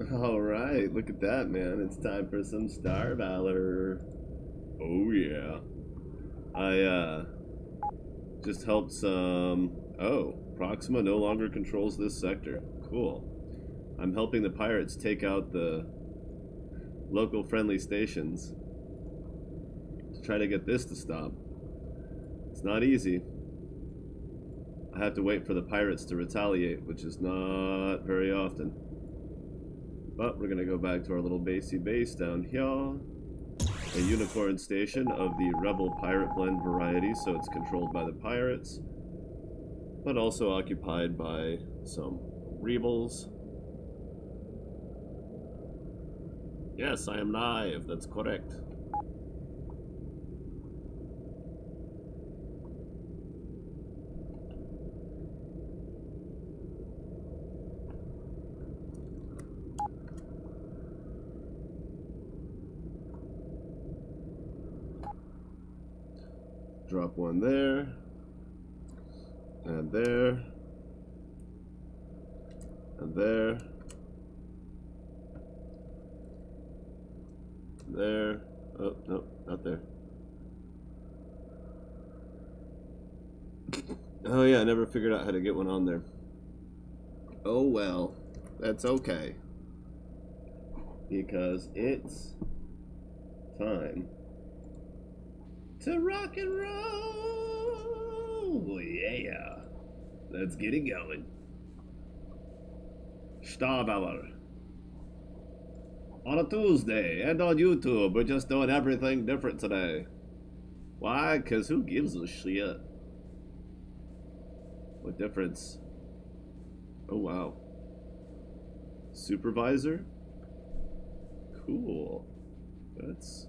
Alright, look at that, man. It's time for some Star Valor. Oh, yeah. I just helped some. Oh, Proxima no longer controls this sector. Cool. I'm helping the pirates take out the local friendly stations to try to get this to stop. It's not easy. I have to wait for the pirates to retaliate, which is not very often. But we're gonna go back to our little basey base down here. A unicorn station of the Rebel Pirate Blend variety, so it's controlled by the pirates, but also occupied by some rebels. Yes, I am naive, that's correct. Drop one there, and there, and there, there. Oh, no, not there. Oh yeah, I never figured out how to get one on there. Oh well, that's okay. Because it's time to rock and roll! Yeah! Let's get it going. Star Valor. On a Tuesday, and on YouTube, we're just doing everything different today. Why? Because who gives a shit? What difference? Oh wow. Supervisor? Cool. That's...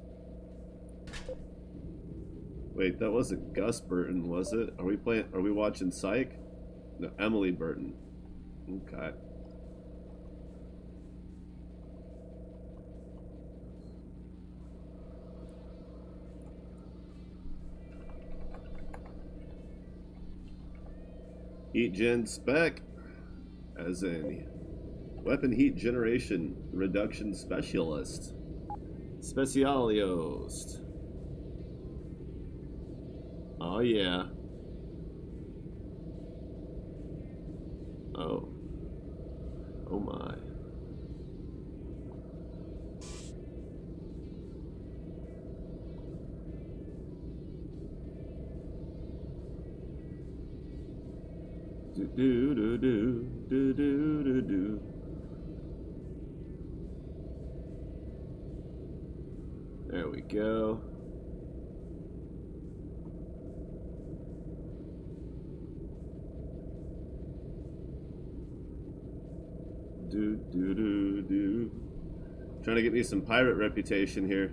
Wait, that wasn't Gus Burton, was it? Are we watching Psych? No, Emily Burton. Okay. Heat gen spec, as in weapon heat generation reduction specialist. Specialiost. Oh yeah. Oh. Oh my. Do do do do do do do do. There we go. Do do do do. Trying to get me some pirate reputation here.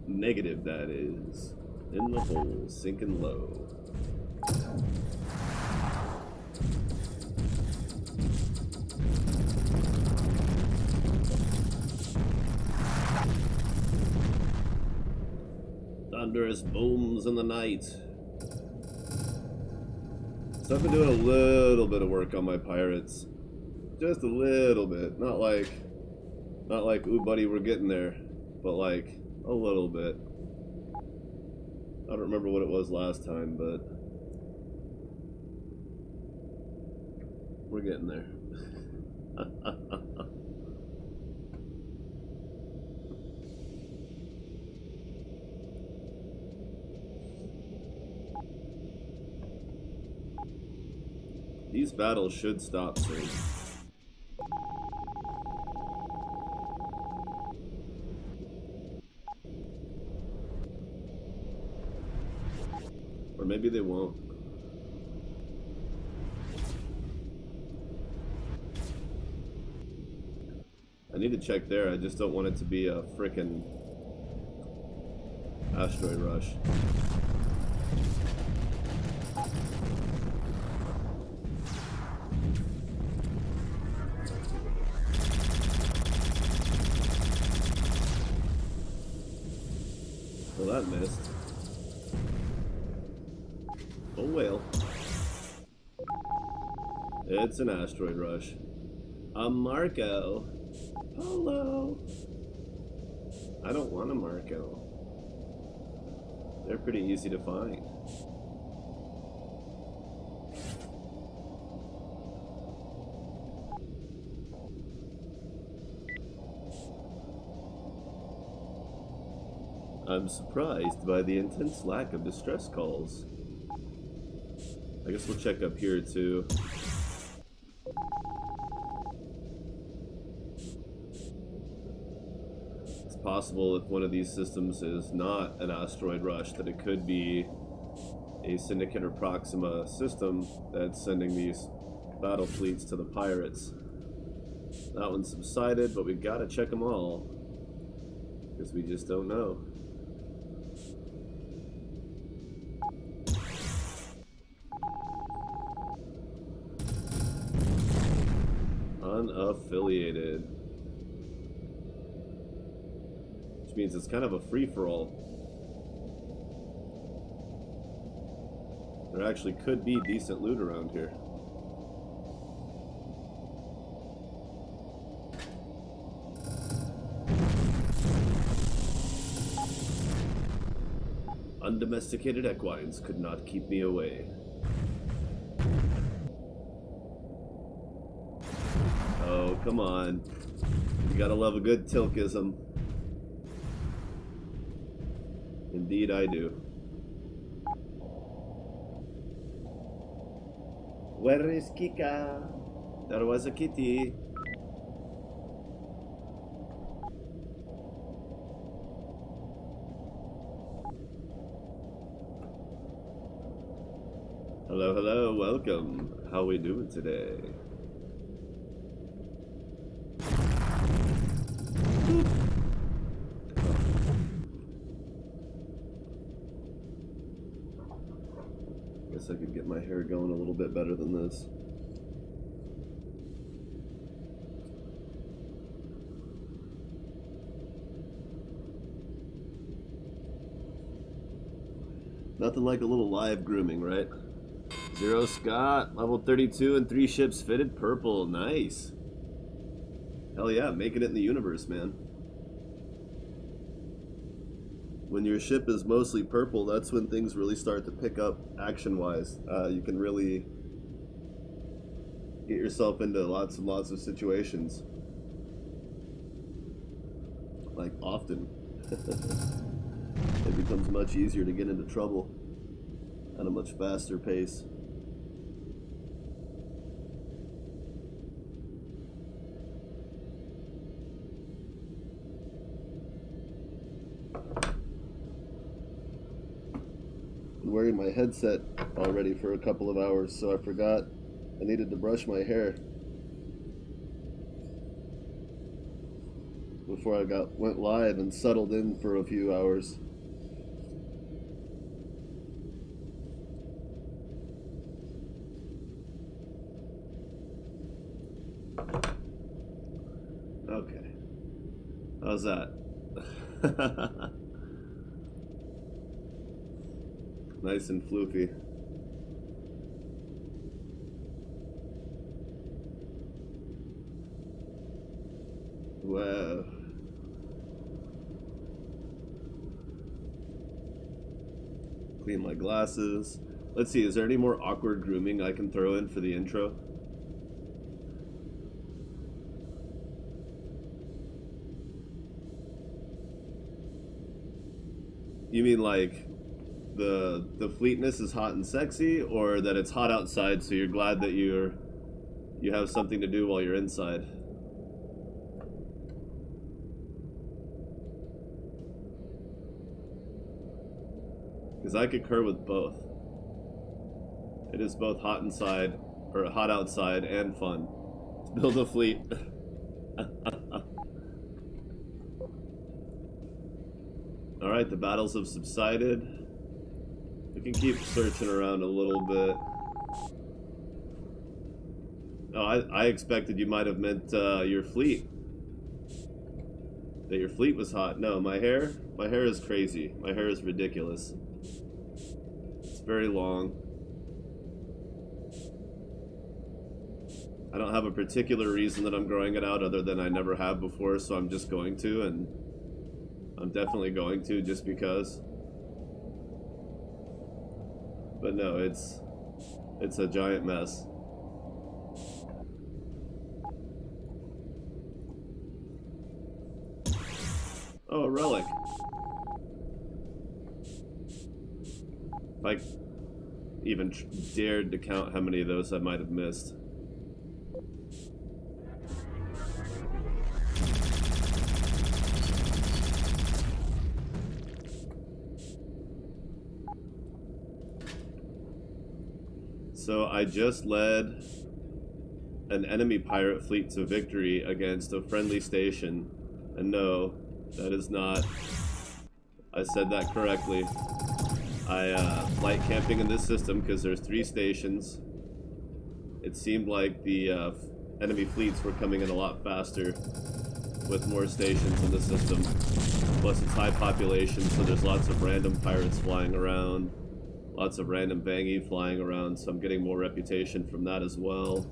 Negative, that is. In the hole, sinking low. Thunderous booms in the night. So I've been doing a little bit of work on my pirates. Just a little bit. Not like, ooh buddy, we're getting there. But like, a little bit. I don't remember what it was last time, but we're getting there. These battles should stop soon. Or maybe they won't. I need to check there, I just don't want it to be a frickin' asteroid rush. Well, that missed. Oh well. It's an asteroid rush. A Marco. Hello. I don't want a Marco. They're pretty easy to find. I'm surprised by the intense lack of distress calls. I guess we'll check up here too. It's possible if one of these systems is not an asteroid rush that it could be a Syndicate or Proxima system that's sending these battle fleets to the pirates. That one subsided, but we gotta check them all because we just don't know. Unaffiliated. Which means it's kind of a free-for-all. There actually could be decent loot around here. Undomesticated equines could not keep me away. Oh, come on. You gotta love a good Tilkism. Indeed I do. Where is Kika? There was a kitty. Hello, hello, welcome. How we doing today? Guess I could get my hair going a little bit better than this. Nothing like a little live grooming, right? Zero Scott, level 32 and 3 ships fitted purple. Nice. Hell yeah, making it in the universe, man. When your ship is mostly purple, that's when things really start to pick up action-wise. You can really get yourself into lots and lots of situations. Like, often. It becomes much easier to get into trouble at a much faster pace. I'm wearing my headset already for a couple of hours, so I forgot I needed to brush my hair before I went live and settled in for a few hours. Okay. How's that? Nice and floofy. Wow. Clean my glasses. Let's see, is there any more awkward grooming I can throw in for the intro? You mean like the fleetness is hot and sexy, or that it's hot outside so you're glad that you have something to do while you're inside? Because I concur with both. It is both hot inside, or hot outside, and fun to build a fleet. Alright, the battles have subsided. We can keep searching around a little bit. Oh, I expected you might have meant your fleet. That your fleet was hot. No, my hair is crazy. My hair is ridiculous. It's very long. I don't have a particular reason that I'm growing it out other than I never have before, so I'm just going to, and I'm definitely going to just because. But no, it's a giant mess. Oh, a relic. If I even dared to count how many of those I might have missed. So I just led an enemy pirate fleet to victory against a friendly station. And no, that is not... I said that correctly. I like camping in this system because there's 3 stations. It seemed like the enemy fleets were coming in a lot faster with more stations in the system. Plus it's high population, so there's lots of random pirates flying around. Lots of random Vangi flying around, so I'm getting more reputation from that as well.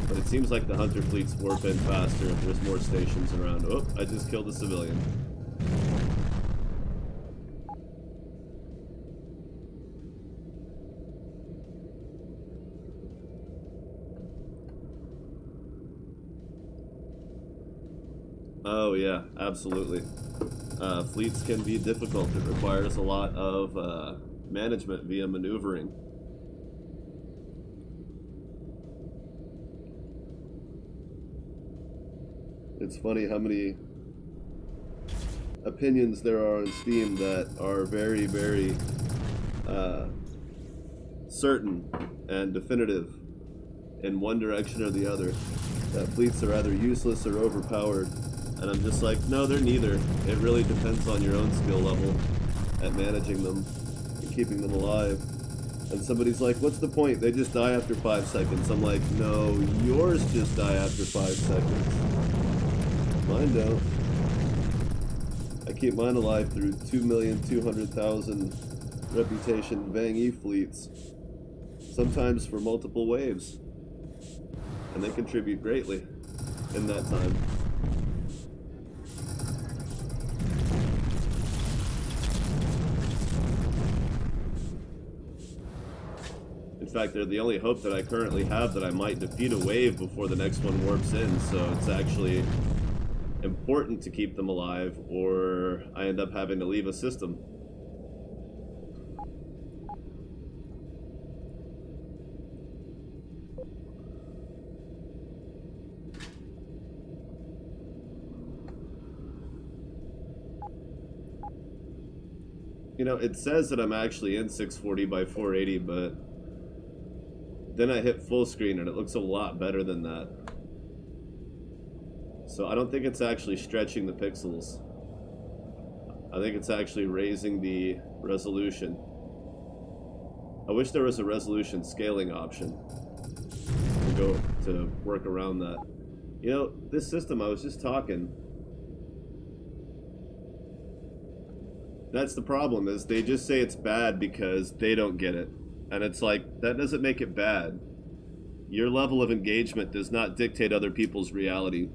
But it seems like the hunter fleets warp in faster if there's more stations around. Oh, I just killed a civilian. Oh yeah, absolutely. Fleets can be difficult. It requires a lot of management via maneuvering. It's funny how many opinions there are on Steam that are very, very certain and definitive in one direction or the other. That fleets are either useless or overpowered. And I'm just like, no, they're neither. It really depends on your own skill level at managing them and keeping them alive. And somebody's like, what's the point? They just die after 5 seconds. I'm like, no, yours just die after 5 seconds. Mine don't. I keep mine alive through 2,200,000 reputation Vangi fleets. Sometimes for multiple waves. And they contribute greatly in that time. In fact, they're the only hope that I currently have that I might defeat a wave before the next one warps in, so it's actually important to keep them alive, or I end up having to leave a system. You know, it says that I'm actually in 640 by 480, but then I hit full screen and it looks a lot better than that. So I don't think it's actually stretching the pixels. I think it's actually raising the resolution. I wish there was a resolution scaling option to work around that. You know, this system, I was just talking. That's the problem, is they just say it's bad because they don't get it. And it's like, that doesn't make it bad. Your level of engagement does not dictate other people's reality.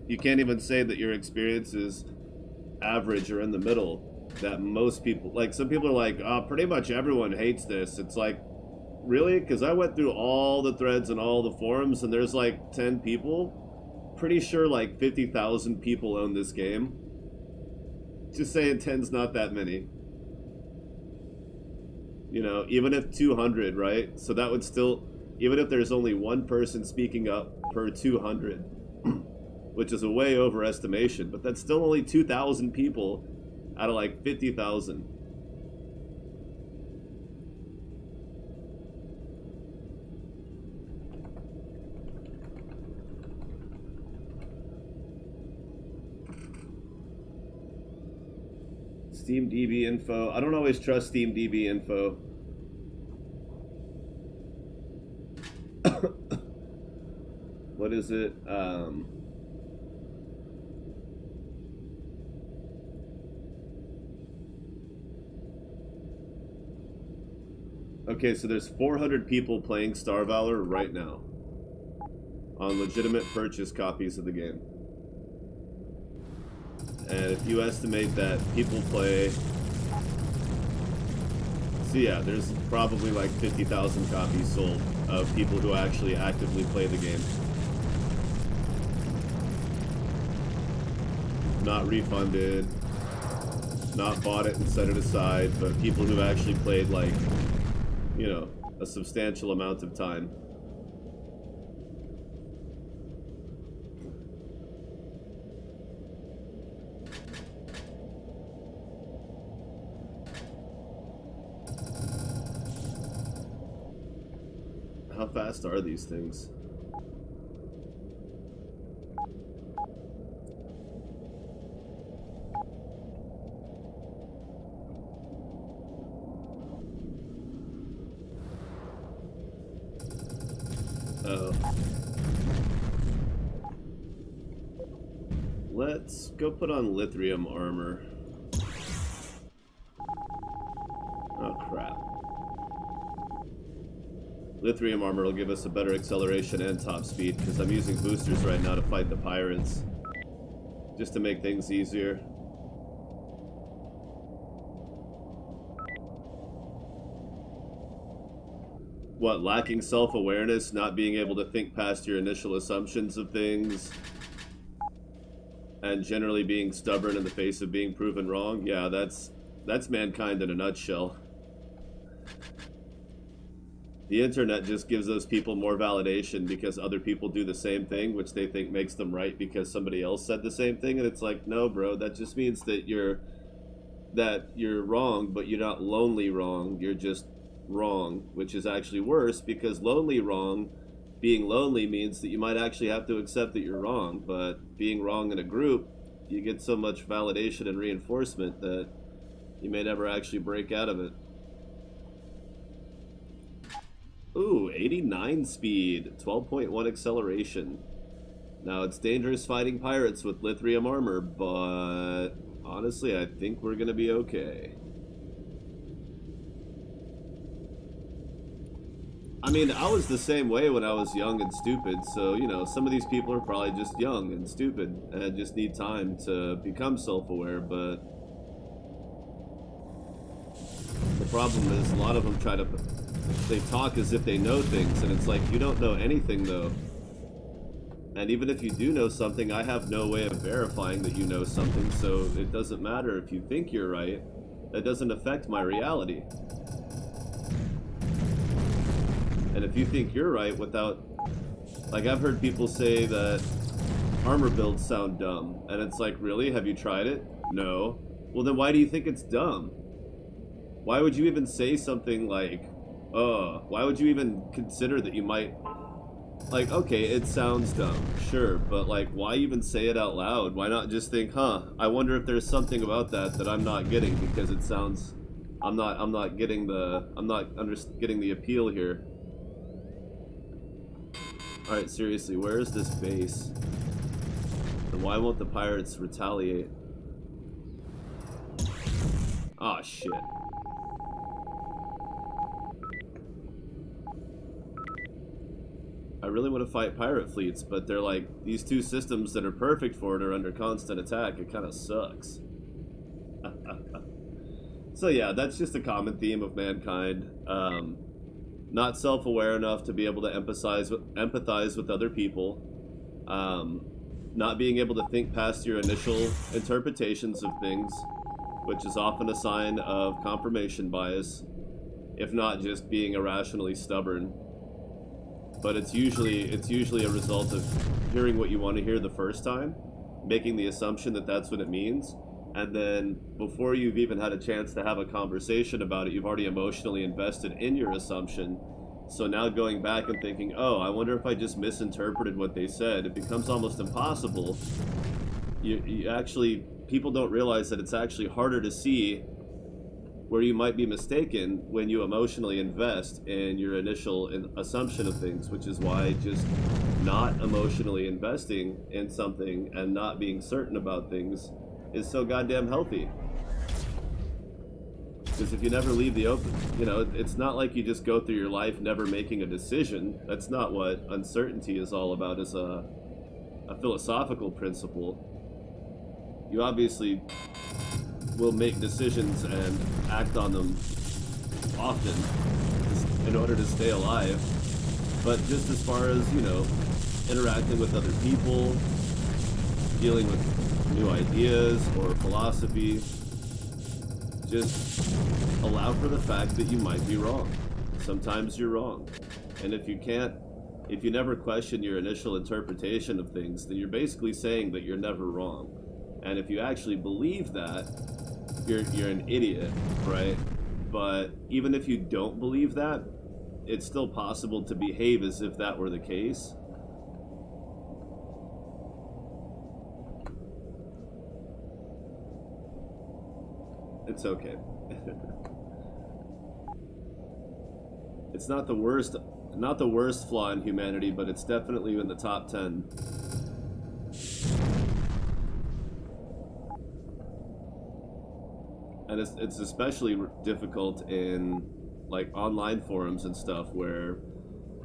You can't even say that your experience is average or in the middle. That most people, like some people are like, oh, pretty much everyone hates this. It's like, really? Because I went through all the threads and all the forums and there's like 10 people. Pretty sure like 50,000 people own this game. Just saying 10's not that many. You know, even if 200, right? So that would still, even if there's only one person speaking up per 200, which is a way overestimation, but that's still only 2,000 people out of like 50,000. Steam DB info. I don't always trust Steam DB info. What is it? Okay, so there's 400 people playing Star Valor right now on legitimate purchase copies of the game. And if you estimate that people play... So yeah, there's probably like 50,000 copies sold of people who actually actively play the game. Not refunded, not bought it and set it aside, but people who actually played, like, you know, a substantial amount of time. How fast are these things? Oh. Let's go put on lithium armor. Oh crap. Lithium armor will give us a better acceleration and top speed, because I'm using boosters right now to fight the pirates. Just to make things easier. What, lacking self-awareness, not being able to think past your initial assumptions of things, and generally being stubborn in the face of being proven wrong? Yeah, that's mankind in a nutshell. The internet just gives those people more validation because other people do the same thing, which they think makes them right because somebody else said the same thing, and it's like, no, bro, that just means that you're wrong, but you're not lonely wrong, you're just wrong, which is actually worse, because lonely wrong, being lonely means that you might actually have to accept that you're wrong, but being wrong in a group, you get so much validation and reinforcement that you may never actually break out of it. Ooh, 89 speed, 12.1 acceleration. Now, it's dangerous fighting pirates with lithium armor, but honestly, I think we're gonna be okay. I mean, I was the same way when I was young and stupid, so, you know, some of these people are probably just young and stupid and just need time to become self-aware, but the problem is a lot of them they talk as if they know things, and it's like, you don't know anything, though. And even if you do know something, I have no way of verifying that you know something, so it doesn't matter if you think you're right. That doesn't affect my reality. And if you think you're right without... Like, I've heard people say that armor builds sound dumb, and it's like, really? Have you tried it? No. Well, then why do you think it's dumb? Why would you even say something like... why would you even consider that you might... Like, okay, it sounds dumb, sure, but like, why even say it out loud? Why not just think, huh, I wonder if there's something about that I'm not getting, because it sounds... I'm not getting the appeal here. Alright, seriously, where is this base? And why won't the pirates retaliate? Aw, shit. I really want to fight pirate fleets, but they're like, these two systems that are perfect for it are under constant attack. It kind of sucks. So yeah, that's just a common theme of mankind. Not self-aware enough to be able to empathize with other people. Not being able to think past your initial interpretations of things, which is often a sign of confirmation bias, if not just being irrationally stubborn. But it's usually a result of hearing what you want to hear the first time, making the assumption that that's what it means, and then before you've even had a chance to have a conversation about it, you've already emotionally invested in your assumption. So now going back and thinking, oh, I wonder if I just misinterpreted what they said, it becomes almost impossible. You actually, people don't realize that it's actually harder to see where you might be mistaken when you emotionally invest in your initial assumption of things, which is why just not emotionally investing in something and not being certain about things is so goddamn healthy. Because if you never leave the open, you know, it's not like you just go through your life never making a decision. That's not what uncertainty is all about as a philosophical principle. You obviously will make decisions and act on them often in order to stay alive. But just as far as, you know, interacting with other people, dealing with new ideas or philosophy, just allow for the fact that you might be wrong. Sometimes you're wrong. And if you never question your initial interpretation of things, then you're basically saying that you're never wrong. And if you actually believe that, you're an idiot, right? But even if you don't believe that, it's still possible to behave as if that were the case. It's okay. It's not the worst flaw in humanity, but it's definitely in the top 10. And it's especially difficult in like online forums and stuff where,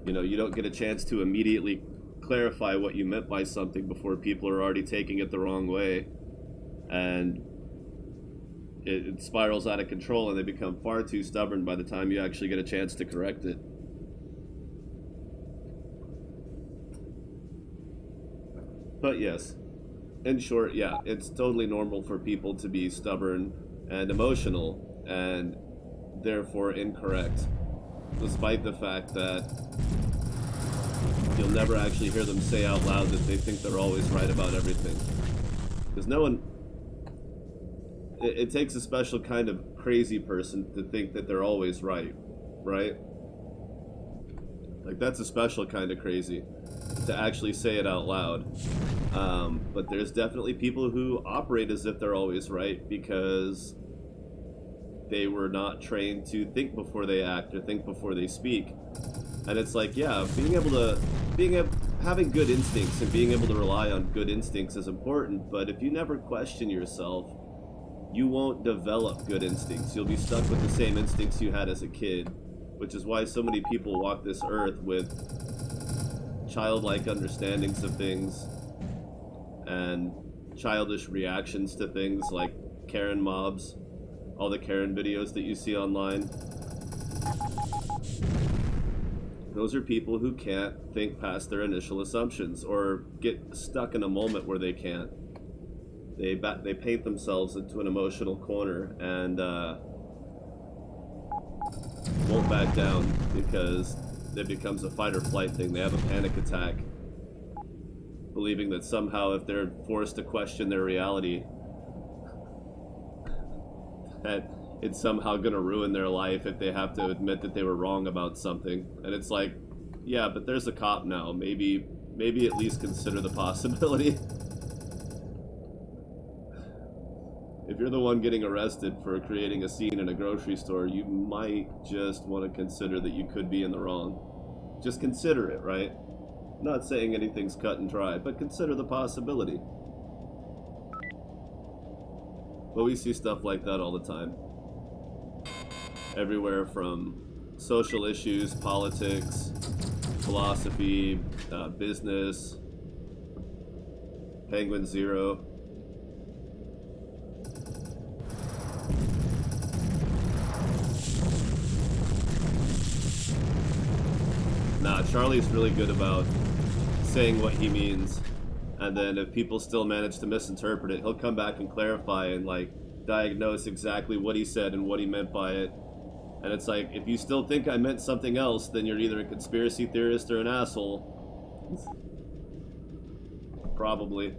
you know, you don't get a chance to immediately clarify what you meant by something before people are already taking it the wrong way, and it spirals out of control and they become far too stubborn by the time you actually get a chance to correct it. But yes, in short, yeah, it's totally normal for people to be stubborn and emotional and therefore incorrect, despite the fact that you'll never actually hear them say out loud that they think they're always right about everything. Because no one... It takes a special kind of crazy person to think that they're always right? Like, that's a special kind of crazy, to actually say it out loud. But there's definitely people who operate as if they're always right because they were not trained to think before they act or think before they speak. And it's like, yeah, having good instincts and being able to rely on good instincts is important, but if you never question yourself, you won't develop good instincts. You'll be stuck with the same instincts you had as a kid, which is why so many people walk this earth with childlike understandings of things and childish reactions to things like Karen mobs, all the Karen videos that you see online. Those are people who can't think past their initial assumptions or get stuck in a moment where they can't. They paint themselves into an emotional corner and won't back down because it becomes a fight or flight thing. They have a panic attack, believing that somehow if they're forced to question their reality, that it's somehow going to ruin their life if they have to admit that they were wrong about something. And it's like, yeah, but there's a cop now. Maybe at least consider the possibility. If you're the one getting arrested for creating a scene in a grocery store, you might just want to consider that you could be in the wrong. Just consider it, right? I'm not saying anything's cut and dry, but consider the possibility. But we see stuff like that all the time. Everywhere from social issues, politics, philosophy, business, Penguin Zero. Nah, Charlie's really good about saying what he means, and then if people still manage to misinterpret it, he'll come back and clarify and like diagnose exactly what he said and what he meant by it. And it's like, if you still think I meant something else, then you're either a conspiracy theorist or an asshole. Probably.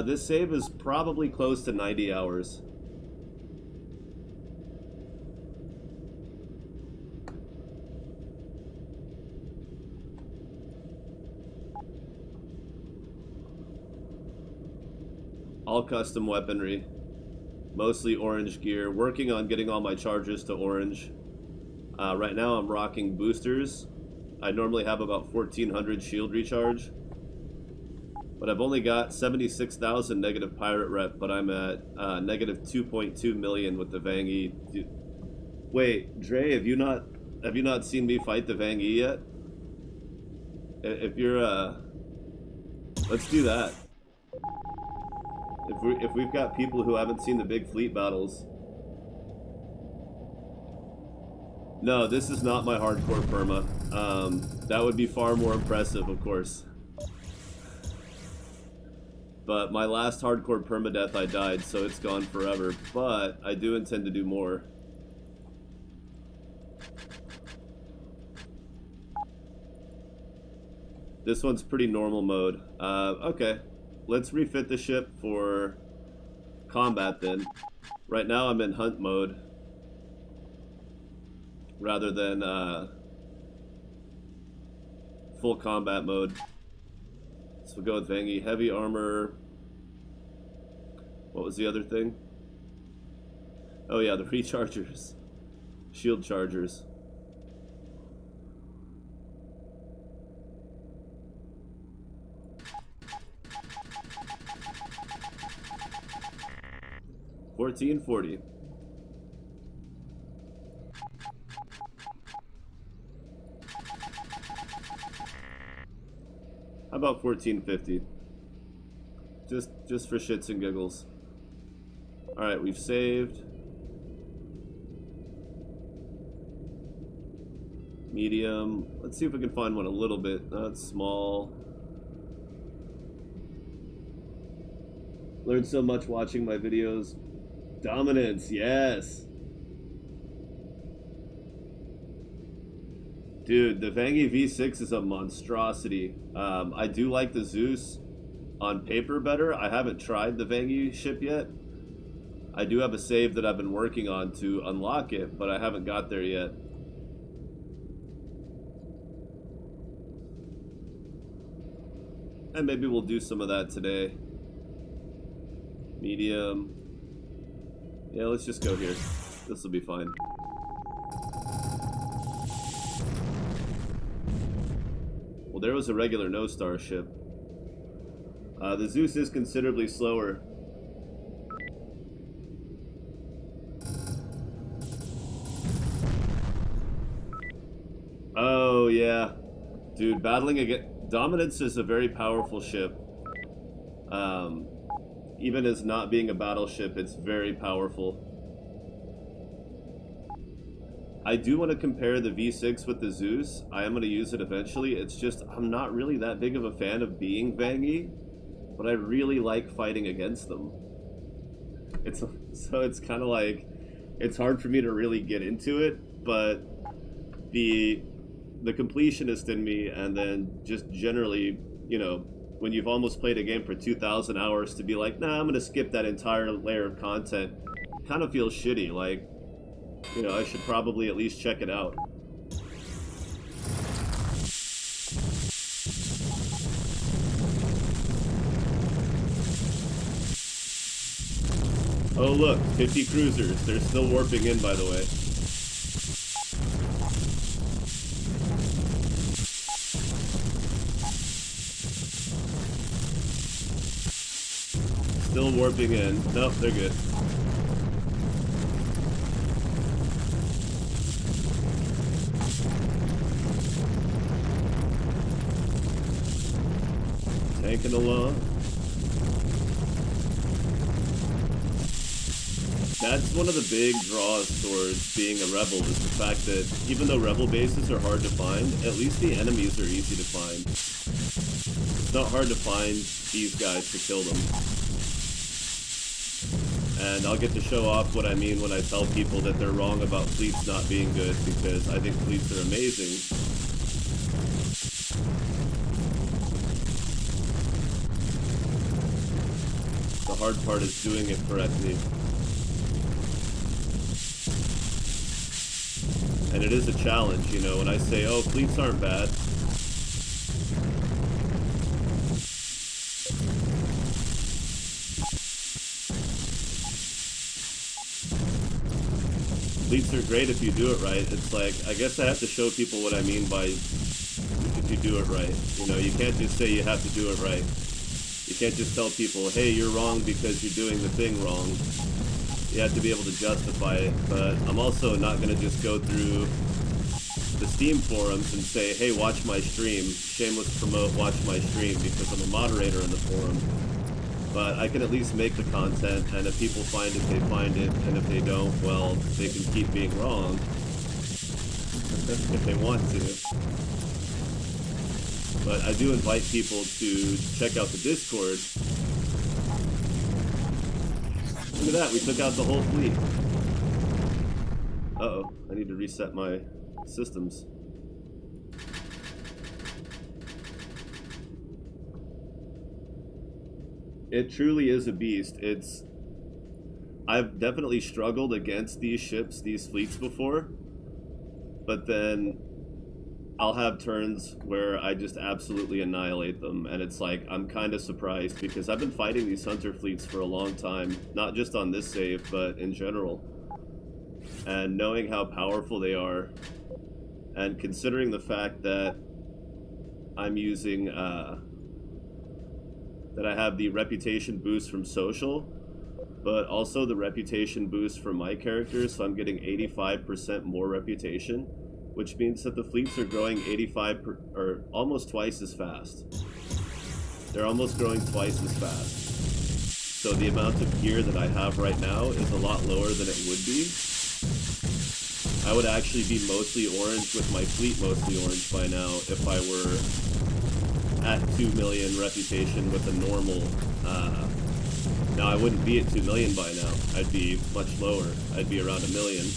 This save is probably close to 90 hours. All custom weaponry, mostly orange gear, working on getting all my chargers to orange. Right now I'm rocking boosters. I normally have about 1400 shield recharge, but I've only got 76,000 negative pirate rep, but I'm at negative 2.2 million with the Vangie Wait, Dre, have you not seen me fight the Vang E yet? If you're let's do that. If we've got people who haven't seen the big fleet battles. No, this is not my hardcore perma. That would be far more impressive, of course. But my last hardcore permadeath I died, so it's gone forever. But I do intend to do more. This one's pretty normal mode. Okay, let's refit the ship for combat then. Right now I'm in hunt mode rather than full combat mode. So we'll go with Vangi. Heavy armor. What was the other thing? Oh yeah, the rechargers. Shield chargers. $14.40. How about $14.50? Just for shits and giggles. All right, we've saved. Medium. Let's see if we can find one a little bit. That's small. Learned so much watching my videos. Dominance, yes. Dude, the Vangi V6 is a monstrosity. I do like the Zeus on paper better. I haven't tried the Vangi ship yet. I do have a save that I've been working on to unlock it, but I haven't got there yet. And maybe we'll do some of that today. Medium. Yeah, let's just go here. This will be fine. Well, there was a regular no-star ship. The Zeus is considerably slower. Oh, yeah. Dude, battling against... Dominance is a very powerful ship. Even as not being a battleship, it's very powerful. I do want to compare the V6 with the Zeus. I am going to use it eventually. It's just, I'm not really that big of a fan of being Vangi, but I really like fighting against them. So it's kind of like, it's hard for me to really get into it, but the completionist in me, and then just generally, you know, when you've almost played a game for 2,000 hours, to be like, nah, I'm gonna skip that entire layer of content, kind of feels shitty. Like, you know, I should probably at least check it out. Oh look, 50 cruisers. They're still warping in, by the way. Still warping in. Nope, they're good. Tanking along. That's one of the big draws towards being a rebel, is the fact that even though rebel bases are hard to find, at least the enemies are easy to find. It's not hard to find these guys to kill them. And I'll get to show off what I mean when I tell people that they're wrong about fleets not being good, because I think fleets are amazing. The hard part is doing it correctly. And it is a challenge, you know, when I say, oh, fleets aren't bad. Fleets are great if you do it right. It's like, I guess I have to show people what I mean by if you do it right. You know, you can't just say you have to do it right. You can't just tell people, hey, you're wrong because you're doing the thing wrong. You have to be able to justify it, but I'm also not going to just go through the Steam forums and say, hey, watch my stream, shameless promote, watch my stream, because I'm a moderator in the forum. But I can at least make the content, and if people find it, they find it, and if they don't, well, they can keep being wrong if they want to. But I do invite people to check out the Discord. Look at that, we took out the whole fleet. Uh-oh, I need to reset my systems. It truly is a beast. I've definitely struggled against these ships, these fleets before, but then I'll have turns where I just absolutely annihilate them, and it's like, I'm kind of surprised, because I've been fighting these hunter fleets for a long time, not just on this save, but in general. And knowing how powerful they are, and considering the fact that I'm using, that I have the reputation boost from social, but also the reputation boost for my characters, so I'm getting 85% more reputation, which means that the fleets are growing or almost twice as fast. They're almost growing twice as fast. So the amount of gear that I have right now is a lot lower than it would be. I would actually be mostly orange with my fleet mostly orange by now if I were at 2 million reputation with a normal, now I wouldn't be at 2 million by now. I'd be much lower. I'd be around 1 million.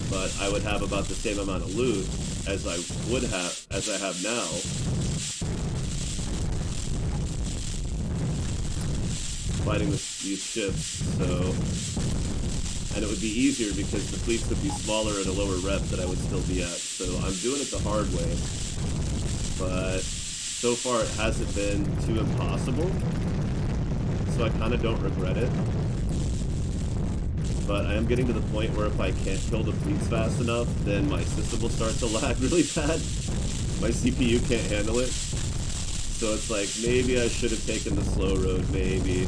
But I would have about the same amount of loot as I have now. Fighting these ships, so, and it would be easier because the fleets would be smaller at a lower rep that I would still be at. So I'm doing it the hard way, but so far it hasn't been too impossible. So I kind of don't regret it. But I am getting to the point where if I can't kill the fleets fast enough, then my system will start to lag really bad. My CPU can't handle it. So it's like, maybe I should have taken the slow road, maybe.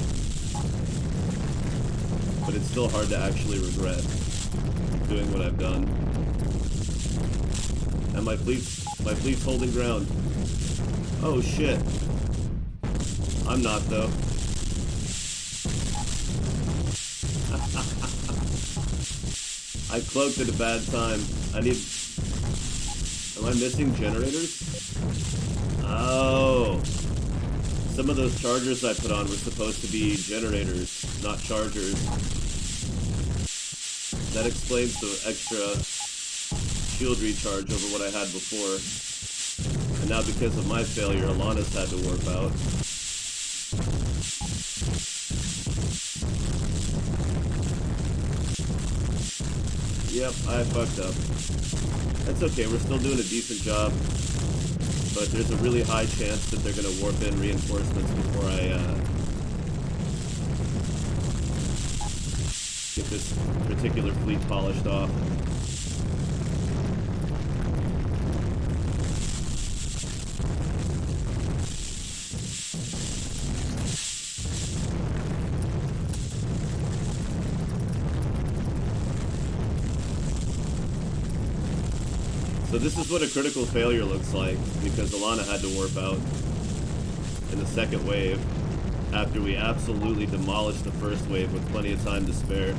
But it's still hard to actually regret doing what I've done. And my fleet's holding ground. Oh shit. I'm not though. I cloaked at a bad time. Am I missing generators? Oh. Some of those chargers I put on were supposed to be generators, not chargers. That explains the extra shield recharge over what I had before. And now because of my failure, Alana's had to warp out. Yep, I fucked up. That's okay, we're still doing a decent job. But there's a really high chance that they're going to warp in reinforcements before I get this particular fleet polished off. So this is what a critical failure looks like, because Alana had to warp out in the second wave, after we absolutely demolished the first wave with plenty of time to spare.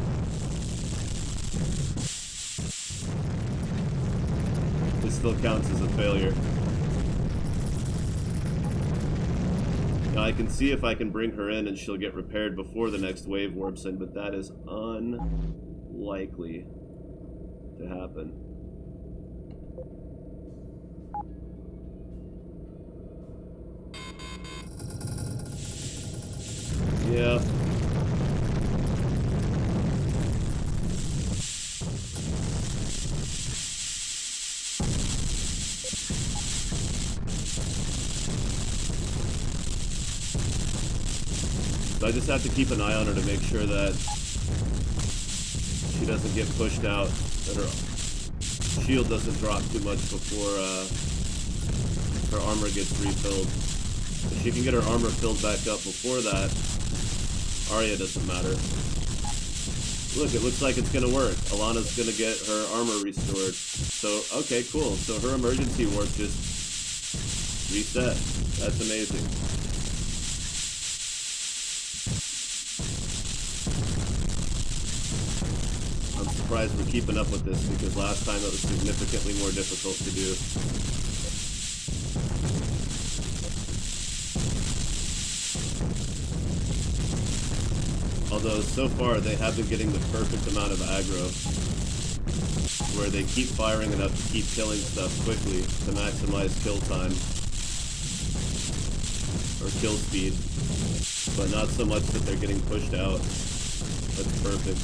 This still counts as a failure. Now I can see if I can bring her in and she'll get repaired before the next wave warps in, but that is unlikely to happen. Yeah. So I just have to keep an eye on her to make sure that she doesn't get pushed out, that her shield doesn't drop too much before her armor gets refilled. If she can get her armor filled back up before that, Arya doesn't matter. Look, it looks like it's gonna work. Alana's gonna get her armor restored. So, okay, cool. So her emergency warp just reset. That's amazing. I'm surprised we're keeping up with this because last time it was significantly more difficult to do. Although, so far, they have been getting the perfect amount of aggro, where they keep firing enough to keep killing stuff quickly to maximize kill time, or kill speed, but not so much that they're getting pushed out. That's perfect.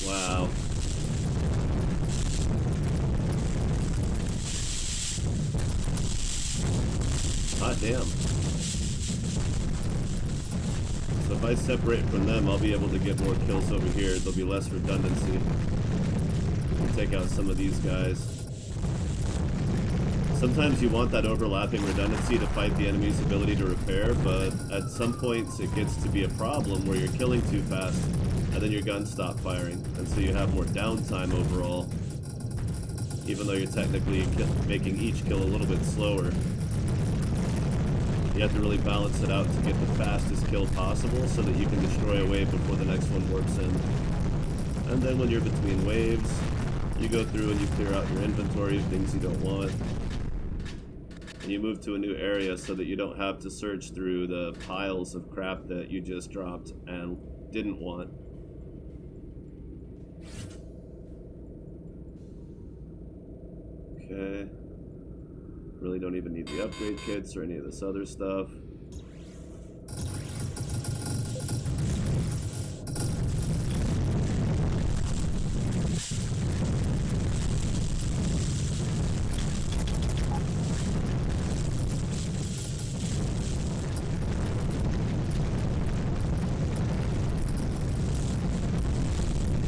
Wow. Hot damn. So if I separate from them, I'll be able to get more kills over here. There'll be less redundancy. We'll take out some of these guys. Sometimes you want that overlapping redundancy to fight the enemy's ability to repair, but at some points it gets to be a problem where you're killing too fast, and then your guns stop firing, and so you have more downtime overall, even though you're technically making each kill a little bit slower. You have to really balance it out to get the fastest kill possible so that you can destroy a wave before the next one warps in. And then when you're between waves, you go through and you clear out your inventory of things you don't want. And you move to a new area so that you don't have to search through the piles of crap that you just dropped and didn't want. Okay. Really don't even need the upgrade kits or any of this other stuff.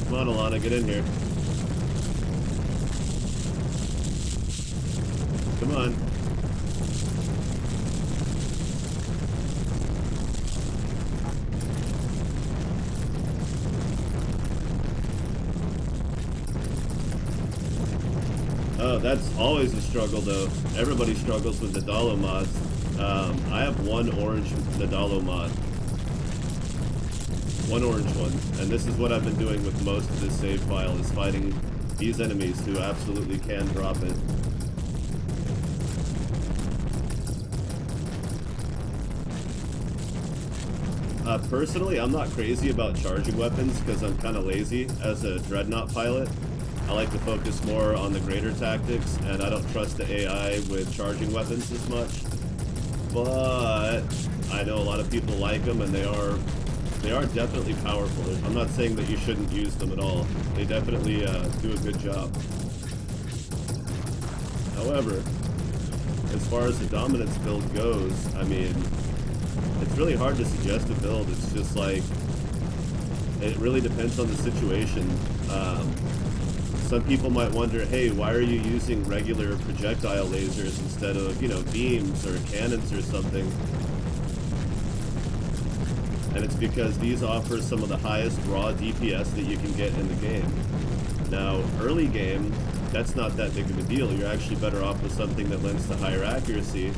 Come on, Alana, get in here. Come on. Oh, that's always a struggle, though. Everybody struggles with Nadalo mods. I have one orange Nadalo mod. One orange one. And this is what I've been doing with most of this save file, is fighting these enemies who absolutely can drop it. Personally, I'm not crazy about charging weapons because I'm kind of lazy as a Dreadnought pilot. I like to focus more on the greater tactics, and I don't trust the AI with charging weapons as much. But I know a lot of people like them, and they are definitely powerful. I'm not saying that you shouldn't use them at all. They definitely do a good job. However, as far as the dominance build goes, I mean, it's really hard to suggest a build. It's just like, it really depends on the situation. Some people might wonder, hey, why are you using regular projectile lasers instead of, you know, beams or cannons or something? And it's because these offer some of the highest raw DPS that you can get in the game. Now, early game, that's not that big of a deal. You're actually better off with something that lends to higher accuracy.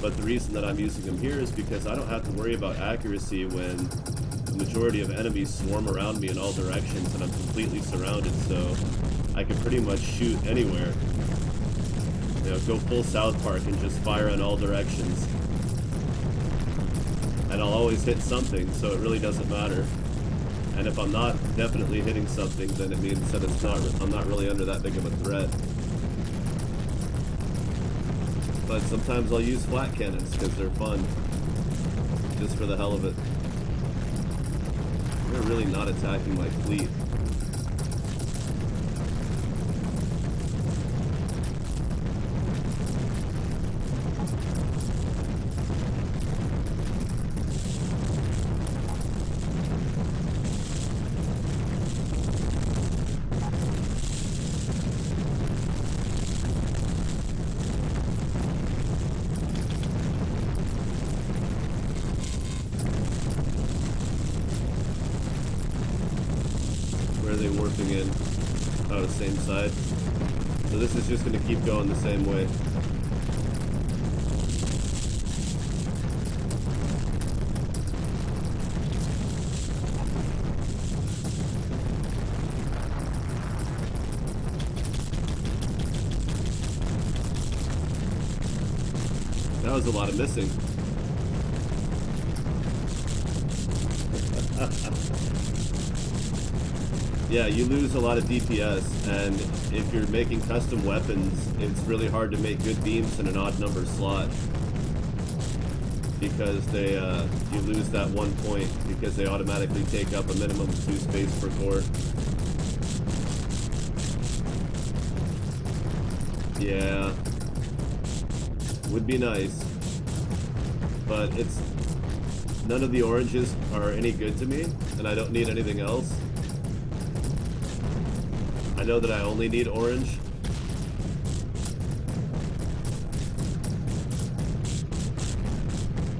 But the reason that I'm using them here is because I don't have to worry about accuracy when the majority of enemies swarm around me in all directions and I'm completely surrounded, so I can pretty much shoot anywhere. You know, go full South Park and just fire in all directions. And I'll always hit something, so it really doesn't matter. And if I'm not definitely hitting something, then it means that I'm not really under that big of a threat. But sometimes I'll use flat cannons because they're fun. just for the hell of it. They're really not attacking my fleet. Where are they warping in? Oh, the same side. So this is just going to keep going the same way. That was a lot of missing. Yeah, you lose a lot of DPS, and if you're making custom weapons, it's really hard to make good beams in an odd number slot. Because they, you lose that 1 point, because they automatically take up a minimum of 2 space per core. Yeah. Would be nice. But it's... none of the oranges are any good to me, and I don't need anything else. I know that I only need orange.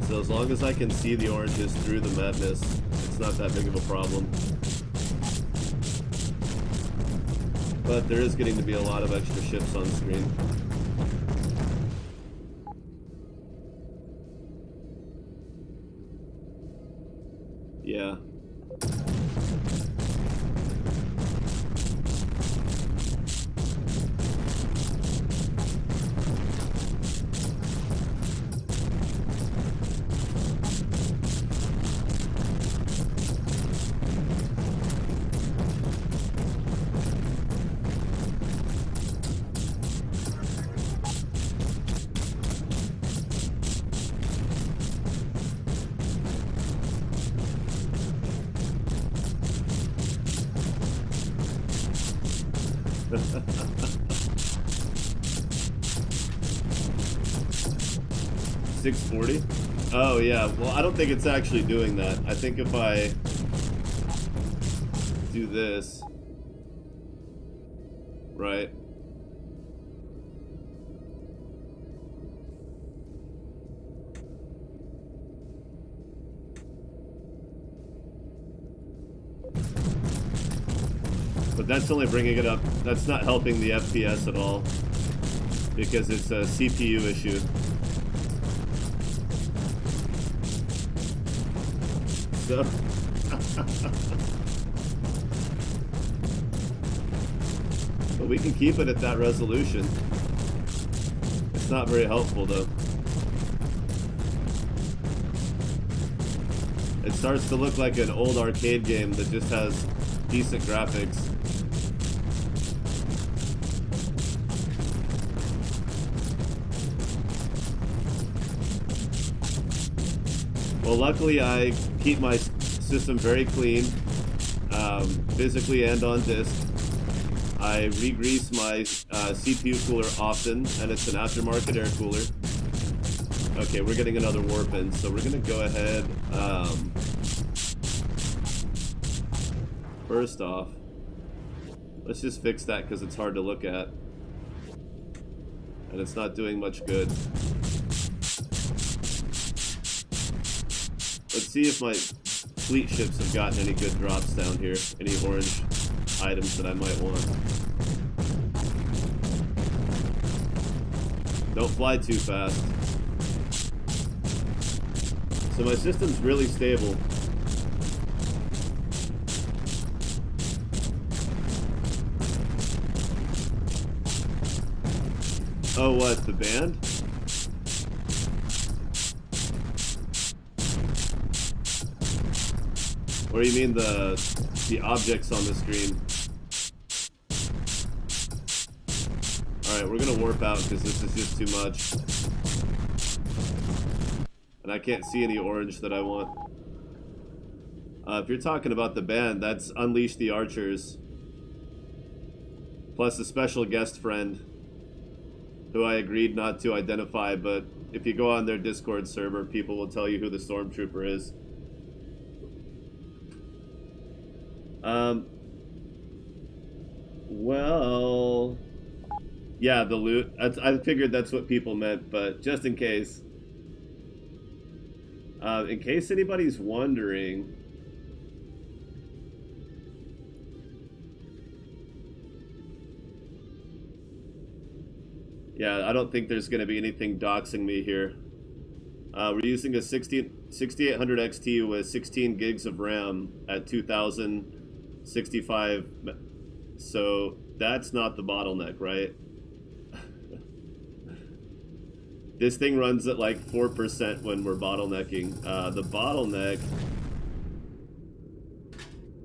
So as long as I can see the oranges through the madness, it's not that big of a problem. But there is getting to be a lot of extra ships on screen. Yeah. $640? Oh yeah, well I don't think it's actually doing that. I think if I do this, right? But that's only bringing it up. That's not helping the FPS at all, because it's a CPU issue. So but we can keep it at that resolution. It's not very helpful though. It starts to look like an old arcade game that just has decent graphics. Well, luckily I keep my system very clean, physically and on disk. I re-grease my CPU cooler often, and it's an aftermarket air cooler. Okay, we're getting another warp in, so we're going to go ahead. First off, let's just fix that because it's hard to look at. And it's not doing much good. Let's see if my fleet ships have gotten any good drops down here. Any orange items that I might want. Don't fly too fast. So my system's really stable. Oh, what? The band? Or you mean the objects on the screen? Alright, we're gonna warp out because this is just too much. And I can't see any orange that I want. If you're talking about the band, that's Unleash the Archers. Plus a special guest friend who I agreed not to identify, but if you go on their Discord server, people will tell you who the Stormtrooper is. Well, yeah, the loot. I figured that's what people meant, but just in case. In case anybody's wondering, yeah, I don't think there's going to be anything doxing me here. We're using a 6800 XT with 16 gigs of RAM at 2065, so that's not the bottleneck, right? This thing runs at like 4% when we're bottlenecking. The bottleneck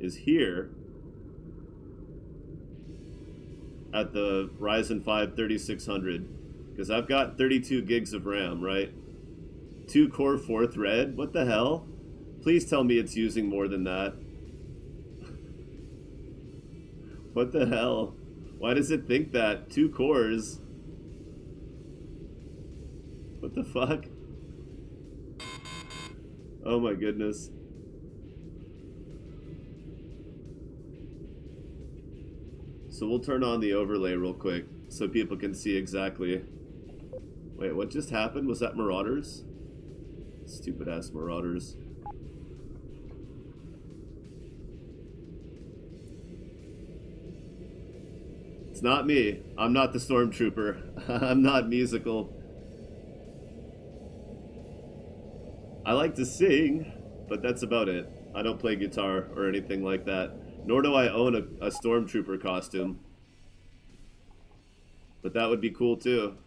is here at the Ryzen 5 3600, because I've got 32 gigs of RAM, right? 2-core 4 thread? What the hell? Please tell me it's using more than that. What the hell? Why does it think that? 2 cores? What the fuck? Oh my goodness. So we'll turn on the overlay real quick so people can see exactly. Wait, what just happened? Was that Marauders? Stupid ass Marauders. It's not me. I'm not the Stormtrooper. I'm not musical. I like to sing, but that's about it. I don't play guitar or anything like that. Nor do I own a Stormtrooper costume. But that would be cool too.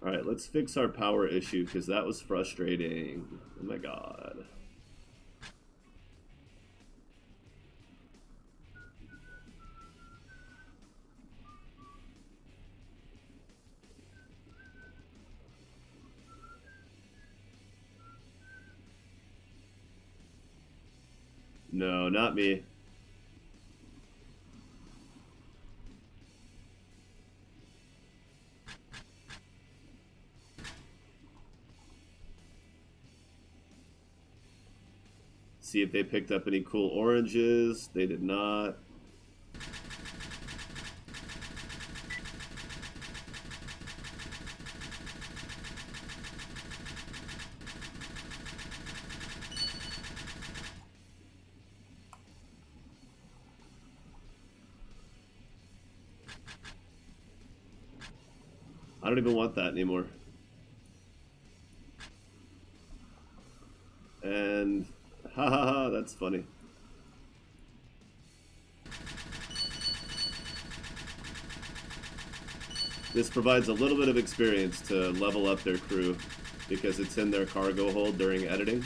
Alright, let's fix our power issue, because that was frustrating. Oh my god. No, not me. See if they picked up any cool oranges. They did not. I don't even want that anymore. And ha ha ha, that's funny. This provides a little bit of experience to level up their crew because it's in their cargo hold during editing.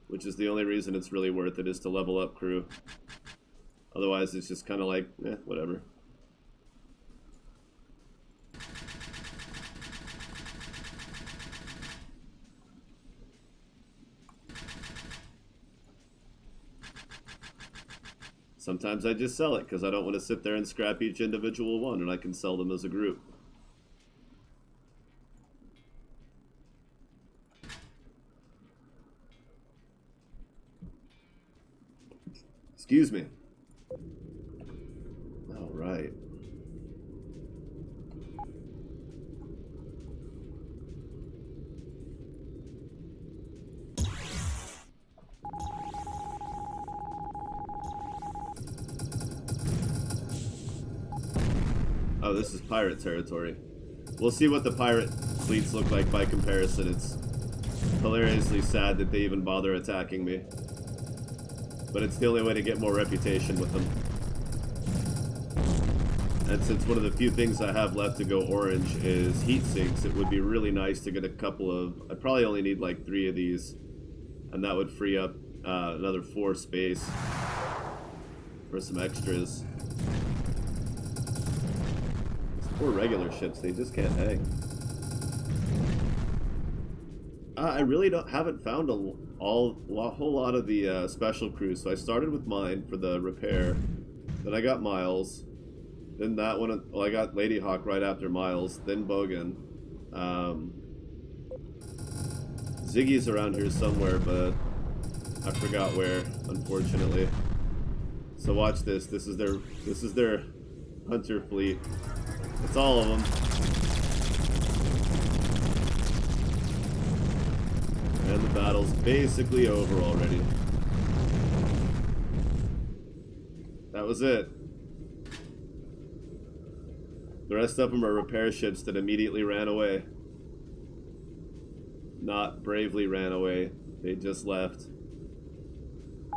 Which is the only reason it's really worth it, is to level up crew. Otherwise it's just kind of like, whatever. Sometimes I just sell it because I don't want to sit there and scrap each individual one, and I can sell them as a group. Excuse me. All right. Oh, this is pirate territory. We'll see what the pirate fleets look like by comparison. It's hilariously sad that they even bother attacking me. But it's the only way to get more reputation with them. And since one of the few things I have left to go orange is heat sinks, it would be really nice to get a couple of... I'd probably only need like 3 of these. And that would free up another 4 space. for some extras. These poor regular ships, they just can't hang. I really haven't found a whole lot of the special crews. So I started with mine for the repair. Then I got Miles. Then that one, well, I got Lady Hawk right after Miles. Then Bogan. Ziggy's around here somewhere, but I forgot where, unfortunately. So watch this. This is their hunter fleet. It's all of them. And the battle's basically over already. That was it. The rest of them are repair ships that immediately ran away. Not bravely ran away. They just left.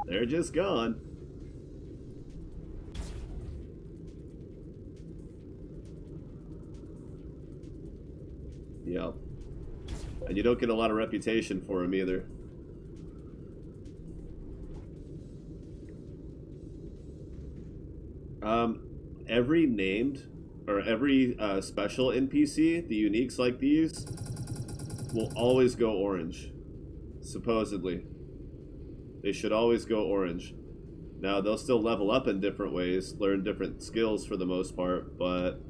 They're just gone. Yep. And you don't get a lot of reputation for them either. Every named, or every special NPC, the uniques like these, will always go orange. Supposedly. They should always go orange. Now, they'll still level up in different ways, learn different skills for the most part, but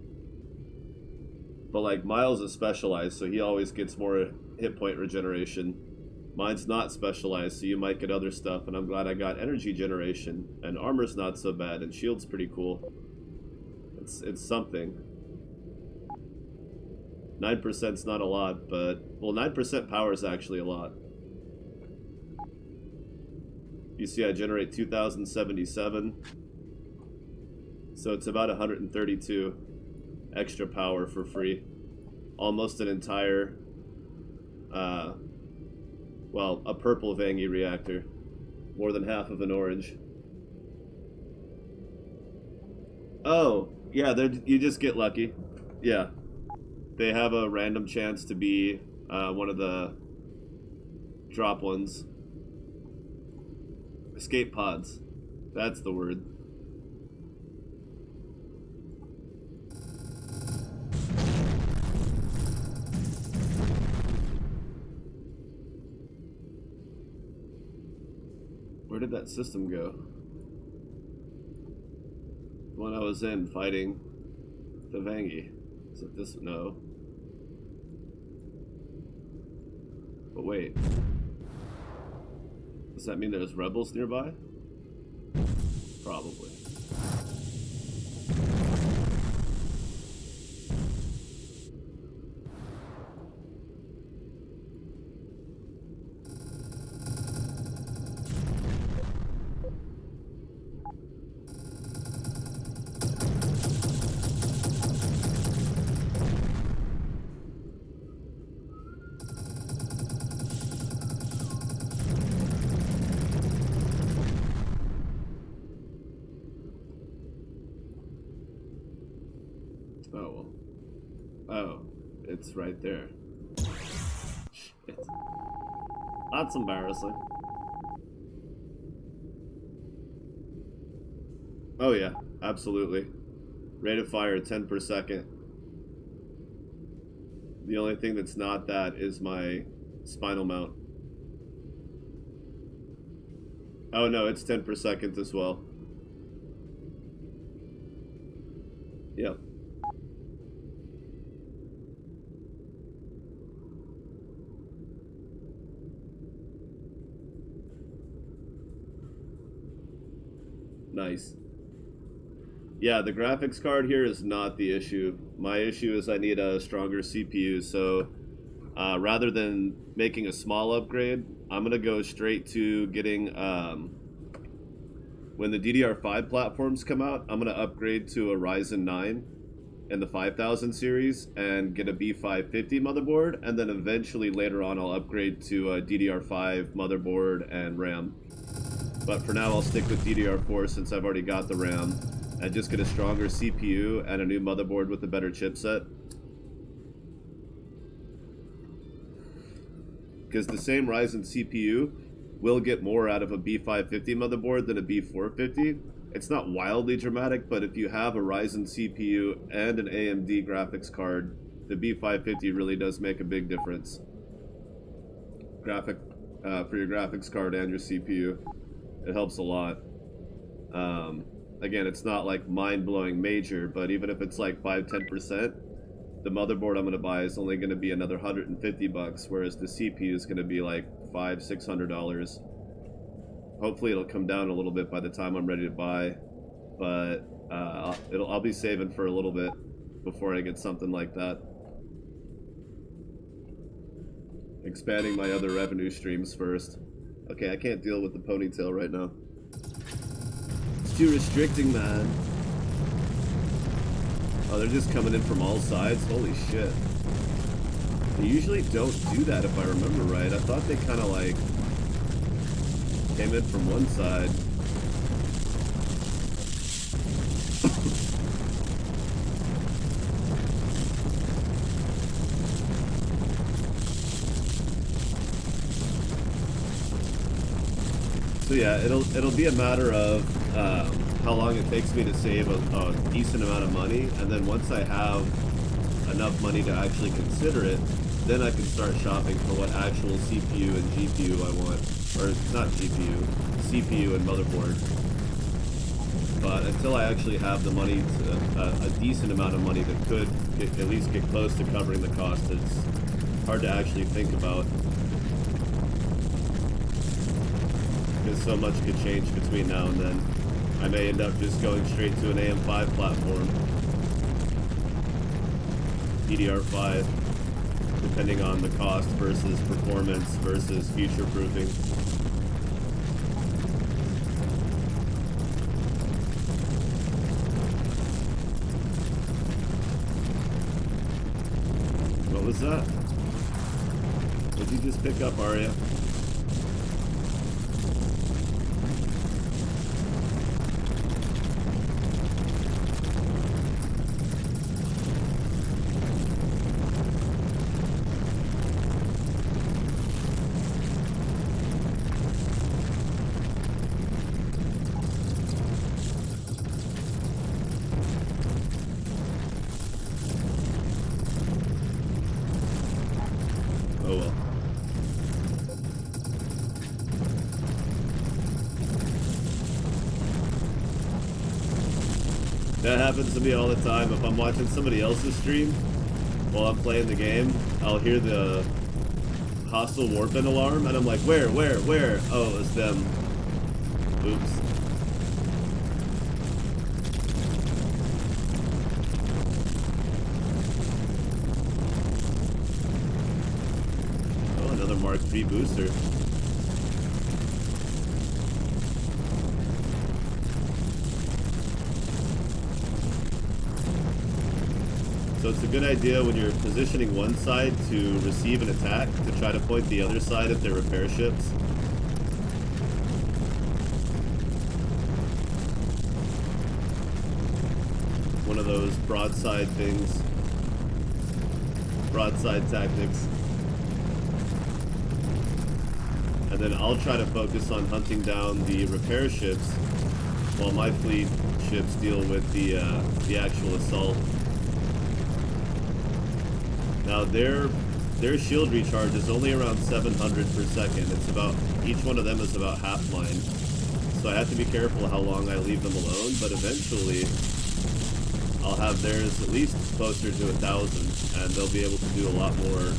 like Miles is specialized, so he always gets more hit point regeneration. Mine's not specialized, so you might get other stuff, and I'm glad I got energy generation, and armor's not so bad, and shield's pretty cool. It's something. 9%'s not a lot, but, well, 9% power is actually a lot. You see I generate 2,077, so it's about 132 extra power for free. Almost an entire, well, a purple Vangi reactor. More than half of an orange. Oh, yeah, you just get lucky. Yeah. They have a random chance to be one of the drop ones. Escape pods. That's the word. Where did that system go? The one I was in fighting the Vangi. Is it this? No. But wait. Does that mean there's rebels nearby? Probably. Oh, well. Oh, it's right there. Shit. That's embarrassing. Oh yeah, absolutely. Rate of fire 10 per second. The only thing that's not that is my spinal mount. Oh no, it's 10 per second as well. Yep. Nice. Yeah, the graphics card here is not the issue. My issue is I need a stronger CPU, so rather than making a small upgrade, I'm going to go straight to getting, when the DDR5 platforms come out, I'm going to upgrade to a Ryzen 9 in the 5000 series and get a B550 motherboard, and then eventually later on I'll upgrade to a DDR5 motherboard and RAM. But for now, I'll stick with DDR4 since I've already got the RAM, and just get a stronger CPU and a new motherboard with a better chipset. Because the same Ryzen CPU will get more out of a B550 motherboard than a B450, It's not wildly dramatic, but if you have a Ryzen CPU and an AMD graphics card, the B550 really does make a big difference. For your graphics card and your CPU, it helps a lot. Again, it's not like mind-blowing major, but even if it's like 5-10%, the motherboard I'm going to buy is only going to be another $150, whereas the CPU is going to be like $500-600. Hopefully it'll come down a little bit by the time I'm ready to buy, but I'll be saving for a little bit before I get something like that. Expanding my other revenue streams first. Okay, I can't deal with the ponytail right now. It's too restricting, man. Oh, they're just coming in from all sides? Holy shit. They usually don't do that if I remember right. I thought they kind of like came in from one side. So yeah, it'll be a matter of how long it takes me to save a decent amount of money, and then once I have enough money to actually consider it, then I can start shopping for what actual CPU and GPU I want. Or not GPU, CPU and motherboard. But until I actually have the money, a decent amount of money that could at least get close to covering the cost, it's hard to actually think about. Because so much could change between now and then. I may end up just going straight to an AM5 platform. DDR5, depending on the cost versus performance versus future-proofing. What was that? What did you just pick up, Arya? Oh well. That happens to me all the time. If I'm watching somebody else's stream while I'm playing the game, I'll hear the hostile warping alarm, and I'm like, where? Oh, it's them. Oops. Oh, another Mark III booster. So it's a good idea when you're positioning one side to receive an attack to try to point the other side at their repair ships. One of those broadside things. Broadside tactics. And then I'll try to focus on hunting down the repair ships while my fleet ships deal with the actual assault. Now their shield recharge is only around 700 per second. It's about, each one of them is about half mine. So I have to be careful how long I leave them alone, but eventually I'll have theirs at least closer to 1,000, and they'll be able to do a lot more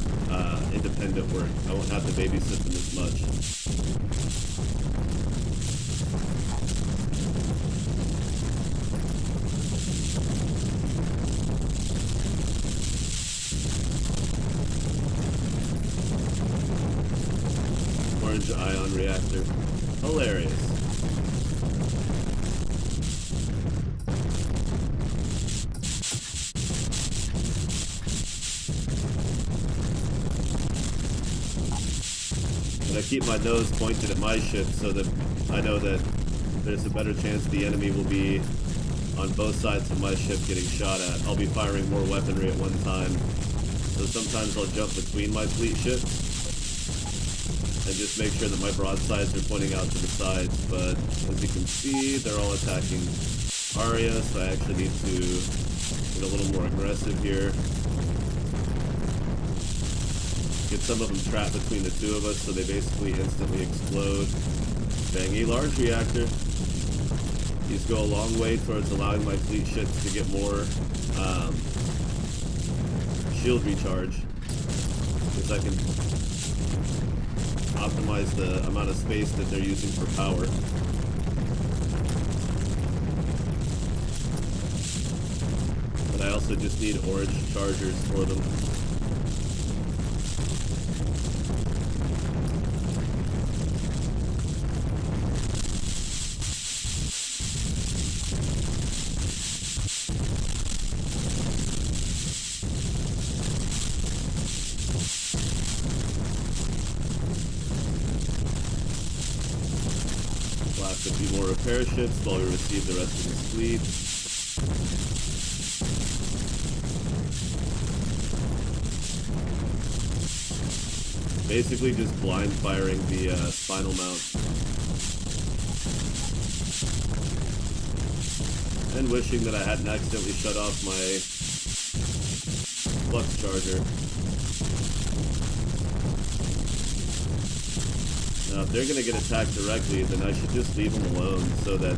independent work. I won't have to babysit them as much. Orange ion reactor. Hilarious. But I keep my nose pointed at my ship so that I know that there's a better chance the enemy will be on both sides of my ship getting shot at. I'll be firing more weaponry at one time. So sometimes I'll jump between my fleet ships and just make sure that my broadsides are pointing out to the sides. But as you can see, they're all attacking Arya, so I actually need to get a little more aggressive here. Get some of them trapped between the two of us so they basically instantly explode. Bangy large reactor. These go a long way towards allowing my fleet ships to get more shield recharge, because I can optimize the amount of space that they're using for power. But I also just need orange chargers for them. Blast a few more repair ships while we receive the rest of his fleet. Basically just blind firing the spinal mount. And wishing that I hadn't accidentally shut off my flux charger. Now, if they're going to get attacked directly, then I should just leave them alone so that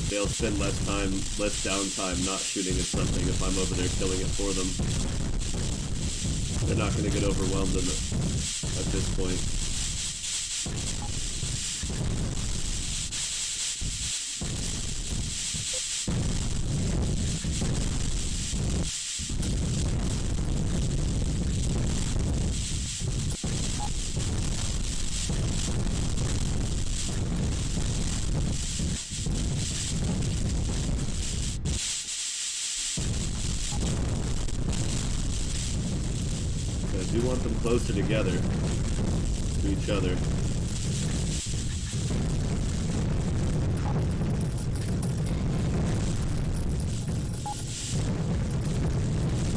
they'll spend less downtime not shooting at something if I'm over there killing it for them. They're not going to get overwhelmed at this point. I do want them closer together to each other.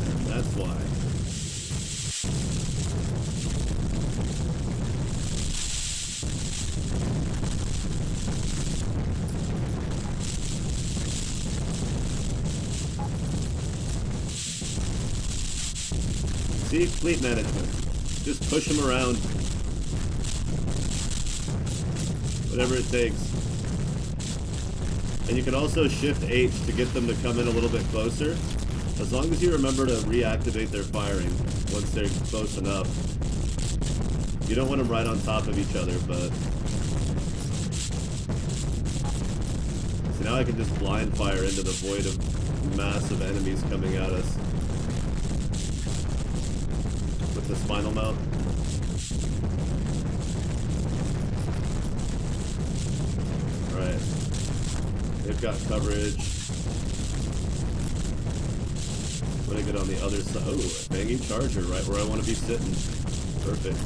And that's why. See, fleet management. Just push them around. Whatever it takes. And you can also shift H to get them to come in a little bit closer. As long as you remember to reactivate their firing once they're close enough. You don't want them right on top of each other, but... So now I can just blind fire into the void of massive enemies coming at us. The spinal mount. Alright. They've got coverage. I'm gonna get on the other side. Oh, a banging charger right where I want to be sitting. Perfect.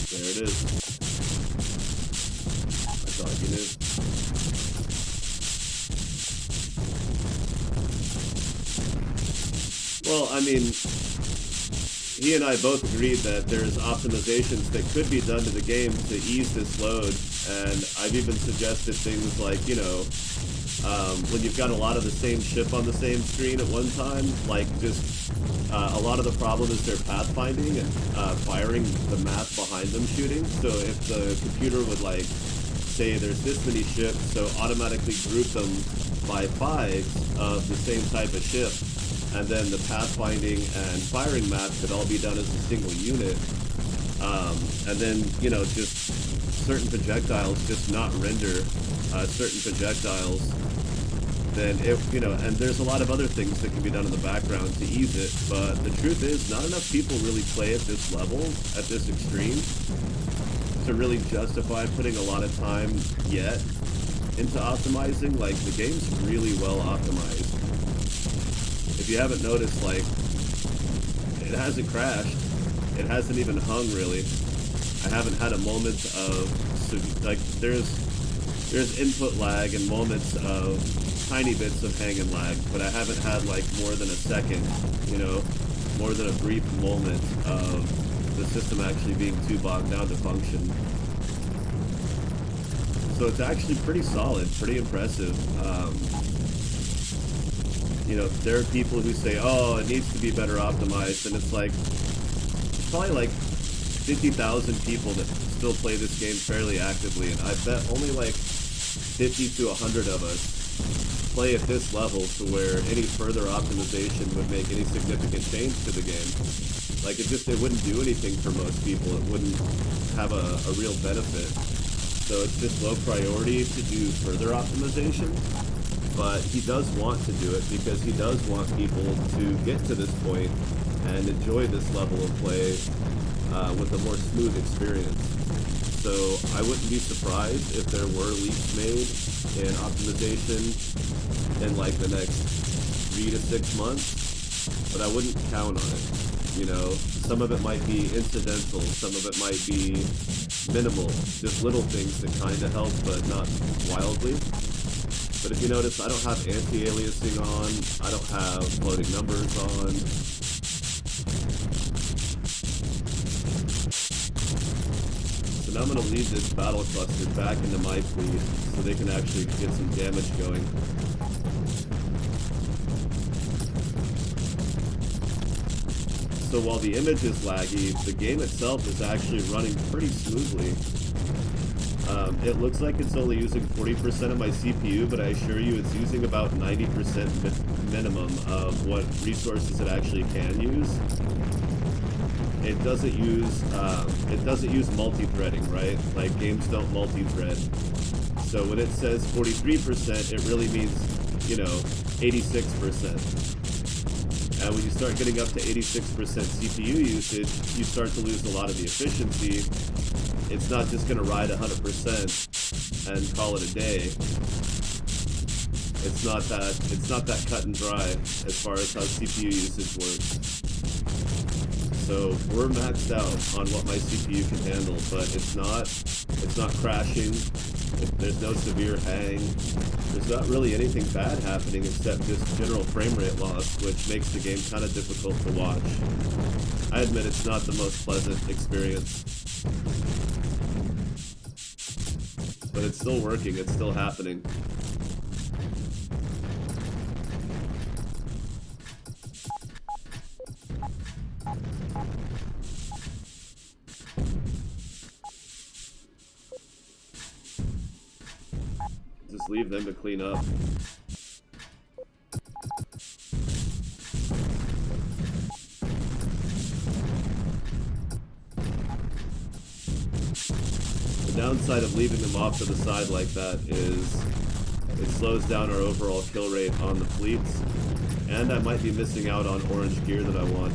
There it is. Well, I mean, he and I both agreed that there's optimizations that could be done to the game to ease this load, and I've even suggested things like, you know, when you've got a lot of the same ship on the same screen at one time, like just a lot of the problem is their pathfinding and firing the map behind them shooting. So if the computer would like say there's this many ships, so automatically group them by 5s of the same type of ship, and then the pathfinding and firing map could all be done as a single unit, and then, you know, just certain projectiles just not render certain projectiles, then if, you know, and there's a lot of other things that can be done in the background to ease it, but the truth is not enough people really play at this level, at this extreme, to really justify putting a lot of time yet into optimizing. Like, the game's really well optimized. If you haven't noticed, like, it hasn't crashed. It hasn't even hung, really. I haven't had a moment of, like, there's there's input lag and moments of tiny bits of hang and lag, but I haven't had like more than a second, you know, more than a brief moment of the system actually being too bogged down to function. So it's actually pretty solid, pretty impressive. You know, there are people who say, oh, it needs to be better optimized, and it's like, probably like 50,000 people that still play this game fairly actively, and I bet only like 50 to 100 of us play at this level to where any further optimization would make any significant change to the game. Like, it wouldn't do anything for most people. It wouldn't have a real benefit. So it's just low priority to do further optimization. But he does want to do it because he does want people to get to this point and enjoy this level of play with a more smooth experience. So I wouldn't be surprised if there were leaks made in optimization in like the next 3 to 6 months, but I wouldn't count on it. You know, some of it might be incidental, some of it might be minimal, just little things that kind of help, but not wildly. But if you notice, I don't have anti-aliasing on, I don't have floating numbers on. So now I'm going to lead this battle cluster back into my fleet so they can actually get some damage going. So while the image is laggy, the game itself is actually running pretty smoothly. It looks like it's only using 40% of my CPU, but I assure you it's using about 90% minimum of what resources it actually can use. It doesn't use multi-threading, right? Like, games don't multi-thread. So when it says 43%, it really means, you know, 86%. And when you start getting up to 86% CPU usage, you start to lose a lot of the efficiency. It's not just going to ride 100% and call it a day. It's not that cut and dry as far as how CPU usage works. So we're maxed out on what my CPU can handle, but it's not crashing. There's no severe hang. There's not really anything bad happening except just general frame rate loss, which makes the game kind of difficult to watch. I admit it's not the most pleasant experience. But it's still working, it's still happening. Just leave them to clean up. The downside of leaving them off to the side like that is it slows down our overall kill rate on the fleets, and I might be missing out on orange gear that I want,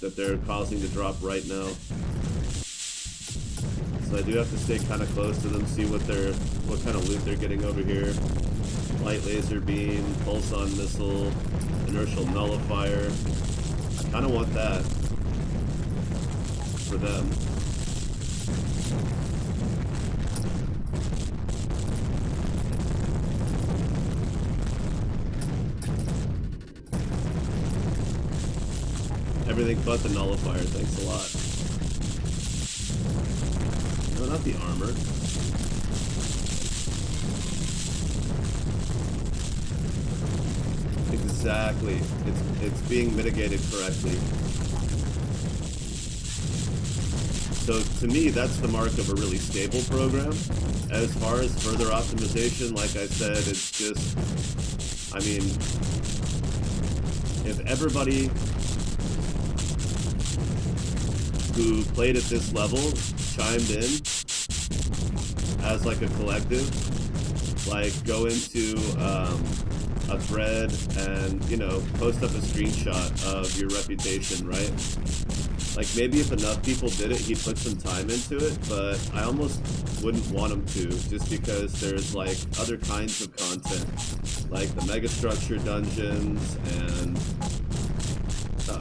that they're causing to drop right now. So I do have to stay kind of close to them, see what kind of loot they're getting over here. Light laser beam, pulse-on missile, inertial nullifier. I kind of want that for them. Everything but the nullifier, thanks a lot. No, not the armor. Exactly. It's being mitigated correctly. So to me, that's the mark of a really stable program. As far as further optimization, like I said, it's just, I mean, if everybody who played at this level chimed in as like a collective, like go into a thread and, you know, post up a screenshot of your reputation, right? Like, maybe if enough people did it, he'd put some time into it, but I almost wouldn't want him to, just because there's like other kinds of content, like the megastructure dungeons and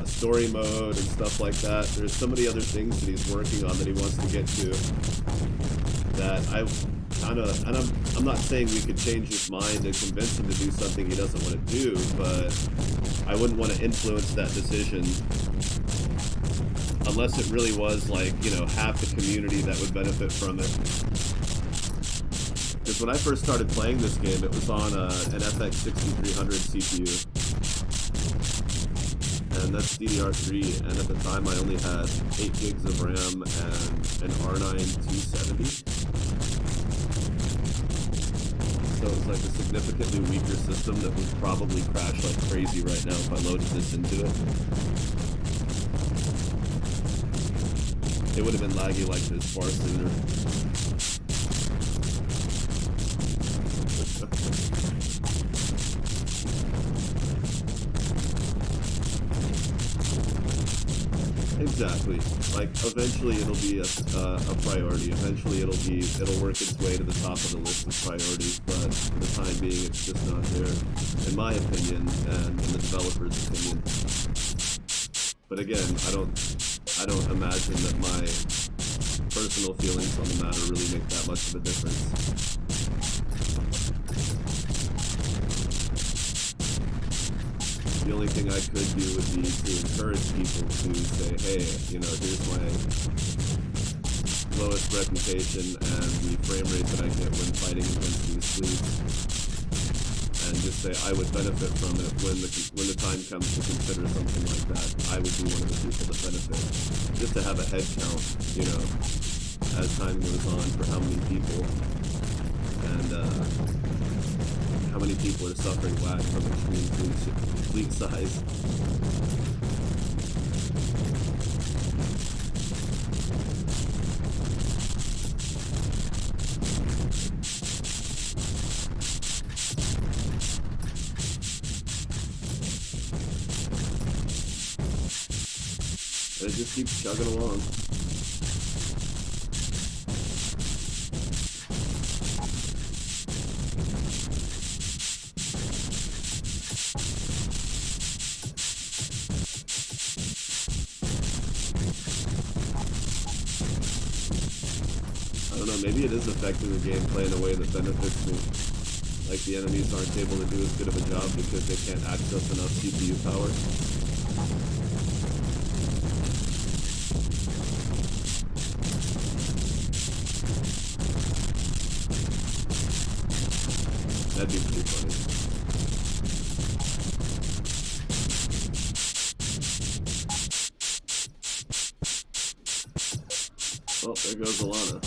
story mode and stuff like that. There's so many other things that he's working on that he wants to get to that I kind of, and I'm not saying we could change his mind and convince him to do something he doesn't want to do, but I wouldn't want to influence that decision unless it really was like, you know, half the community that would benefit from it. Because when I first started playing this game, it was on an FX 6300 CPU. And that's DDR3, and at the time I only had 8 gigs of RAM and an R9 270. So it was like a significantly weaker system that would probably crash like crazy right now if I loaded this into it. It would have been laggy like this far sooner. Exactly. Like, eventually it'll be a priority. Eventually it'll work its way to the top of the list of priorities, but for the time being it's just not there, in my opinion, and in the developer's opinion. But again, I don't imagine that my personal feelings on the matter really make that much of a difference. The only thing I could do would be to encourage people to say, hey, you know, here's my lowest reputation and the frame rate that I get when fighting against these fleets. And just say I would benefit from it when the time comes to consider something like that. I would be one of the people that benefit. Just to have a head count, you know, as time goes on for how many people and how many people are suffering lag from extreme fleet size. And it just keeps chugging along. I don't know, maybe it is affecting the gameplay in a way that benefits me. Like the enemies aren't able to do as good of a job because they can't access enough CPU power. That'd be pretty funny. Well, there goes Alana.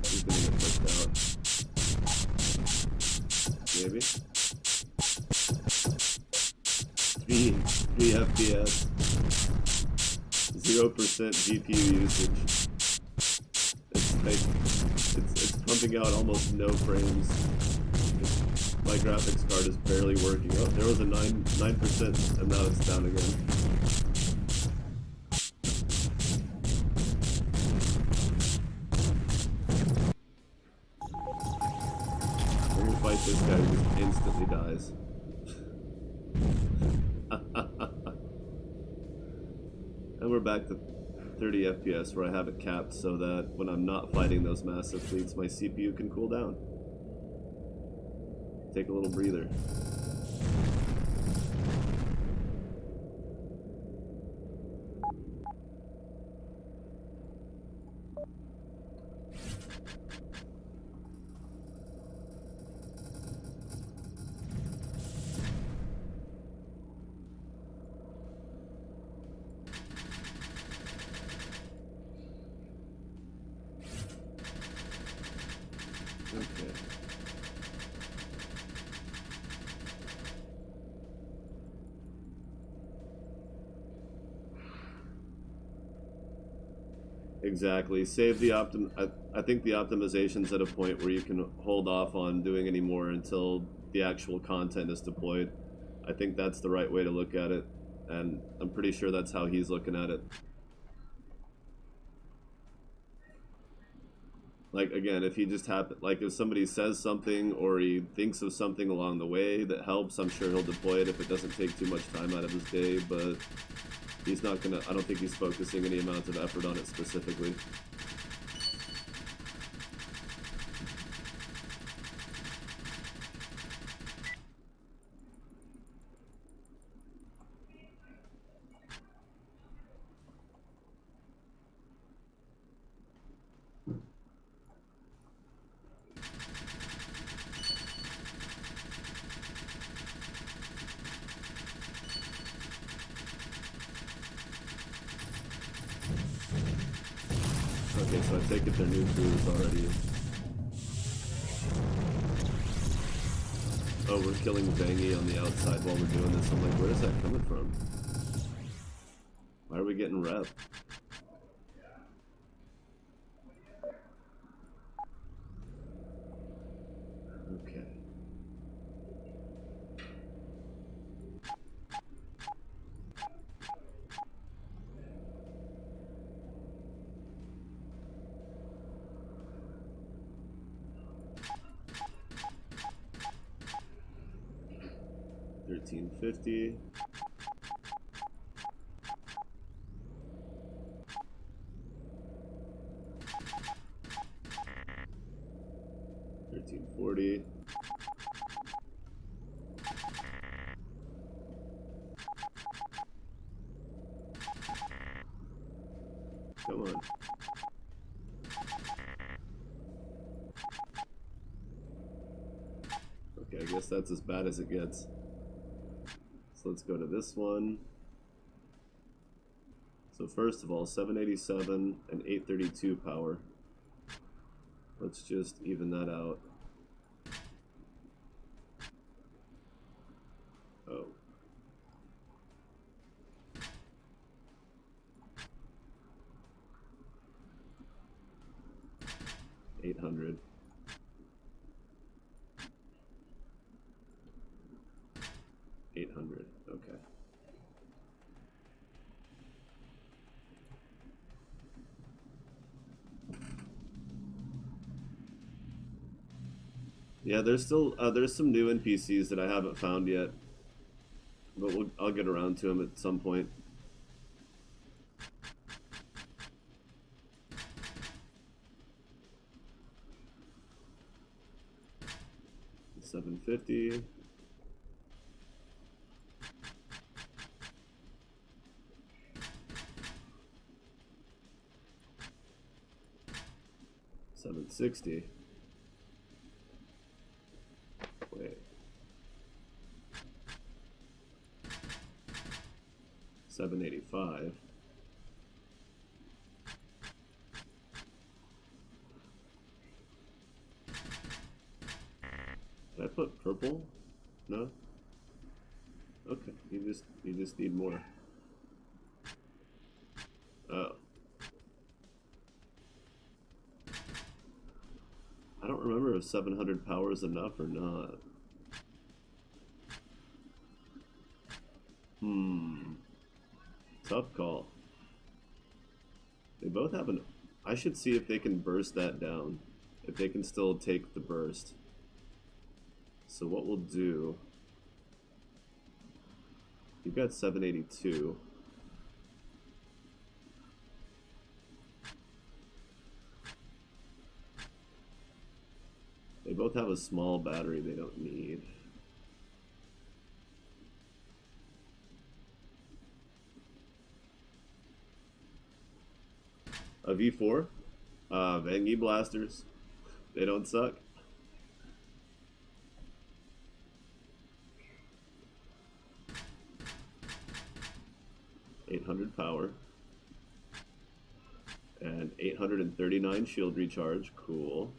She's gonna get pushed out. Maybe. 3 FPS. 0% GPU usage. It's like, it's pumping out almost no frames. My graphics card is barely working. Oh, there was a 9%, and now it's down again. We're gonna fight this guy who just instantly dies. And we're back to 30 FPS where I have it capped so that when I'm not fighting those massive fleets, my CPU can cool down. Take a little breather. Okay. Exactly. Save the I think the optimization's at a point where you can hold off on doing any more until the actual content is deployed. I think that's the right way to look at it, and I'm pretty sure that's how he's looking at it. Like, again, if he just like if somebody says something or he thinks of something along the way that helps, I'm sure he'll deploy it if it doesn't take too much time out of his day, but he's not gonna, I don't think he's focusing any amount of effort on it specifically. Okay, so I take it their new crew is already... Oh, we're killing Vangy on the outside while we're doing this. I'm like, where is that coming from? Why are we getting rep? Okay. $13.50. $13.40. Come on. Okay, I guess that's as bad as it gets. So let's go to this one. So first of all, 787 and 832 power. Let's just even that out. Oh. $800. $800. Okay. Yeah, there's still there's some new NPCs that I haven't found yet, but I'll get around to them at some point. $750. $760. Wait. $785. Did I put purple? No? Okay, you just need more. Oh. I don't remember if 700 power is enough or not. Tough call. They both have an... I should see if they can burst that down. If they can still take the burst. So what we'll do... You've got 782. They both have a small battery they don't need. A V4? Vangy blasters. They don't suck. $800 power. And 839 shield recharge. Cool.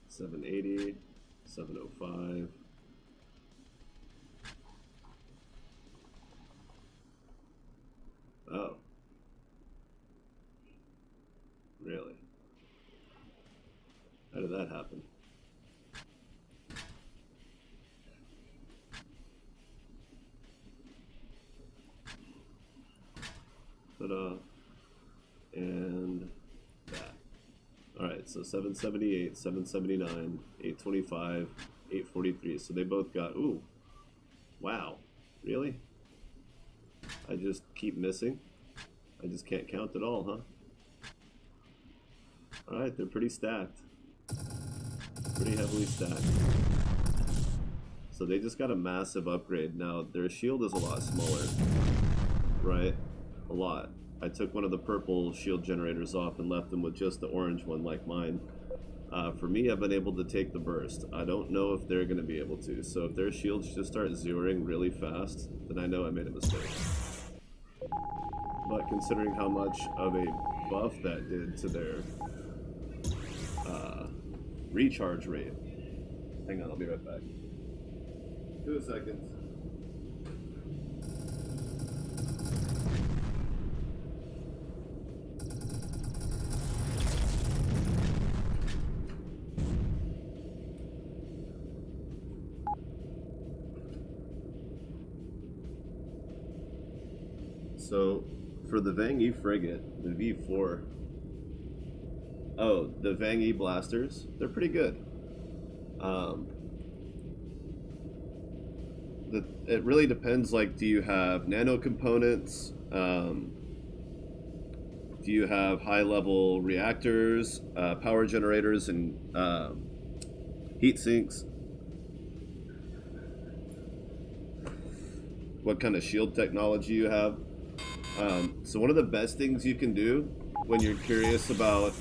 $780, $705. Oh. Really? How did that happen? Ta-da. And that. Alright, so 778, 779, 825, 843. So they both got, ooh. Wow. Really? I just keep missing? I just can't count at all, huh? Alright, they're pretty stacked. Pretty heavily stacked. So they just got a massive upgrade. Now, their shield is a lot smaller. Right? A lot. I took one of the purple shield generators off and left them with just the orange one like mine. For me, I've been able to take the burst. I don't know if they're going to be able to. So if their shields just start zeroing really fast, then I know I made a mistake. But considering how much of a buff that did to their recharge rate. Hang on, I'll be right back. 2 seconds. So, for the Vang E frigate, the V4, oh, the Vang E blasters, they're pretty good. It really depends, like, do you have nano components? Do you have high-level reactors, power generators, and heat sinks? What kind of shield technology you have? So one of the best things you can do when you're curious about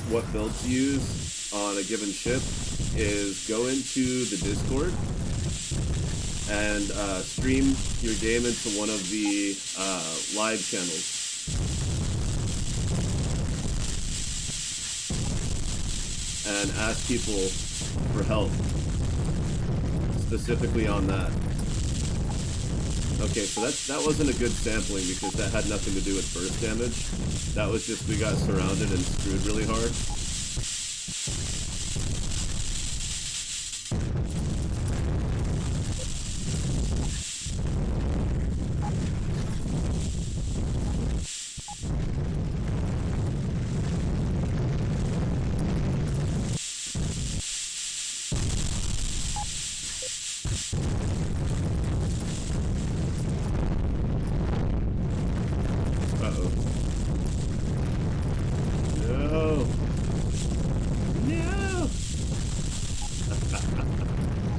what builds to use on a given ship is go into the Discord and stream your game into one of the live channels. And ask people for help, specifically on that. Okay, so that wasn't a good sampling because that had nothing to do with burst damage. That was just we got surrounded and screwed really hard.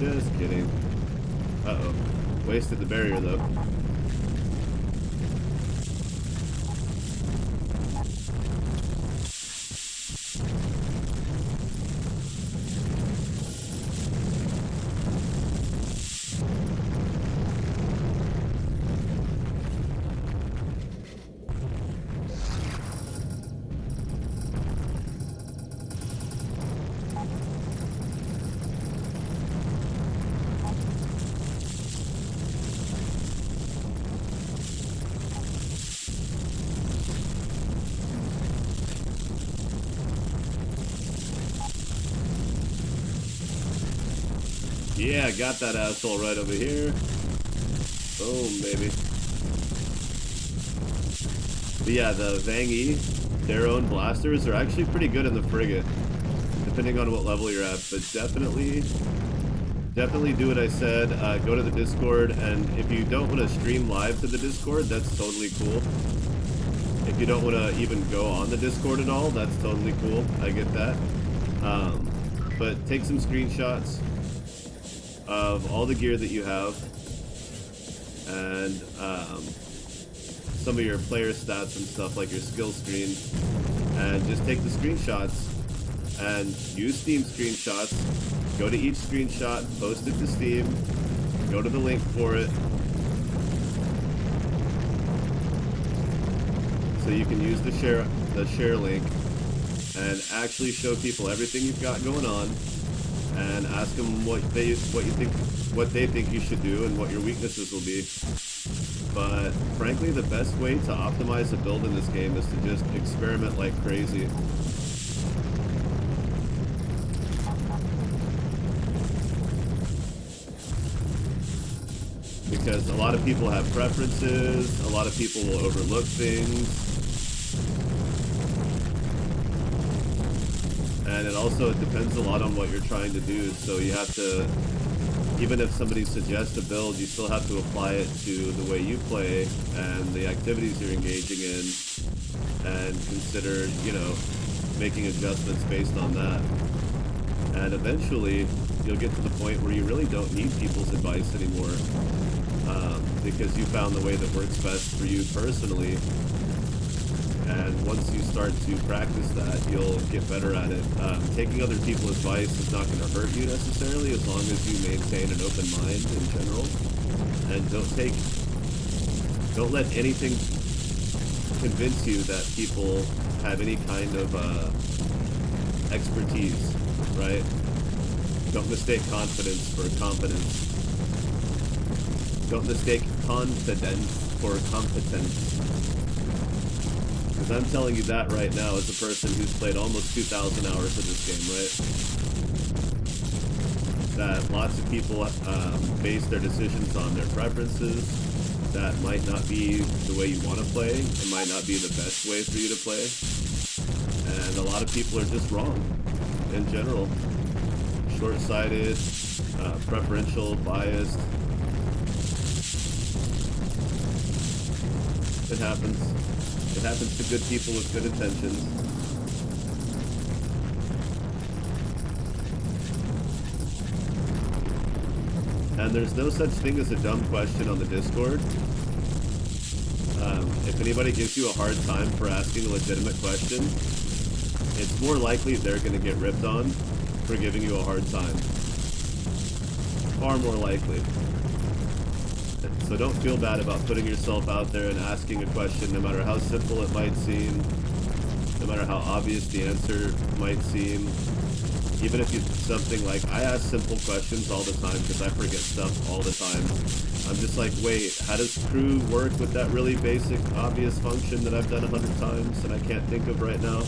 Just kidding. Uh-oh. Wasted the barrier, though. Yeah, got that asshole right over here. Boom, baby. But yeah, the Vang E, their own blasters, are actually pretty good in the frigate, depending on what level you're at. But definitely do what I said. Go to the Discord, and if you don't want to stream live to the Discord, that's totally cool. If you don't want to even go on the Discord at all, that's totally cool. I get that. But take some screenshots of all the gear that you have and some of your player stats and stuff, like your skill screen, and just take the screenshots and use Steam screenshots. Go to each screenshot, post it to Steam, go to the link for it, so you can use the share link and actually show people everything you've got going on, and ask them what they think you should do and what your weaknesses will be. But frankly, the best way to optimize a build in this game is to just experiment like crazy. Because a lot of people have preferences, a lot of people will overlook things. And it also depends a lot on what you're trying to do, so you have to, even if somebody suggests a build, you still have to apply it to the way you play and the activities you're engaging in, and consider, you know, making adjustments based on that. And eventually, you'll get to the point where you really don't need people's advice anymore, because you found the way that works best for you personally. And once you start to practice that, you'll get better at it. Taking other people's advice is not going to hurt you necessarily, as long as you maintain an open mind in general. And don't let anything convince you that people have any kind of expertise, right? Don't mistake confidence for competence. Don't mistake confidence for competence. Because I'm telling you that right now as a person who's played almost 2,000 hours of this game, right? That lots of people base their decisions on their preferences. That might not be the way you want to play. It might not be the best way for you to play. And a lot of people are just wrong in general. Short-sighted, preferential, biased. It happens. It happens to good people with good intentions. And there's no such thing as a dumb question on the Discord. If anybody gives you a hard time for asking a legitimate question, it's more likely they're going to get ripped on for giving you a hard time. Far more likely. So don't feel bad about putting yourself out there and asking a question, no matter how simple it might seem, no matter how obvious the answer might seem. Even if it's something like, I ask simple questions all the time because I forget stuff all the time. I'm just like, wait, how does crew work with that really basic, obvious function that I've done 100 times and I can't think of right now?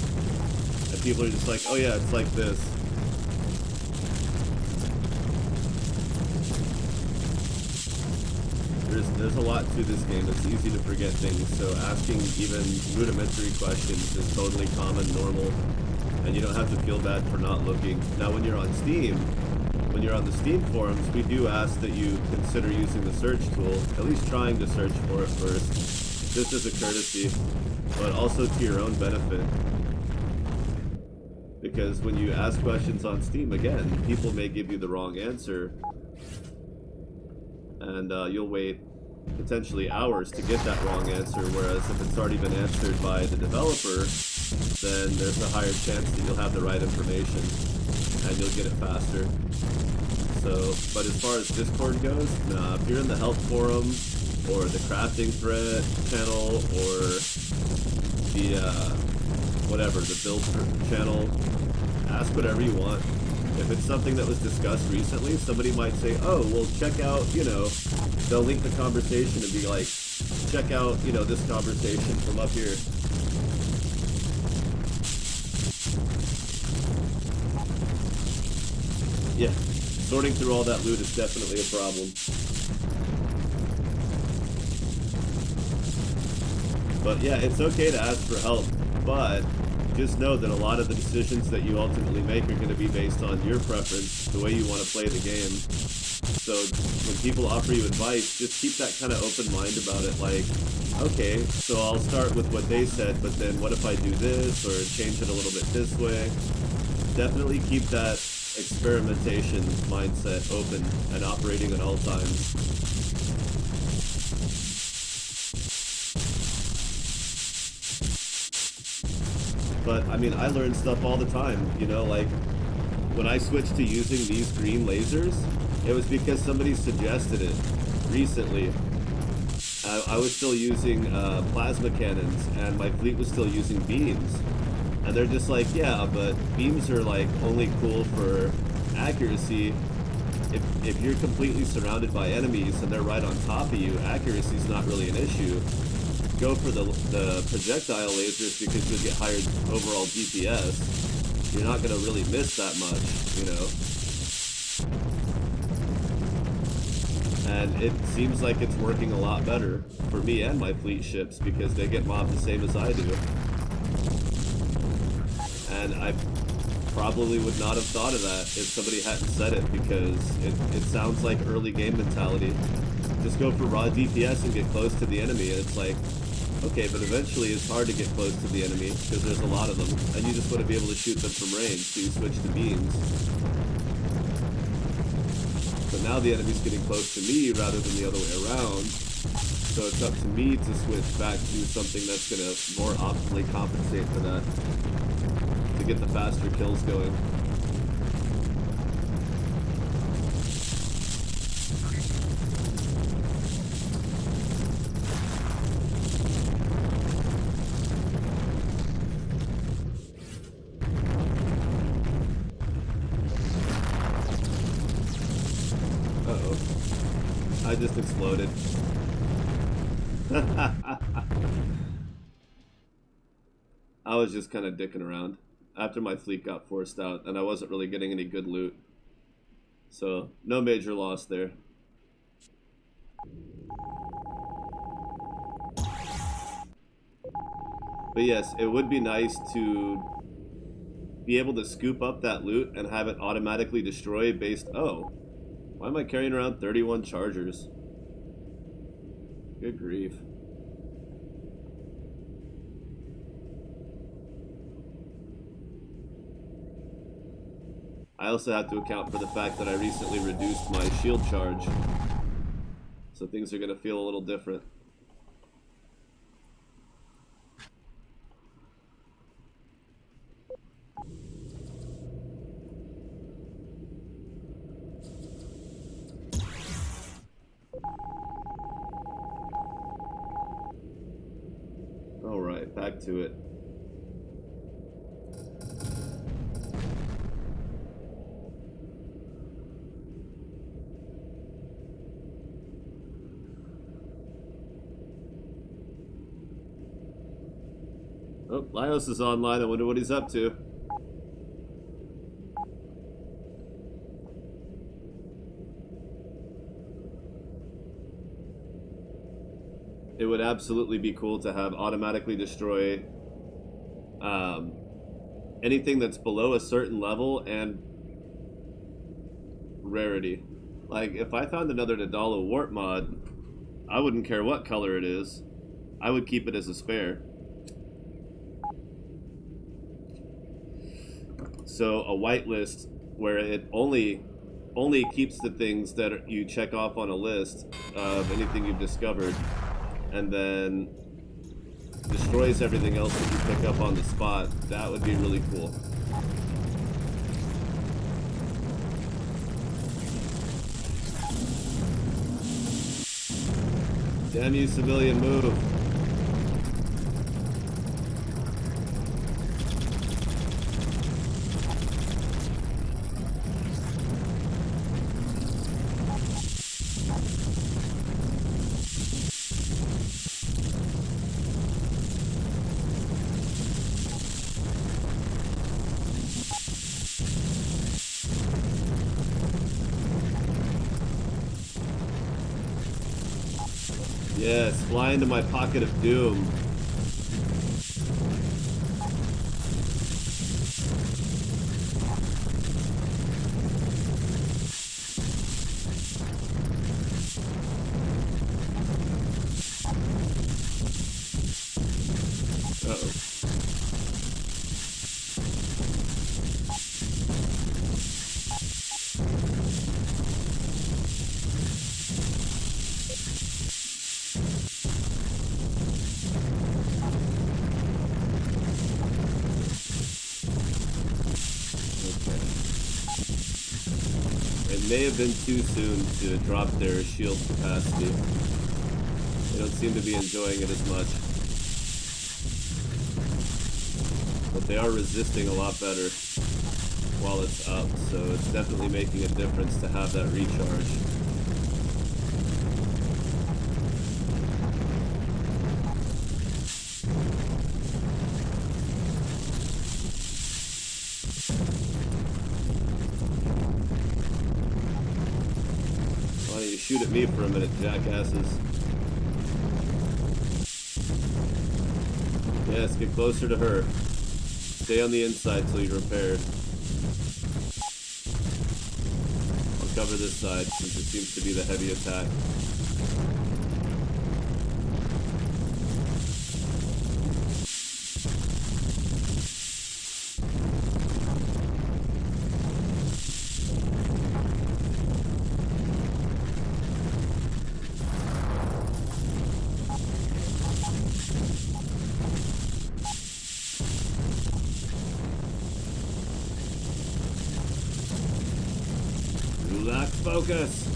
And people are just like, oh yeah, it's like this. There's a lot to this game. It's easy to forget things, so asking even rudimentary questions is totally common, normal, and you don't have to feel bad for not looking. Now when you're on Steam, when you're on the Steam forums, we do ask that you consider using the search tool, at least trying to search for it first, just as a courtesy, but also to your own benefit. Because when you ask questions on Steam, again, people may give you the wrong answer, and you'll wait potentially hours to get that wrong answer, whereas if it's already been answered by the developer, then there's a higher chance that you'll have the right information and you'll get it faster. So, but as far as Discord goes, nah, if you're in the help forum or the crafting thread channel or the the build channel, ask whatever you want. If it's something that was discussed recently, somebody might say, oh, well, check out, they'll link the conversation and be like, check out, this conversation from up here. Yeah, sorting through all that loot is definitely a problem. But yeah, it's okay to ask for help, but just know that a lot of the decisions that you ultimately make are going to be based on your preference, the way you want to play the game. So when people offer you advice, just keep that kind of open mind about it. Like, okay, so I'll start with what they said, but then what if I do this or change it a little bit this way? Definitely keep that experimentation mindset open and operating at all times. But, I mean, I learn stuff all the time, like, when I switched to using these green lasers, it was because somebody suggested it recently. I was still using plasma cannons, and my fleet was still using beams. And they're just like, yeah, but beams are, like, only cool for accuracy. If you're completely surrounded by enemies and they're right on top of you, accuracy's not really an issue. Go for the projectile lasers because you'll get higher overall DPS. You're not going to really miss that much, And it seems like it's working a lot better for me and my fleet ships because they get mobbed the same as I do. And I probably would not have thought of that if somebody hadn't said it, because it sounds like early game mentality. Just go for raw DPS and get close to the enemy, and it's like, okay, but eventually it's hard to get close to the enemy because there's a lot of them, and you just want to be able to shoot them from range, so you switch to beams. But now the enemy's getting close to me rather than the other way around, So it's up to me to switch back to something that's going to more optimally compensate for that, to get the faster kills going. Uh-oh. I just exploded. I was just kind of dicking around after my fleet got forced out, and I wasn't really getting any good loot. So, no major loss there. But yes, it would be nice to be able to scoop up that loot and have it automatically destroy based... Oh, why am I carrying around 31 chargers? Good grief. I also have to account for the fact that I recently reduced my shield charge. So things are going to feel a little different. Alright, back to it. Oh, Lyos is online. I wonder what he's up to. It would absolutely be cool to have automatically destroy anything that's below a certain level and rarity. Like, if I found another Nadala warp mod, I wouldn't care what color it is. I would keep it as a spare. So a whitelist where it only keeps the things that you check off on a list of anything you've discovered, and then destroys everything else that you pick up on the spot. That would be really cool. Damn you, civilian, move. Yes, fly into my pocket of doom. Uh-oh. May have been too soon to drop their shield capacity. They don't seem to be enjoying it as much. But they are resisting a lot better while it's up, so it's definitely making a difference to have that recharge. Shoot at me for a minute, jackasses. Yes, get closer to her. Stay on the inside till you're repaired. I'll cover this side since it seems to be the heavy attack. back. Focus!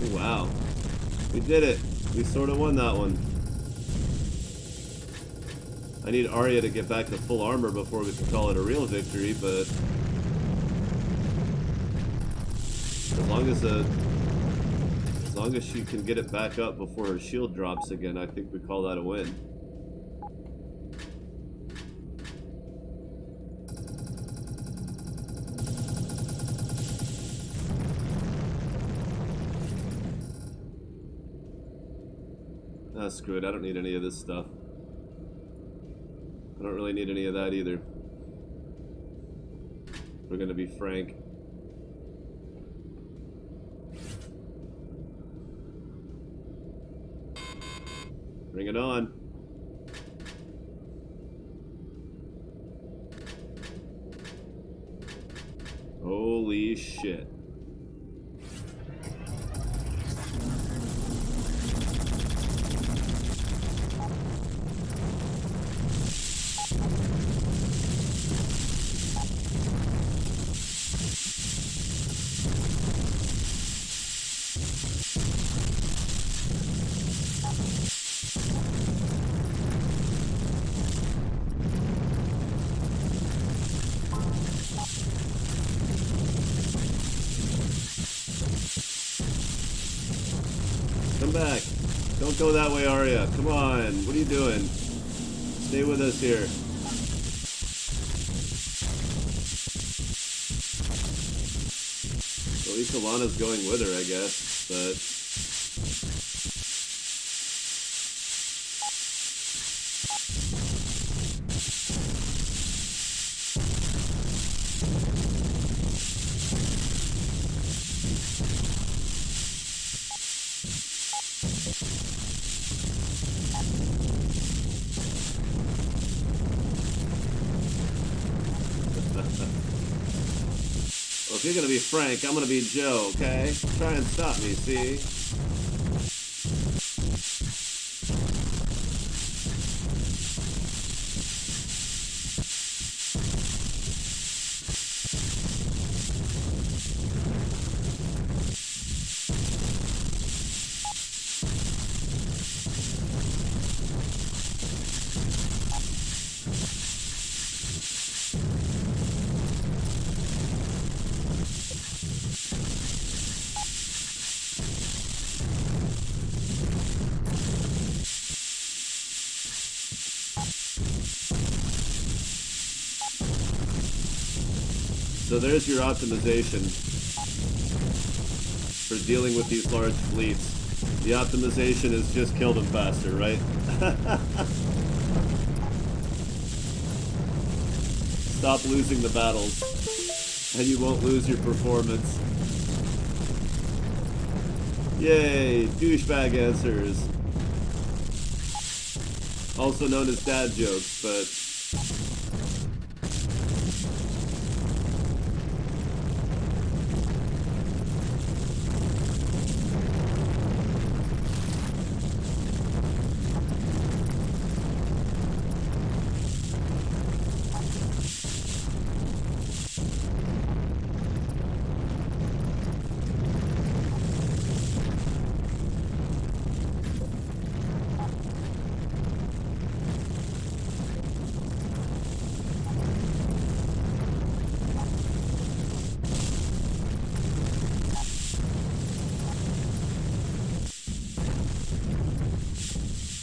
Oh, wow. We did it. We sort of won that one. I need Arya to get back to full armor before we can call it a real victory, but as long as she can get it back up before her shield drops again, I think we call that a win. Ah, screw it. I don't need any of this stuff. I don't really need any of that either. We're gonna be frank. Bring it on. Holy shit. Come back. Don't go that way, Arya. Come on. What are you doing? Stay with us here. At least Alana's going with her, I guess. But well, if you're gonna be Frank, I'm gonna be Joe, okay? Try and stop me, see? So there's your optimization for dealing with these large fleets. The optimization is just kill them faster, right? Stop losing the battles, and you won't lose your performance. Yay, douchebag answers. Also known as dad jokes, but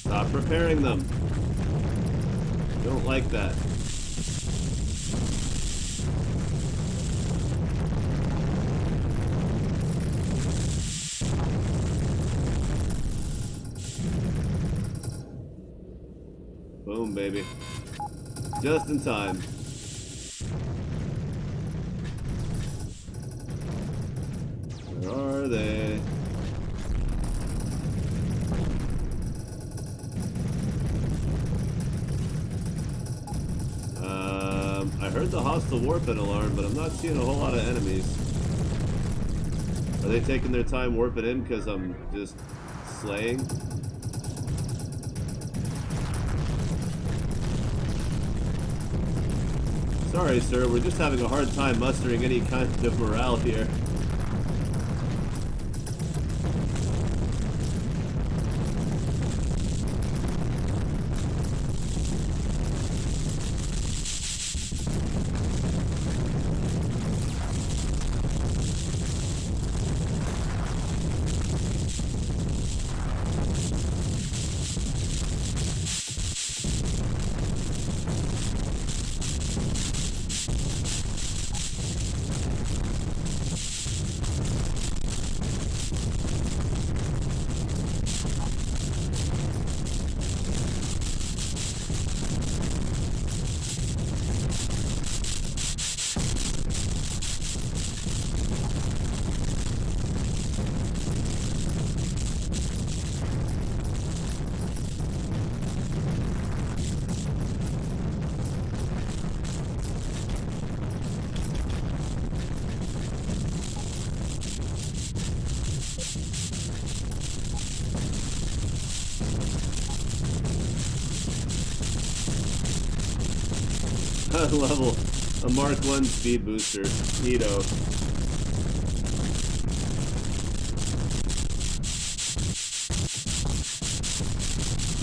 stop repairing them. Don't like that. Boom, baby. Just in time. Where are they? I heard the hostile warping alarm, but I'm not seeing a whole lot of enemies. Are they taking their time warping in because I'm just slaying? Sorry, sir, we're just having a hard time mustering any kind of morale here. Level a Mark 1 speed booster. Neato.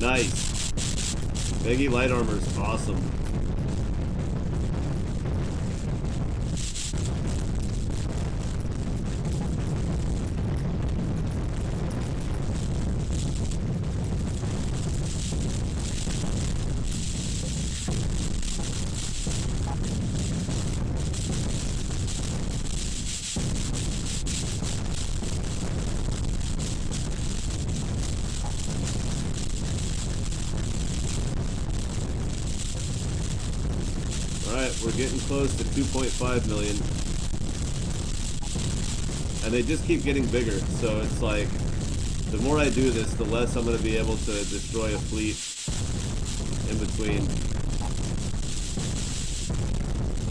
Nice. Baggy light armor is awesome. We're getting close to 2.5 million. And they just keep getting bigger, so it's like, the more I do this, the less I'm going to be able to destroy a fleet in between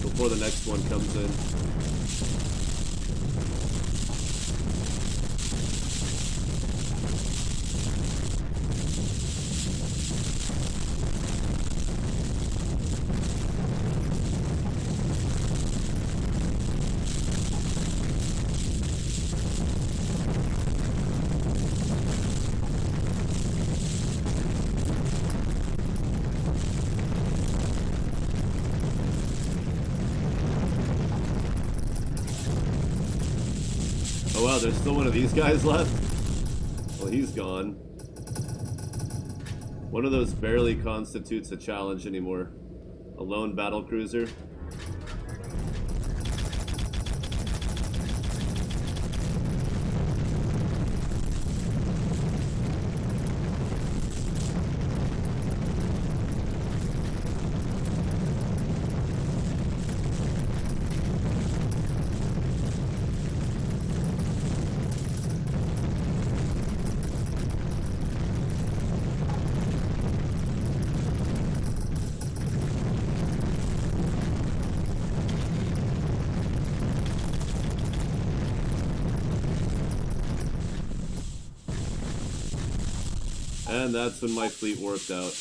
before the next one comes in. Oh wow, there's still one of these guys left? Well, he's gone. One of those barely constitutes a challenge anymore. A lone battle cruiser. And that's when my fleet worked out.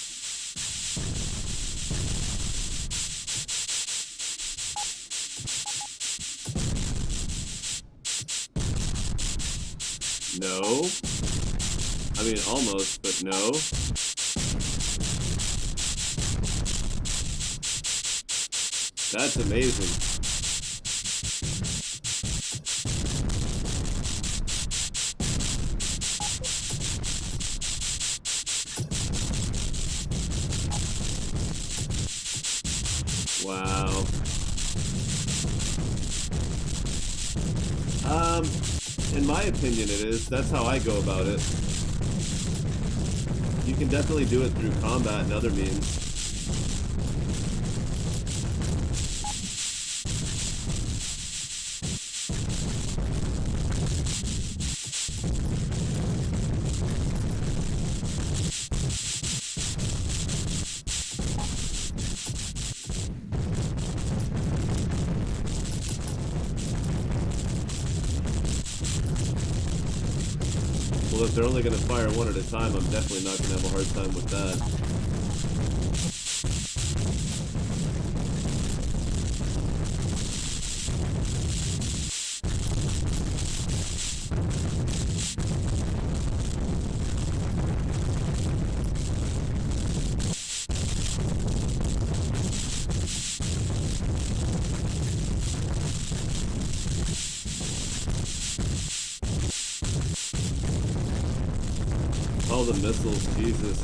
No. I mean, almost, but no. That's amazing. Wow. In my opinion it is. That's how I go about it. You can definitely do it through combat and other means. Well, if they're only going to fire one at a time, I'm definitely not going to have a hard time with that. all the missiles, Jesus.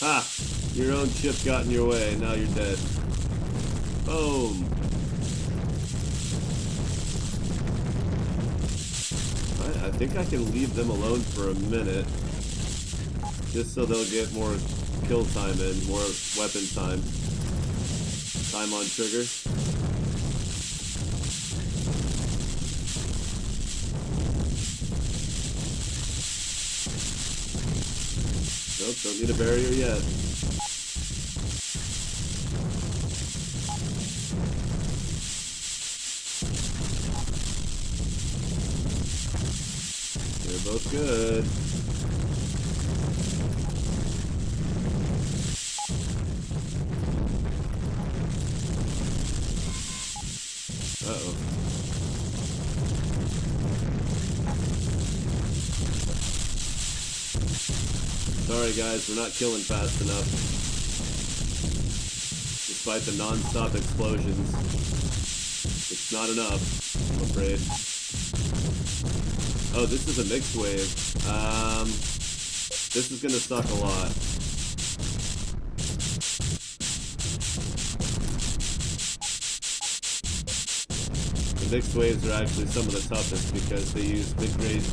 Ha! Your own ship got in your way, now you're dead. Boom! I think I can leave them alone for a minute. Just so they'll get more kill time and more weapon time. Time on trigger. Nope, don't need a barrier yet. They're both good. Uh-oh. Sorry guys, we're not killing fast enough. Despite the non-stop explosions. It's not enough, I'm afraid. Oh, this is a mixed wave. This is gonna suck a lot. The mixed waves are actually some of the toughest because they use mid-range.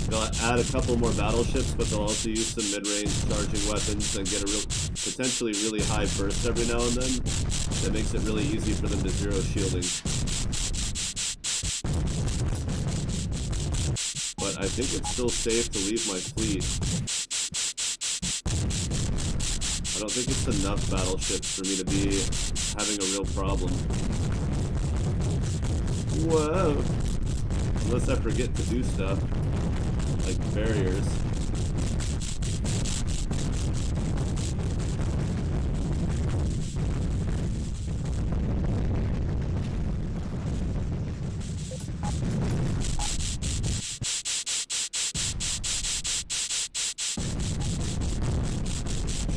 They'll add a couple more battleships, but they'll also use some mid-range charging weapons and get a potentially really high burst every now and then. That makes it really easy for them to zero shielding. But I think it's still safe to leave my fleet. I don't think it's enough battleships for me to be having a real problem. Whoa! Unless I forget to do stuff. Like barriers.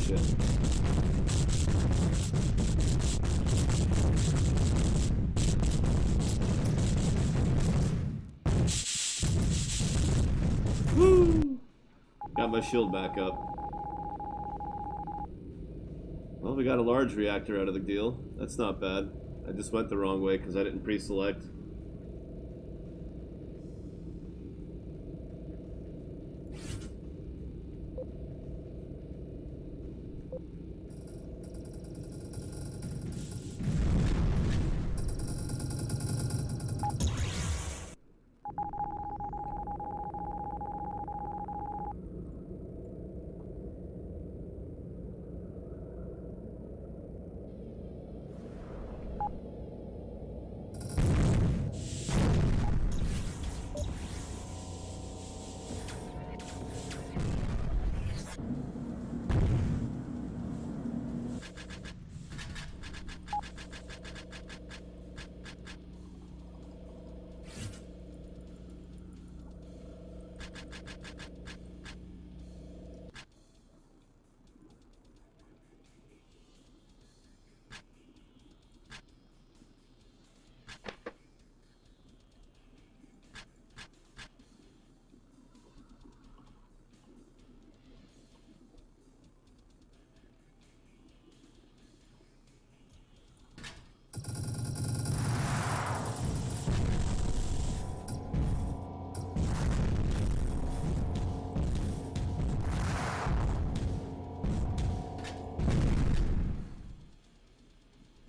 Shit. Woo! Got my shield back up. Well, we got a large reactor out of the deal. That's not bad. I just went the wrong way because I didn't pre-select.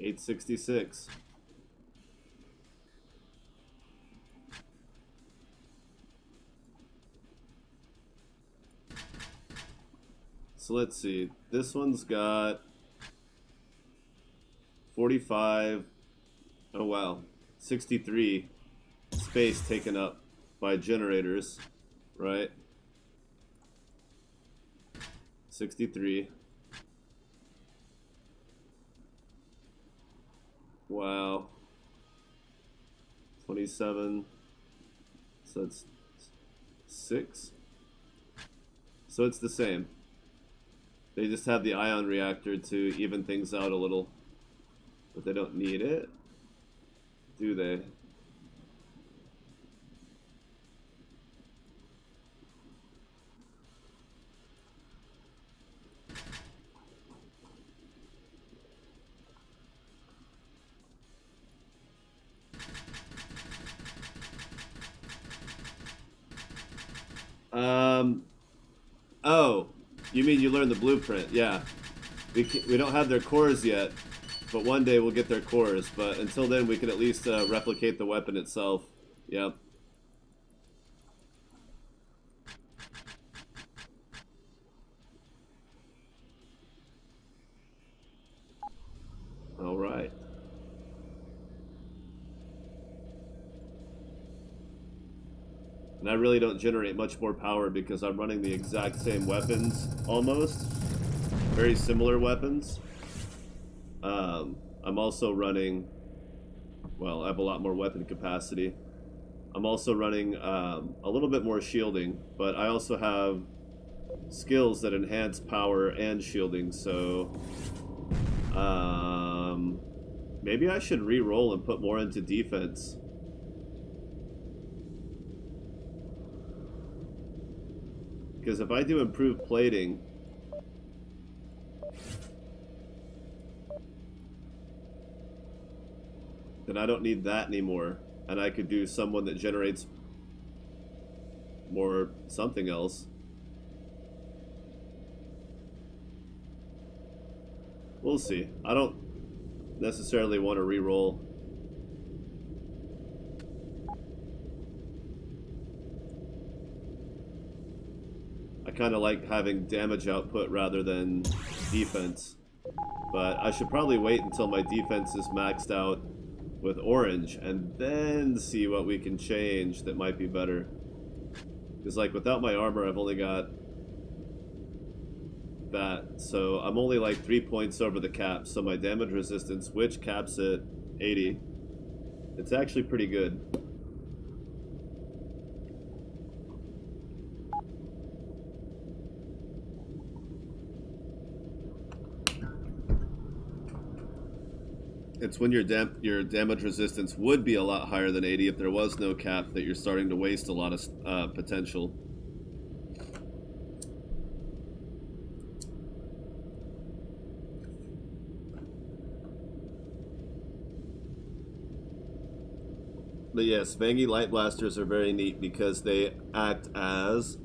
$866. So let's see. This one's got 45. Oh wow. 63 space taken up by generators, right? 63. Wow. 27, So it's 6. So it's the same. They just have the ion reactor to even things out a little. But they don't need it, do they? Oh, you mean you learned the blueprint? Yeah. We don't have their cores yet, but one day we'll get their cores. But until then, we can at least replicate the weapon itself. Yep. All right. And I really don't generate much more power because I'm running the exact same weapons, almost. Very similar weapons. I'm also running, well, I have a lot more weapon capacity. I'm also running a little bit more shielding, but I also have skills that enhance power and shielding, so maybe I should re-roll and put more into defense. Because if I do improved plating, then I don't need that anymore. And I could do someone that generates more something else. We'll see. I don't necessarily want to re-roll. I kind of like having damage output rather than defense. But I should probably wait until my defense is maxed out with orange and then see what we can change that might be better. Because like without my armor, I've only got that. So I'm only like 3 points over the cap. So my damage resistance, which caps at 80, it's actually pretty good. It's when your damage resistance would be a lot higher than 80 if there was no cap that you're starting to waste a lot of potential. But yes, Vangy Light Blasters are very neat because they act as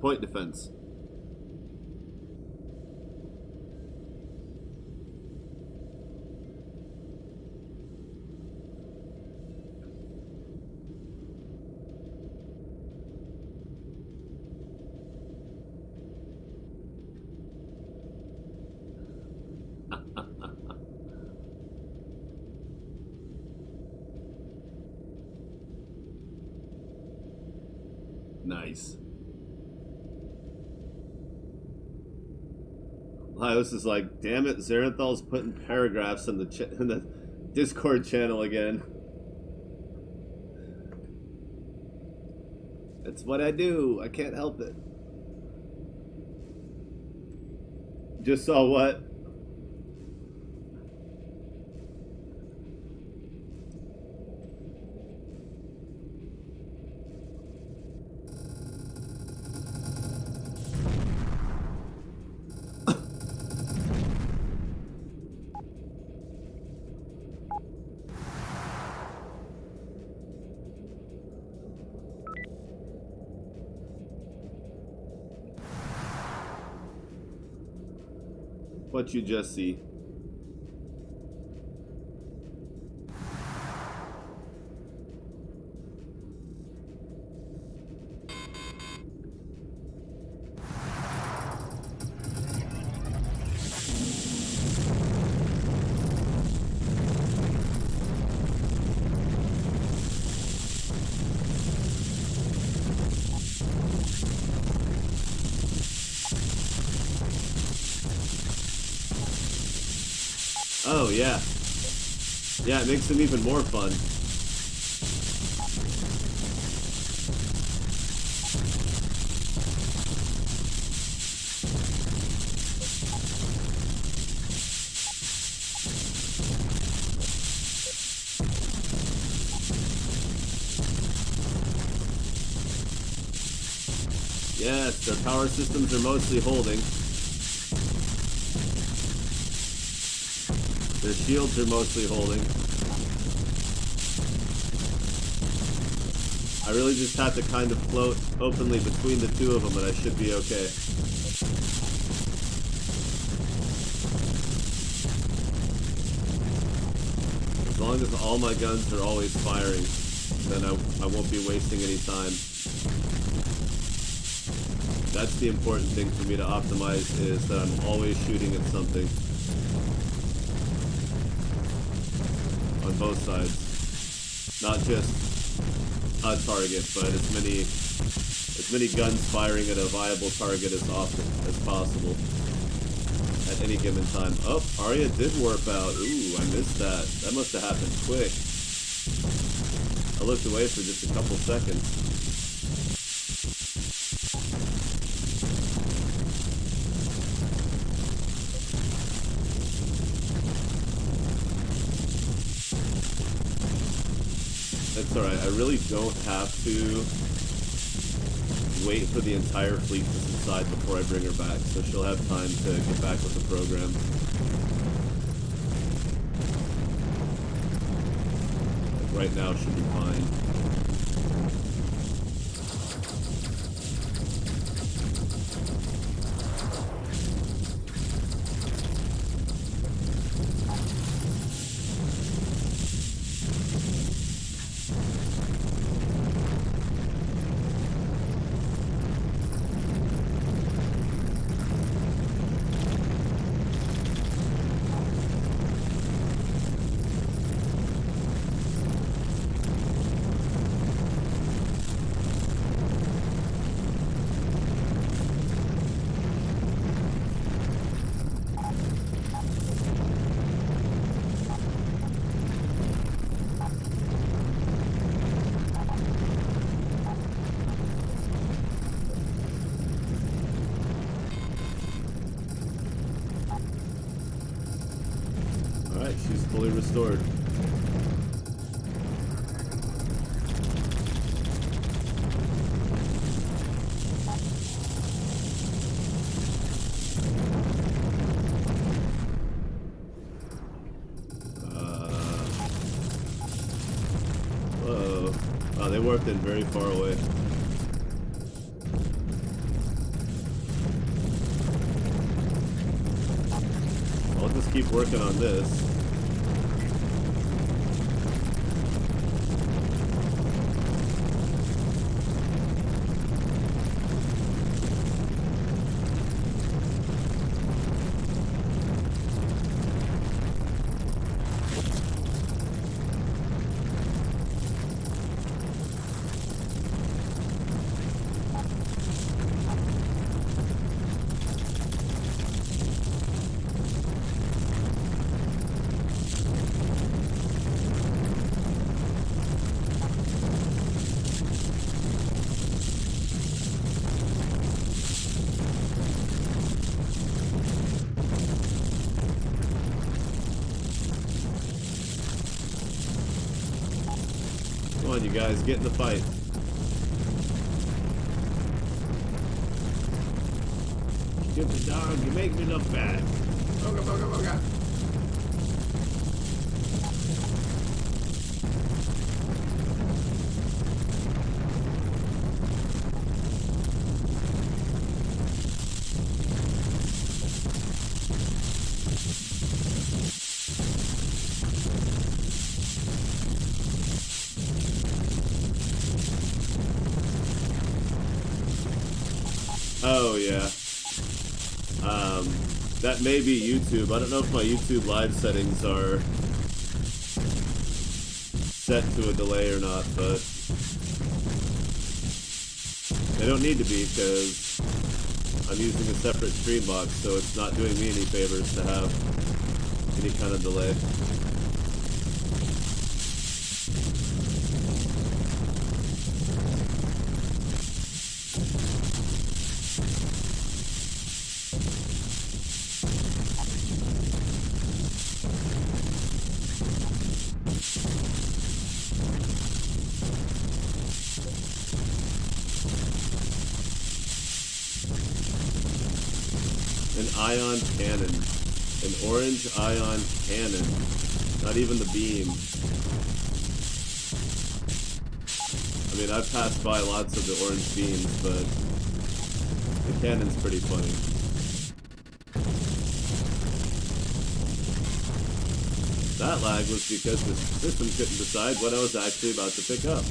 point defense. Nice. Laios is like, damn it, Zarinthal's putting paragraphs in the Discord channel again. It's what I do. I can't help it. Just saw what? What you just see. Oh, yeah. Yeah, it makes them even more fun. Yes, their power systems are mostly holding. Their shields are mostly holding. I really just have to kind of float openly between the two of them and I should be okay. As long as all my guns are always firing, then I won't be wasting any time. That's the important thing for me to optimize, is that I'm always shooting at something. On both sides. Not just a target, but as many guns firing at a viable target as often as possible at any given time. Oh, Arya did warp out. Ooh, I missed that. That must have happened quick. I looked away for just a couple seconds. That's alright, I really don't have to wait for the entire fleet to subside before I bring her back, so she'll have time to get back with the program. Like right now, she'll be fine. Alright, she's fully restored. Whoa. Oh, they warped in very far away. I'll just keep working on this. Come on, you guys, get in the fight. Stupid dog, you make me look bad. Boga, boga, boga. Oh, yeah. That may be YouTube. I don't know if my YouTube live settings are set to a delay or not, but they don't need to be because I'm using a separate stream box, so it's not doing me any favors to have any kind of delay. An ion cannon. An orange ion cannon. Not even the beam. I mean, I've passed by lots of the orange beams, but the cannon's pretty funny. That lag was because the system couldn't decide what I was actually about to pick up.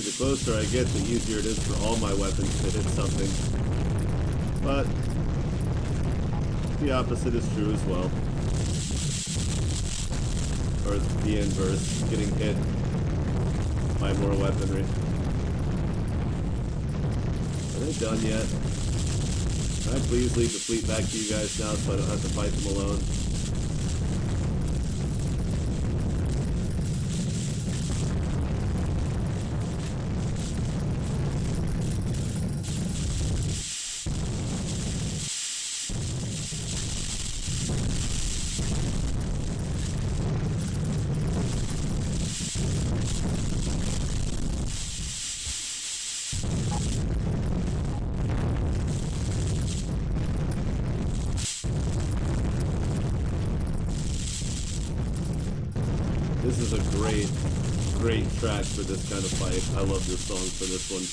The closer I get, the easier it is for all my weapons to hit something. But the opposite is true as well. Or the inverse, getting hit by more weaponry. Are they done yet? Can I please leave the fleet back to you guys now so I don't have to fight them alone? This is a great track for this kind of fight. I love this song for this one.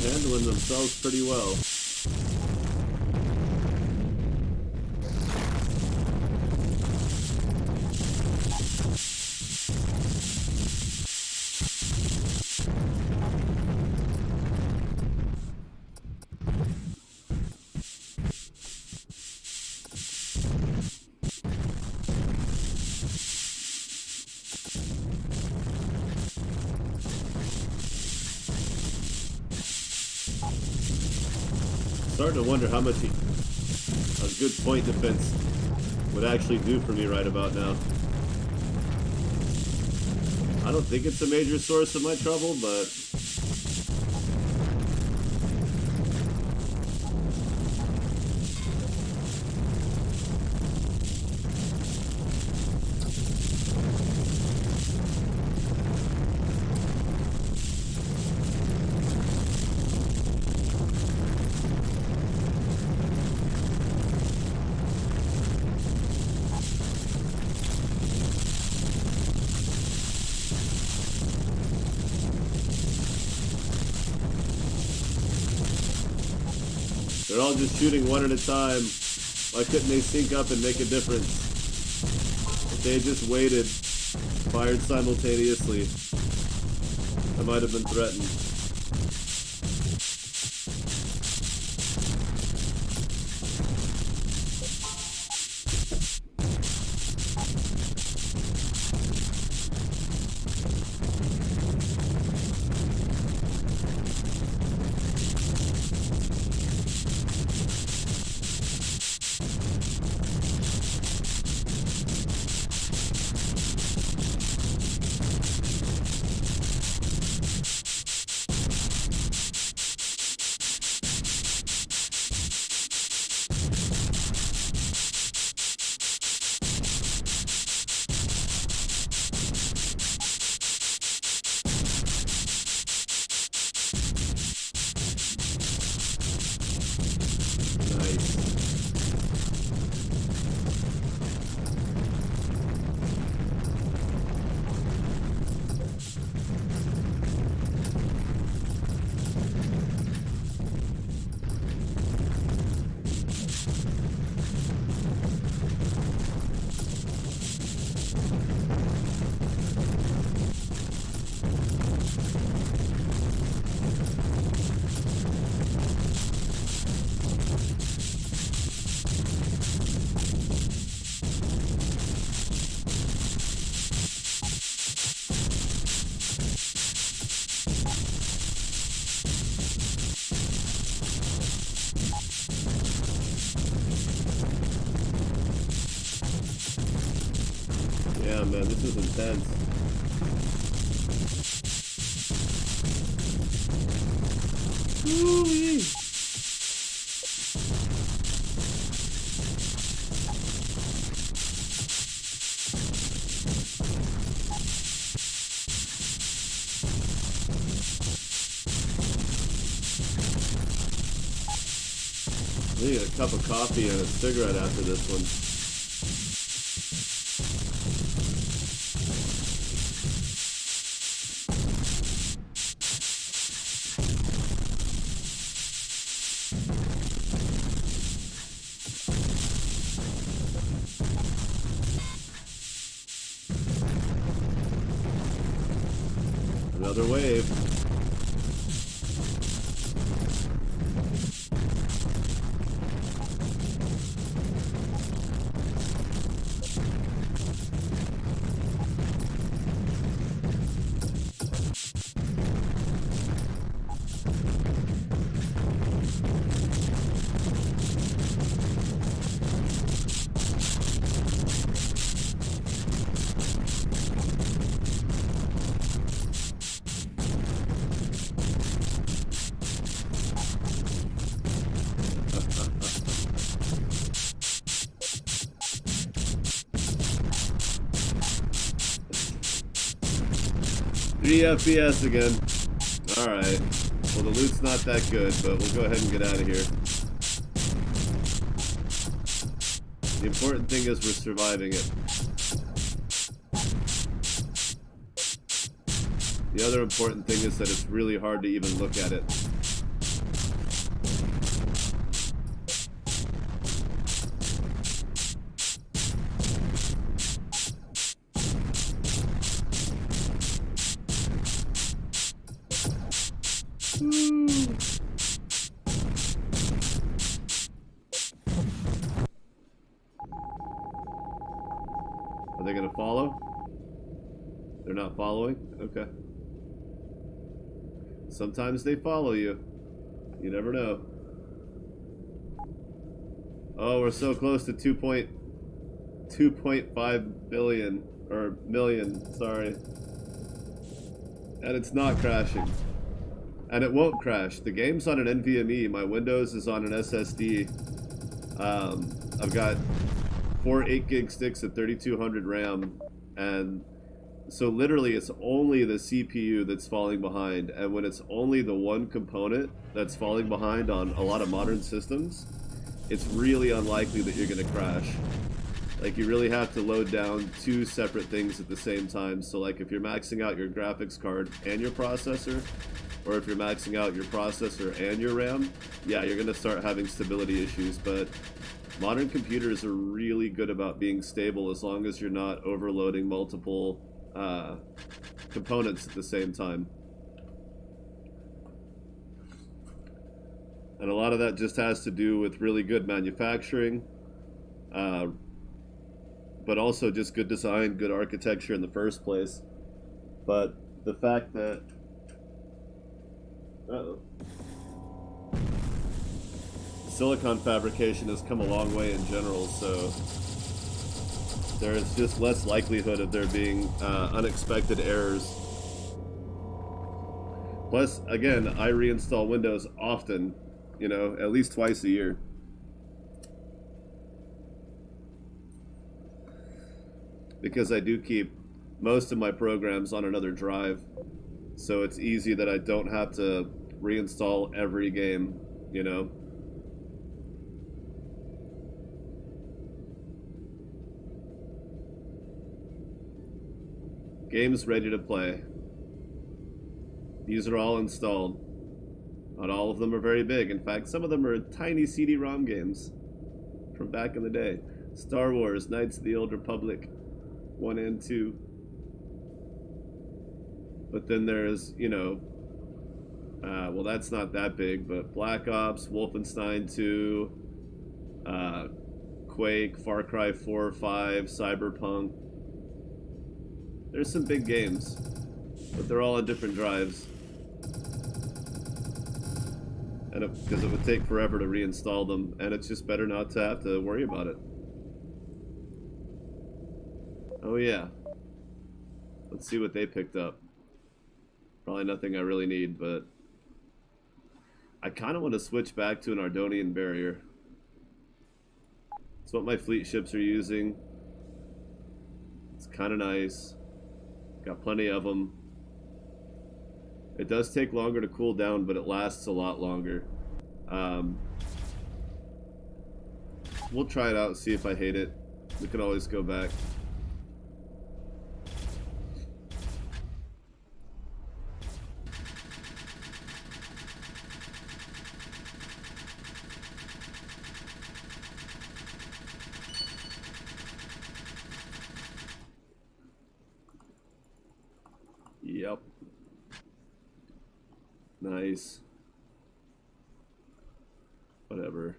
Handling themselves pretty well. Starting to wonder how much a good point defense would actually do for me right about now. I don't think it's a major source of my trouble, but they're all just shooting one at a time. Why couldn't they sync up and make a difference? If they had just waited, fired simultaneously, I might have been threatened. Yeah, man, this is intense. Woo-wee. I need a cup of coffee and a cigarette after this one. Another wave. FPS again. Alright. Well, the loot's not that good, but we'll go ahead and get out of here. The important thing is we're surviving it. The other important thing is that it's really hard to even look at it. Are they gonna follow? They're not following? Okay. Sometimes they follow you. You never know. Oh, we're so close to 2.5 billion, or million, sorry. And it's not crashing. And it won't crash. The game's on an NVMe. My Windows is on an SSD. I've got 4 8-gig sticks at 3200 RAM, and so literally it's only the CPU that's falling behind, and when it's only the one component that's falling behind on a lot of modern systems, it's really unlikely that you're going to crash. Like, you really have to load down 2 separate things at the same time. So like if you're maxing out your graphics card and your processor, or if you're maxing out your processor and your RAM, yeah, you're going to start having stability issues. But modern computers are really good about being stable as long as you're not overloading multiple components at the same time. And a lot of that just has to do with really good manufacturing, but also just good design, good architecture in the first place. But the fact that silicon fabrication has come a long way in general, so there's just less likelihood of there being unexpected errors. Plus, again, I reinstall Windows often, you know, at least twice a year. Because I do keep most of my programs on another drive, so it's easy that I don't have to reinstall every game, you know. Games ready to play. These are all installed. Not all of them are very big. In fact, some of them are tiny CD-ROM games from back in the day. Star Wars, Knights of the Old Republic 1 and 2. But then there's, you know, well, that's not that big, but Black Ops, Wolfenstein 2, Quake, Far Cry 4, 5, Cyberpunk. There's some big games, but they're all on different drives. And because it would take forever to reinstall them, and it's just better not to have to worry about it. Oh yeah. Let's see what they picked up. Probably nothing I really need, but I kind of want to switch back to an Ardonian barrier. It's what my fleet ships are using. It's kind of nice. Got plenty of them. It does take longer to cool down, but it lasts a lot longer. We'll try it out, see if I hate it. We can always go back. Yep. Nice. Whatever.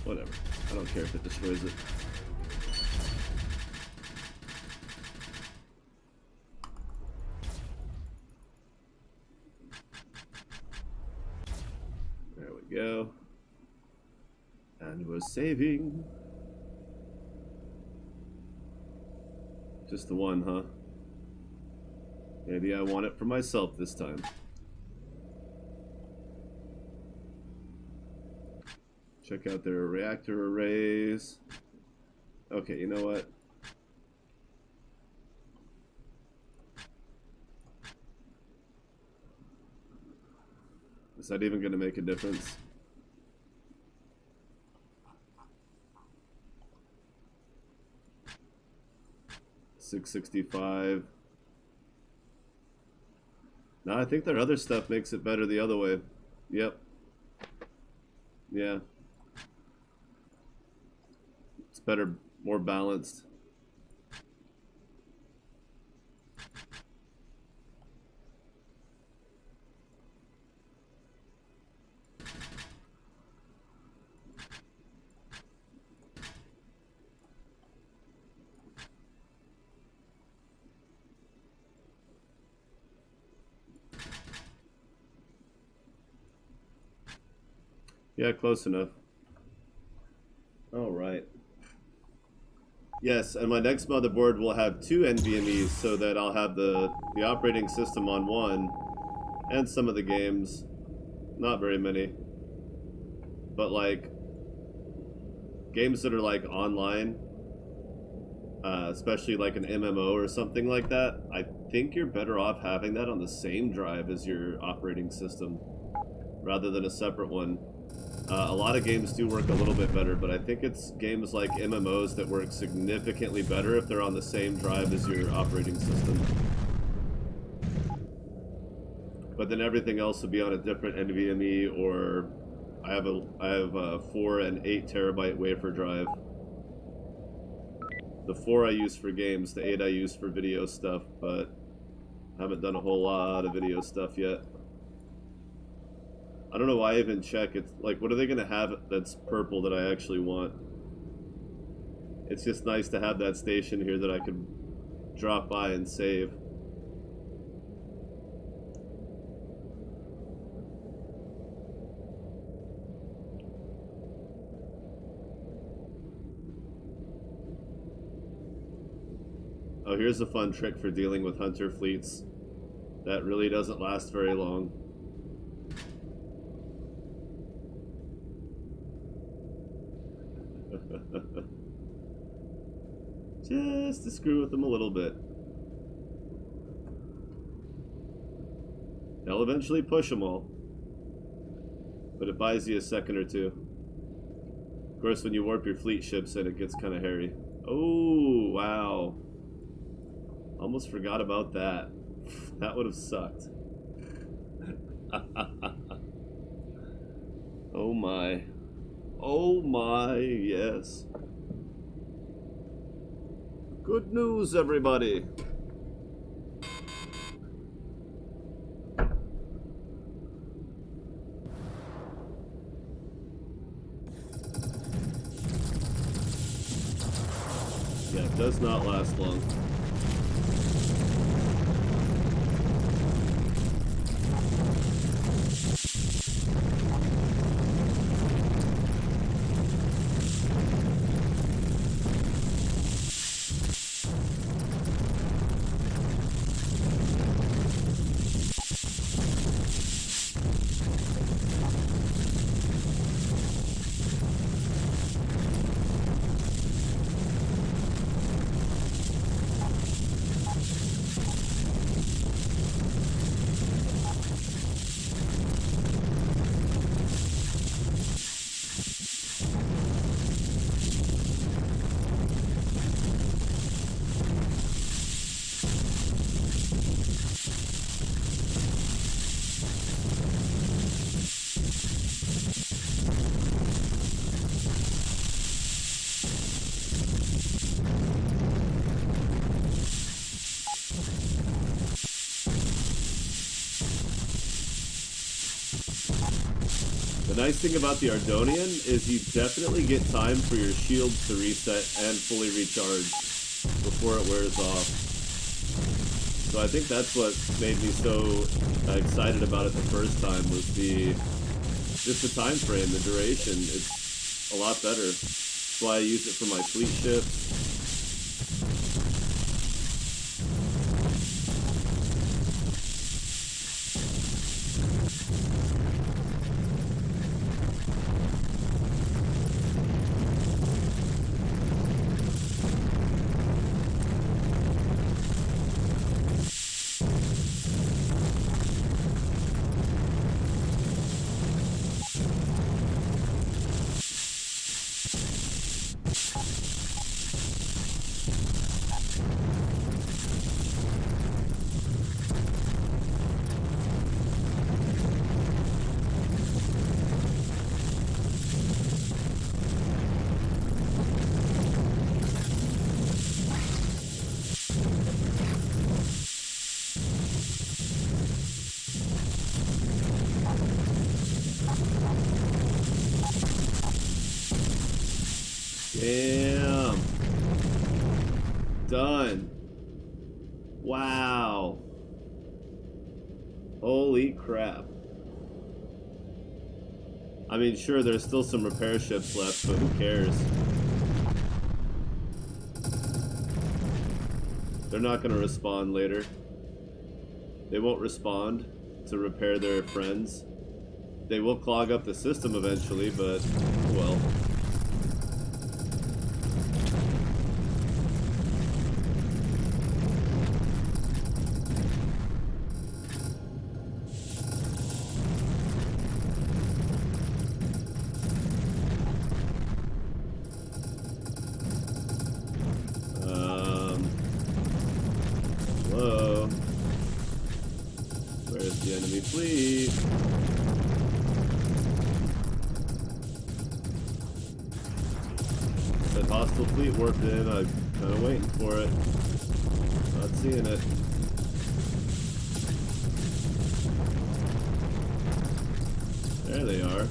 Whatever. I don't care if it destroys it. There we go. And we're saving. Just the one, huh? Maybe I want it for myself this time. Check out their reactor arrays. Okay, you know what? Is that even going to make a difference? $665. No, I think their other stuff makes it better the other way. Yep. Yeah. It's better, more balanced. Yeah, close enough. All right. Yes, and my next motherboard will have 2 NVMe's so that I'll have the operating system on one and some of the games. Not very many. But like games that are like online, especially like an MMO or something like that, I think you're better off having that on the same drive as your operating system rather than a separate one. A lot of games do work a little bit better, but I think it's games like MMOs that work significantly better if they're on the same drive as your operating system. But then everything else would be on a different NVMe, or I have a 4 and 8 terabyte wafer drive. The 4 I use for games, the 8 I use for video stuff, but I haven't done a whole lot of video stuff yet. I don't know why I even check. It's like, what are they going to have that's purple that I actually want? It's just nice to have that station here that I could drop by and save. Oh, here's a fun trick for dealing with hunter fleets. That really doesn't last very long. Just to screw with them a little bit. They'll eventually push them all, but it buys you a second or two. Of course, when you warp your fleet ships in, it gets kind of hairy. Oh, wow. Almost forgot about that. That would have sucked. Oh my. Oh my, yes. Good news, everybody. Yeah, it does not last long. The nice thing about the Ardonian is you definitely get time for your shields to reset and fully recharge before it wears off. So I think that's what made me so excited about it the first time, was just the time frame, the duration. It's a lot better. That's why I use it for my fleet shifts. Damn. Done. Wow. Holy crap. I mean, sure, there's still some repair ships left, but who cares? They're not going to respond later. They won't respond to repair their friends. They will clog up the system eventually, but, well. Hello? Where's the enemy fleet? That hostile fleet warped in. I'm kind of waiting for it. Not seeing it. There they are.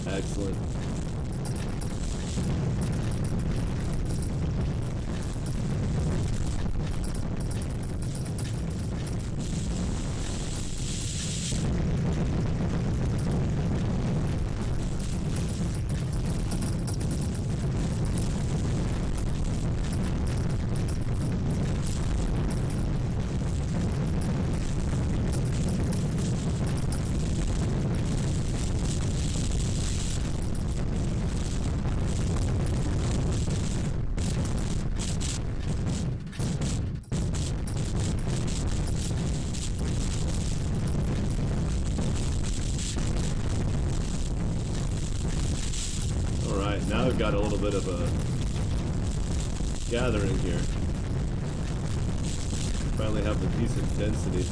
Excellent. Now we've got a little bit of a gathering here. Finally have a decent density.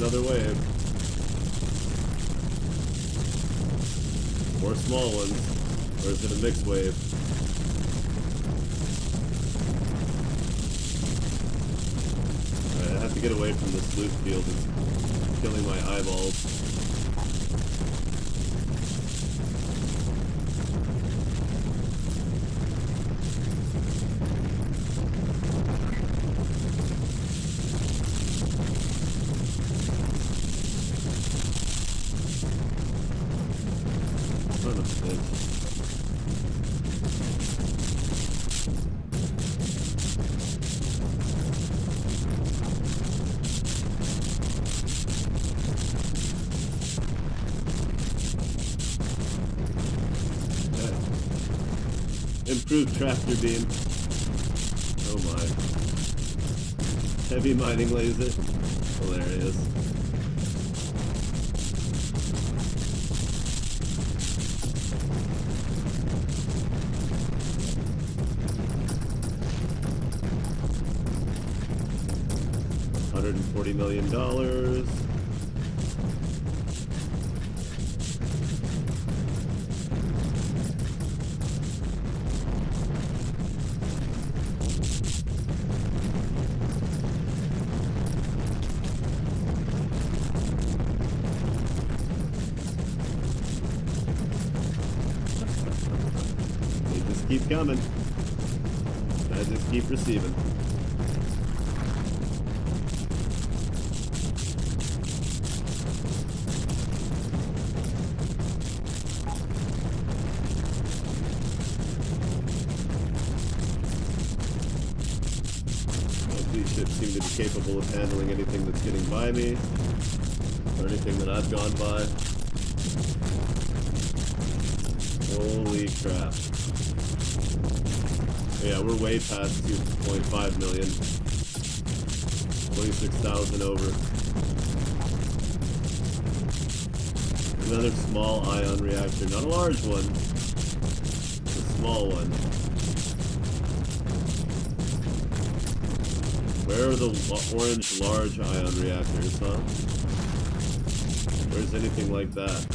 another wave. More small ones. Or is it a mixed wave? Alright, I have to get away from this loot field. It's killing my eyeballs. Improved tractor beam. Oh my. Heavy mining laser. Hilarious. $140 million. Keep coming. I just keep receiving. Both these ships seem to be capable of handling anything that's getting by me, or anything that I've gone by. Holy crap. Yeah, we're way past 2.5 million. 26,000 over. Another small ion reactor. Not a large one. A small one. Where are the orange large ion reactors, huh? Where's anything like that?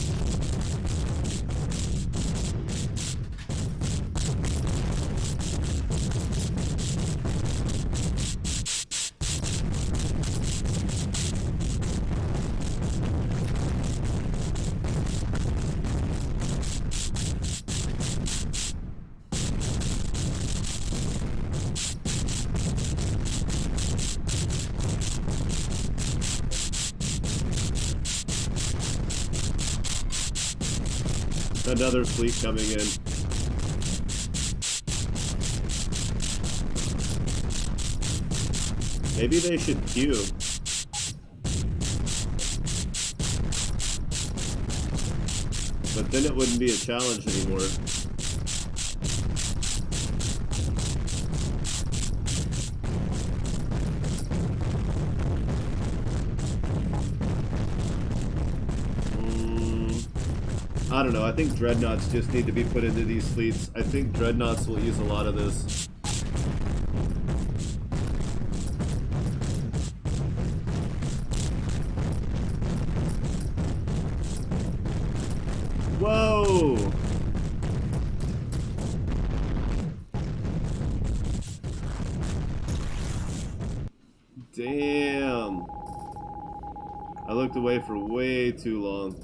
Another fleet coming in. Maybe they should queue. But then it wouldn't be a challenge anymore. I don't know, I think dreadnoughts just need to be put into these fleets. I think dreadnoughts will use a lot of this. Whoa! Damn. I looked away for way too long.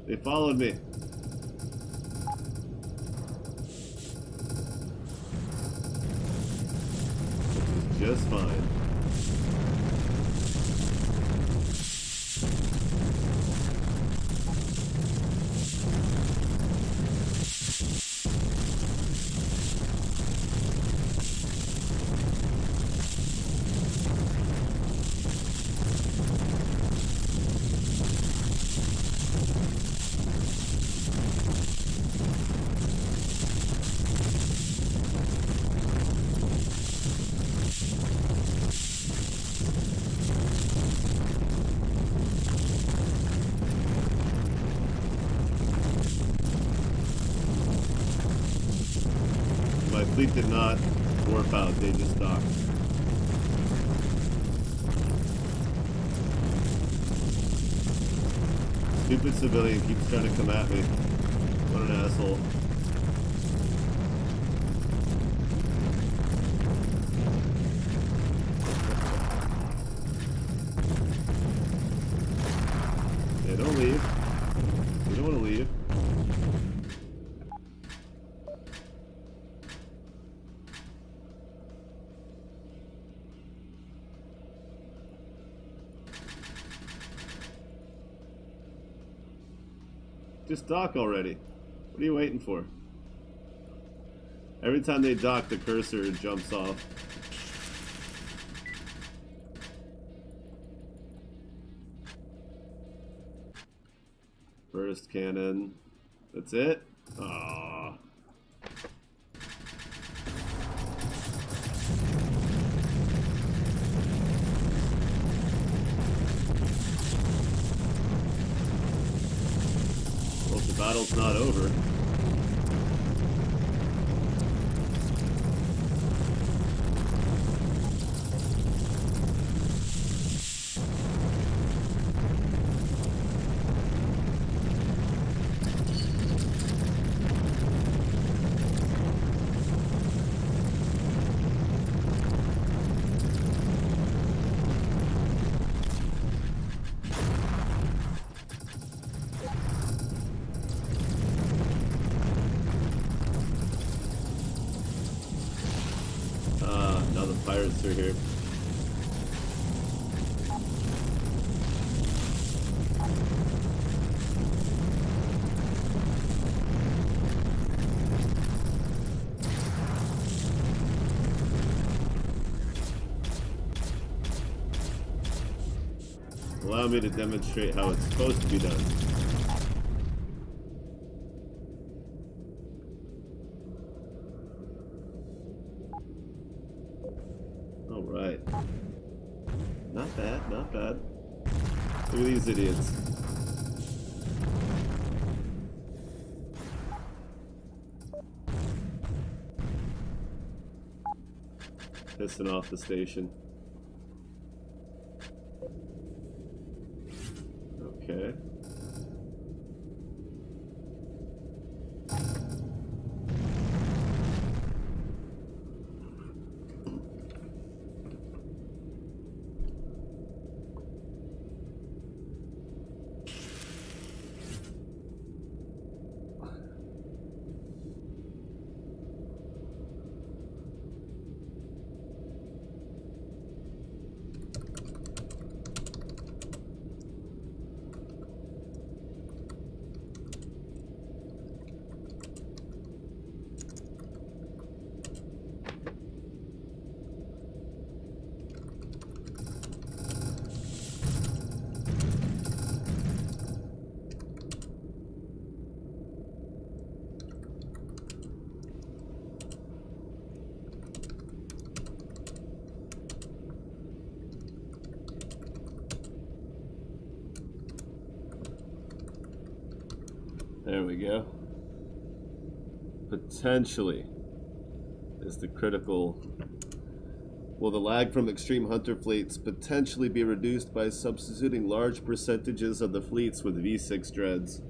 They followed me. Which is just fine. fleet did not warp out, they just docked. Stupid civilian keeps trying to come at me. What an asshole. Yeah, don't leave. You don't want to leave. Just dock already. What are you waiting for? Every time they dock, the cursor jumps off. Burst cannon. That's it? Aww. Well, the battle's not over. Now the pirates are here. Allow me to demonstrate how it's supposed to be done. Alright. Not bad, not bad. Look at these idiots. Pissing off the station. Okay. There we go. Potentially is the critical. Will the lag from extreme hunter fleets potentially be reduced by substituting large percentages of the fleets with V6 dreads?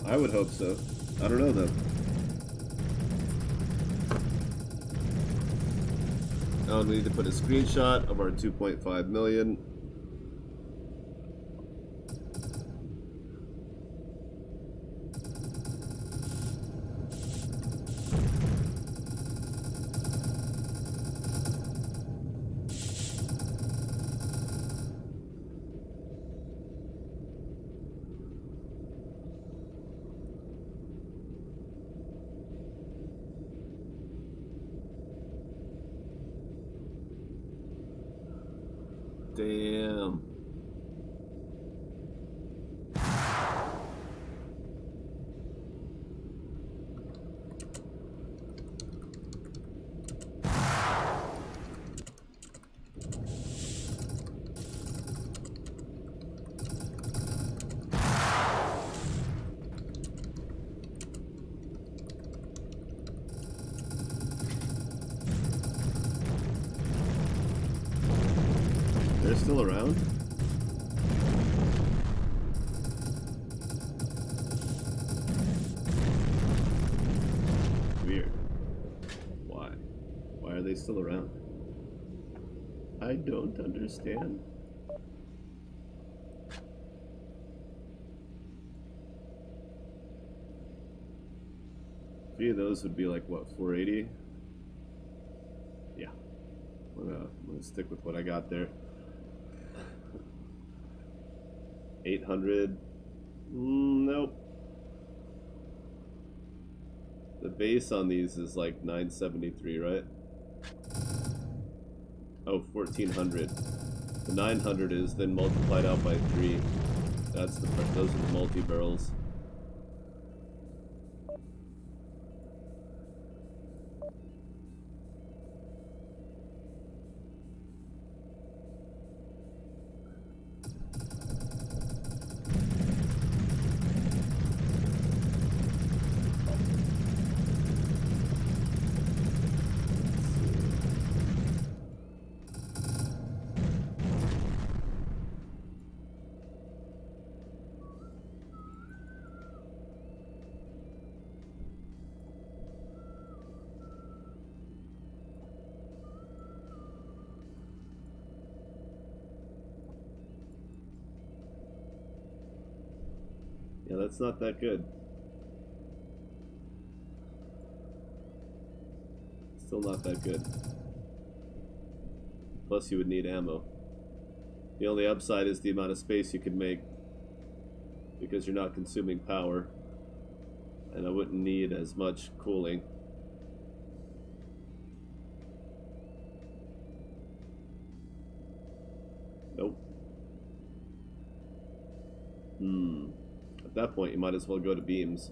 I would hope so. I don't know though. Now we need to put a screenshot of our 2.5 million. Damn. they're still around? Weird. Why? Why are they still around? I don't understand. Three of those would be like, what, 480? Yeah. I'm gonna stick with what I got there. 800. Nope. The base on these is like 973, right? Oh, 1400. The 900 is then multiplied out by 3. Those are the multi-barrels. Yeah, that's not that good. Still not that good. Plus you would need ammo. The only upside is the amount of space you could make because you're not consuming power. And I wouldn't need as much cooling. Nope. At that point, you might as well go to beams.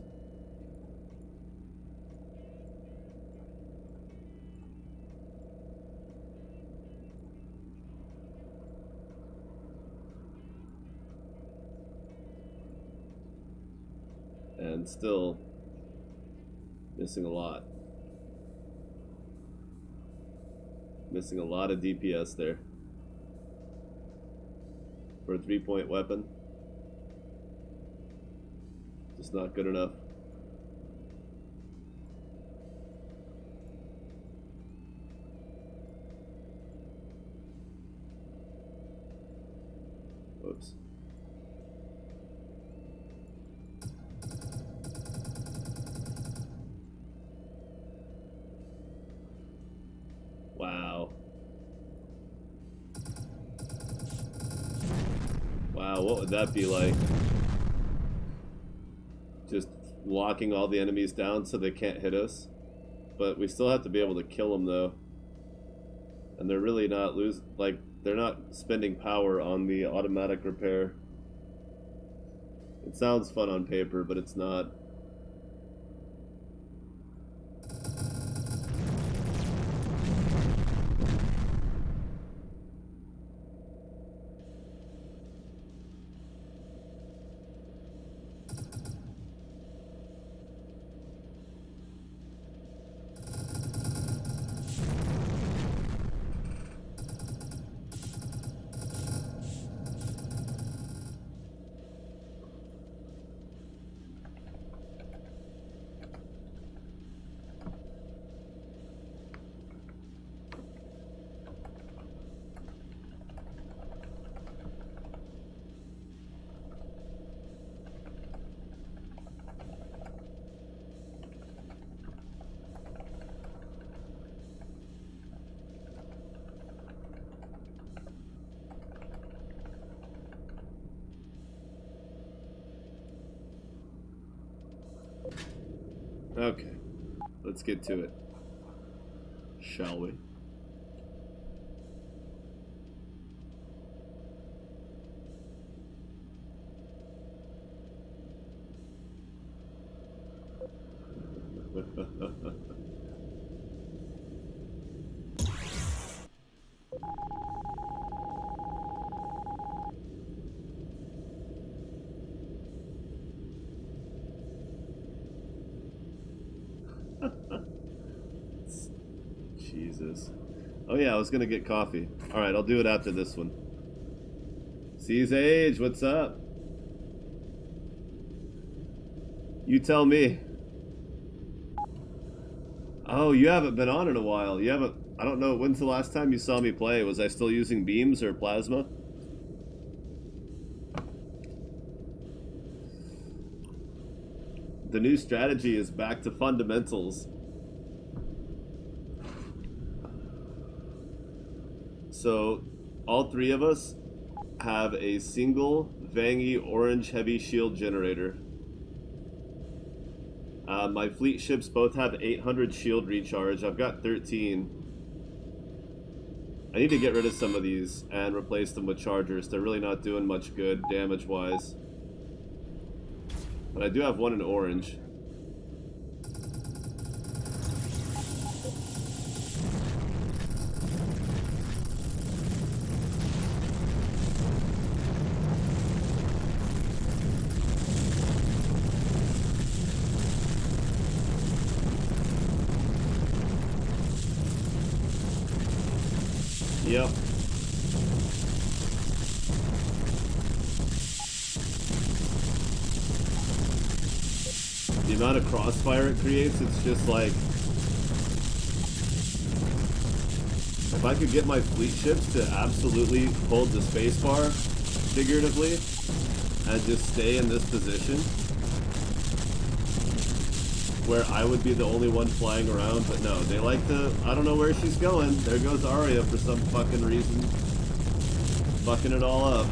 And still missing a lot. Missing a lot of DPS there. For a 3-point weapon. Just not good enough. Whoops. Wow. Wow, what would that be like? Just locking all the enemies down so they can't hit us. But we still have to be able to kill them though. And they're really not they're not spending power on the automatic repair. It sounds fun on paper, but it's not. Okay, let's get to it, shall we? Jesus. Oh yeah, I was gonna get coffee. Alright, I'll do it after this one. C's Age, what's up? You tell me. Oh, you haven't been on in a while. You haven't... I don't know, when's the last time you saw me play? Was I still using beams or plasma? The new strategy is back to fundamentals. So, all three of us have a single Vangy orange heavy shield generator. My fleet ships both have 800 shield recharge. I've got 13. I need to get rid of some of these and replace them with chargers. They're really not doing much good damage-wise. But I do have one in orange. Yep. The amount of crossfire it creates, it's just like... If I could get my fleet ships to absolutely hold the spacebar, figuratively, and just stay in this position, where I would be the only one flying around, but no, they like to... I don't know where she's going. There goes Arya for some fucking reason. Fucking it all up.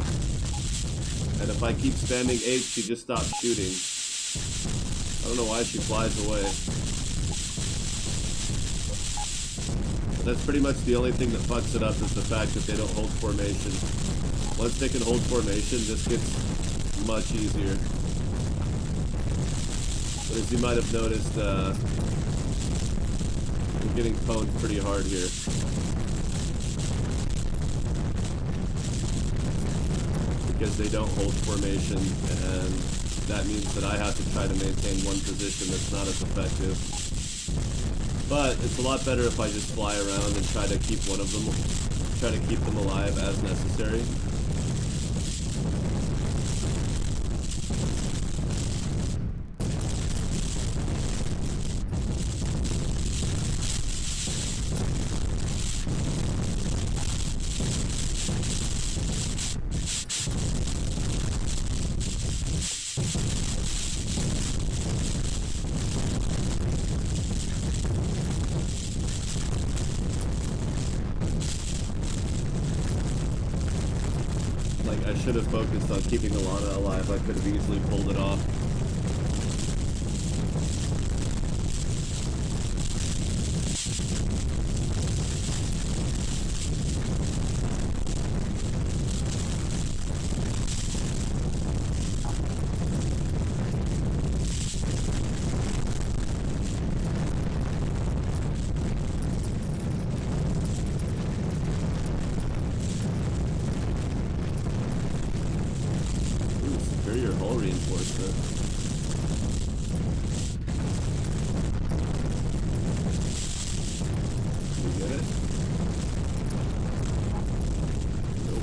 And if I keep spamming H, she just stops shooting. I don't know why she flies away. But that's pretty much the only thing that fucks it up is the fact that they don't hold formation. Once they can hold formation, this gets much easier. But as you might have noticed, we're getting pwned pretty hard here. Because they don't hold formation, and that means that I have to try to maintain one position that's not as effective. But it's a lot better if I just fly around and try to keep one of them, try to keep them alive as necessary. I should have focused on keeping Alana alive. I could have easily pulled it off. Your hull reinforcement. You get it? Nope.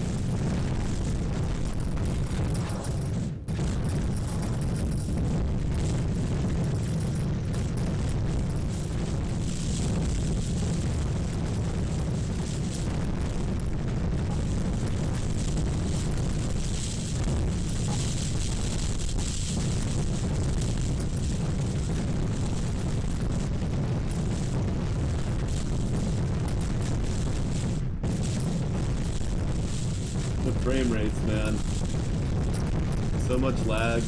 The frame rates, man. So much lag.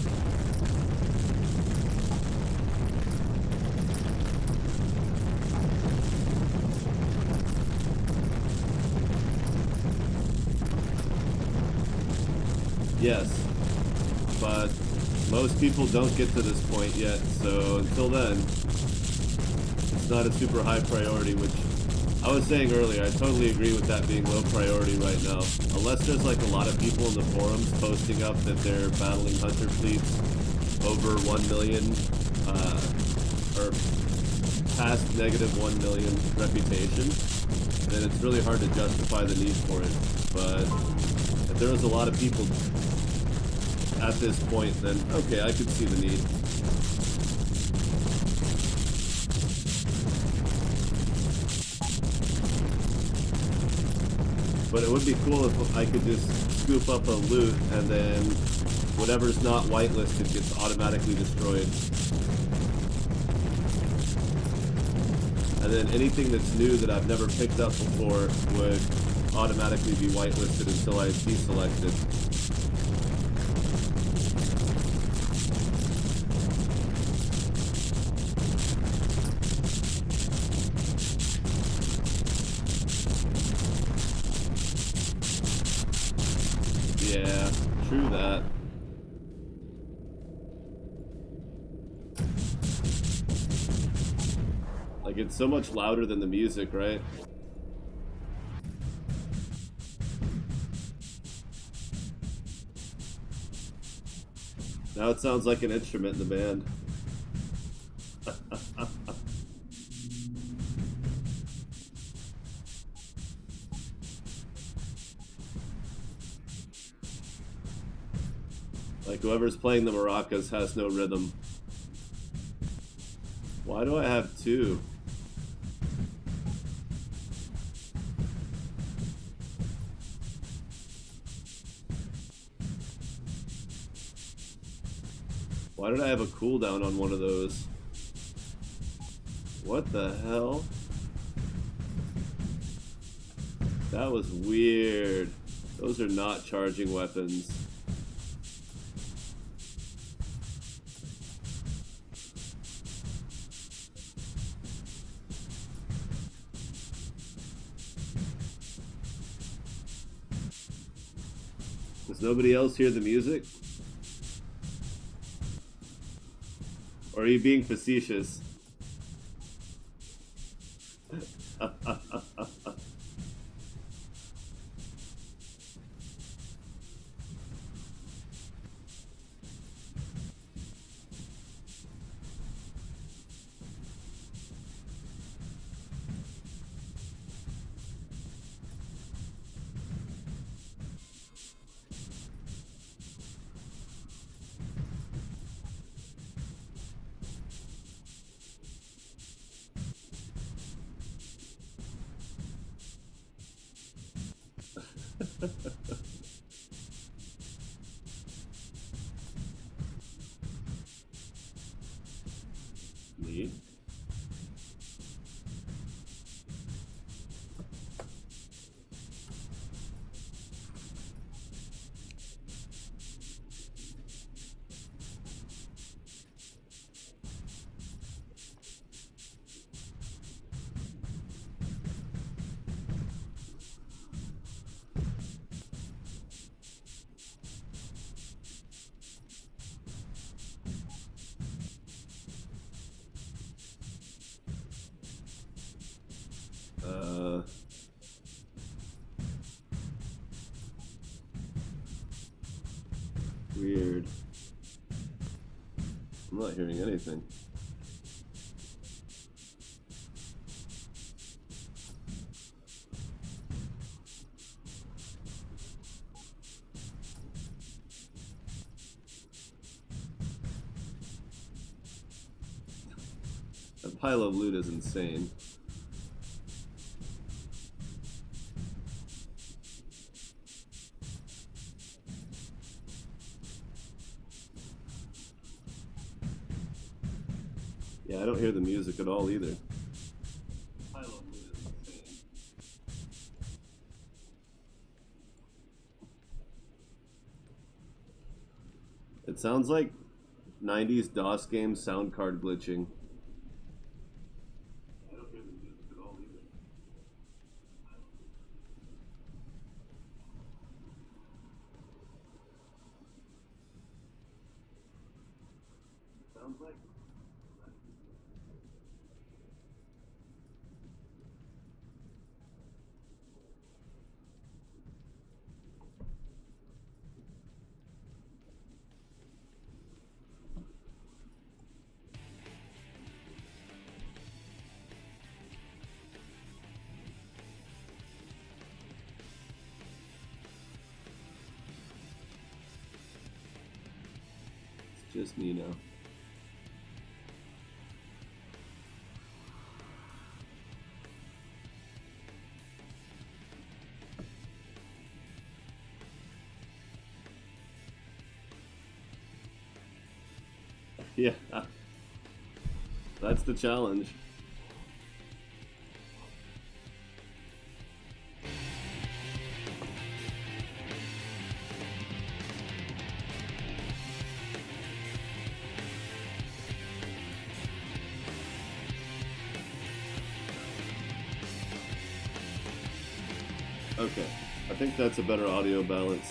Yes, but most people don't get to this point yet, so until then, it's not a super high priority, which I was saying earlier, I totally agree with that being low priority right now. Unless there's like a lot of people in the forums posting up that they're battling hunter fleets over 1 million, or past negative 1 million reputation, then it's really hard to justify the need for it. But if there was a lot of people at this point, then okay, I could see the need. But it would be cool if I could just scoop up a loot and then whatever's not whitelisted gets automatically destroyed. And then anything that's new that I've never picked up before would automatically be whitelisted until I deselect it. Yeah, true that. Like, it's so much louder than the music, right? Now it sounds like an instrument in the band. Like, whoever's playing the maracas has no rhythm. Why do I have two? Why did I have a cooldown on one of those? What the hell? That was weird. Those are not charging weapons. Does nobody else hear the music? Or are you being facetious? Neat. Weird. I'm not hearing anything. That pile of loot is insane. Yeah, I don't hear the music at all either. Pile of loot is insane. It sounds like 90s DOS game sound card glitching. I don't hear the music at all either. Sounds like just me now. Yeah, that's the challenge. Okay, I think that's a better audio balance.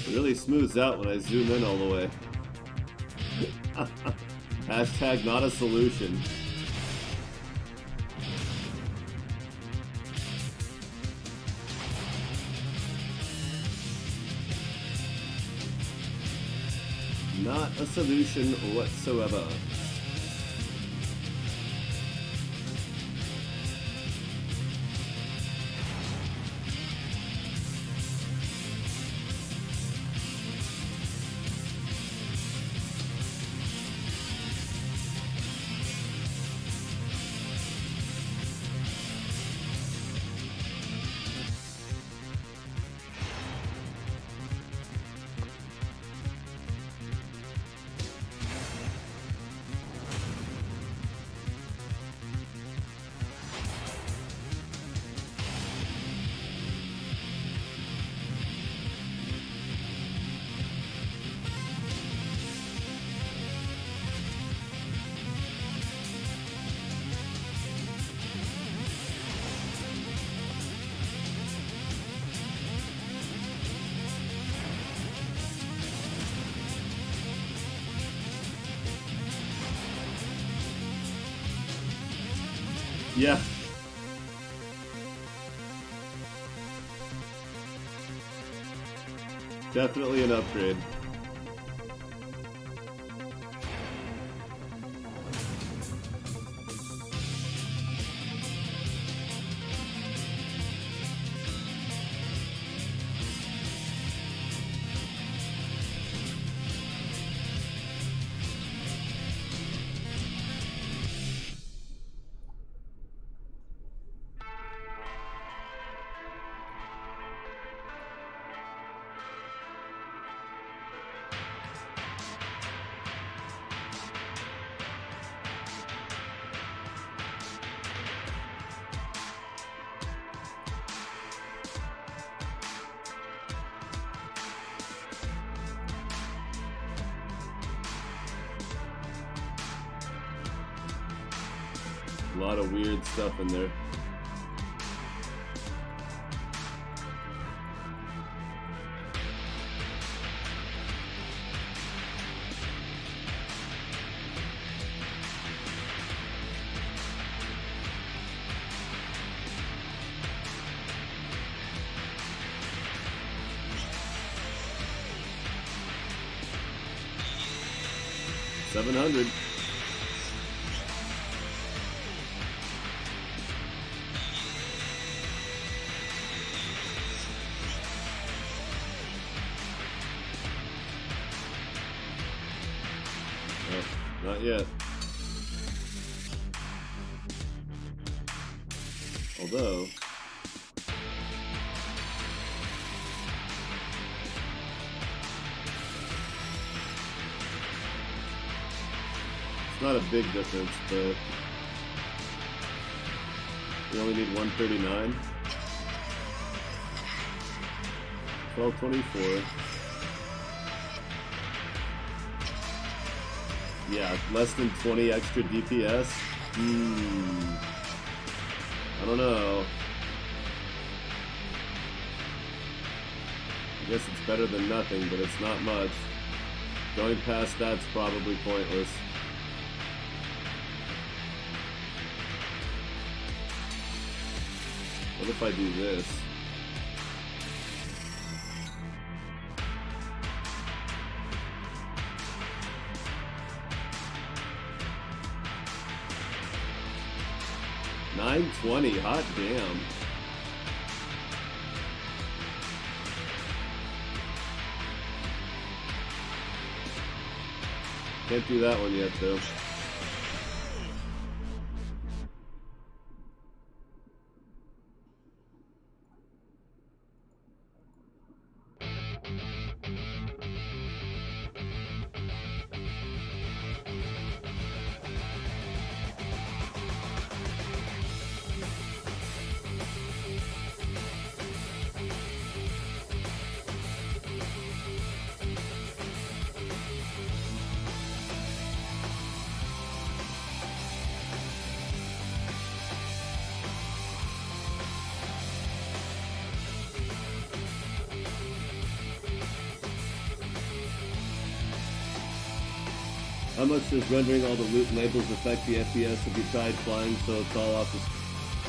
It really smooths out when I zoom in all the way. Hashtag not a solution. Not a solution whatsoever. Yeah. Definitely an upgrade. A lot of weird stuff in there. $700. Not yet. Although, it's not a big difference, but we only need 139. 1224. Yeah, less than 20 extra DPS. I don't know. I guess it's better than nothing, but it's not much. Going past that's probably pointless. What if I do this? $920, hot damn. Can't do that one yet, though. How much does rendering all the loot and labels affect the FPS if you tried flying so it's all off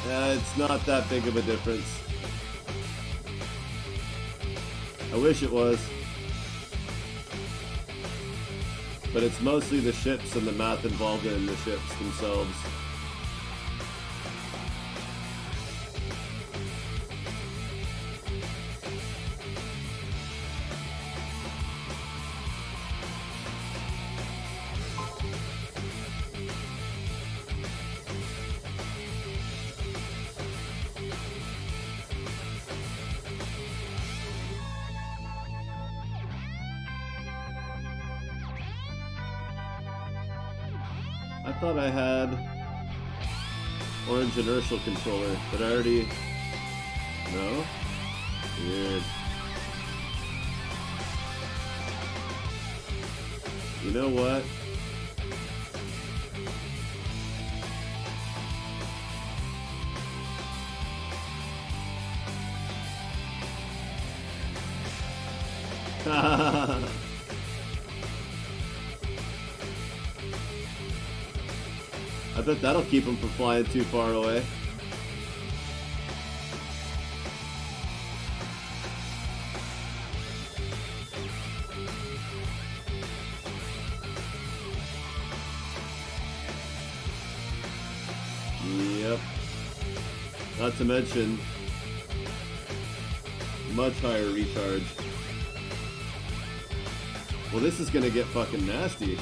the... it's not that big of a difference. I wish it was. But it's mostly the ships and the math involved in the ships themselves. I thought I had orange inertial controller, but I already... No? Weird. You know what? I bet that'll keep him from flying too far away. Yep. Not to mention, much higher recharge. Well, this is gonna get fucking nasty.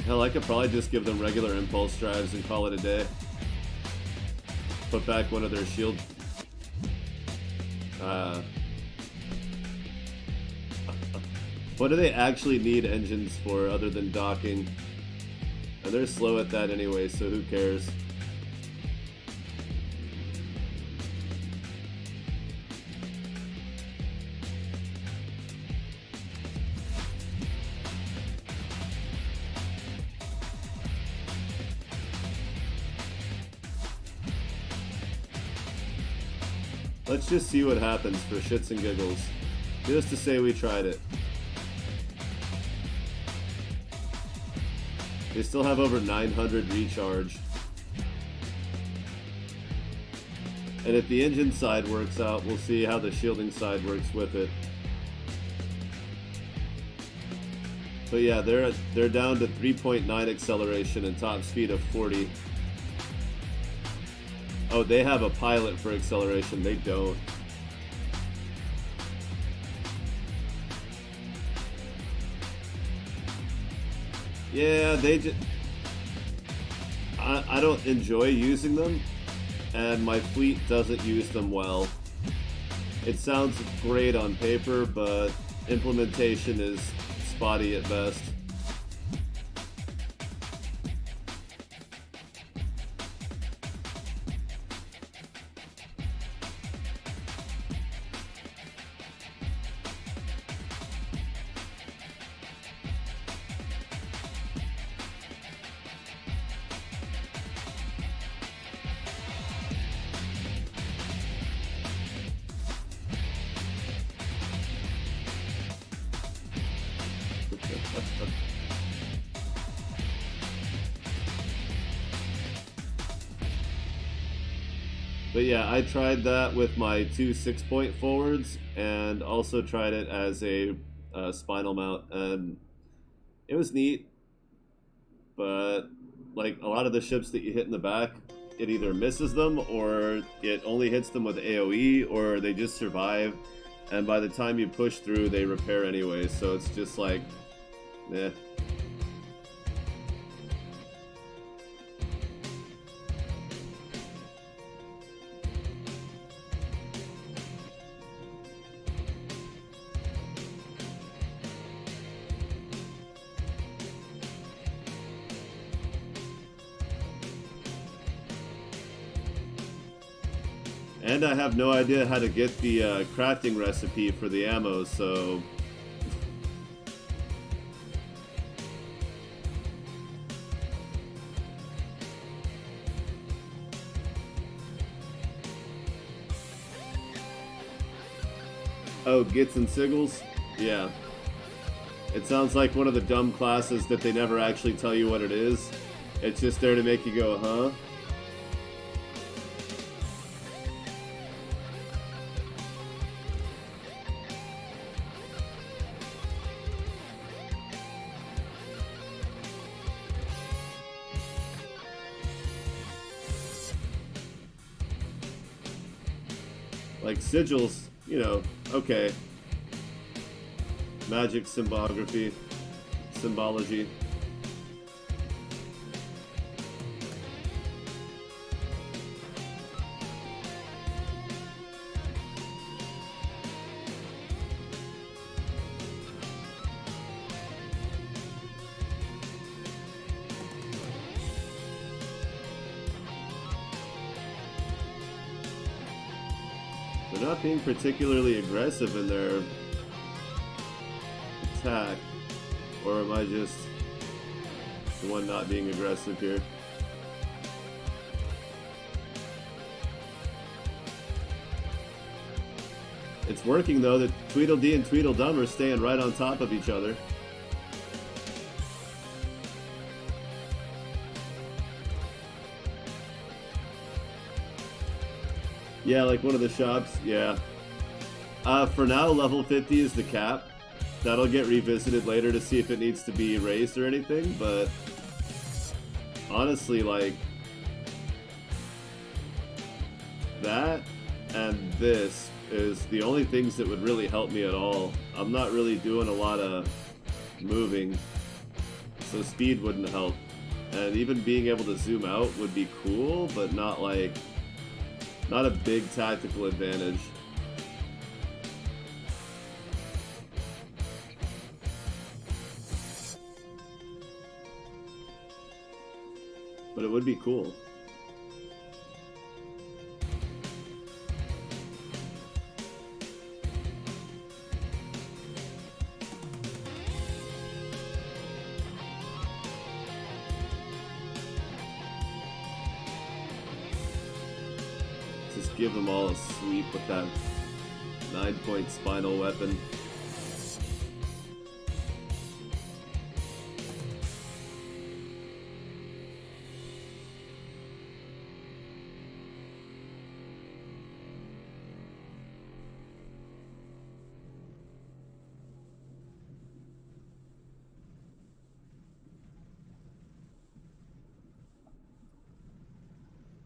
Hell, I could probably just give them regular impulse drives and call it a day. Put back one of their shield... what do they actually need engines for other than docking? And they're slow at that anyway, so who cares? Let's just see what happens for shits and giggles. Just to say we tried it. They still have over 900 recharge. And if the engine side works out, we'll see how the shielding side works with it. But yeah, they're down to 3.9 acceleration and top speed of 40. Oh, they have a pilot for acceleration. They don't. Yeah, they just... I don't enjoy using them, and my fleet doesn't use them well. It sounds great on paper, but implementation is spotty at best. But yeah, I tried that with my two 6-point forwards, and also tried it as a spinal mount, and it was neat. But like a lot of the ships that you hit in the back, it either misses them, or it only hits them with AoE, or they just survive. And by the time you push through, they repair anyway. So it's just like, eh. And I have no idea how to get the crafting recipe for the ammo, so... Oh, Gits and Sigils? Yeah. It sounds like one of the dumb classes that they never actually tell you what it is. It's just there to make you go, huh? Like sigils, you know, okay. Magic symbology. They're not being particularly aggressive in their attack. Or am I just the one not being aggressive here? It's working though, that Tweedledee and Tweedledum are staying right on top of each other. Yeah, like one of the shops, yeah. For now, level 50 is the cap. That'll get revisited later to see if it needs to be raised or anything, but honestly, like, that and this is the only things that would really help me at all. I'm not really doing a lot of moving, so speed wouldn't help. And even being able to zoom out would be cool, but not like, not a big tactical advantage. But it would be cool. Just give them all a sweep with that 9-point spinal weapon.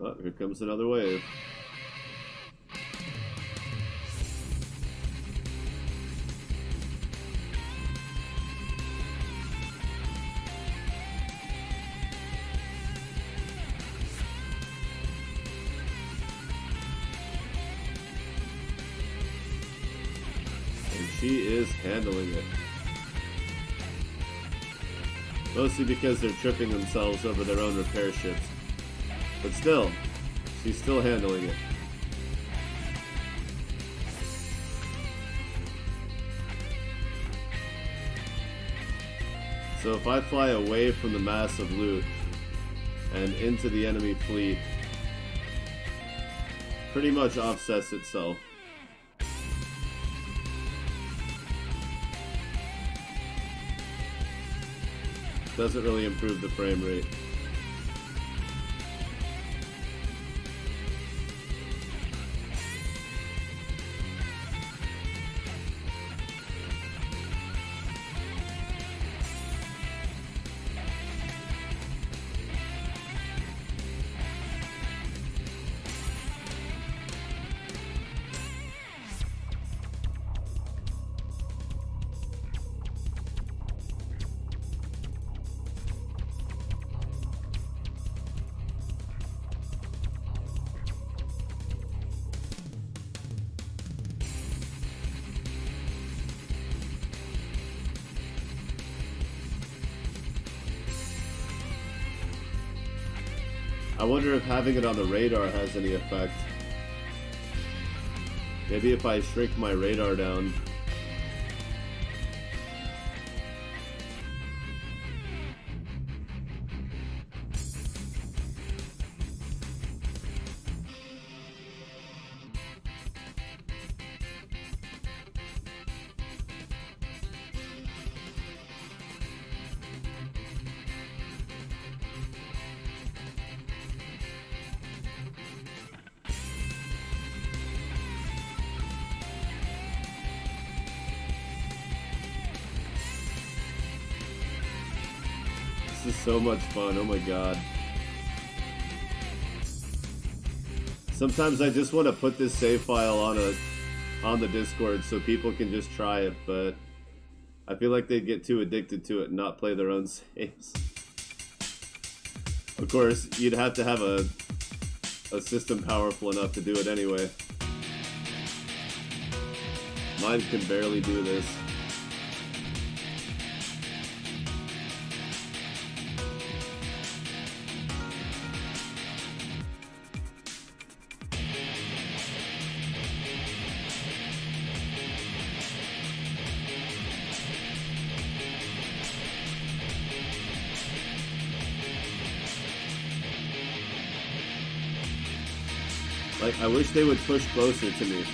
Oh, here comes another wave. She is handling it. Mostly because they're tripping themselves over their own repair ships. But still, she's still handling it. So if I fly away from the massive loot and into the enemy fleet, pretty much offsets itself. Doesn't really improve the frame rate. I wonder if having it on the radar has any effect. Maybe if I shrink my radar down. This is so much fun, oh my god. Sometimes I just want to put this save file on the Discord so people can just try it, but I feel like they'd get too addicted to it and not play their own saves. Of course, you'd have to have a system powerful enough to do it anyway. Mine can barely do this. Like, I wish they would push closer to me.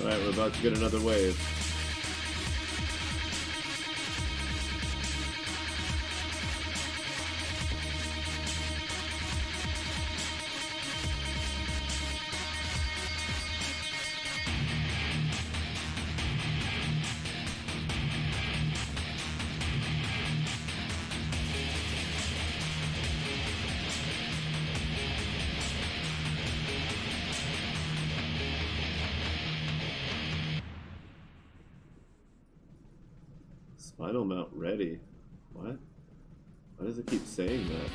Alright, we're about to get another wave. Spinal mount ready. What? Why does it keep saying that?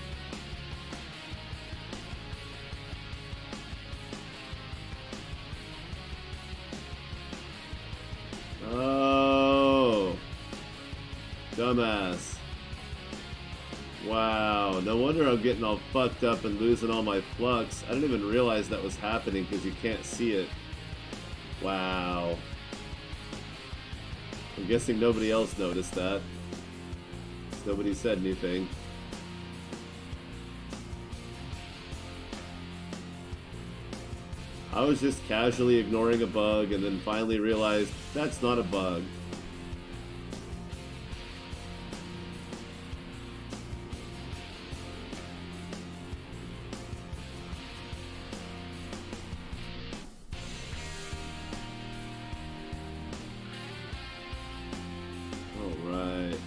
Dumbass. Wow, no wonder I'm getting all fucked up and losing all my flux. I didn't even realize that was happening because you can't see it. Wow. I'm guessing nobody else noticed that. Nobody said anything. I was just casually ignoring a bug and then finally realized that's not a bug. Alright.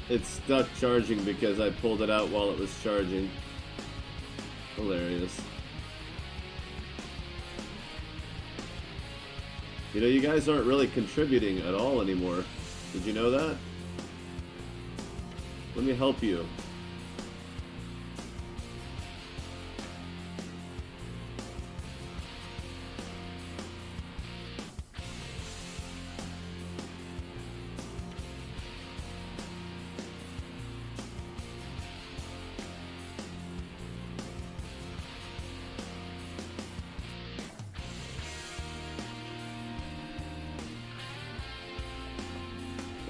It's stuck charging because I pulled it out while it was charging. Hilarious. You know, you guys aren't really contributing at all anymore. Did you know that? Let me help you.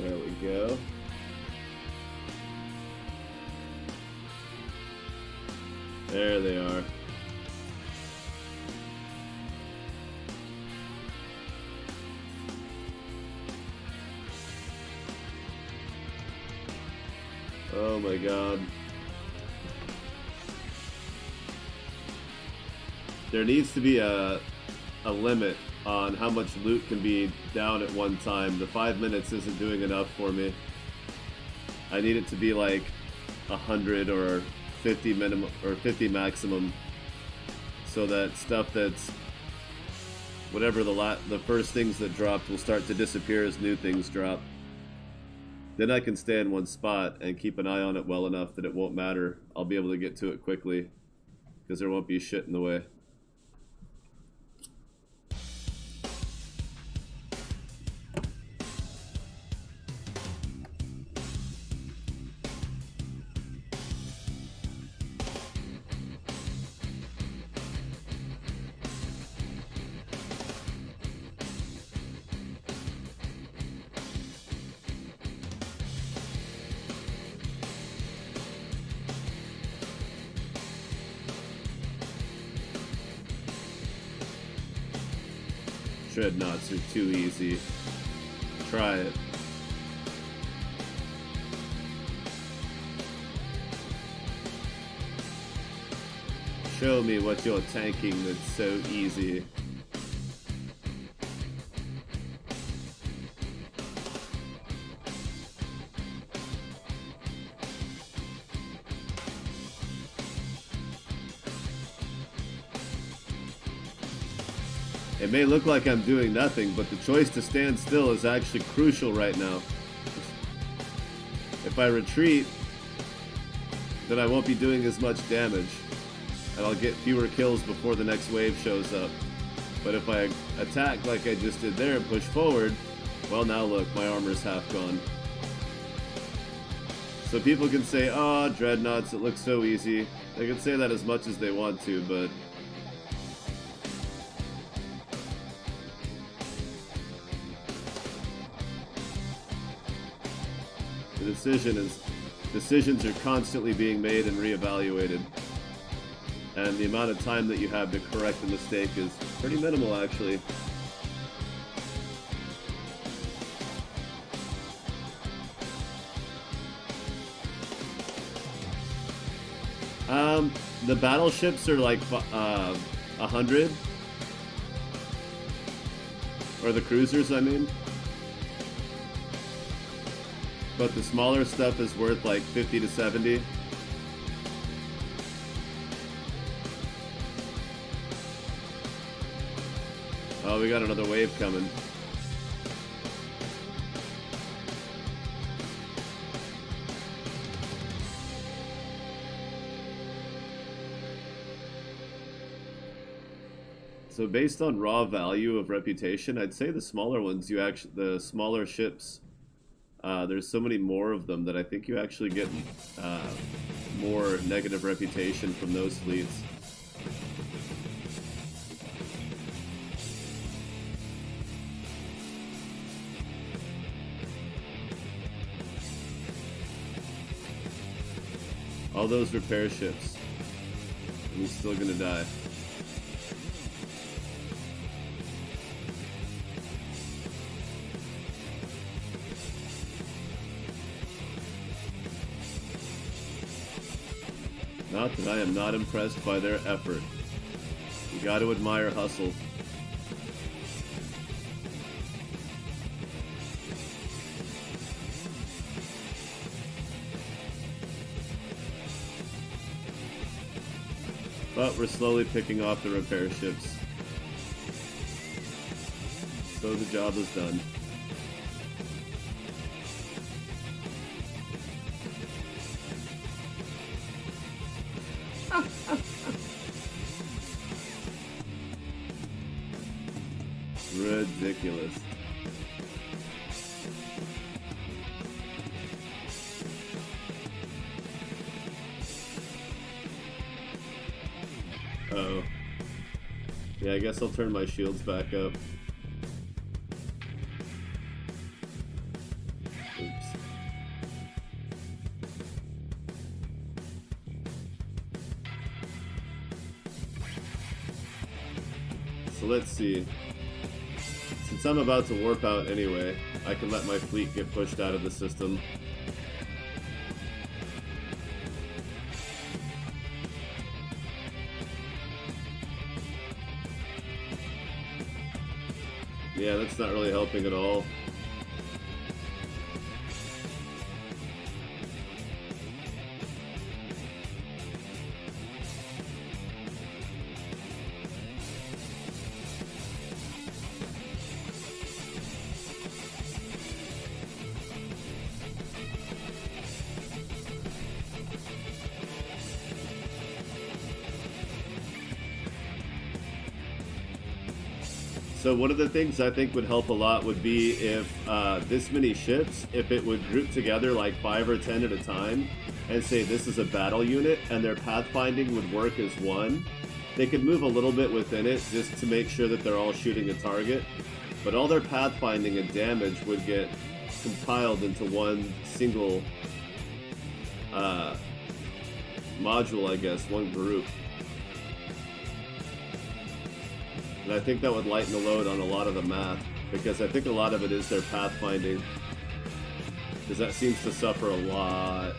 There we go. There they are. Oh my god. There needs to be a limit on how much loot can be down at one time. The 5 minutes isn't doing enough for me. I need it to be like 100 or 50 minimum or 50 maximum, so that stuff that's whatever the first things that dropped will start to disappear as new things drop. Then I can stay in one spot and keep an eye on it well enough that it won't matter. I'll be able to get to it quickly because there won't be shit in the way. Dreadnoughts are too easy. Try it. Show me what you're tanking that's so easy. It may look like I'm doing nothing, but the choice to stand still is actually crucial right now. If I retreat, then I won't be doing as much damage, and I'll get fewer kills before the next wave shows up. But if I attack like I just did there and push forward, well now look, my armor's half gone. So people can say, oh, Dreadnoughts, it looks so easy. They can say that as much as they want to, but decisions are constantly being made and reevaluated, and the amount of time that you have to correct a mistake is pretty minimal, actually. The battleships are like 100, or the cruisers, I mean. But the smaller stuff is worth like 50 to 70. Oh, we got another wave coming. So based on raw value of reputation, I'd say the smaller ones, the smaller ships, there's so many more of them that I think you actually get more negative reputation from those fleets. All those repair ships. And he's still gonna die. Not that I am not impressed by their effort. You gotta admire hustle. But we're slowly picking off the repair ships. So the job is done. Ridiculous. Uh-oh. Yeah, I guess I'll turn my shields back up. Oops. So let's see. Since I'm about to warp out anyway, I can let my fleet get pushed out of the system. Yeah, that's not really helping at all. So one of the things I think would help a lot would be if this many ships, if it would group together like 5 or 10 at a time and say this is a battle unit and their pathfinding would work as one. They could move a little bit within it just to make sure that they're all shooting a target, but all their pathfinding and damage would get compiled into one single module, I guess, one group. And I think that would lighten the load on a lot of the math, because I think a lot of it is their pathfinding, because that seems to suffer a lot.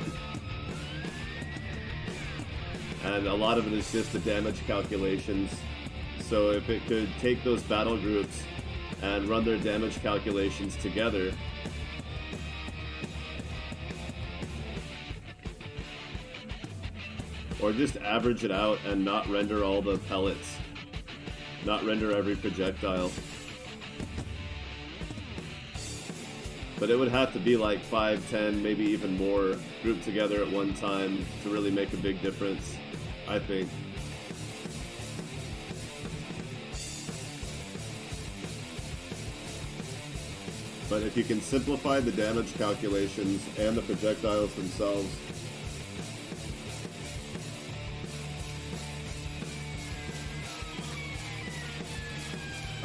And a lot of it is just the damage calculations. So if it could take those battle groups and run their damage calculations together, or just average it out and not render all the pellets. Not render every projectile. But it would have to be like 5, 10, maybe even more grouped together at one time to really make a big difference, I think. But if you can simplify the damage calculations and the projectiles themselves,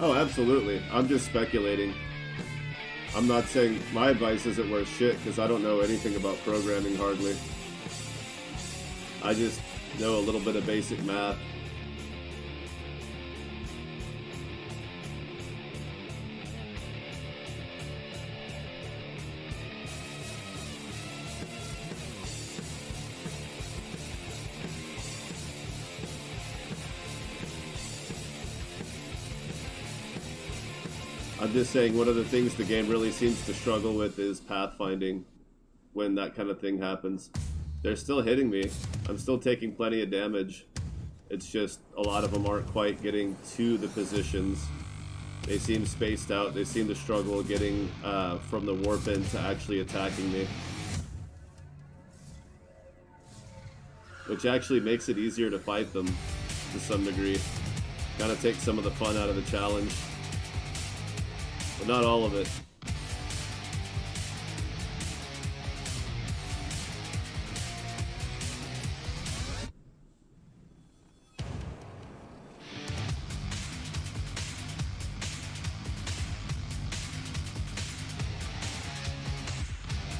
oh, absolutely. I'm just speculating. I'm not saying my advice isn't worth shit because I don't know anything about programming hardly. I just know a little bit of basic math. I'm just saying one of the things the game really seems to struggle with is pathfinding. when that kind of thing happens. They're still hitting me. I'm still taking plenty of damage. It's just a lot of them aren't quite getting to the positions. They seem spaced out. They seem to struggle getting from the warp in to actually attacking me. Which actually makes it easier to fight them to some degree. Kind of takes some of the fun out of the challenge. But not all of it.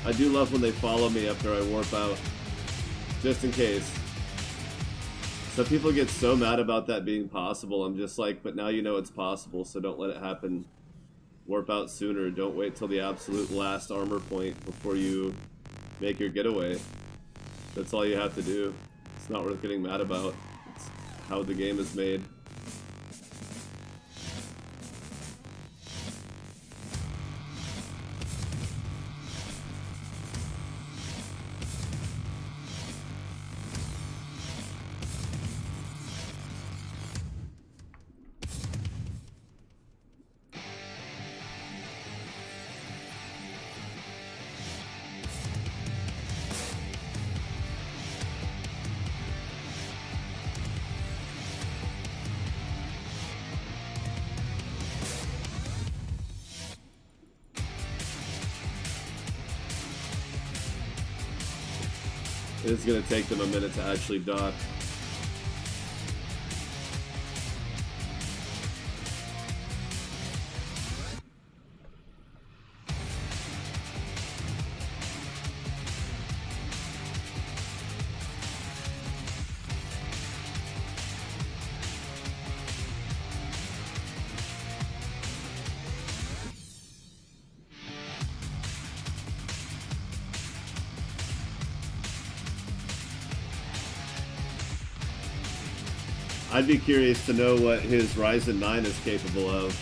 I do love when they follow me after I warp out, just in case. Some people get so mad about that being possible. I'm just like, but now you know it's possible, so don't let it happen. Warp out sooner. Don't wait till the absolute last armor point before you make your getaway. That's all you have to do. It's not worth getting mad about. It's how the game is made. It's going to take them a minute to actually dock. I'd be curious to know what his Ryzen 9 is capable of,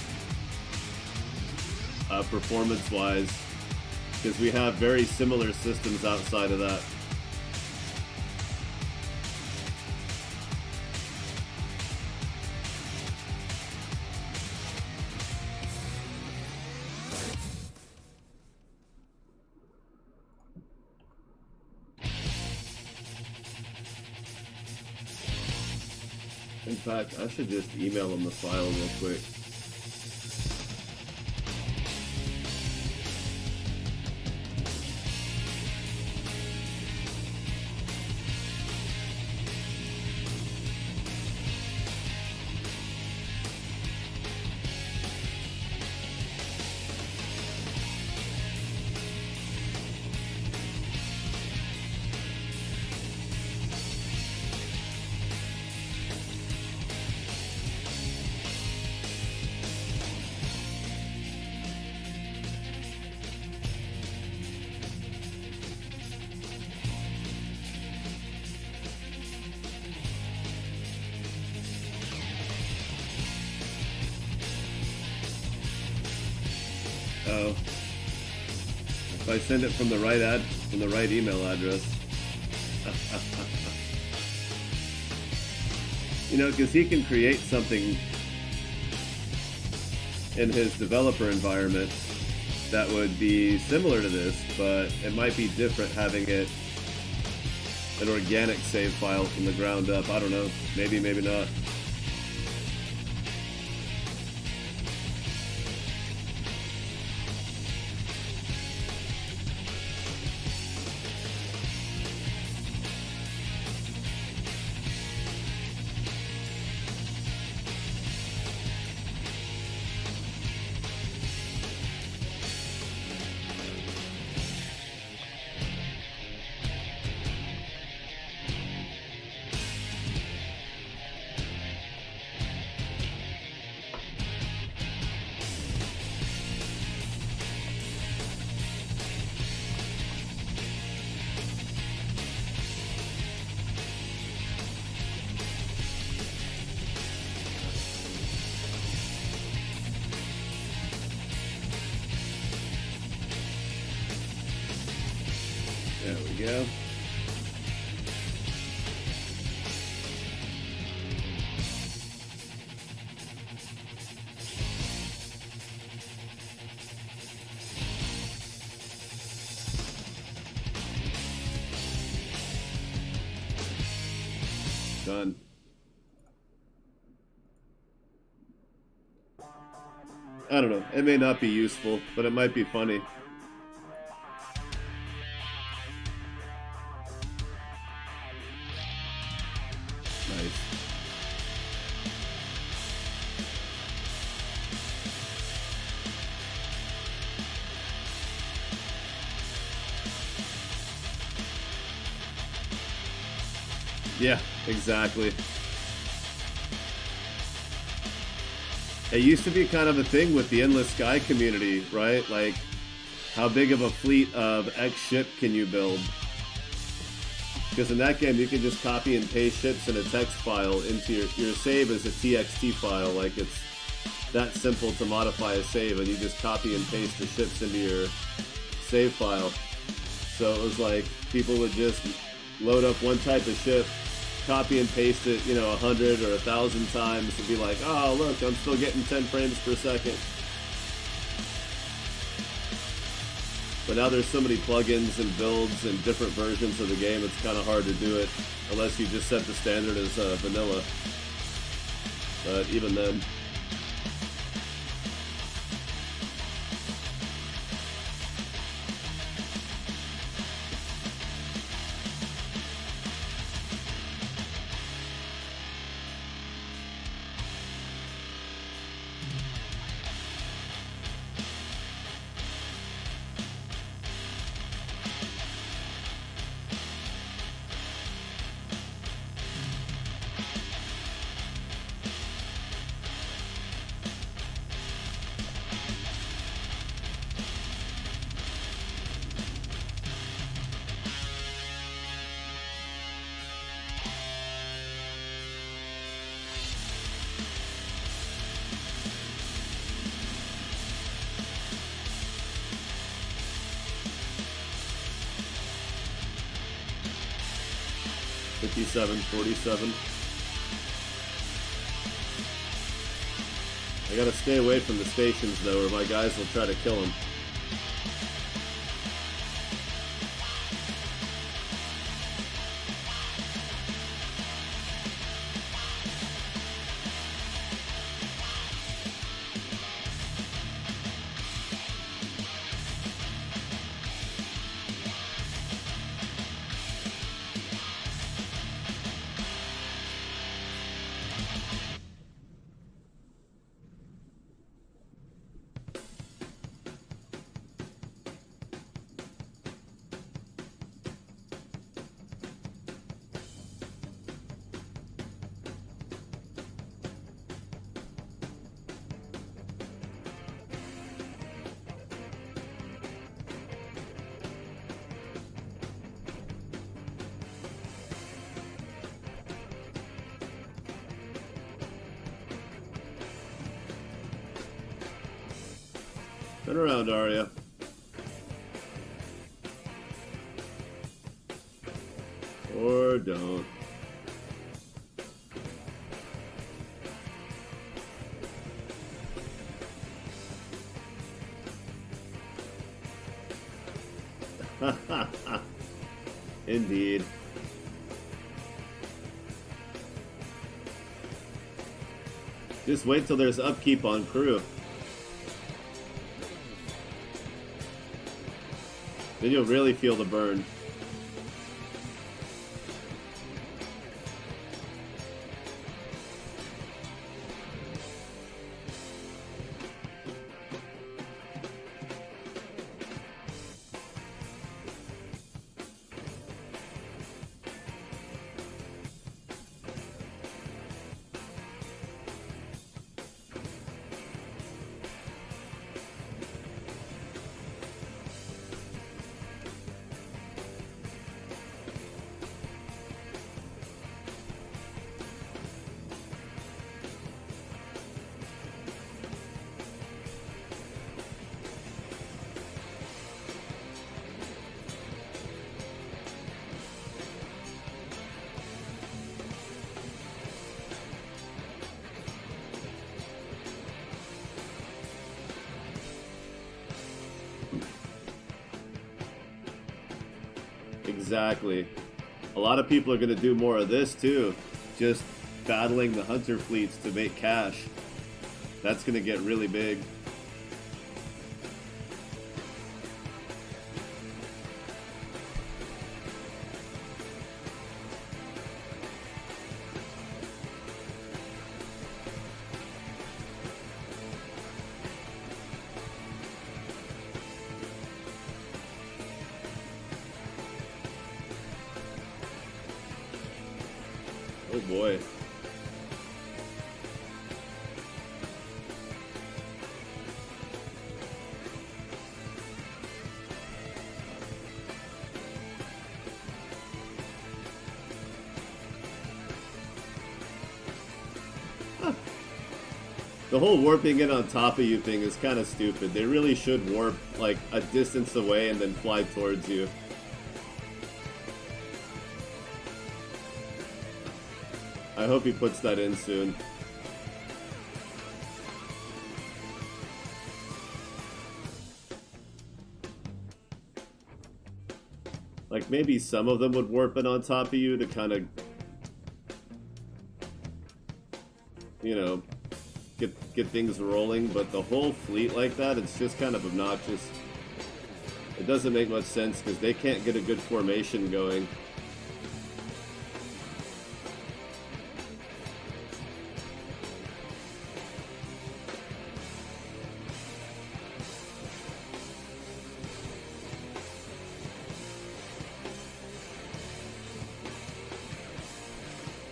performance-wise, because we have very similar systems outside of that. In fact, I should just email him the file real quick. Oh, if I send it from the right email address, you know, because he can create something in his developer environment that would be similar to this, but it might be different having it an organic save file from the ground up. I don't know. Maybe, maybe not. we go. Done. I don't know. It may not be useful, but it might be funny. Nice. Yeah, exactly. It used to be kind of a thing with the Endless Sky community, right? Like, how big of a fleet of X ship can you build? Because in that game, you can just copy and paste ships in a text file into your save as a TXT file. Like, it's that simple to modify a save, and you just copy and paste the ships into your save file. So it was like, people would just load up one type of ship, copy and paste it, 100 or 1,000 times, and be like, oh, look, I'm still getting 10 frames per second. But now there's so many plugins and builds and different versions of the game, it's kind of hard to do it unless you just set the standard as vanilla. But even then. $57.47. I gotta stay away from the stations though, or my guys will try to kill him. Turn around, Arya. Or don't. Indeed. Just wait till there's upkeep on crew. Then you'll really feel the burn. Exactly. A lot of people are going to do more of this too. Just battling the hunter fleets to make cash. That's going to get really big. Oh boy. The whole warping in on top of you thing is kind of stupid. They really should warp like a distance away and then fly towards you. I hope he puts that in soon. Like maybe some of them would warp in on top of you to kind of, you know, get things rolling, but the whole fleet like that, it's just kind of obnoxious. It doesn't make much sense because they can't get a good formation going.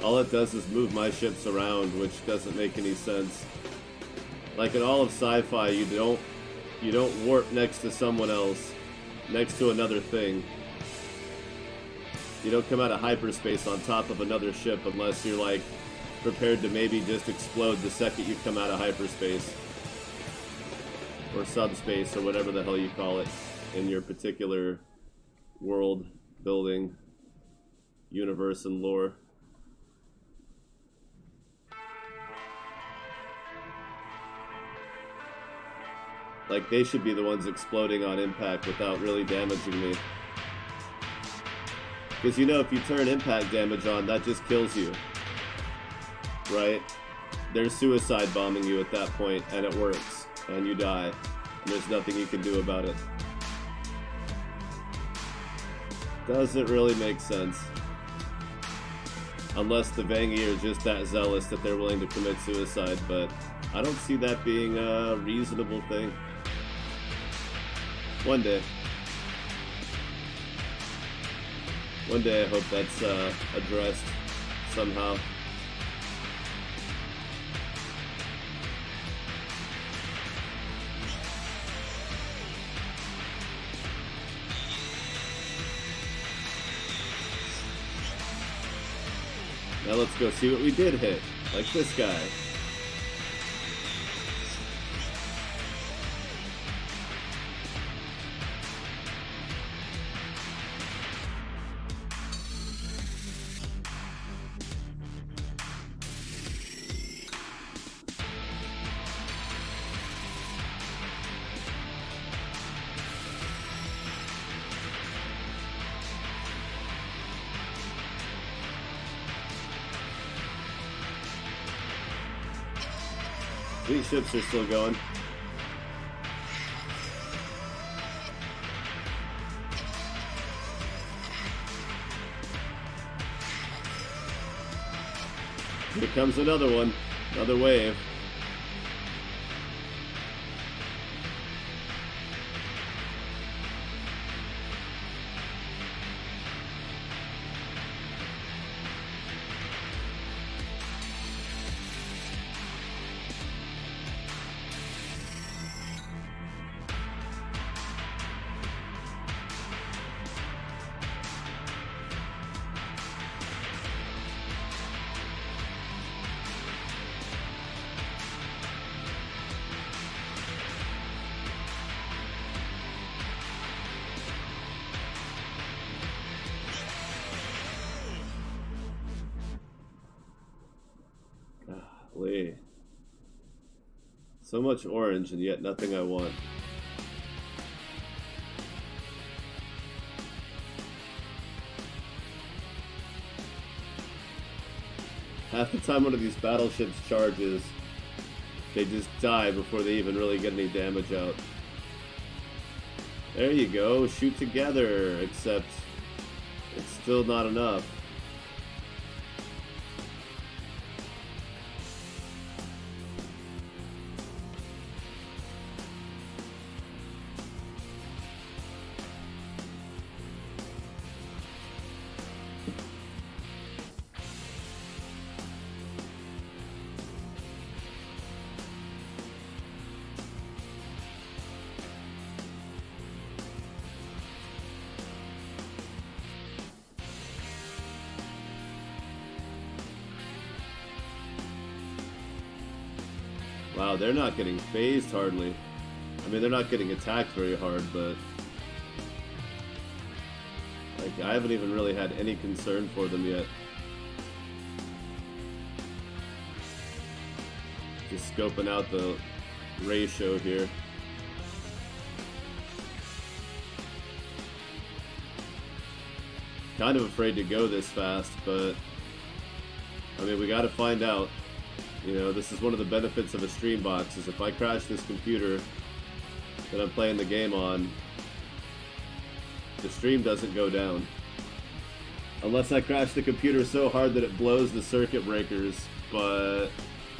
All it does is move my ships around, which doesn't make any sense. Like in all of sci-fi, you don't warp next to someone else, next to another thing. You don't come out of hyperspace on top of another ship unless you're like prepared to maybe just explode the second you come out of hyperspace. Or subspace, or whatever the hell you call it in your particular world building, universe, and lore. Like, they should be the ones exploding on impact without really damaging me. Because, you know, if you turn impact damage on, that just kills you. Right? They're suicide bombing you at that point, and it works. And you die. And there's nothing you can do about it. Doesn't really make sense. Unless the Vangi are just that zealous that they're willing to commit suicide, but I don't see that being a reasonable thing. One day. One day I hope that's addressed somehow. Now let's go see what we did hit, like this guy. These ships are still going. Here comes another one, another wave. So much orange and yet nothing I want. Half the time one of these battleships charges, they just die before they even really get any damage out. There you go, shoot together, except it's still not enough. Wow, they're not getting phased hardly. I mean, they're not getting attacked very hard, but like, I haven't even really had any concern for them yet. Just scoping out the ratio here. Kind of afraid to go this fast, but I mean, we gotta find out. You know, this is one of the benefits of a stream box, is if I crash this computer that I'm playing the game on, the stream doesn't go down. Unless I crash the computer so hard that it blows the circuit breakers, but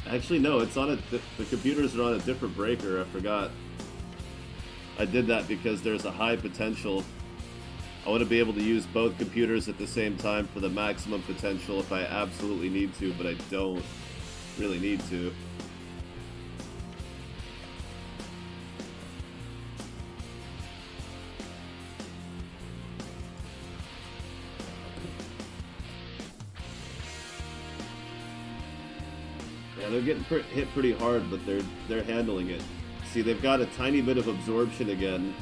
actually no, it's on the computers are on a different breaker, I forgot. I did that because there's a high potential. I want to be able to use both computers at the same time for the maximum potential if I absolutely need to, but I don't really need to. Yeah, they're getting hit pretty hard, but they're handling it. See, they've got a tiny bit of absorption again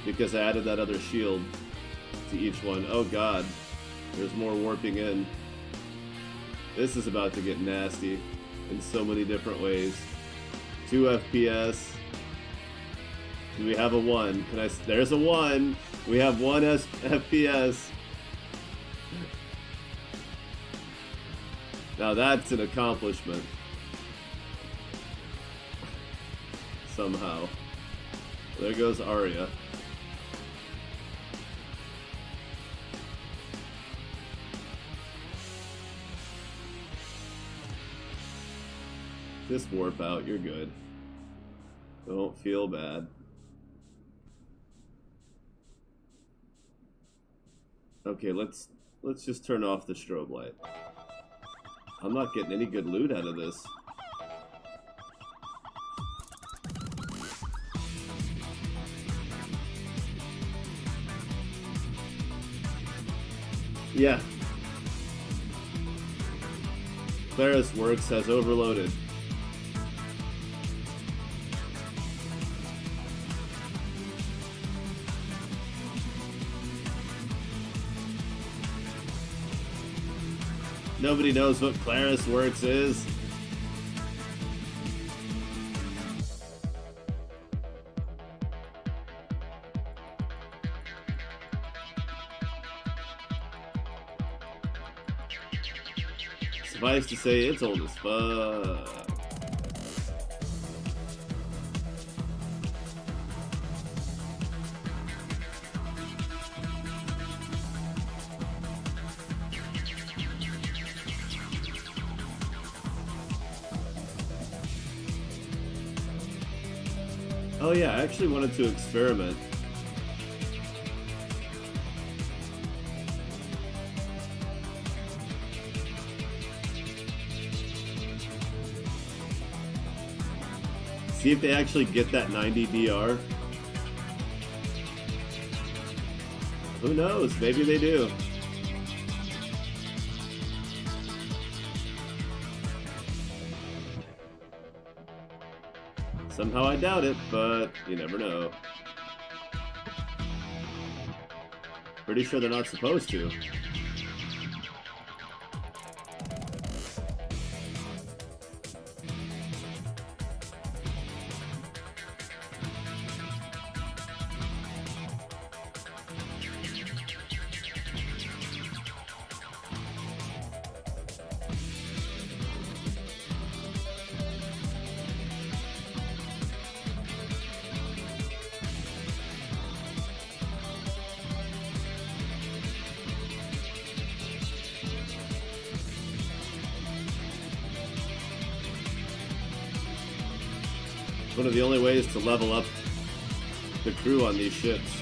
because I added that other shield to each one. Oh god, there's more warping in. This is about to get nasty in so many different ways. 2 FPS. Do we have a 1? There's a 1! We have 1 FPS. Now that's an accomplishment. Somehow. There goes Arya. Just warp out, you're good. Don't feel bad. Okay, let's just turn off the strobe light. I'm not getting any good loot out of this. Yeah. Claris Works has overloaded. Nobody knows what Claris Works is. Suffice to say, it's old as fuck. Oh yeah, I actually wanted to experiment. See if they actually get that 90 DR. Who knows? Maybe they do. Somehow I doubt it, but you never know. Pretty sure they're not supposed to. one of the only ways to level up the crew on these ships.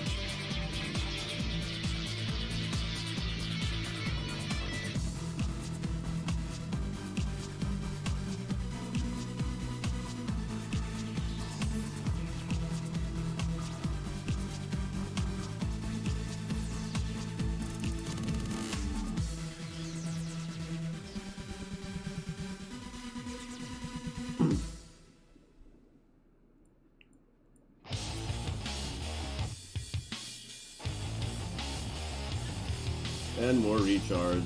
And more recharge.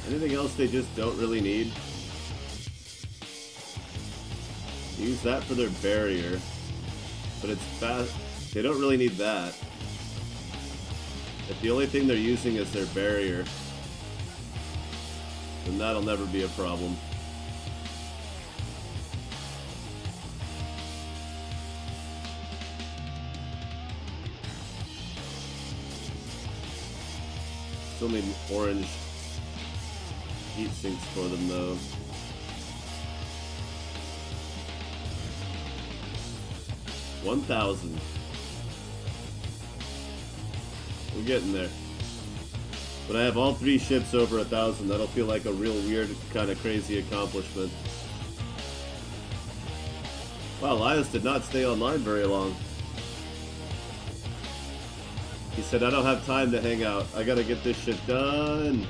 Anything else they just don't really need? Use that for their barrier. But it's fast. They don't really need that. If the only thing they're using is their barrier, then that'll never be a problem. Still need orange heat sinks for them though. $1,000. We're getting there. But I have all 3 ships over 1,000. That'll feel like a real weird, kind of crazy accomplishment. Wow, Elias did not stay online very long. He said, I don't have time to hang out. I gotta get this shit done.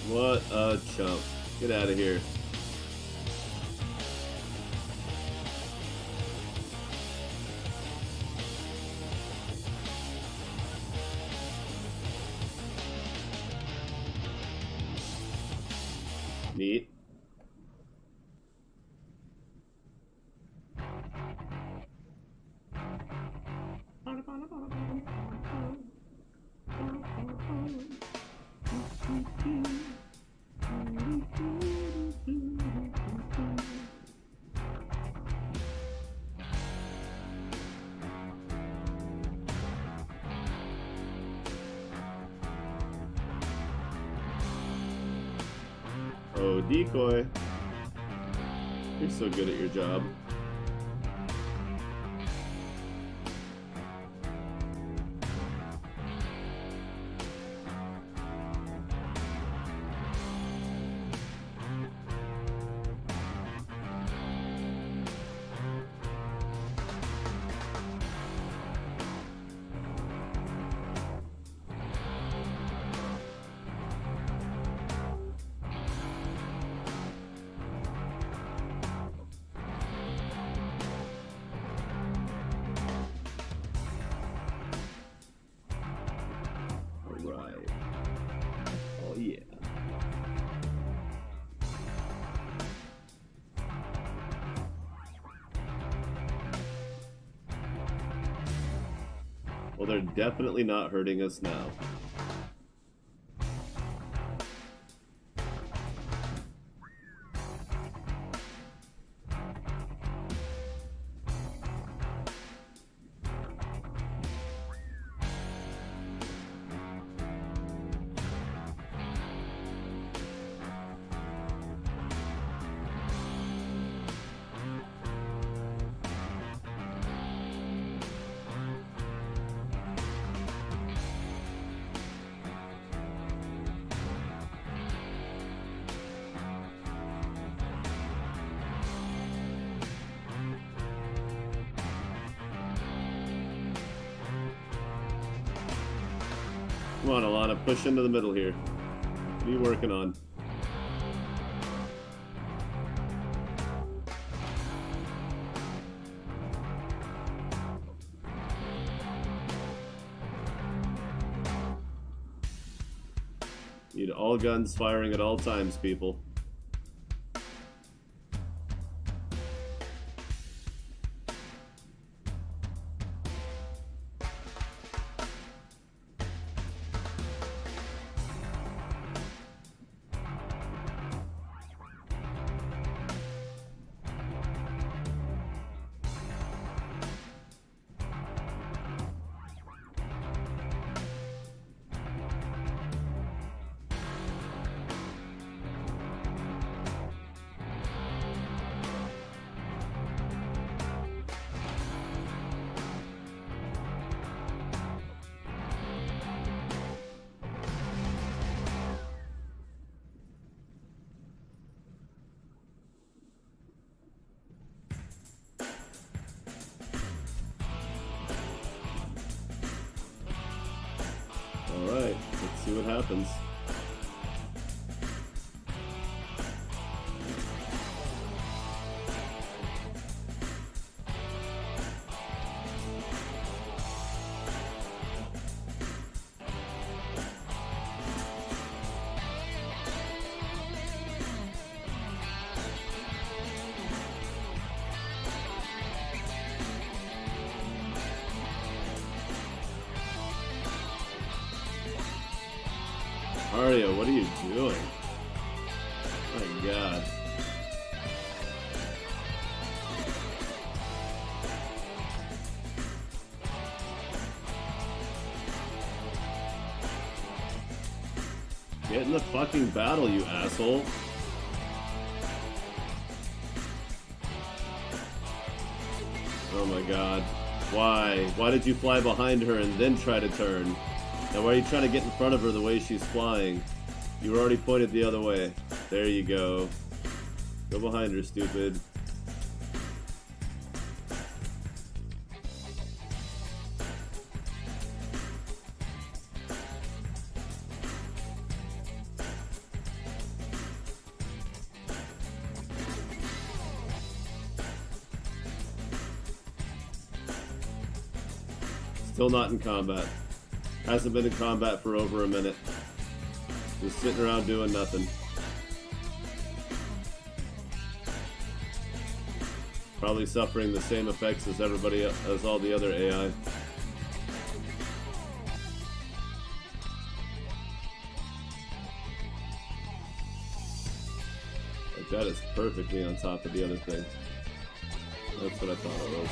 What a chump. Get out of here. Neat. Oh, decoy. You're so good at your job. Well, they're definitely not hurting us now. Come on, Alana, push into the middle here. What are you working on? Need all guns firing at all times, people. Alright, let's see what happens. Mario, what are you doing? My God. Get in the fucking battle, you asshole. Oh my God. Why? Why did you fly behind her and then try to turn? Now why are you trying to get in front of her the way she's flying? You were already pointed the other way. There you go. Go behind her, stupid. Still not in combat. Hasn't been in combat for over a minute. Just sitting around doing nothing. Probably suffering the same effects as everybody, as all the other AI. Like that is perfectly on top of the other thing. That's what I thought it was.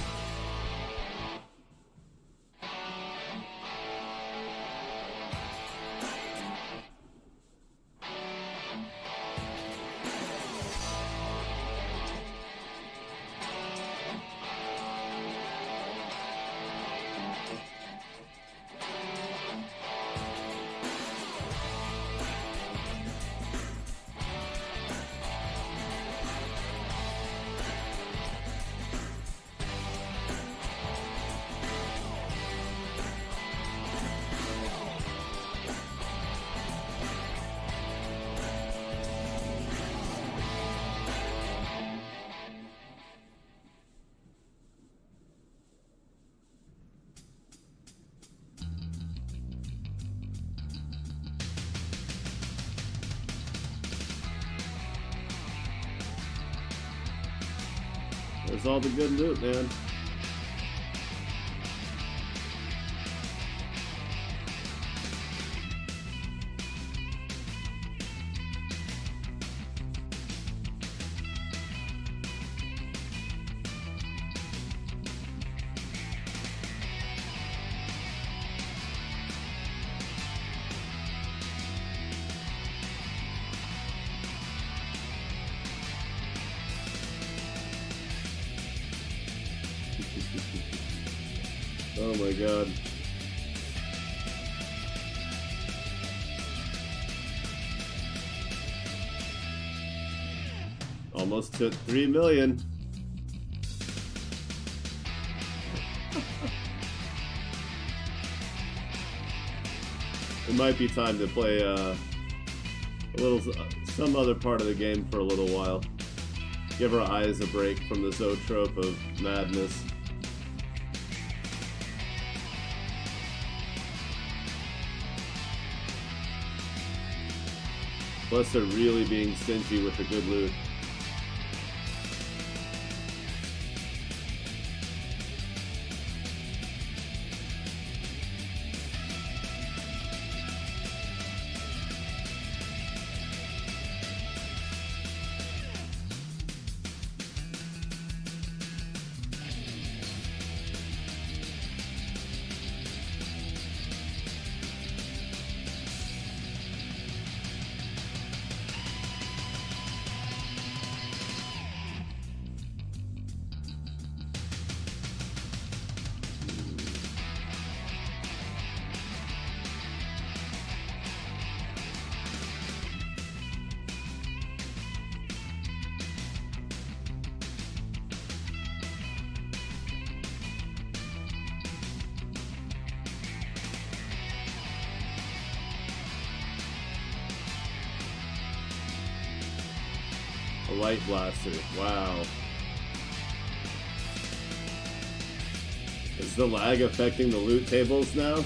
There's all the good loot, man. Oh my God. Almost took 3 million. it might be time to play some other part of the game for a little while. Give our eyes a break from the zoetrope of madness. Plus, they're really being stingy with the good loot. A light blaster. Wow. Is the lag affecting the loot tables now?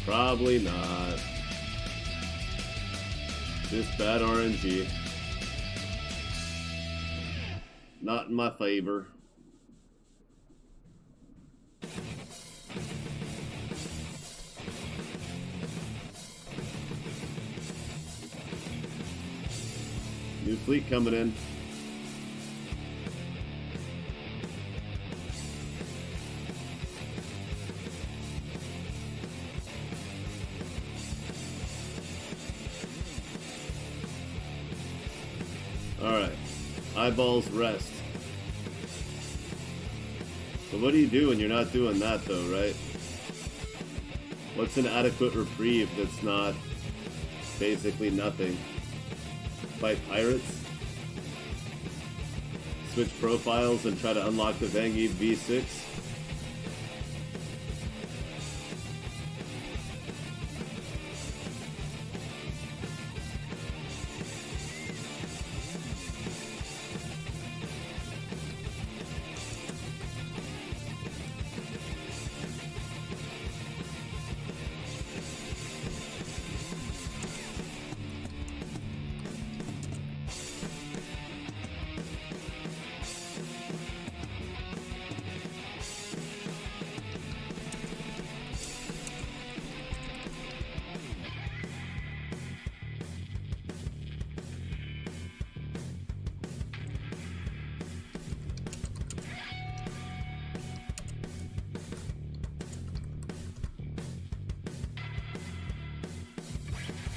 Probably not. Just bad RNG. Not in my favor. New fleet coming in. Alright. Eyeballs rest. So what do you do when you're not doing that though, right? What's an adequate reprieve that's not basically nothing? Fight pirates? Switch profiles and try to unlock the Vanguard V6?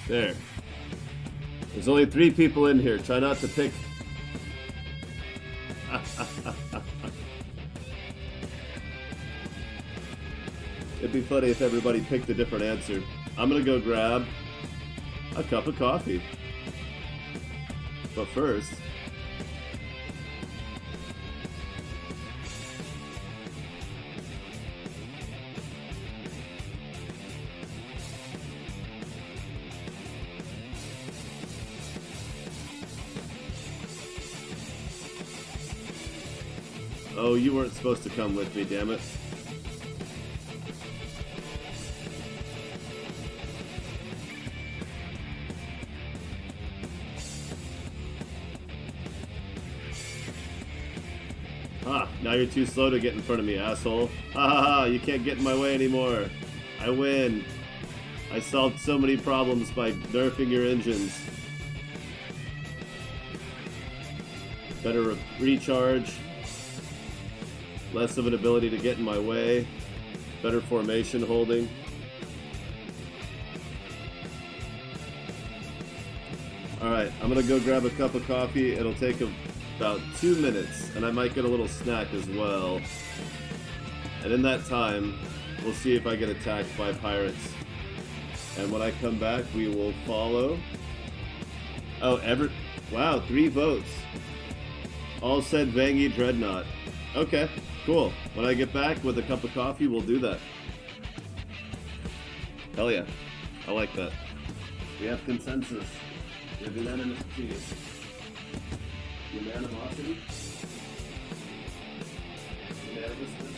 There. There's only 3 people in here. Try not to pick. It'd be funny if everybody picked a different answer. I'm gonna go grab a cup of coffee. But first, oh, you weren't supposed to come with me, damn it. Ah, now you're too slow to get in front of me, asshole. Ha ha ha, you can't get in my way anymore. I win. I solved so many problems by nerfing your engines. Better recharge. Less of an ability to get in my way. Better formation holding. Alright, I'm gonna go grab a cup of coffee. It'll take about 2 minutes, and I might get a little snack as well. And in that time, we'll see if I get attacked by pirates. And when I come back, we will follow. Oh, wow, 3 votes. All said Vanguard Dreadnought. Okay, cool. When I get back with a cup of coffee, we'll do that. Hell yeah. I like that. We have consensus. We have unanimity. Unanimosity? Unanimousness?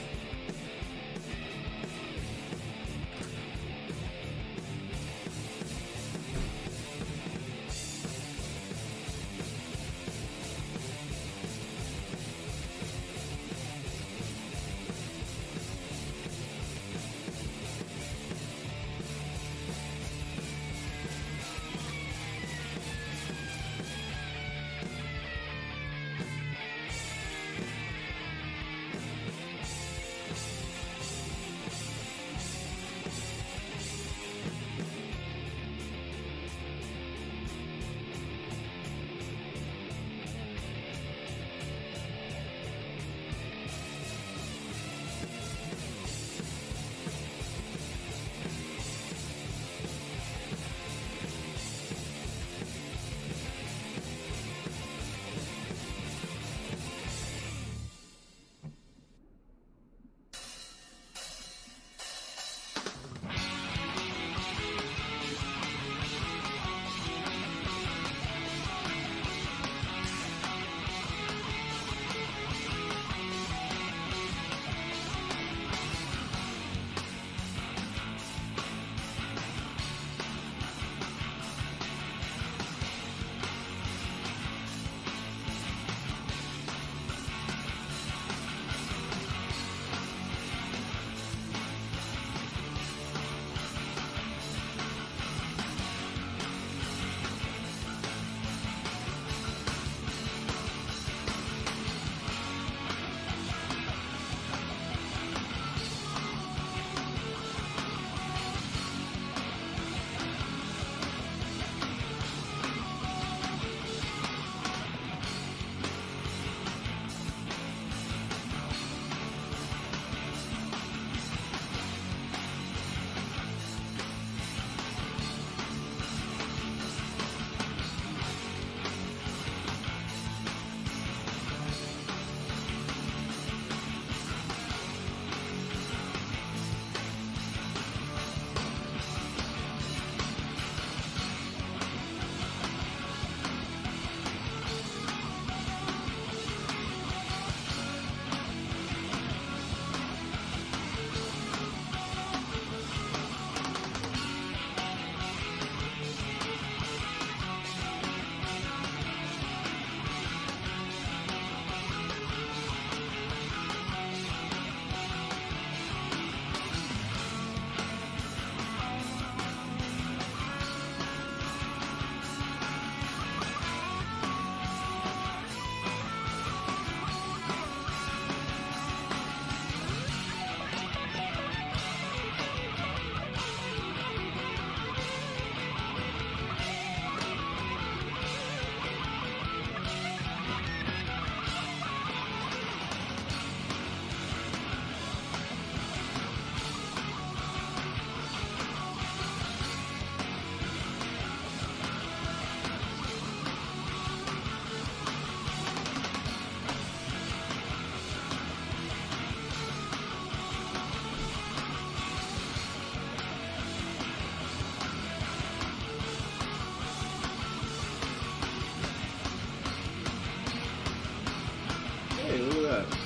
Hey, look at that.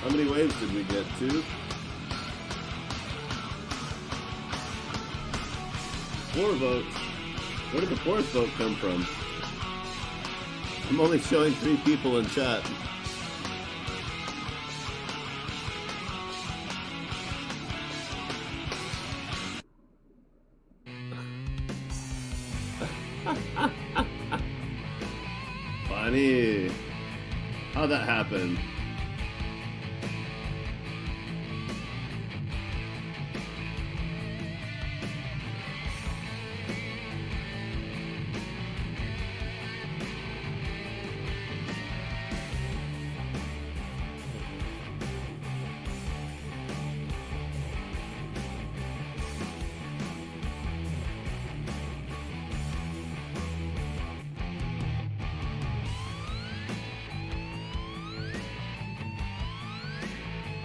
How many waves did we get? 2? 4 votes. Where did the 4th vote come from? I'm only showing 3 people in chat. Funny. How'd that happen?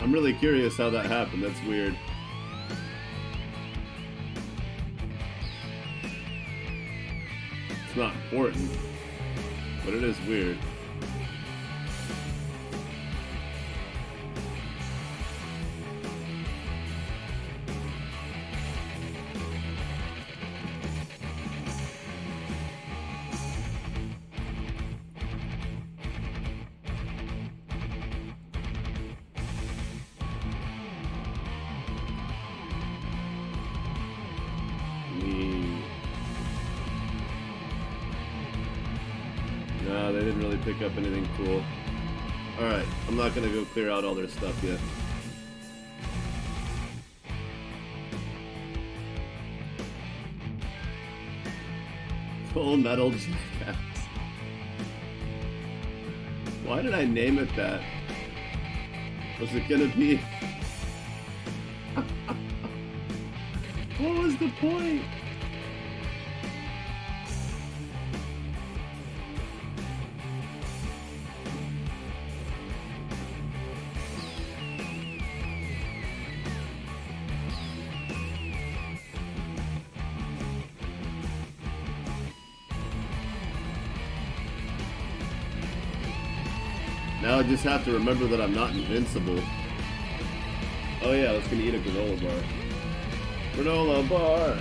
I'm really curious how that happened. That's weird. It's not important, but it is weird. No, they didn't really pick up anything cool. Alright, I'm not gonna go clear out all their stuff yet. Full Metal Jackass. Why did I name it that? Was it gonna be... What was the point? Now I just have to remember that I'm not invincible. Oh yeah, I was gonna eat a granola bar. Granola bar!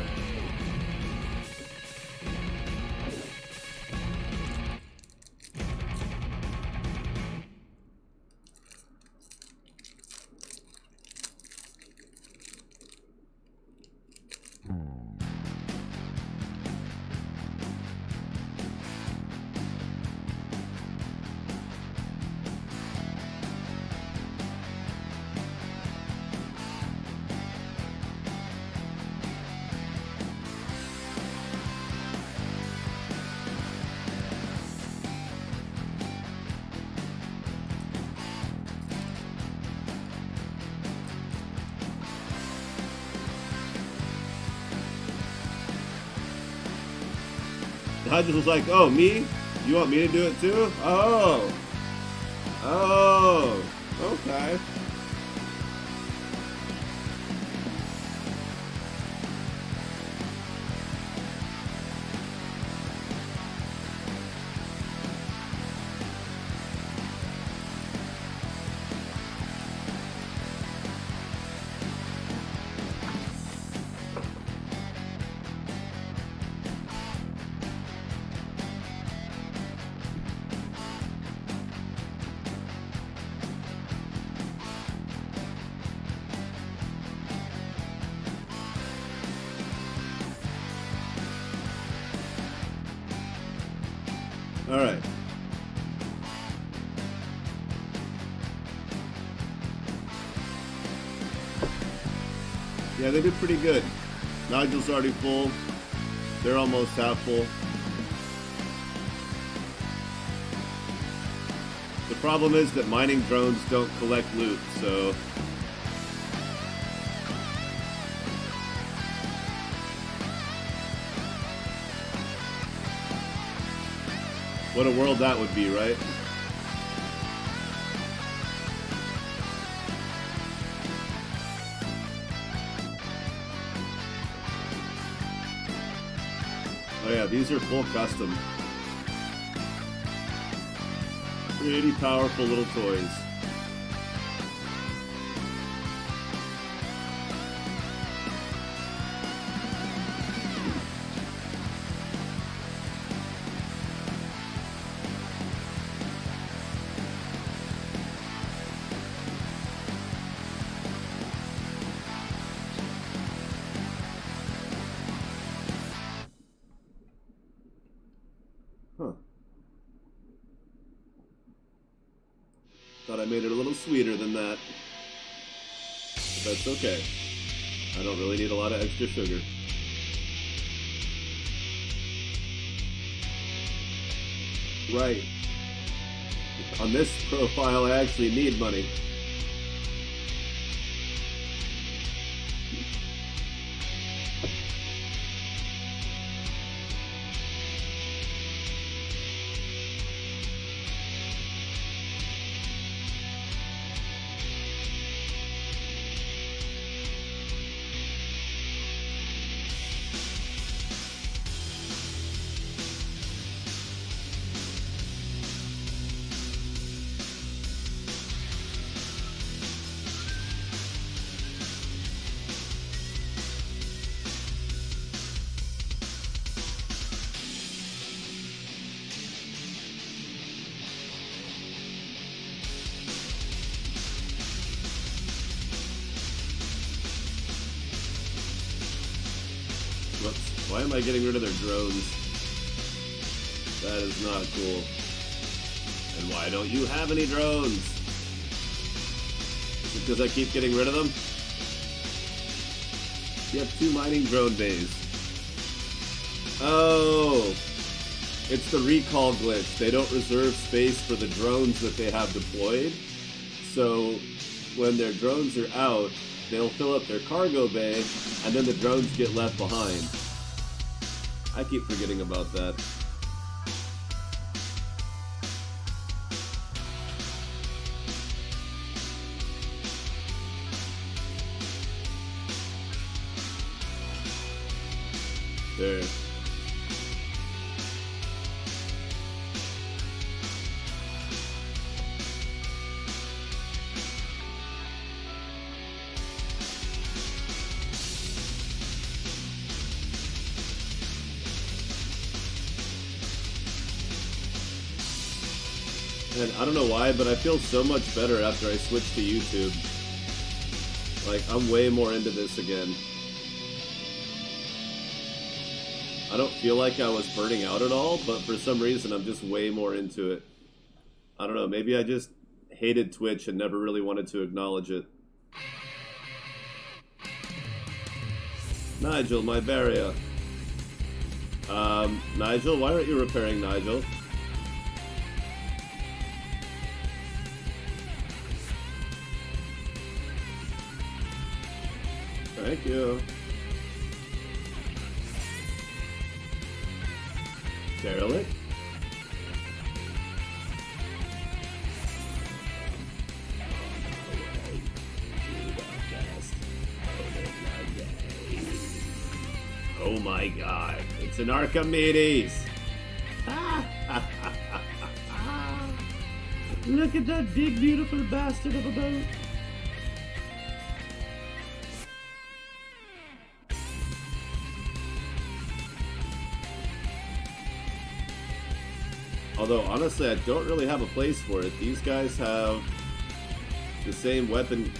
I just was like, oh, me? You want me to do it too? Oh. Oh. Okay. All right. Yeah, they did pretty good. Nigel's already full. They're almost half full. The problem is that mining drones don't collect loot, so... What a world that would be, right? Oh yeah, these are full custom. Pretty powerful little toys. Huh. Thought I made it a little sweeter than that. But that's okay. I don't really need a lot of extra sugar. Right. On this profile, I actually need money. am I getting rid of their drones? That is not cool. And why don't you have any drones? Is it because I keep getting rid of them? You have 2 mining drone bays. Oh, it's the recall glitch. They don't reserve space for the drones that they have deployed. So when their drones are out, they'll fill up their cargo bay, and then the drones get left behind. I keep forgetting about that. There. And I don't know why, but I feel so much better after I switched to YouTube. Like, I'm way more into this again. I don't feel like I was burning out at all, but for some reason I'm just way more into it. I don't know, maybe I just hated Twitch and never really wanted to acknowledge it. Nigel, my barrier. Nigel, why aren't you repairing Nigel? Thank you. Derelict? Oh my god, it's an Archimedes! Look at that big beautiful bastard of a boat! Although, honestly, I don't really have a place for it. These guys have the same weapon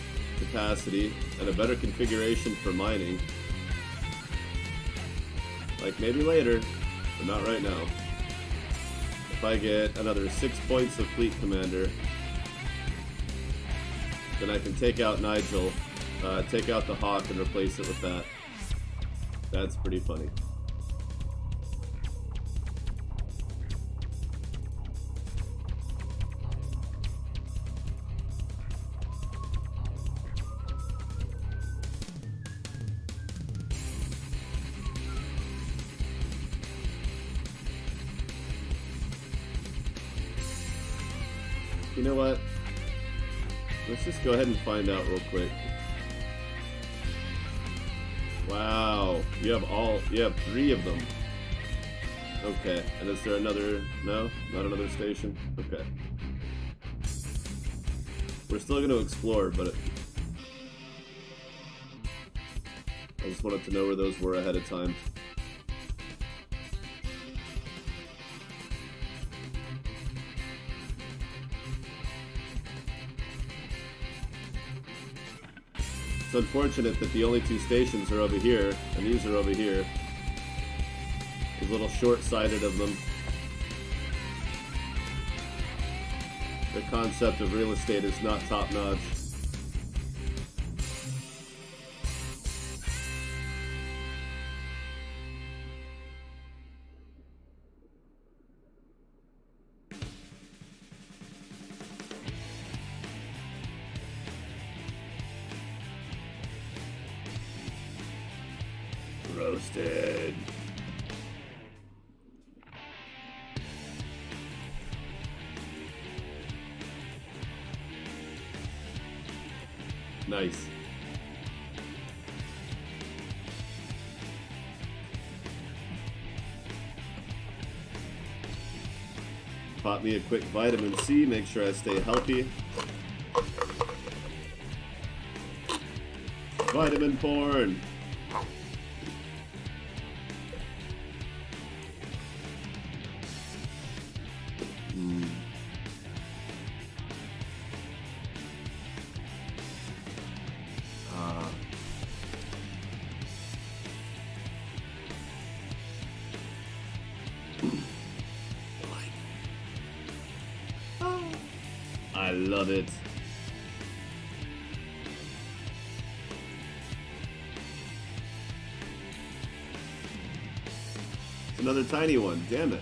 capacity and a better configuration for mining. Like, maybe later, but not right now. If I get another 6 points of Fleet Commander, then I can take out Nigel, take out the Hawk and replace it with that. That's pretty funny. You know what? Let's just go ahead and find out real quick. Wow, you have 3 of them. Okay, and is there another, no? Not another station? Okay. We're still going to explore, but I just wanted to know where those were ahead of time. It's unfortunate that the only 2 stations are over here, and these are over here. It's a little short-sighted of them. The concept of real estate is not top-notch. Roasted. Nice. Pop me a quick vitamin C, make sure I stay healthy. Vitamin porn. love it. It's another tiny one, damn it.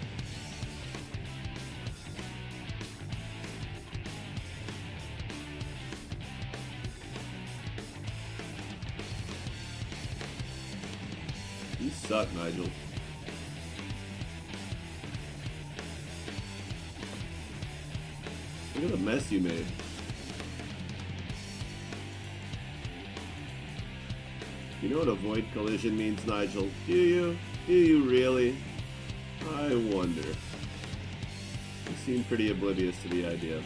You suck, Nigel. Look at the mess you made. You know what avoid collision means, Nigel? Do you? Do you really? I wonder. You seem pretty oblivious to the idea.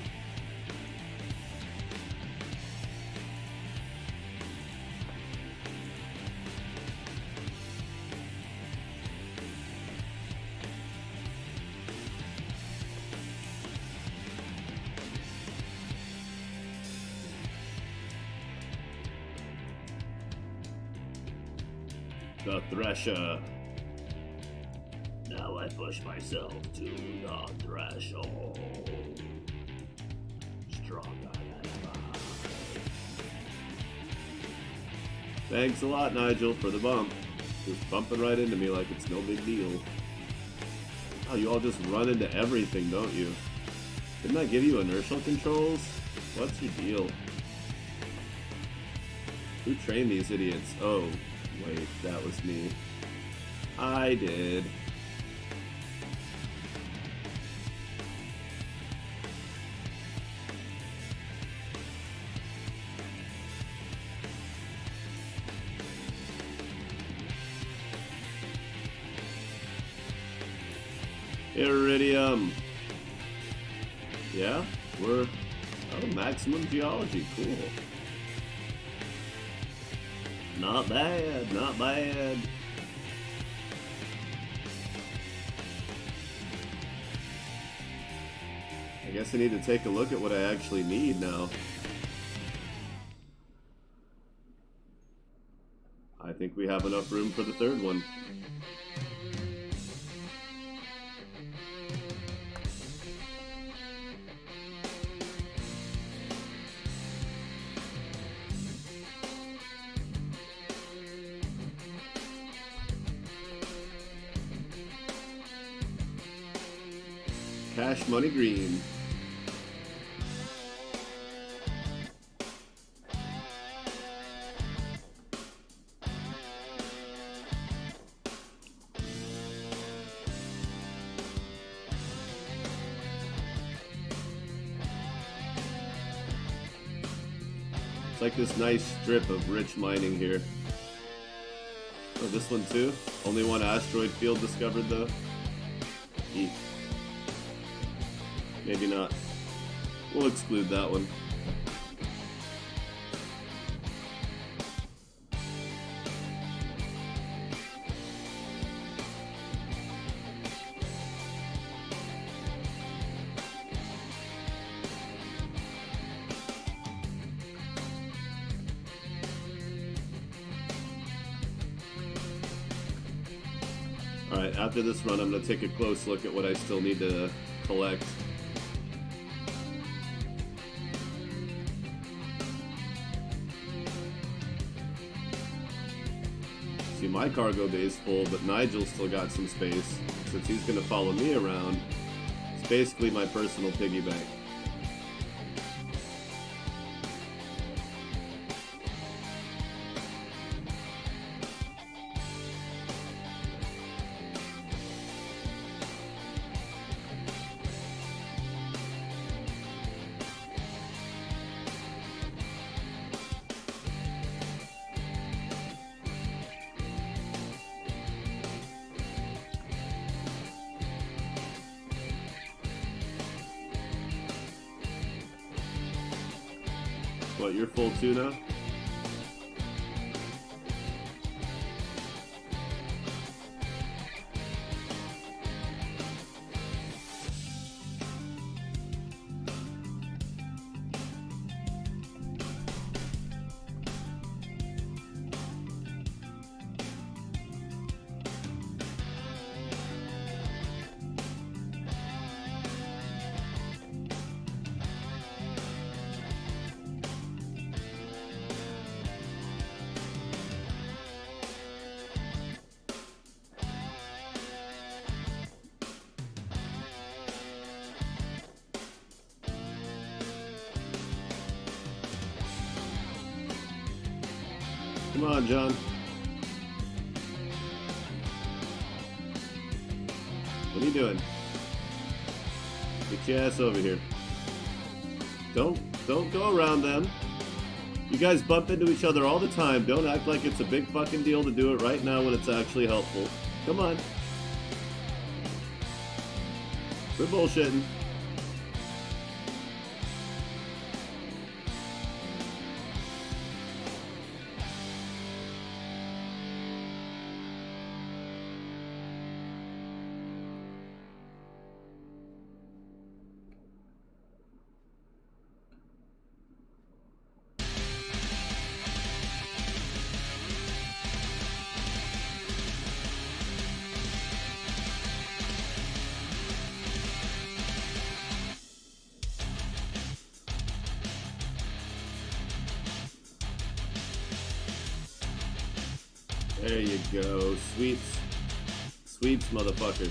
The Thresher. Now I push myself to the threshold. Stronger than ever. Thanks a lot, Nigel, for the bump. Just bumping right into me like it's no big deal. Oh, you all just run into everything, don't you? Didn't I give you inertial controls? What's your deal? Who trained these idiots? Oh, wait, that was me. I did. Iridium. Yeah, we're maximum geology. Cool. Not bad, not bad. I guess I need to take a look at what I actually need now. I think we have enough room for the third one. Cash Money Green. It's like this nice strip of rich mining here. Oh, this one too? Only one asteroid field discovered though? Eek. Maybe not. We'll exclude that one. Alright, after this run I'm going to take a close look at what I still need to collect. See, my cargo bay is full, but Nigel's still got some space. Since he's going to follow me around, it's basically my personal piggy bank. What, you're full too now? Come on, John. What are you doing? Get your ass over here. Don't go around them. You guys bump into each other all the time. Don't act like it's a big fucking deal to do it right now when it's actually helpful. Come on. Quit bullshitting. There you go. Sweets. Sweets, motherfucker.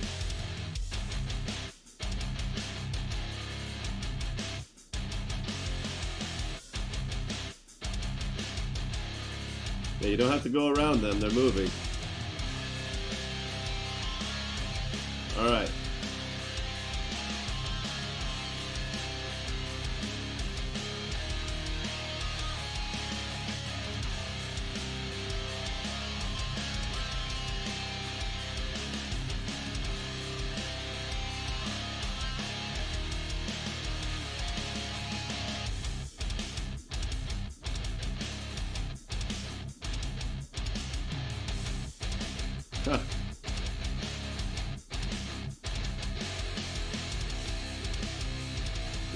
Yeah, you don't have to go around them. They're moving. Alright.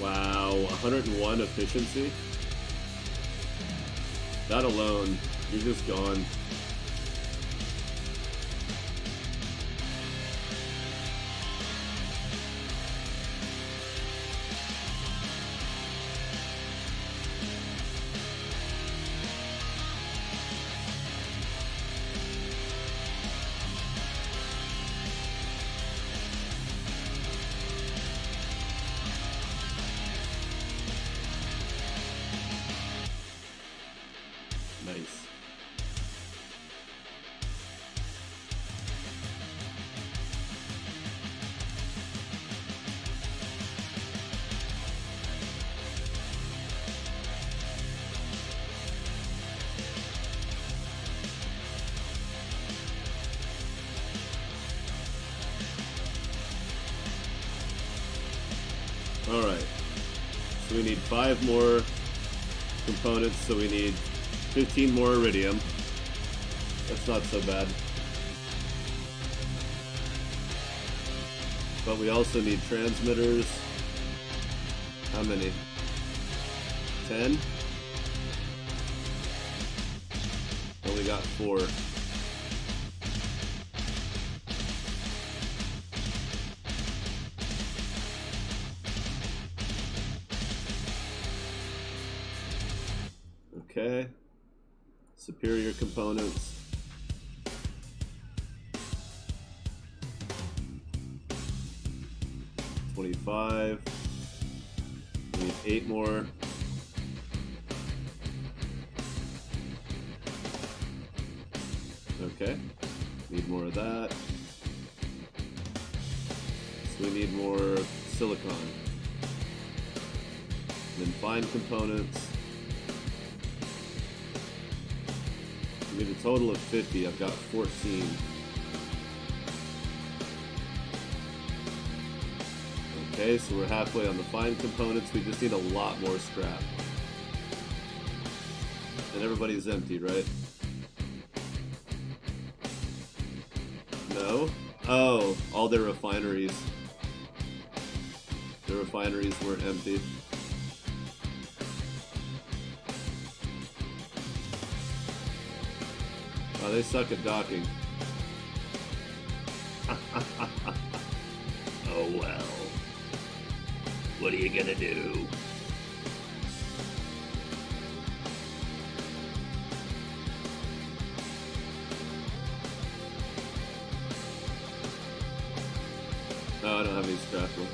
Wow, 101 efficiency? That alone, you're just gone. Nice. Alright. So we need 5 more components, so we need 15 more iridium. That's not so bad. But we also need transmitters. How many? 10? Only got 4. Okay. Superior components. $25. We need 8 more. Okay. Need more of that. So we need more silicon. Then fine components. We need a total of 50. I've got 14. Okay, so we're halfway on the fine components. We just need a lot more scrap. And everybody's empty, right? No? Oh, all their refineries. The refineries weren't empty. Oh, they suck at docking. Oh well. What are you gonna do? No, I don't have any scrap room.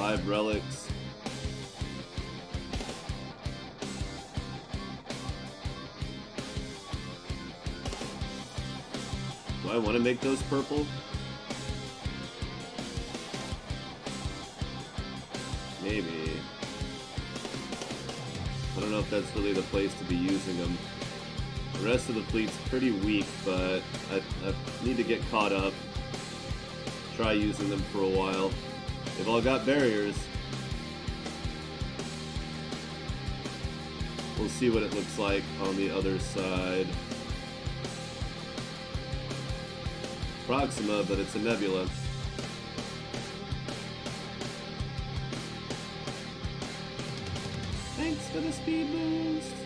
5 relics. Do I want to make those purple? Maybe. I don't know if that's really the place to be using them. The rest of the fleet's pretty weak, but I need to get caught up. Try using them for a while. They've all got barriers. We'll see what it looks like on the other side. Proxima, but it's a nebula. Thanks for the speed boost.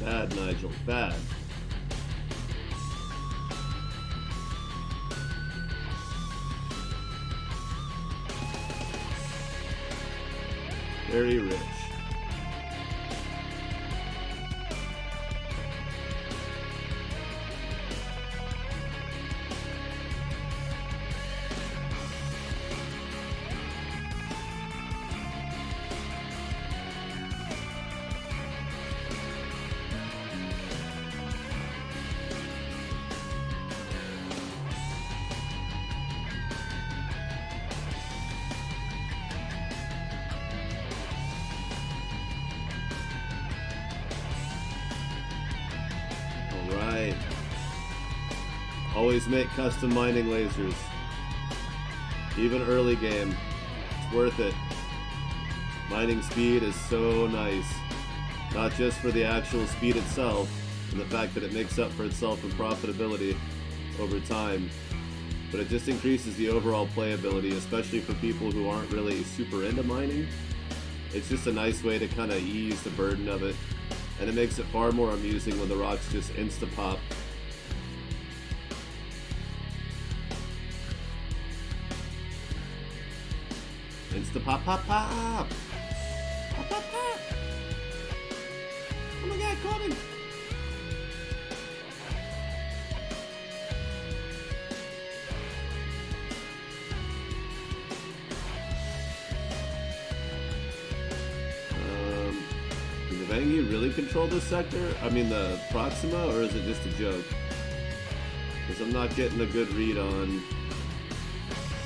Bad, Nigel, bad. Very rich. Always make custom mining lasers. Even early game. It's worth it. Mining speed is so nice. Not just for the actual speed itself, and the fact that it makes up for itself in profitability over time, but it just increases the overall playability, especially for people who aren't really super into mining. It's just a nice way to kind of ease the burden of it, and it makes it far more amusing when the rocks just insta-pop. Insta-pop, pop, pop! Pop, pop, pop! Oh my god, Corbin! Does the Vangi really control this sector? I mean the Proxima, or is it just a joke? Because I'm not getting a good read on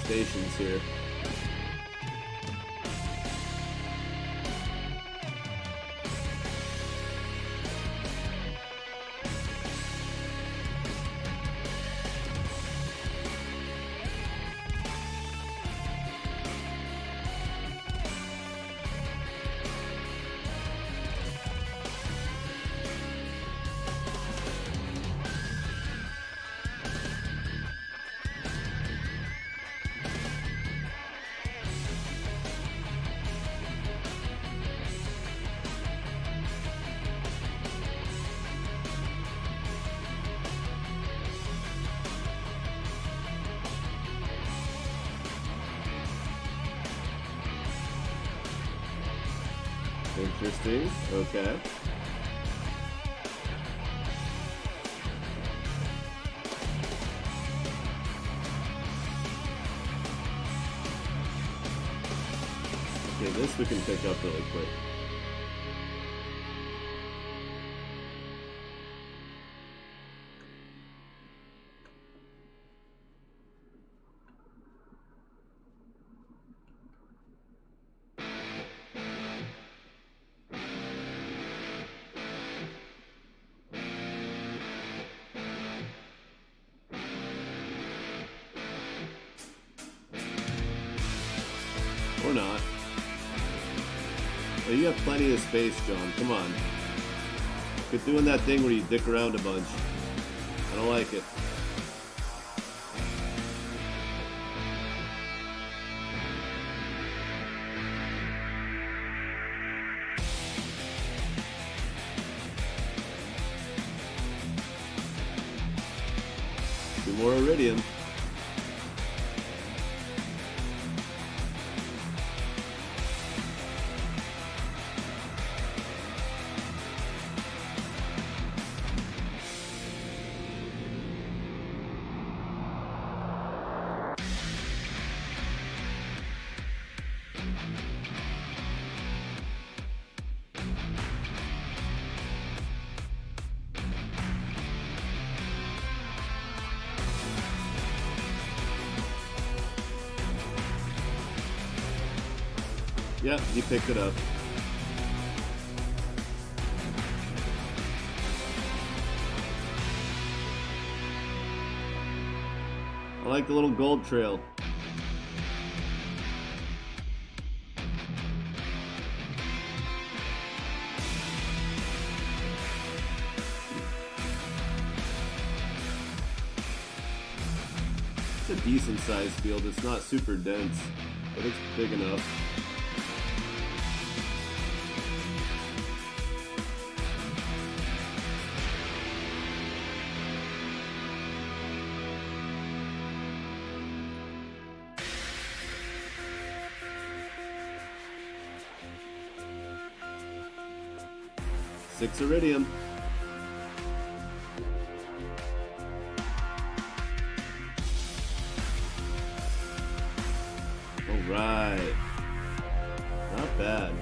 stations here. Interesting. Okay. Okay, this we can pick up really quick. Or not. Oh, you have plenty of space, John. Come on. Quit doing that thing where you dick around a bunch. I don't like it. Two more iridium. Yep, he picked it up. I like the little gold trail. It's a decent sized field. It's not super dense, but it's big enough. Six iridium. All right. Not bad.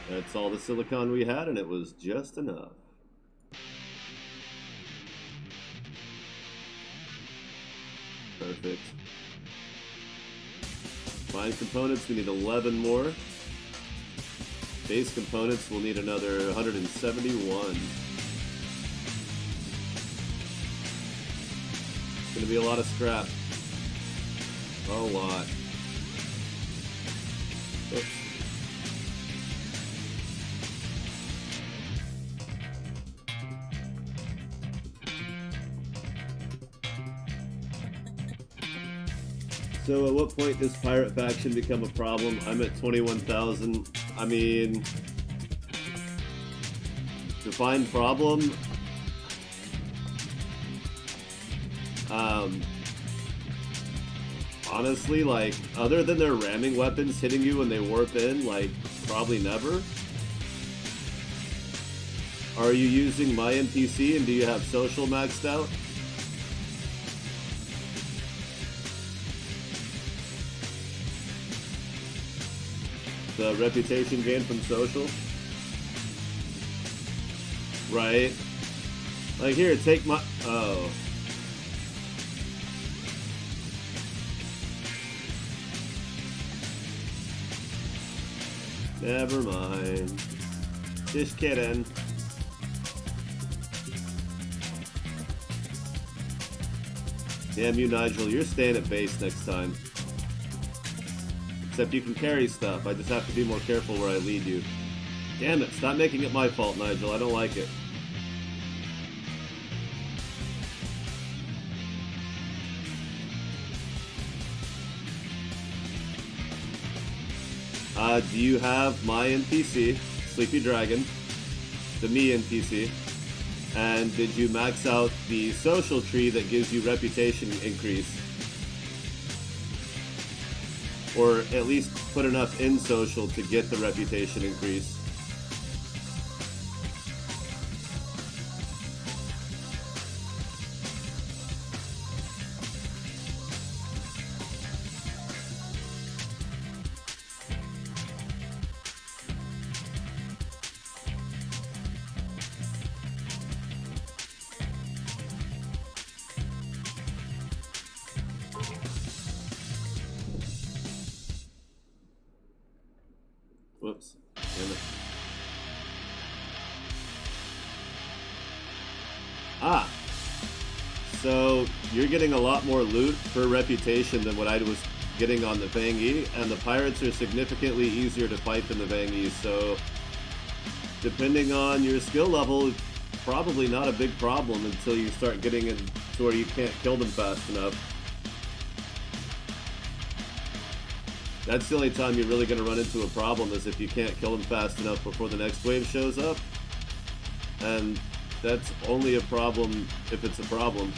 That's all the silicon we had, and it was just enough. Perfect. Mine components, we need 11 more. Base components, we'll need another 171. It's gonna be a lot of scrap. A lot. Oops. So at what point does pirate faction become a problem? I'm at 21,000. I mean, define problem. Honestly, like, other than their ramming weapons hitting you when they warp in, like, probably never. Are you using my NPC and do you have social maxed out? The reputation gain from social? Right? Like, here, take my... Oh. Never mind. Just kidding. Damn you, Nigel. You're staying at base next time. Except you can carry stuff. I just have to be more careful where I lead you. Damn it. Stop making it my fault, Nigel. I don't like it. Do you have my NPC, Sleepy Dragon, the me NPC, and did you max out the social tree that gives you reputation increase? Or at least put enough in social to get the reputation increase? Whoops. Damn it. Ah! So you're getting a lot more loot per reputation than what I was getting on the Vang Yi, and the pirates are significantly easier to fight than the Vang Yi, so depending on your skill level, it's probably not a big problem until you start getting in to where you can't kill them fast enough. That's the only time you're really going to run into a problem, is if you can't kill them fast enough before the next wave shows up. And that's only a problem if it's a problem.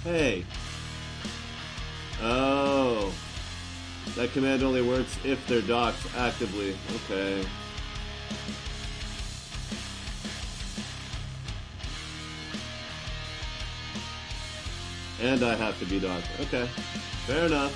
Hey. Oh. That command only works if they're docked actively. Okay. And I have to be docked. Okay. Fair enough.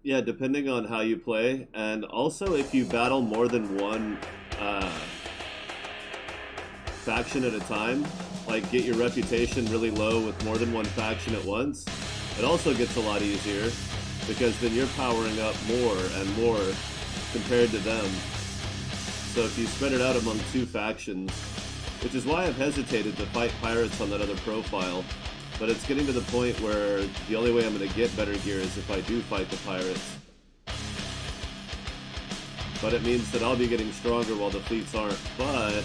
Yeah, depending on how you play, and also if you battle more than one faction at a time, like get your reputation really low with more than one faction at once, it also gets a lot easier, because then you're powering up more and more compared to them. So if you spread it out among two factions, which is why I've hesitated to fight pirates on that other profile, but it's getting to the point where the only way I'm going to get better gear is if I do fight the pirates. But it means that I'll be getting stronger while the fleets aren't. But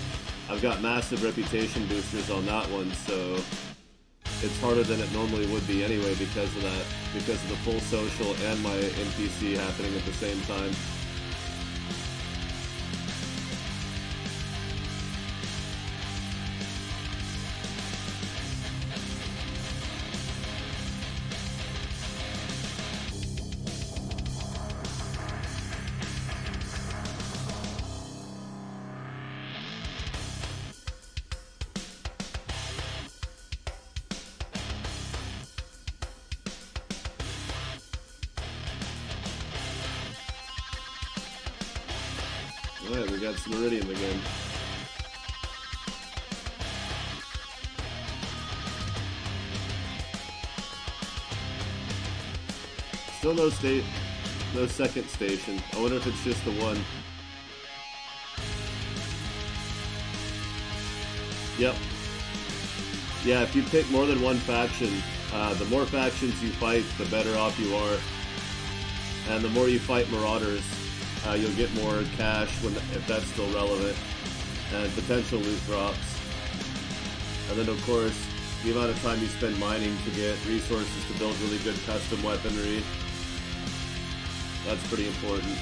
I've got massive reputation boosters on that one, so it's harder than it normally would be anyway because of that. Because of the full social and my NPC happening at the same time. Alright, we got some iridium again. Still no second station. I wonder if it's just the one. Yep. Yeah, if you pick more than one faction, the more factions you fight, the better off you are. And the more you fight marauders, you'll get more cash if that's still relevant, and potential loot drops. And then of course, the amount of time you spend mining to get resources to build really good custom weaponry, that's pretty important.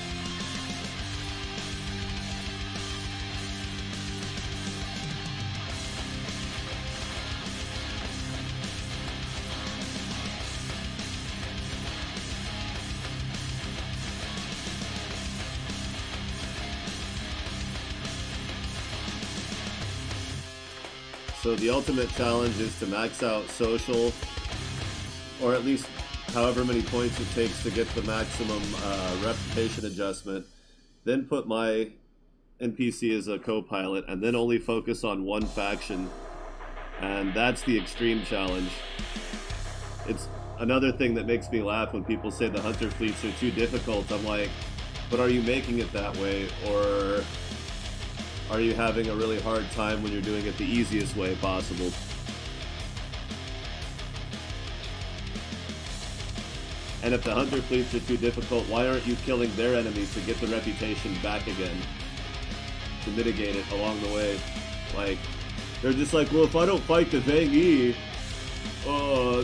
So the ultimate challenge is to max out social, or at least however many points it takes to get the maximum reputation adjustment, then put my NPC as a co-pilot, and then only focus on one faction. And that's the extreme challenge. It's another thing that makes me laugh when people say the hunter fleets are too difficult. I'm like, but are you making it that way, or are you having a really hard time when you're doing it the easiest way possible? And if the hunter fleets are too difficult, why aren't you killing their enemies to get the reputation back again? To mitigate it along the way. Like, they're just like, well, if I don't fight the Vang Yi,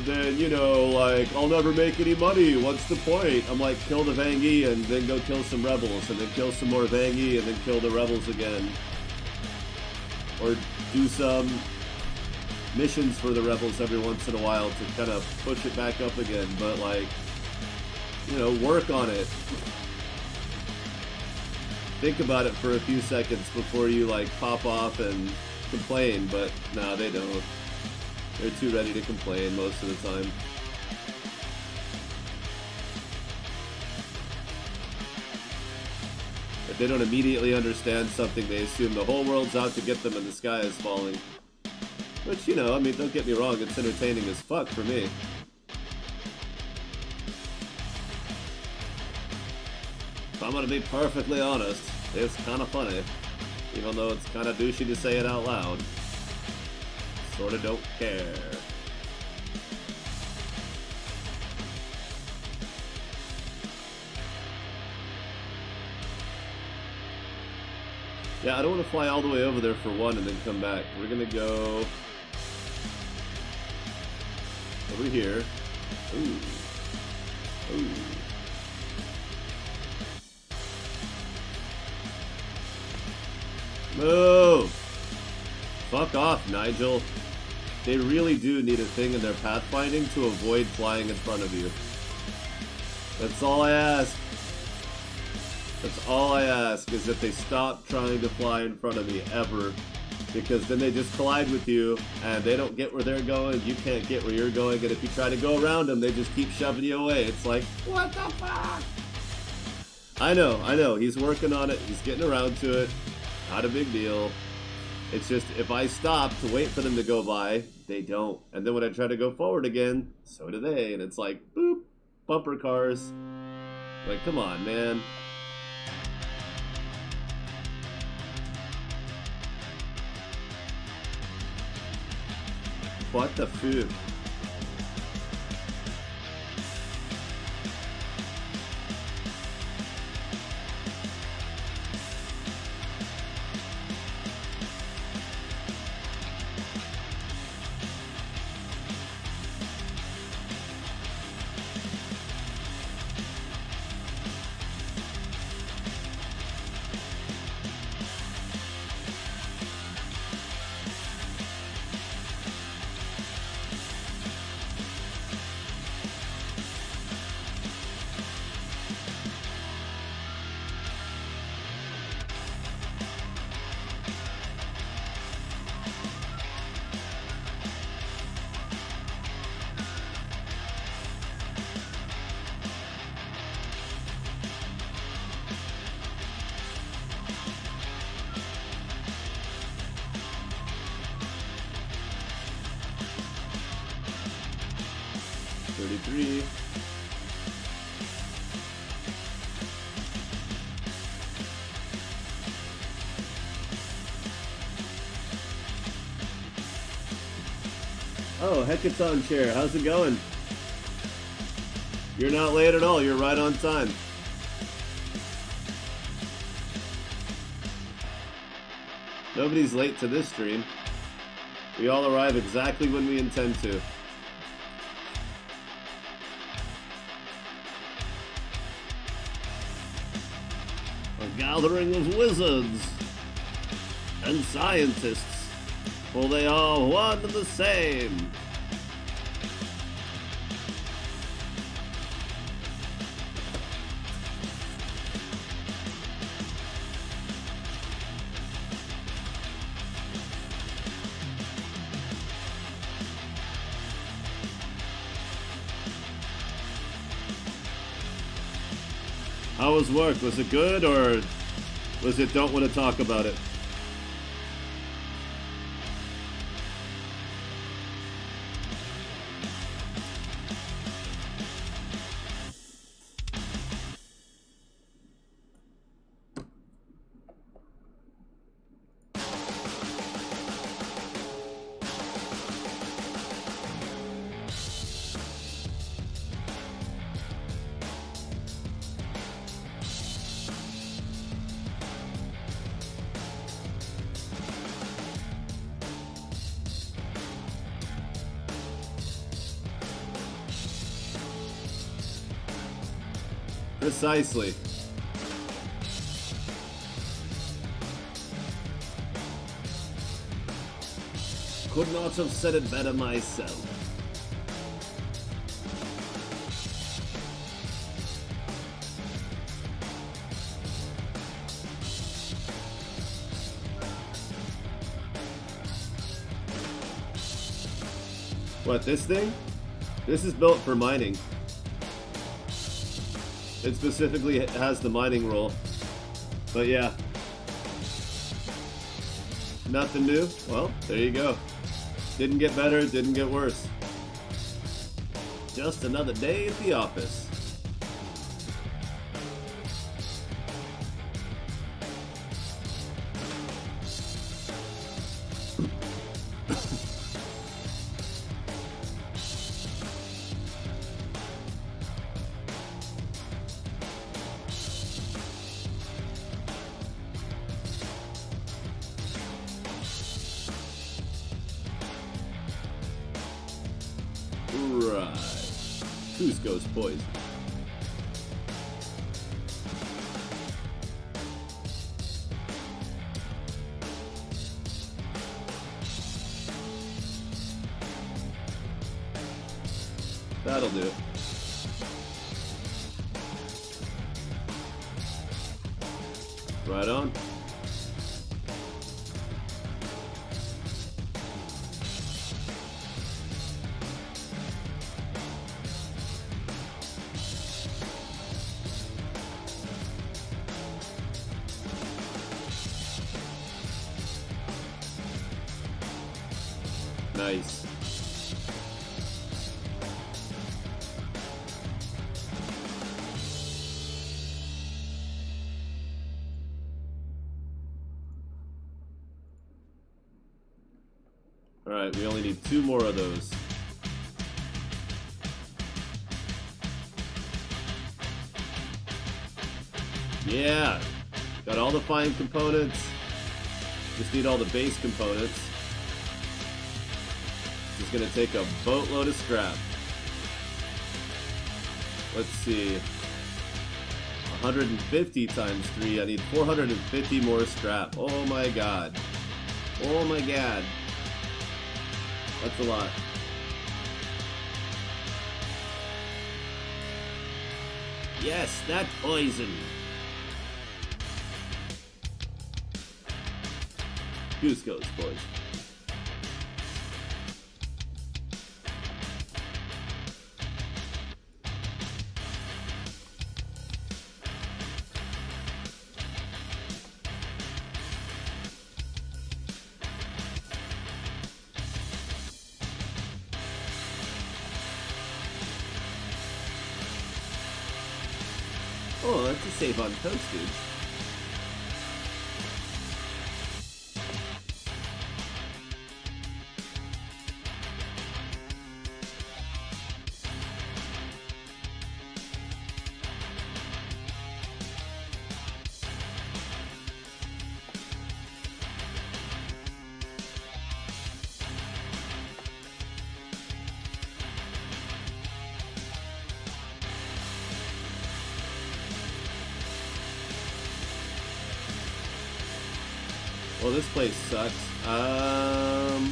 then, you know, like, I'll never make any money. What's the point? I'm like, kill the Vang Yi and then go kill some rebels, and then kill some more Vang Yi and then kill the rebels again. Or do some missions for the rebels every once in a while to kind of push it back up again. But, like, you know, work on it. Think about it for a few seconds before you, like, pop off and complain, but nah, they don't. They're too ready to complain most of the time. If they don't immediately understand something, they assume the whole world's out to get them and the sky is falling. Which, you know, I mean, don't get me wrong, it's entertaining as fuck for me. If I'm gonna be perfectly honest, it's kinda funny. Even though it's kinda douchey to say it out loud. Sorta don't care. Yeah, I don't want to fly all the way over there for one and then come back. We're gonna go over here. Ooh. Ooh. Move! Fuck off, Nigel. They really do need a thing in their pathfinding to avoid flying in front of you. That's all I ask. That's all I ask, is that they stop trying to fly in front of me, ever. Because then they just collide with you, and they don't get where they're going, you can't get where you're going, and if you try to go around them, they just keep shoving you away. It's like, what the fuck? I know, he's working on it, he's getting around to it. Not a big deal. It's just, if I stop to wait for them to go by, they don't. And then when I try to go forward again, so do they. And it's like, boop, bumper cars. Like, come on, man. What the fuck? Oh, Hekaton Chair, how's it going? You're not late at all, you're right on time. Nobody's late to this stream. We all arrive exactly when we intend to. A gathering of wizards and scientists. Well, they are one and the same. How was work? Was it good, or was it don't want to talk about it? Precisely. Could not have said it better myself. What, this thing? This is built for mining. It specifically has the mining roll. But yeah. Nothing new? Well, there you go. Didn't get better, didn't get worse. Just another day at the office. Right. Cusco's poison. That'll do it. Right on. Nice. Alright, we only need 2 more of those. Yeah! Got all the fine components. Just need all the base components. It's gonna take a boatload of scrap. Let's see. 150 times 3. I need 450 more scrap. Oh my god. Oh my god. That's a lot. Yes, that poison. Cusco's poison. Oh, that's a save on postage. Well, this place sucks. I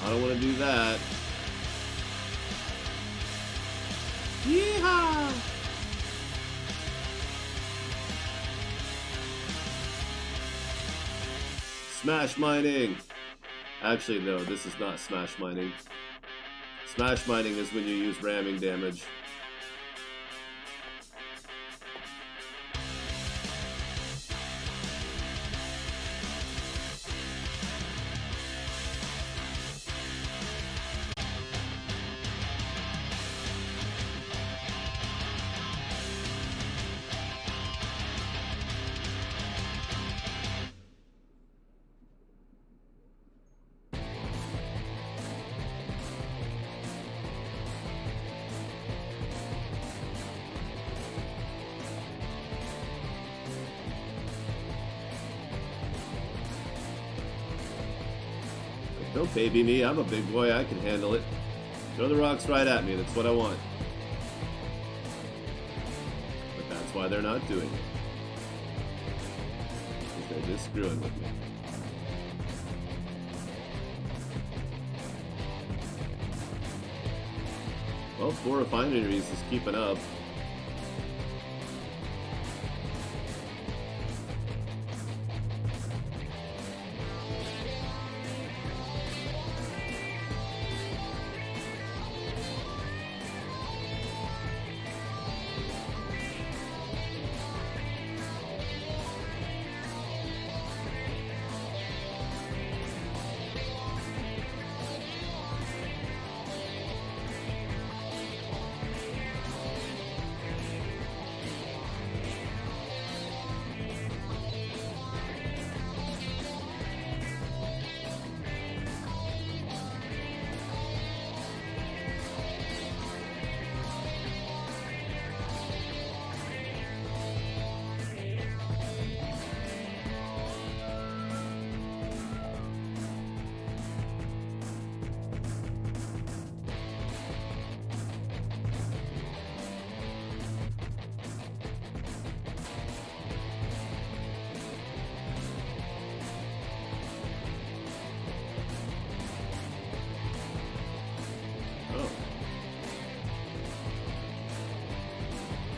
don't want to do that. Yeehaw! Smash mining! Actually, no, this is not smash mining. Smash mining is when you use ramming damage. Don't baby me. I'm a big boy. I can handle it. Throw the rocks right at me. That's what I want. But that's why they're not doing it. Because they're just screwing with me. Well, 4 refineries is keeping up.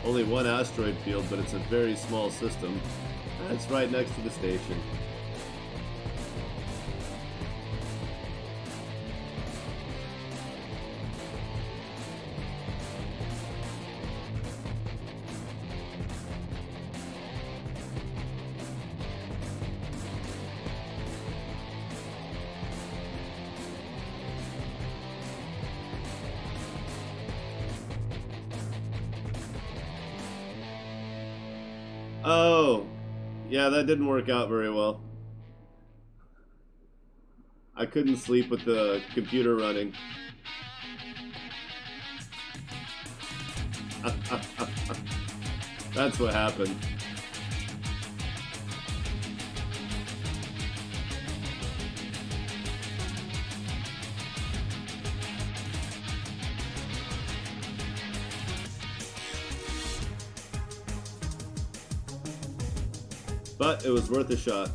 Only one asteroid field, but it's a very small system. That's right next to the station. Oh, yeah, that didn't work out very well. I couldn't sleep with the computer running. That's what happened. But it was worth a shot.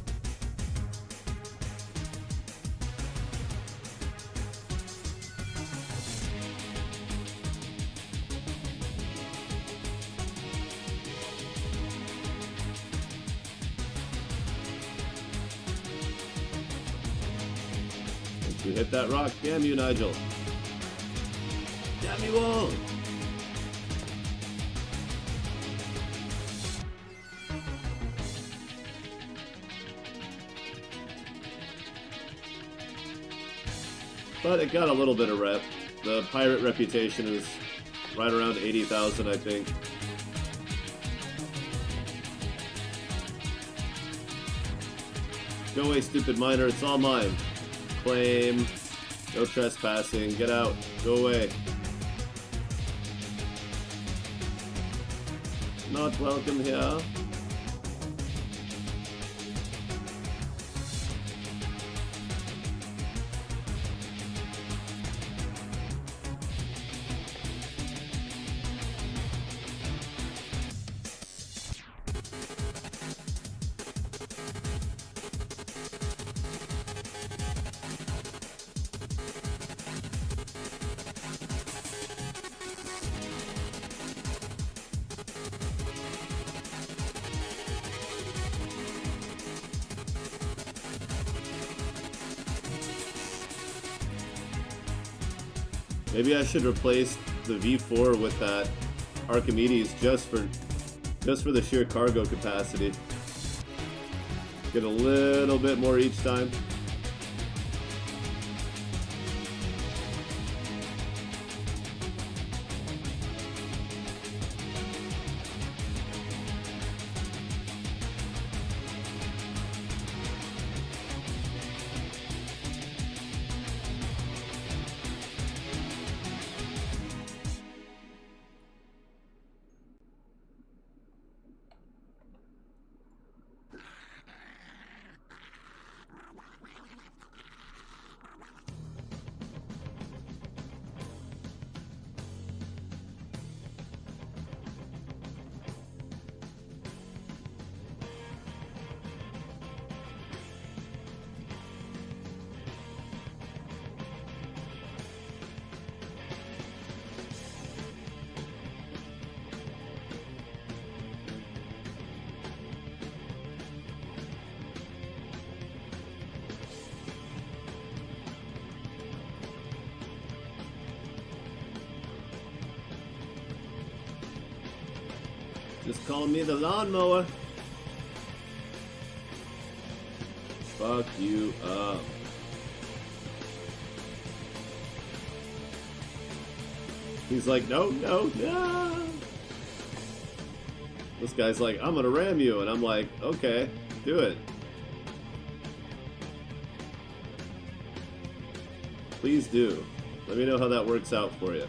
Once we hit that rock, damn you, Nigel. Damn you all. But it got a little bit of rep. The pirate reputation is right around 80,000, I think. Go away, stupid miner. It's all mine. Claim. No trespassing. Get out. Go away. Not welcome here. Maybe I should replace the V4 with that Archimedes just for the sheer cargo capacity. Get a little bit more each time. Just call me the lawnmower. Fuck you up. He's like, no, no, no. This guy's like, I'm gonna ram you. And I'm like, okay, do it. Please do. Let me know how that works out for you.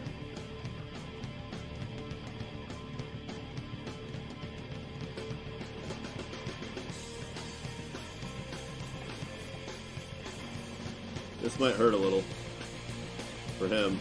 This might hurt a little for him.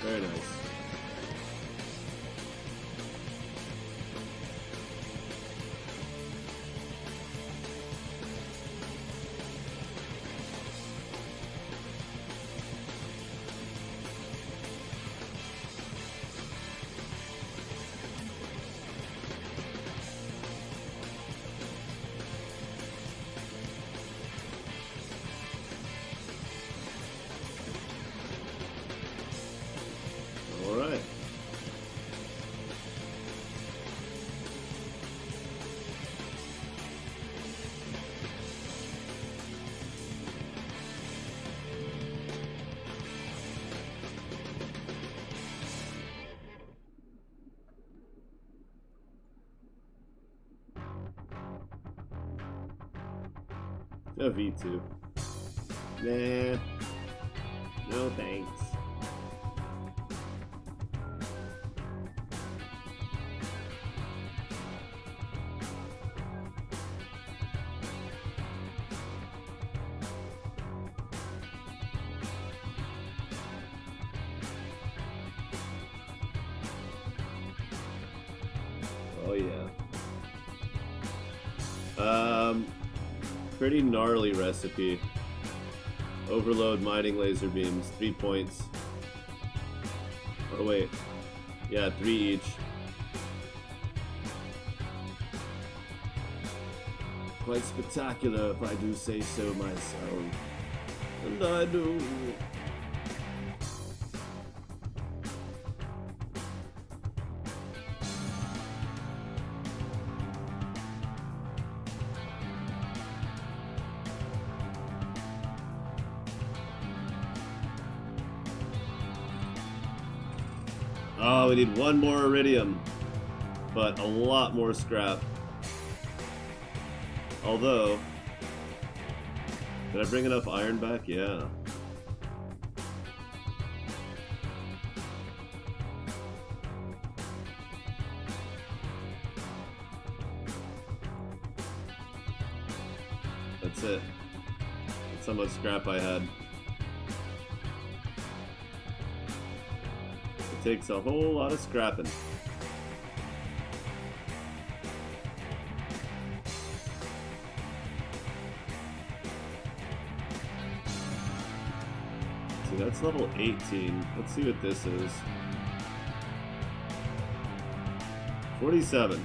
Very nice. All right. A V2. Nah. No thanks. Oh yeah. Pretty gnarly recipe. Overload mining laser beams, 3 points. Oh wait. Yeah, 3 each. Quite spectacular if I do say so myself. And I do. Oh, we need 1 more iridium, but a lot more scrap. Although, did I bring enough iron back? Yeah. That's it. That's how much scrap I had. Takes a whole lot of scrapping. See, that's level 18. Let's see what this is. 47.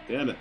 Damn it.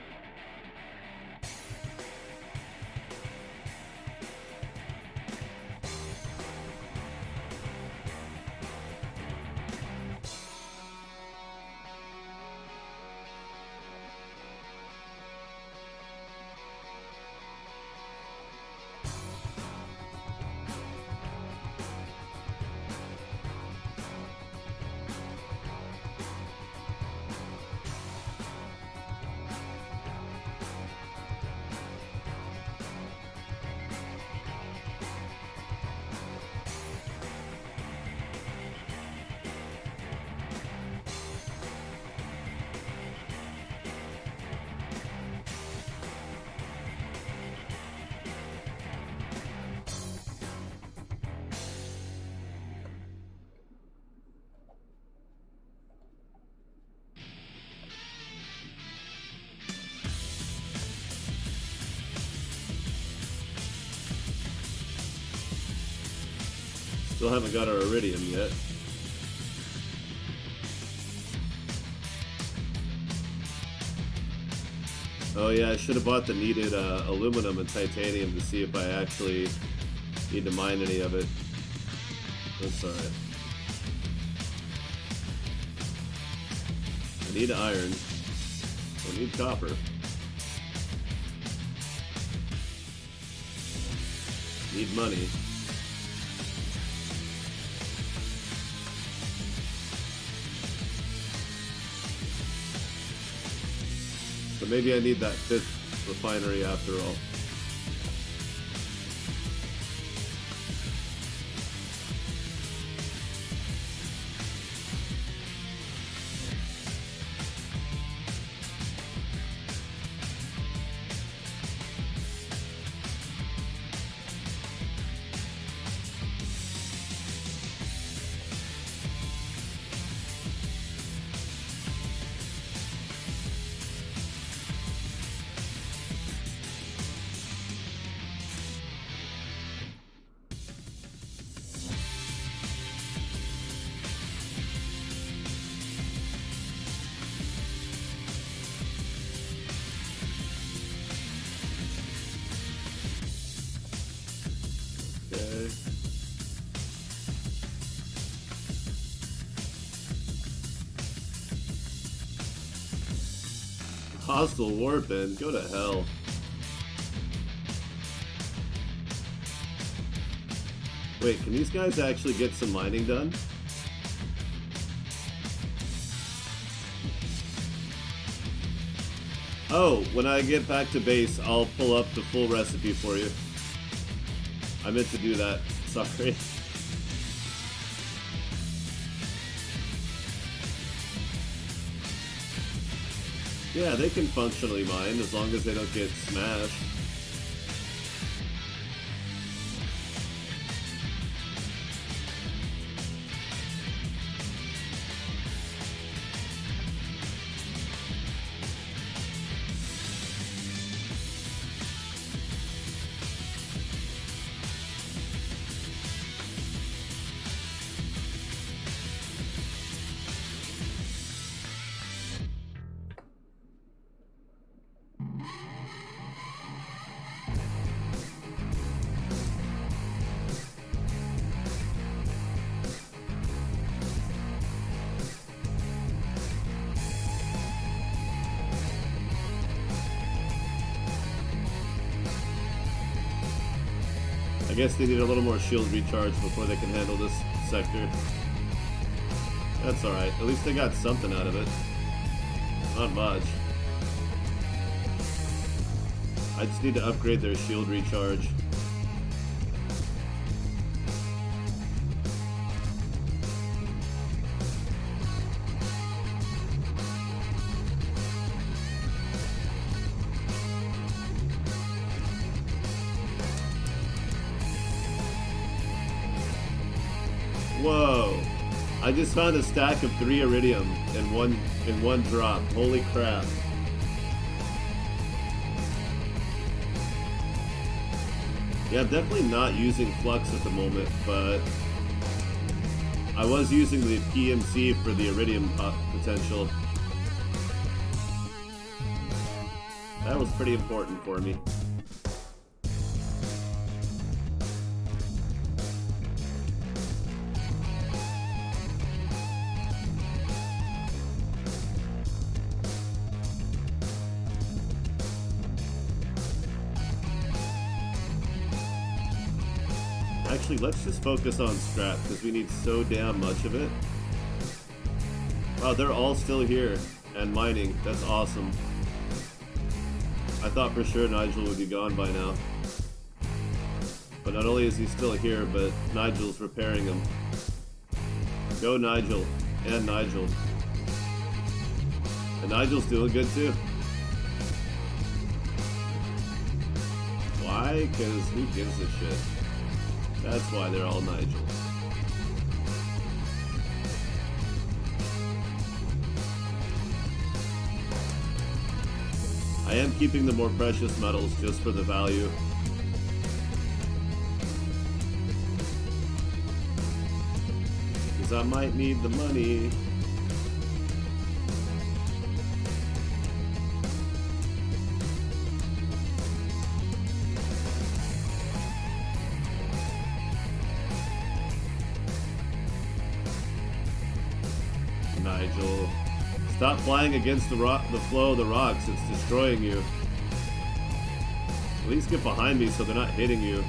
still haven't got our iridium yet. Oh yeah, I should have bought the needed aluminum and titanium to see if I actually need to mine any of it. That's alright. I need iron. I need copper. Need money. So maybe I need that 5th refinery after all. Okay. Hostile warping, go to hell. Wait, can these guys actually get some mining done? Oh, when I get back to base, I'll pull up the full recipe for you. I meant to do that. Sorry. Yeah, they can functionally mine as long as they don't get smashed. I guess they need a little more shield recharge before they can handle this sector. That's alright. At least they got something out of it. Not much. I just need to upgrade their shield recharge. Whoa! I just found a stack of 3 iridium in one drop. Holy crap! Yeah, I'm definitely not using flux at the moment, but I was using the PMC for the iridium potential. That was pretty important for me. Actually, let's just focus on scrap, because we need so damn much of it. Wow, they're all still here, and mining. That's awesome. I thought for sure Nigel would be gone by now. But not only is he still here, but Nigel's repairing him. Go Nigel, and Nigel. And Nigel's doing good too. Why? Because who gives a shit? That's why they're all Nigel. I am keeping the more precious metals just for the value. 'cause I might need the money. Nigel, stop flying against the flow of the rocks. It's destroying you. At least get behind me so they're not hitting you.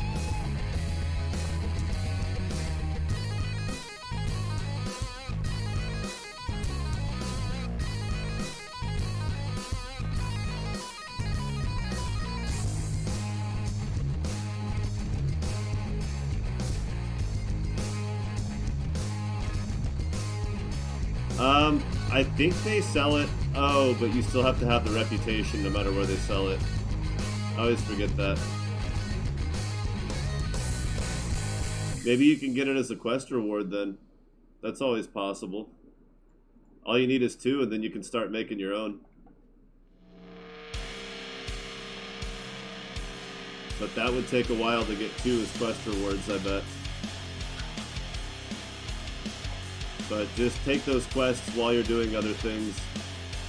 I think they sell it. Oh, but you still have to have the reputation no matter where they sell it. I always forget that. Maybe you can get it as a quest reward then. That's always possible. All you need is 2 and then you can start making your own. But that would take a while to get 2 as quest rewards, I bet. But just take those quests while you're doing other things,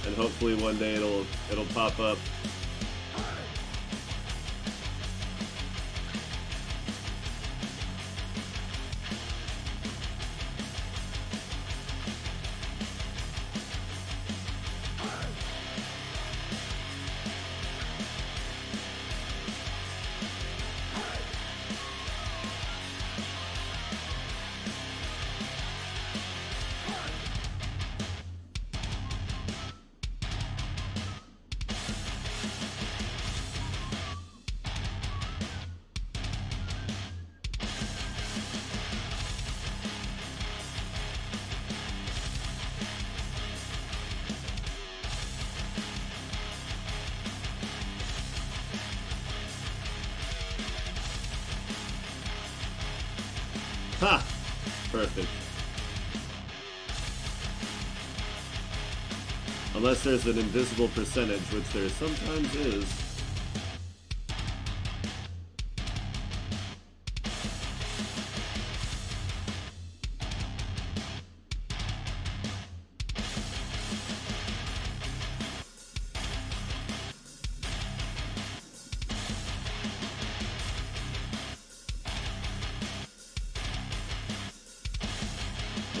and hopefully one day it'll pop up. Ha! Perfect. Unless there's an invisible percentage, which there sometimes is.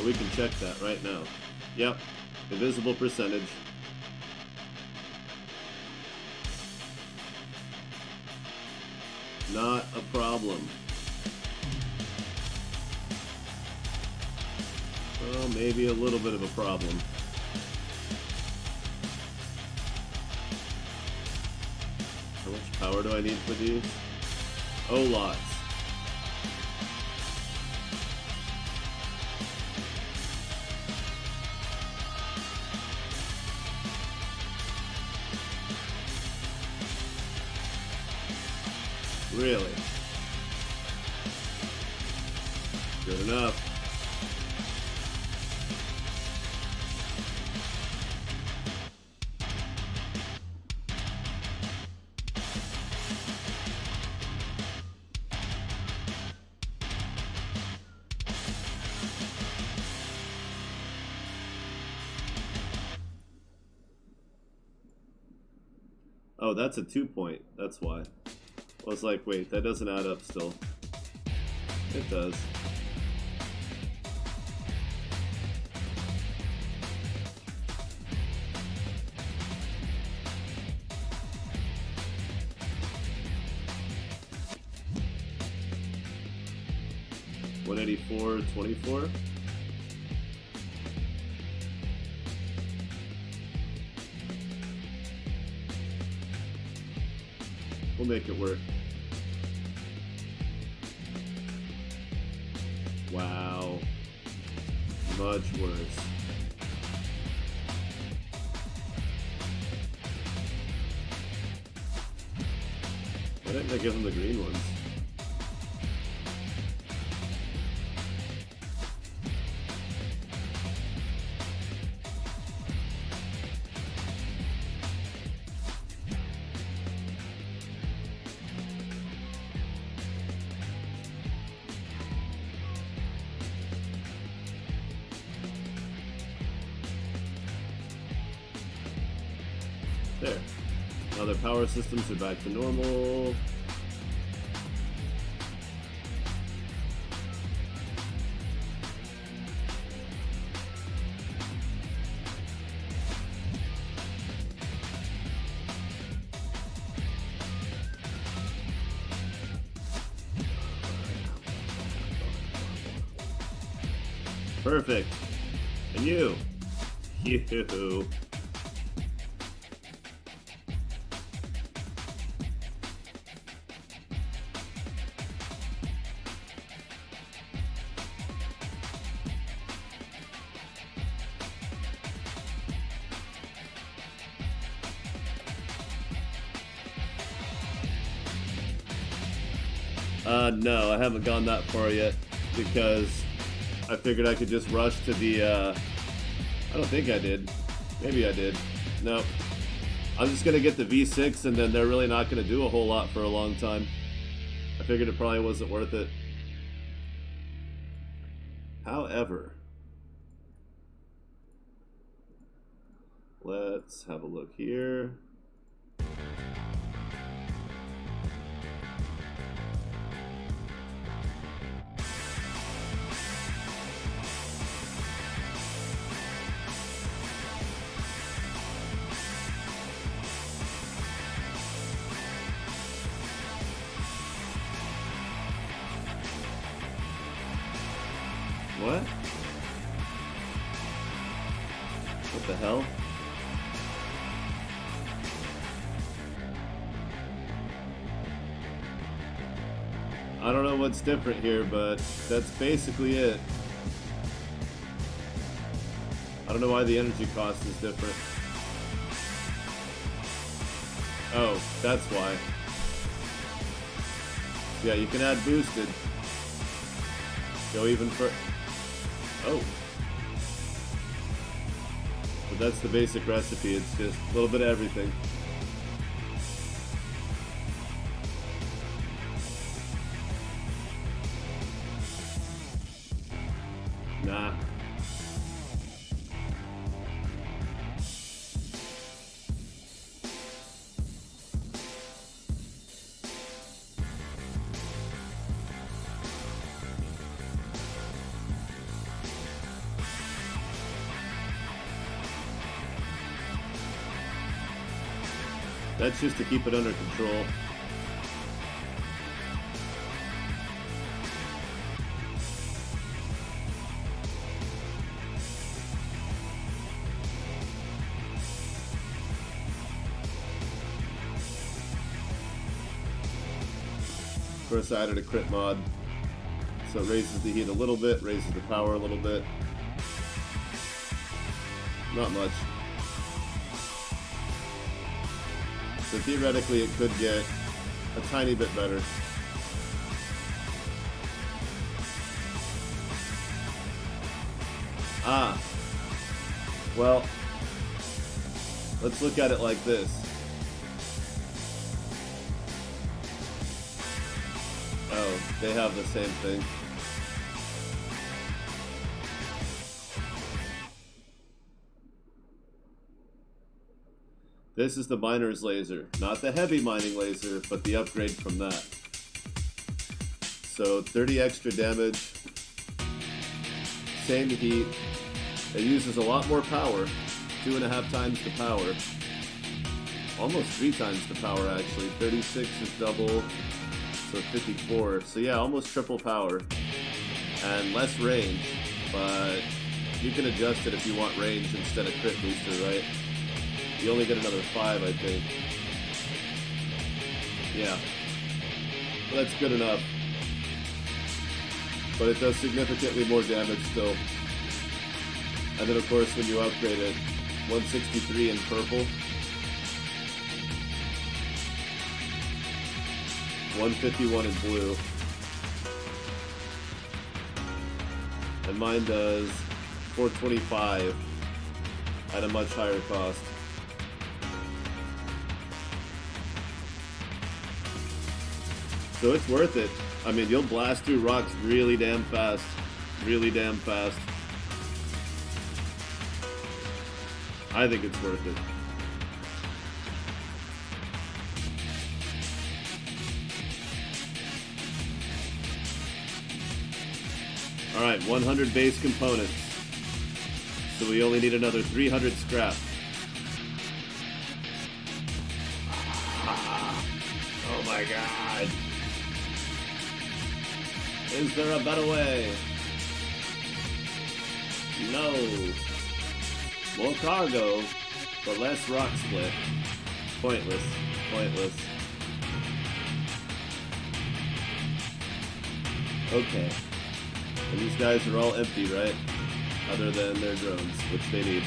We can check that right now. Yep, invisible percentage. Not a problem. Well, maybe a little bit of a problem. How much power do I need for these? Oh, lots. Really? Good enough. Oh, that's a 2-point. That's why. I was like, wait, that doesn't add up still. It does. $184.24. We'll make it work. Wow. Much worse. Why didn't I give him the green ones? There. Now their power systems are back to normal. Perfect. And you. You. No, I haven't gone that far yet because I figured I could just rush to the, I don't think I did. Maybe I did. No. I'm just going to get the V6 and then they're really not going to do a whole lot for a long time. I figured it probably wasn't worth it. However, let's have a look here. What? What the hell? I don't know what's different here, but that's basically it. I don't know why the energy cost is different. Oh, that's why. Yeah, you can add boosted. Go even further. Oh. But that's the basic recipe. It's just a little bit of everything. Nah. That's just to keep it under control. First I added a crit mod, so it raises the heat a little bit, raises the power a little bit. Not much. So theoretically it could get a tiny bit better. Ah. Well, let's look at it like this. Oh, they have the same thing. This is the miner's laser, not the heavy mining laser, but the upgrade from that. So 30 extra damage, same heat. It uses a lot more power, 2.5 times the power. Almost 3 times the power actually. 36 is double, so 54. So yeah, almost triple power. And less range, but you can adjust it if you want range instead of crit booster, right? You only get another 5, I think. Yeah. Well, that's good enough. But it does significantly more damage still. And then of course when you upgrade it, 163 in purple. 151 in blue. And mine does 425 at a much higher cost. So it's worth it. I mean, you'll blast through rocks really damn fast. Really damn fast. I think it's worth it. Alright, 100 base components. So we only need another 300 scrap. Oh my god. Is there a better way? No. More cargo, but less rock split. Pointless. Pointless. Okay. And these guys are all empty, right? Other than their drones, which they need.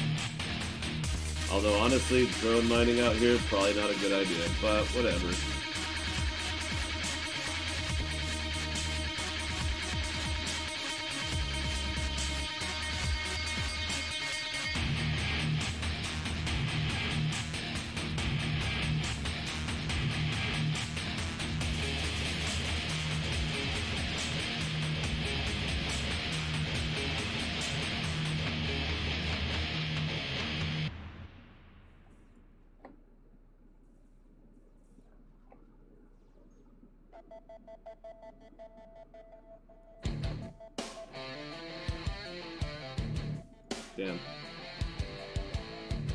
Although, honestly, drone mining out here, probably not a good idea, but whatever. Damn.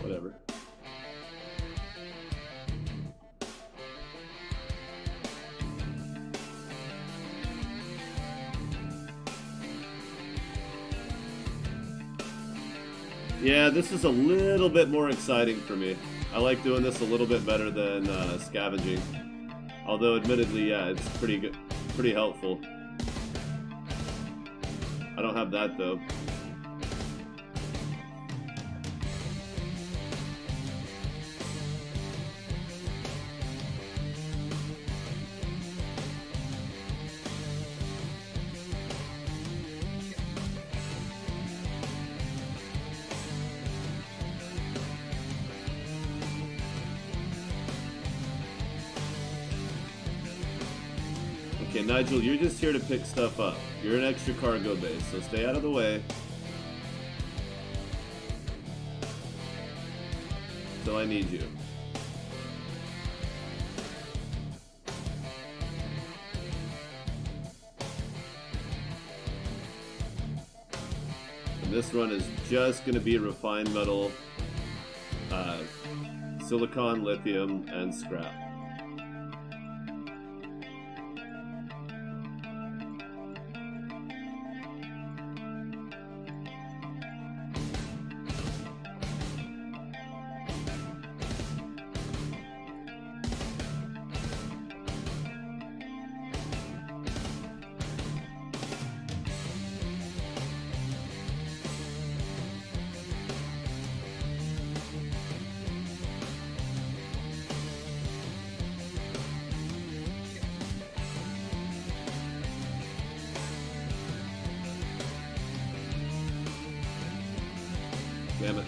Whatever. Yeah, this is a little bit more exciting for me. I like doing this a little bit better than scavenging. Although, admittedly, yeah, it's pretty good, pretty helpful. I don't have that though. Okay, Nigel, you're just here to pick stuff up. You're an extra cargo base, so stay out of the way. Till I need you. And this run is just going to be refined metal, silicon, lithium, and scrap. Damn it.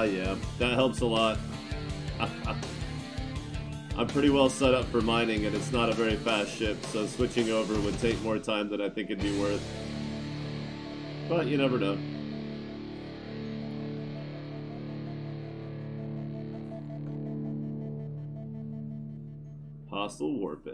Yeah, that helps a lot. I'm pretty well set up for mining, and it's not a very fast ship, so switching over would take more time than I think it'd be worth. But you never know. Hostile warped.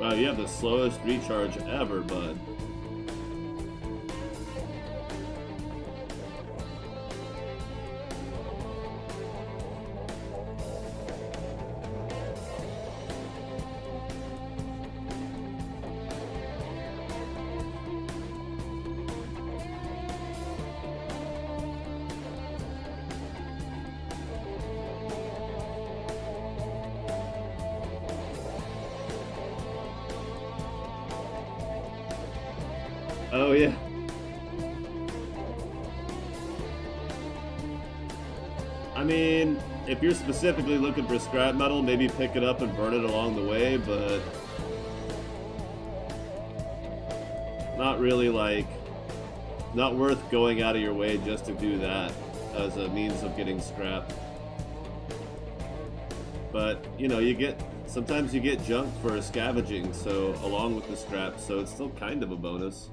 Wow, you have the slowest recharge ever, bud. Oh, yeah. I mean, if you're specifically looking for scrap metal, maybe pick it up and burn it along the way, but not really, like, not worth going out of your way just to do that as a means of getting scrap. But, you know, sometimes you get junk for scavenging, so along with the scrap, so it's still kind of a bonus.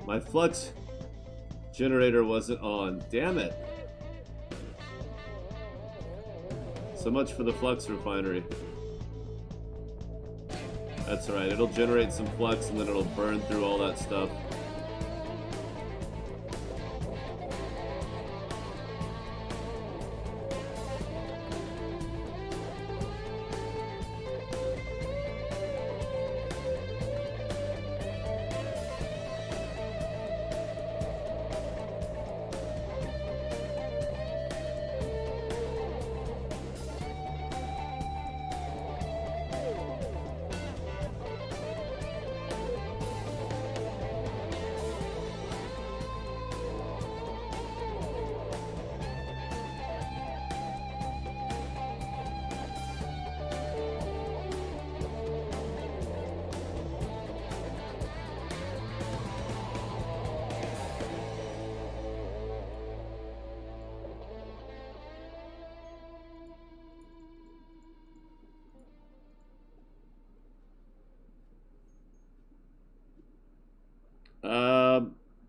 My flux generator wasn't on. Damn it. So much for the flux refinery. That's right. It'll generate some flux and then it'll burn through all that stuff.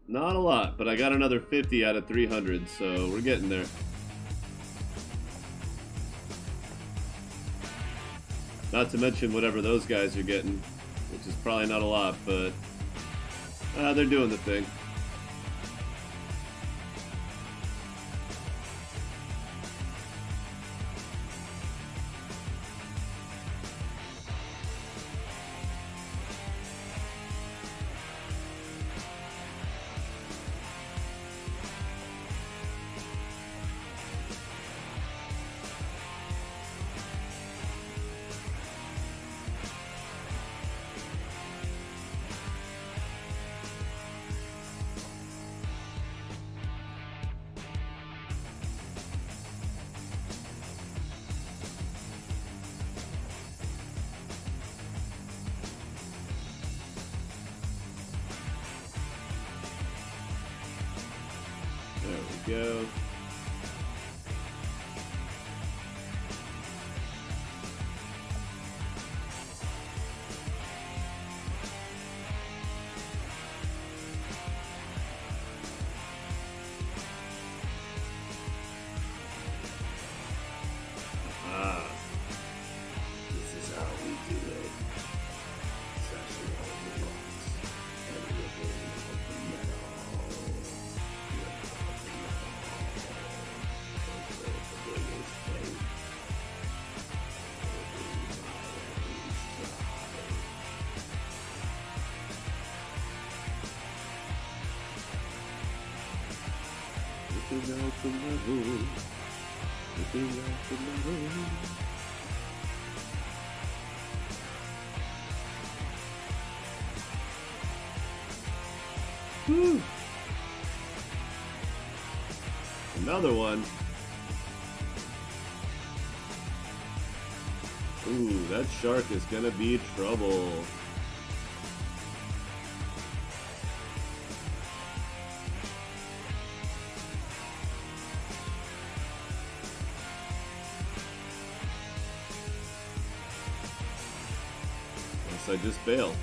Not a lot, but I got another 50 out of 300, so we're getting there. Not to mention whatever those guys are getting, which is probably not a lot, but they're doing the thing. There we go. This is how we do it. Sashing all the rocks and ripping out the metal. Ripping out the metal. Ripping out the metal. Whew. Another one. Ooh, that shark is gonna be trouble. Unless I just bail.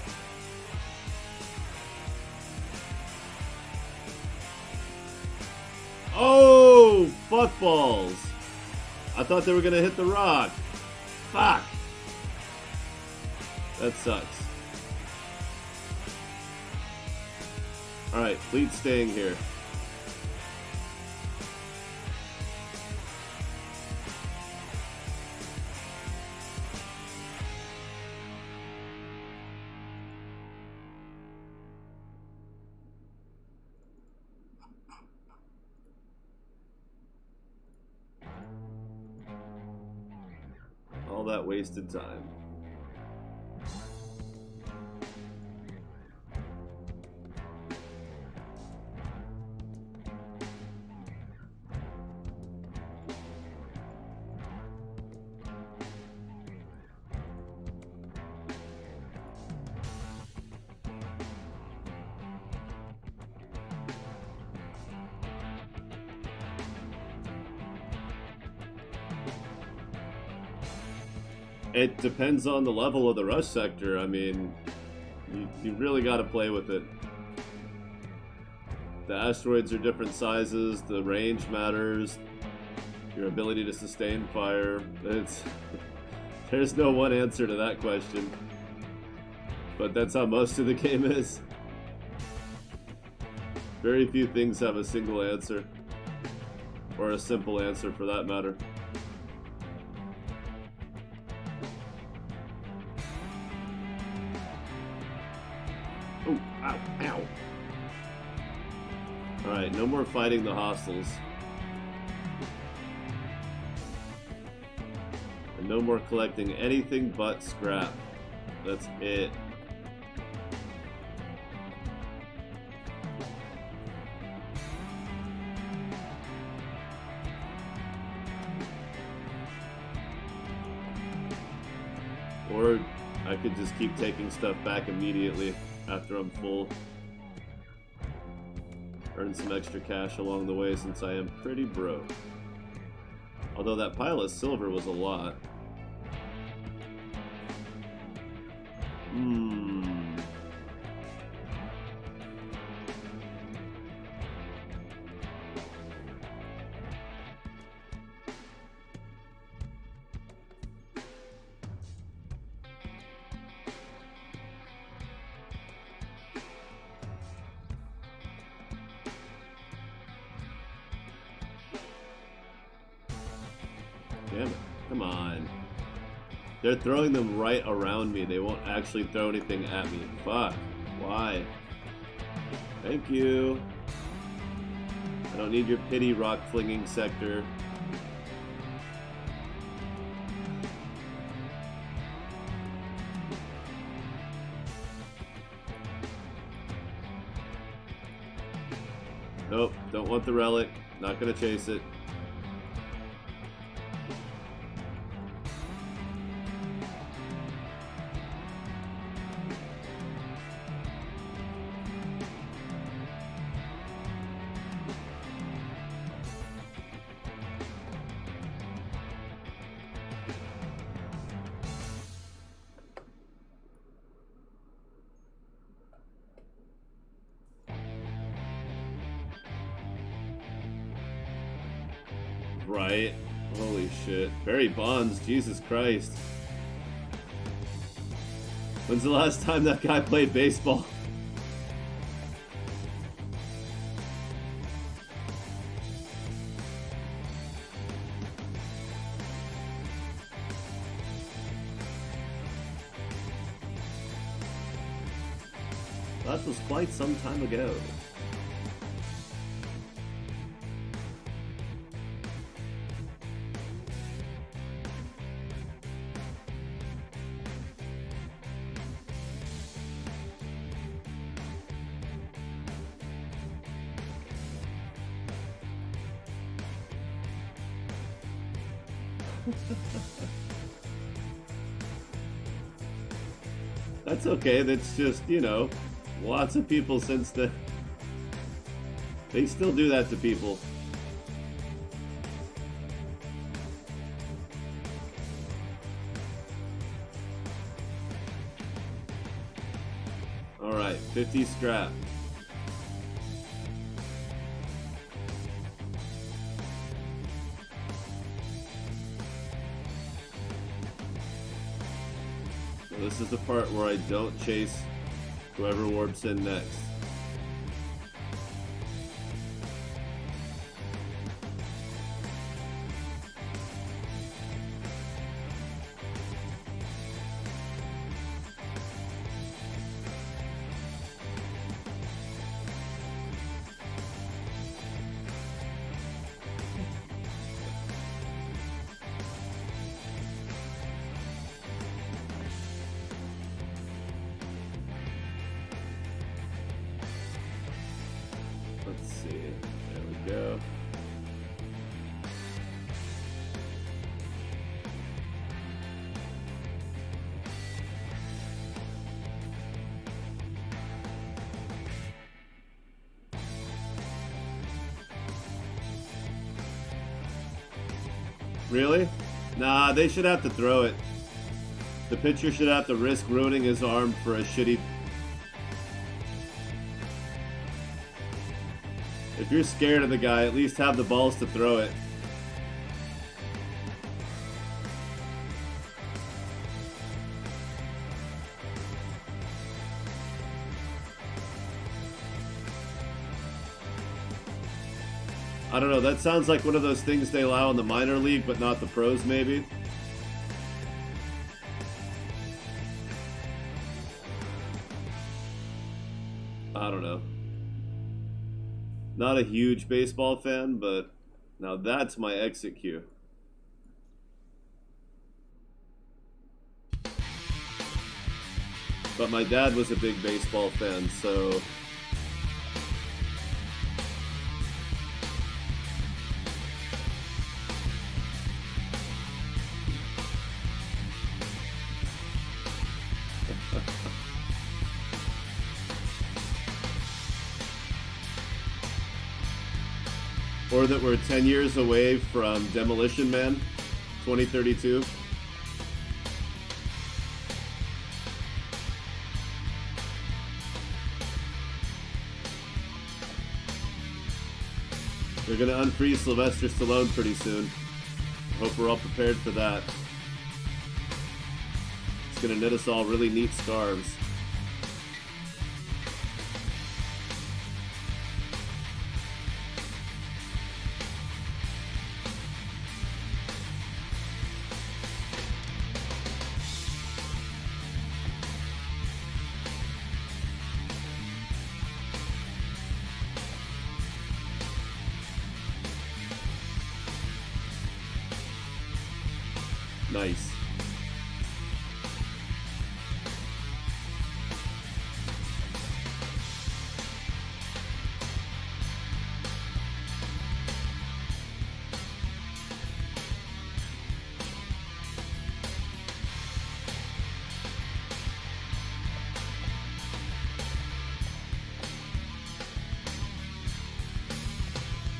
Oh, fuck balls. I thought they were gonna hit the rock. Fuck. That sucks. Alright, fleet staying here. that wasted time. It depends on the level of the rush sector. I mean, you really got to play with it. The asteroids are different sizes, the range matters, your ability to sustain fire. There's no one answer to that question. But that's how most of the game is. Very few things have a single answer. Or a simple answer for that matter. Oh, ow, ow. Alright, no more fighting the hostiles. And no more collecting anything but scrap. That's it. Or I could just keep taking stuff back immediately after I'm full. Earn some extra cash along the way since I am pretty broke. Although that pile of silver was a lot. Damn it. Come on. They're throwing them right around me. They won't actually throw anything at me. Fuck. Why? Thank you. I don't need your pity rock flinging sector. Nope, don't want the relic. Not gonna chase it. Right? Holy shit. Barry Bonds, Jesus Christ. When's the last time that guy played baseball? That was quite some time ago. That's okay, that's just, you know, lots of people since they still do that to people. Alright, 50 scrap. This is the part where I don't chase whoever warps in next. Really? Nah, they should have to throw it. The pitcher should have to risk ruining his arm for a shitty... If you're scared of the guy, at least have the balls to throw it. I don't know, that sounds like one of those things they allow in the minor league, but not the pros, maybe. I don't know. Not a huge baseball fan, but now that's my exit cue. But my dad was a big baseball fan, so... Or that we're 10 years away from Demolition Man, 2032. They're gonna unfreeze Sylvester Stallone pretty soon. Hope we're all prepared for that. It's gonna knit us all really neat scarves. Nice.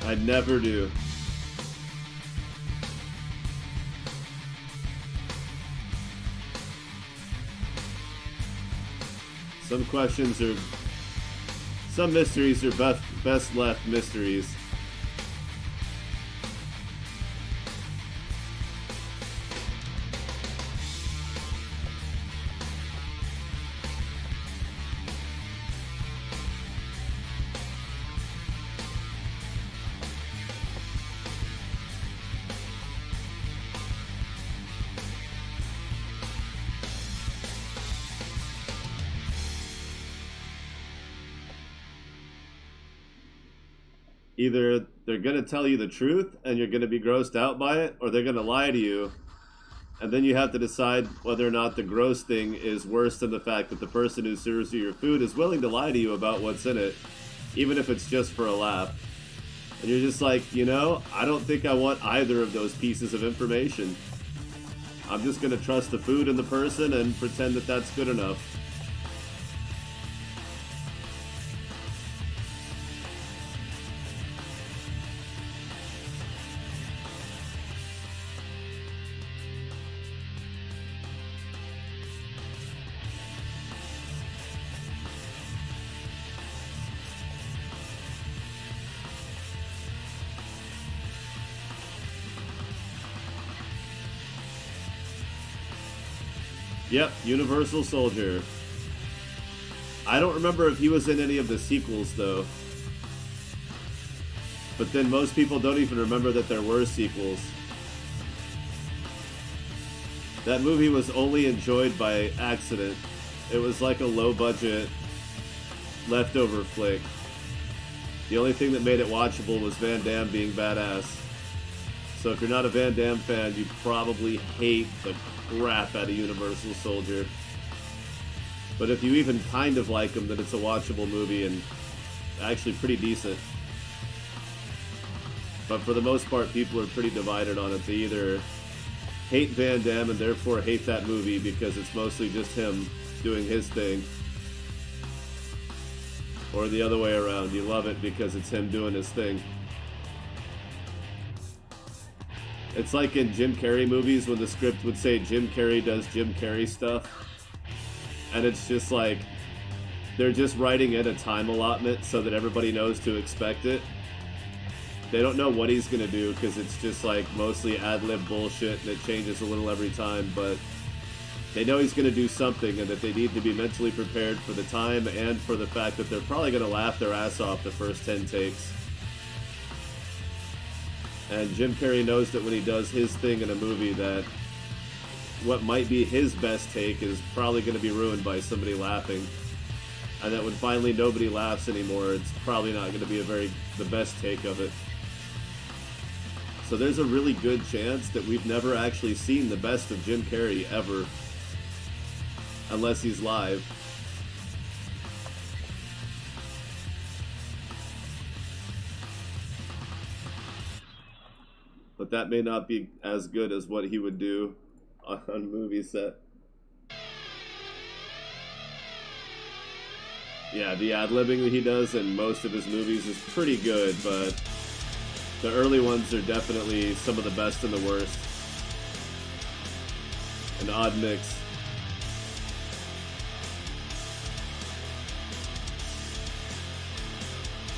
I never do. Some questions are... Some mysteries are best left mysteries. Either they're going to tell you the truth and you're going to be grossed out by it, or they're going to lie to you, and then you have to decide whether or not the gross thing is worse than the fact that the person who serves you your food is willing to lie to you about what's in it, even if it's just for a laugh. And you're just like, you know, I don't think I want either of those pieces of information. I'm just going to trust the food and the person and pretend that that's good enough. Yep, Universal Soldier. I don't remember if he was in any of the sequels, though. But then most people don't even remember that there were sequels. That movie was only enjoyed by accident. It was like a low-budget leftover flick. The only thing that made it watchable was Van Damme being badass. So if you're not a Van Damme fan, you probably hate the crap out of Universal Soldier. But if you even kind of like him, then it's a watchable movie and actually pretty decent. But for the most part, people are pretty divided on it. They either hate Van Damme and therefore hate that movie because it's mostly just him doing his thing, or the other way around. You love it because it's him doing his thing. It's like in Jim Carrey movies when the script would say Jim Carrey does Jim Carrey stuff. And it's just like, they're just writing in a time allotment so that everybody knows to expect it. They don't know what he's going to do because it's just like mostly ad-lib bullshit and it changes a little every time, but they know he's going to do something and that they need to be mentally prepared for the time and for the fact that they're probably going to laugh their ass off the first 10 takes. And Jim Carrey knows that when he does his thing in a movie that what might be his best take is probably going to be ruined by somebody laughing. And that when finally nobody laughs anymore, it's probably not going to be the best take of it. So there's a really good chance that we've never actually seen the best of Jim Carrey ever. Unless he's live. But that may not be as good as what he would do on a movie set. Yeah, the ad-libbing that he does in most of his movies is pretty good, but the early ones are definitely some of the best and the worst. An odd mix.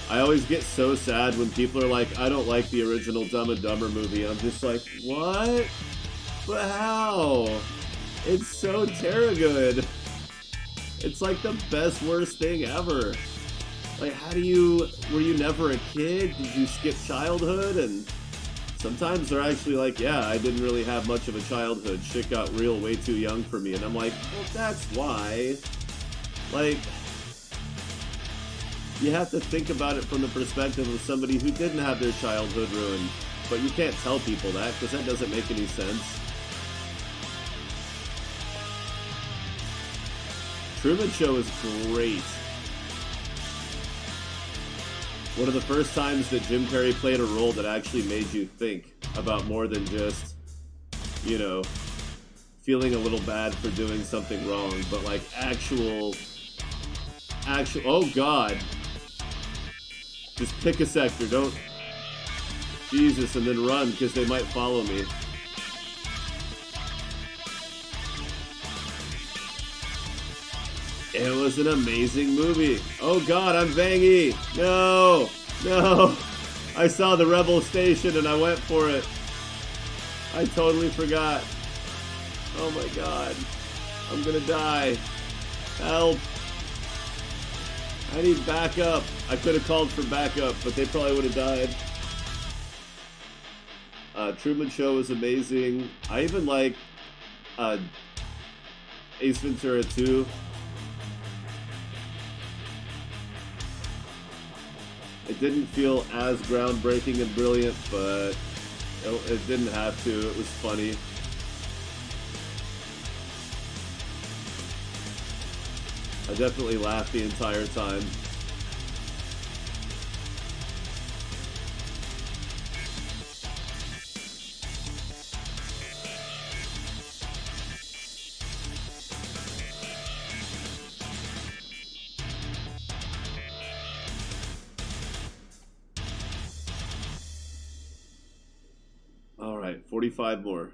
I always get so sad when people are like, I don't like the original Dumb and Dumber movie. I'm just like, what? But how? It's so good. It's like the best, worst thing ever. Like, were you never a kid? Did you skip childhood? And sometimes they're actually like, yeah, I didn't really have much of a childhood. Shit got real way too young for me. And I'm like, well, that's why. Like, you have to think about it from the perspective of somebody who didn't have their childhood ruined. But you can't tell people that, because that doesn't make any sense. Truman Show is great. One of the first times that Jim Carrey played a role that actually made you think about more than just, you know, feeling a little bad for doing something wrong, but like actual, oh God. Just pick a sector, don't, Jesus, and then run, because they might follow me. It was an amazing movie. Oh God, I'm Vangy. No, no. I saw the Rebel Station and I went for it. I totally forgot. Oh my God. I'm gonna die. Help. I need backup. I could have called for backup, but they probably would have died. Truman Show was amazing. I even like Ace Ventura 2. It didn't feel as groundbreaking and brilliant, but it didn't have to. It was funny. I definitely laughed the entire time. All right, 45 more.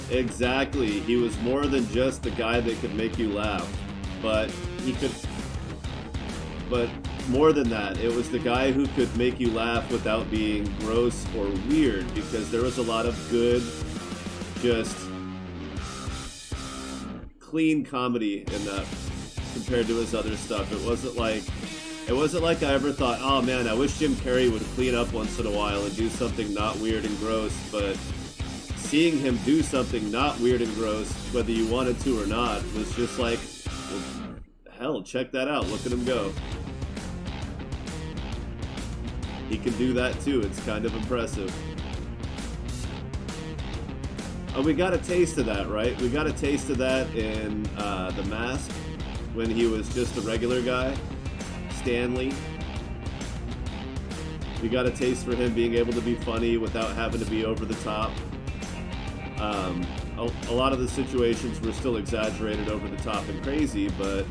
Exactly. He was more than just the guy that could make you laugh, but more than that, it was the guy who could make you laugh without being gross or weird, because there was a lot of good, just clean comedy in that compared to his other stuff. It wasn't like I ever thought, oh man, I wish Jim Carrey would clean up once in a while and do something not weird and gross, but seeing him do something not weird and gross, whether you wanted to or not, was just like, well, hell, check that out. Look at him go. He can do that too. It's kind of impressive. Oh, we got a taste of that, right? We got a taste of that in The Mask, when he was just a regular guy. Stanley. We got a taste for him being able to be funny without having to be over the top. A lot of the situations were still exaggerated, over the top, and crazy, but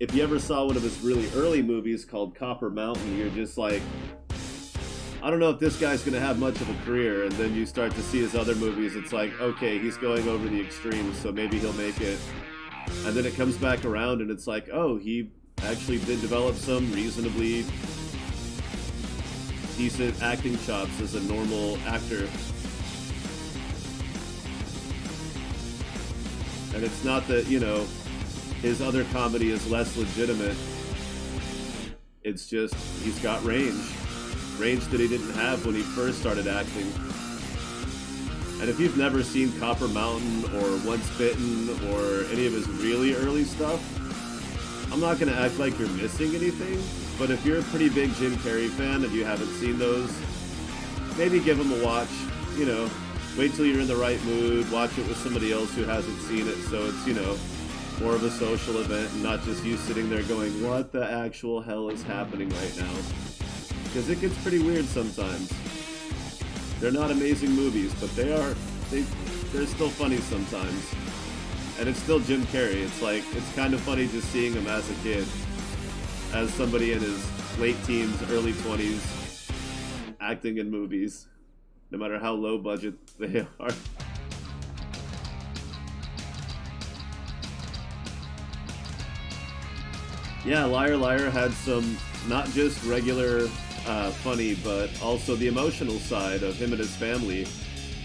if you ever saw one of his really early movies called Copper Mountain, you're just like, I don't know if this guy's going to have much of a career. And then you start to see his other movies. It's like, okay, he's going over the extremes, so maybe he'll make it. And then it comes back around and it's like, oh, he actually did develop some reasonably decent acting chops as a normal actor. And it's not that, you know, his other comedy is less legitimate. It's just he's got range. Range that he didn't have when he first started acting. And if you've never seen Copper Mountain or Once Bitten or any of his really early stuff, I'm not going to act like you're missing anything, but if you're a pretty big Jim Carrey fan and you haven't seen those, maybe give them a watch. You know, wait till you're in the right mood, watch it with somebody else who hasn't seen it, so it's, you know, more of a social event and not just you sitting there going, what the actual hell is happening right now? Because it gets pretty weird sometimes. They're not amazing movies, but they're still funny sometimes. And it's still Jim Carrey. It's like, it's kind of funny just seeing him as a kid, as somebody in his late teens, early 20s, acting in movies, no matter how low budget they are. Yeah, Liar Liar had some, not just regular funny, but also the emotional side of him and his family.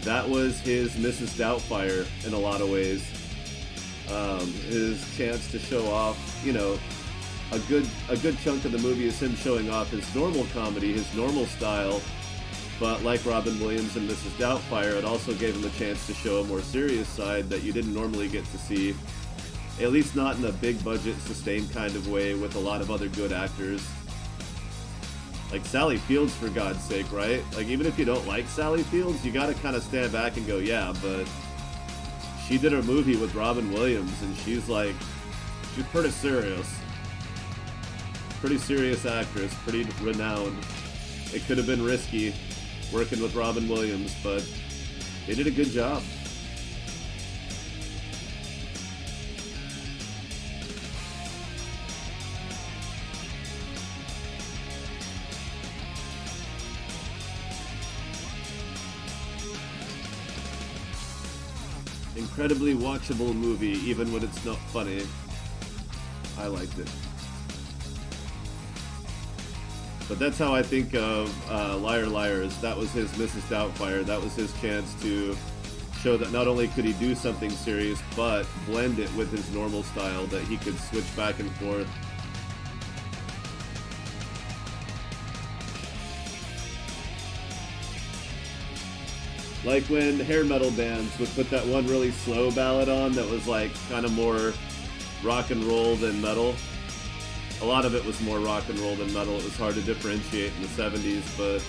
That was his Mrs. Doubtfire in a lot of ways. His chance to show off, you know, a good chunk of the movie is him showing off his normal comedy, his normal style. But like Robin Williams and Mrs. Doubtfire, it also gave him a chance to show a more serious side that you didn't normally get to see. At least not in a big budget, sustained kind of way with a lot of other good actors. Like Sally Fields, for God's sake, right? Like, even if you don't like Sally Fields, you gotta kind of stand back and go, yeah, but she did a movie with Robin Williams, and she's pretty serious. Pretty serious actress, pretty renowned. It could have been risky working with Robin Williams, but they did a good job. Incredibly watchable movie, even when it's not funny. I liked it. But that's how I think of Liar Liars. That was his Mrs. Doubtfire. That was his chance to show that not only could he do something serious, but blend it with his normal style, that he could switch back and forth. Like when hair metal bands would put that one really slow ballad on that was like kind of more rock and roll than metal. A lot of it was more rock and roll than metal. It was hard to differentiate in the 70s, but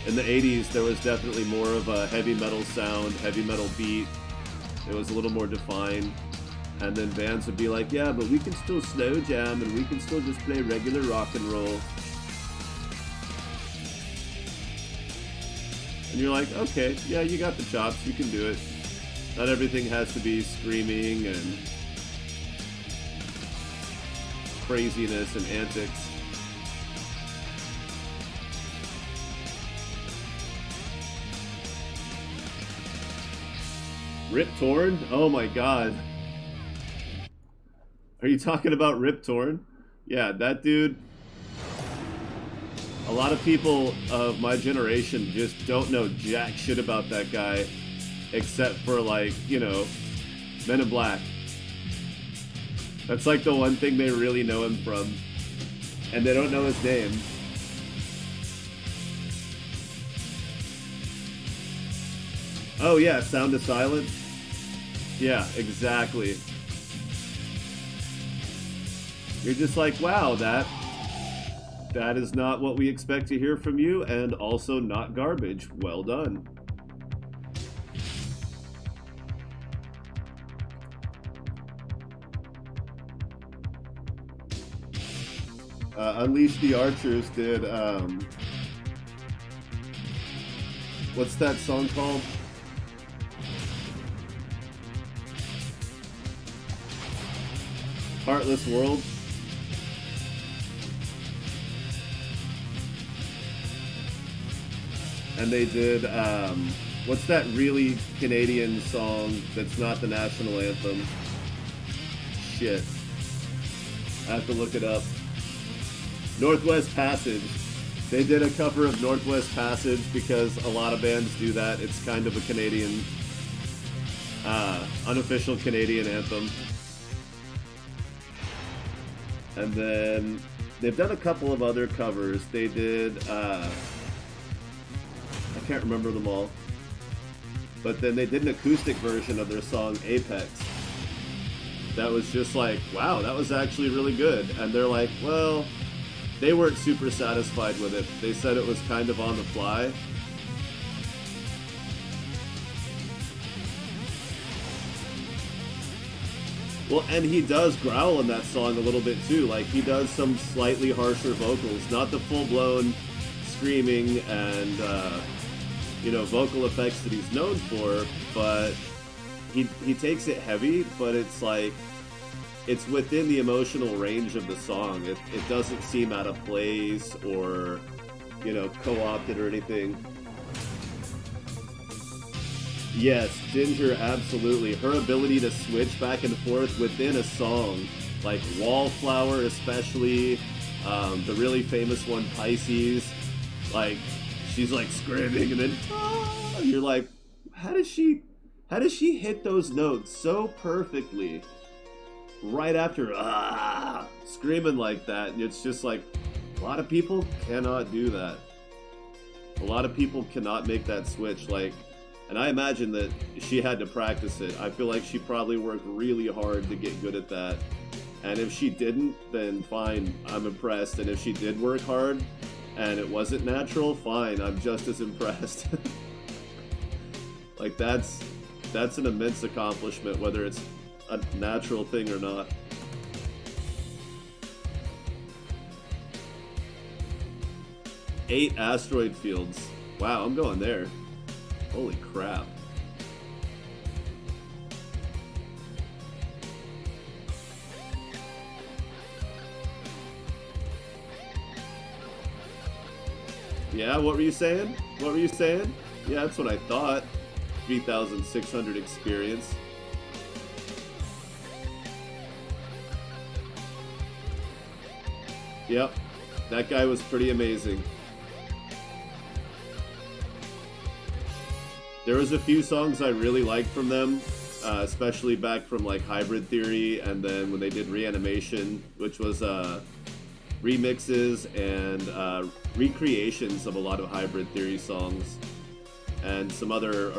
in the 80s there was definitely more of a heavy metal sound, heavy metal beat. It was a little more defined. And then bands would be like, yeah, but we can still slow jam and we can still just play regular rock and roll. And you're like, okay, yeah, you got the chops, you can do it. Not everything has to be screaming and craziness and antics. Rip Torn? Oh my god. Are you talking about Rip Torn? Yeah, that dude. A lot of people of my generation just don't know jack shit about that guy, except for, like, you know, Men in Black. That's like the one thing they really know him from, and they don't know his name. Oh yeah, Sound of Silence? Yeah, exactly. You're just like, wow, that is not what we expect to hear from you, and also not garbage. Well done. Unleash the Archers did, what's that song called? Heartless World? And they did, what's that really Canadian song that's not the national anthem? Shit. I have to look it up. Northwest Passage. They did a cover of Northwest Passage because a lot of bands do that. It's kind of a Canadian, unofficial Canadian anthem. And then they've done a couple of other covers. They did, I can't remember them all. But then they did an acoustic version of their song Apex. That was just like, wow, that was actually really good. And they're like, well, they weren't super satisfied with it. They said it was kind of on the fly. Well, and he does growl in that song a little bit too. Like, he does some slightly harsher vocals, not the full-blown screaming and, vocal effects that he's known for, but he takes it heavy, but it's like, it's within the emotional range of the song. It doesn't seem out of place or, co-opted or anything. Yes, Ginger, absolutely. Her ability to switch back and forth within a song, like Wallflower especially, the really famous one, Pisces, like, she's like screaming and then, and you're like, how does she hit those notes so perfectly? Right after screaming like that, and it's just like, a lot of people cannot do that. A lot of people cannot make that switch, like, and I imagine that she had to practice it. I feel like she probably worked really hard to get good at that. And if she didn't, then fine, I'm impressed. And if she did work hard and it wasn't natural, fine, I'm just as impressed. Like, that's an immense accomplishment, whether it's a natural thing or not. Eight asteroid fields. Wow, I'm going there. Holy crap. Yeah, what were you saying? What were you saying? Yeah, that's what I thought. 3,600 experience. Yep, that guy was pretty amazing. There was a few songs I really liked from them, especially back from like Hybrid Theory, and then when they did Reanimation, which was remixes and recreations of a lot of Hybrid Theory songs, and some other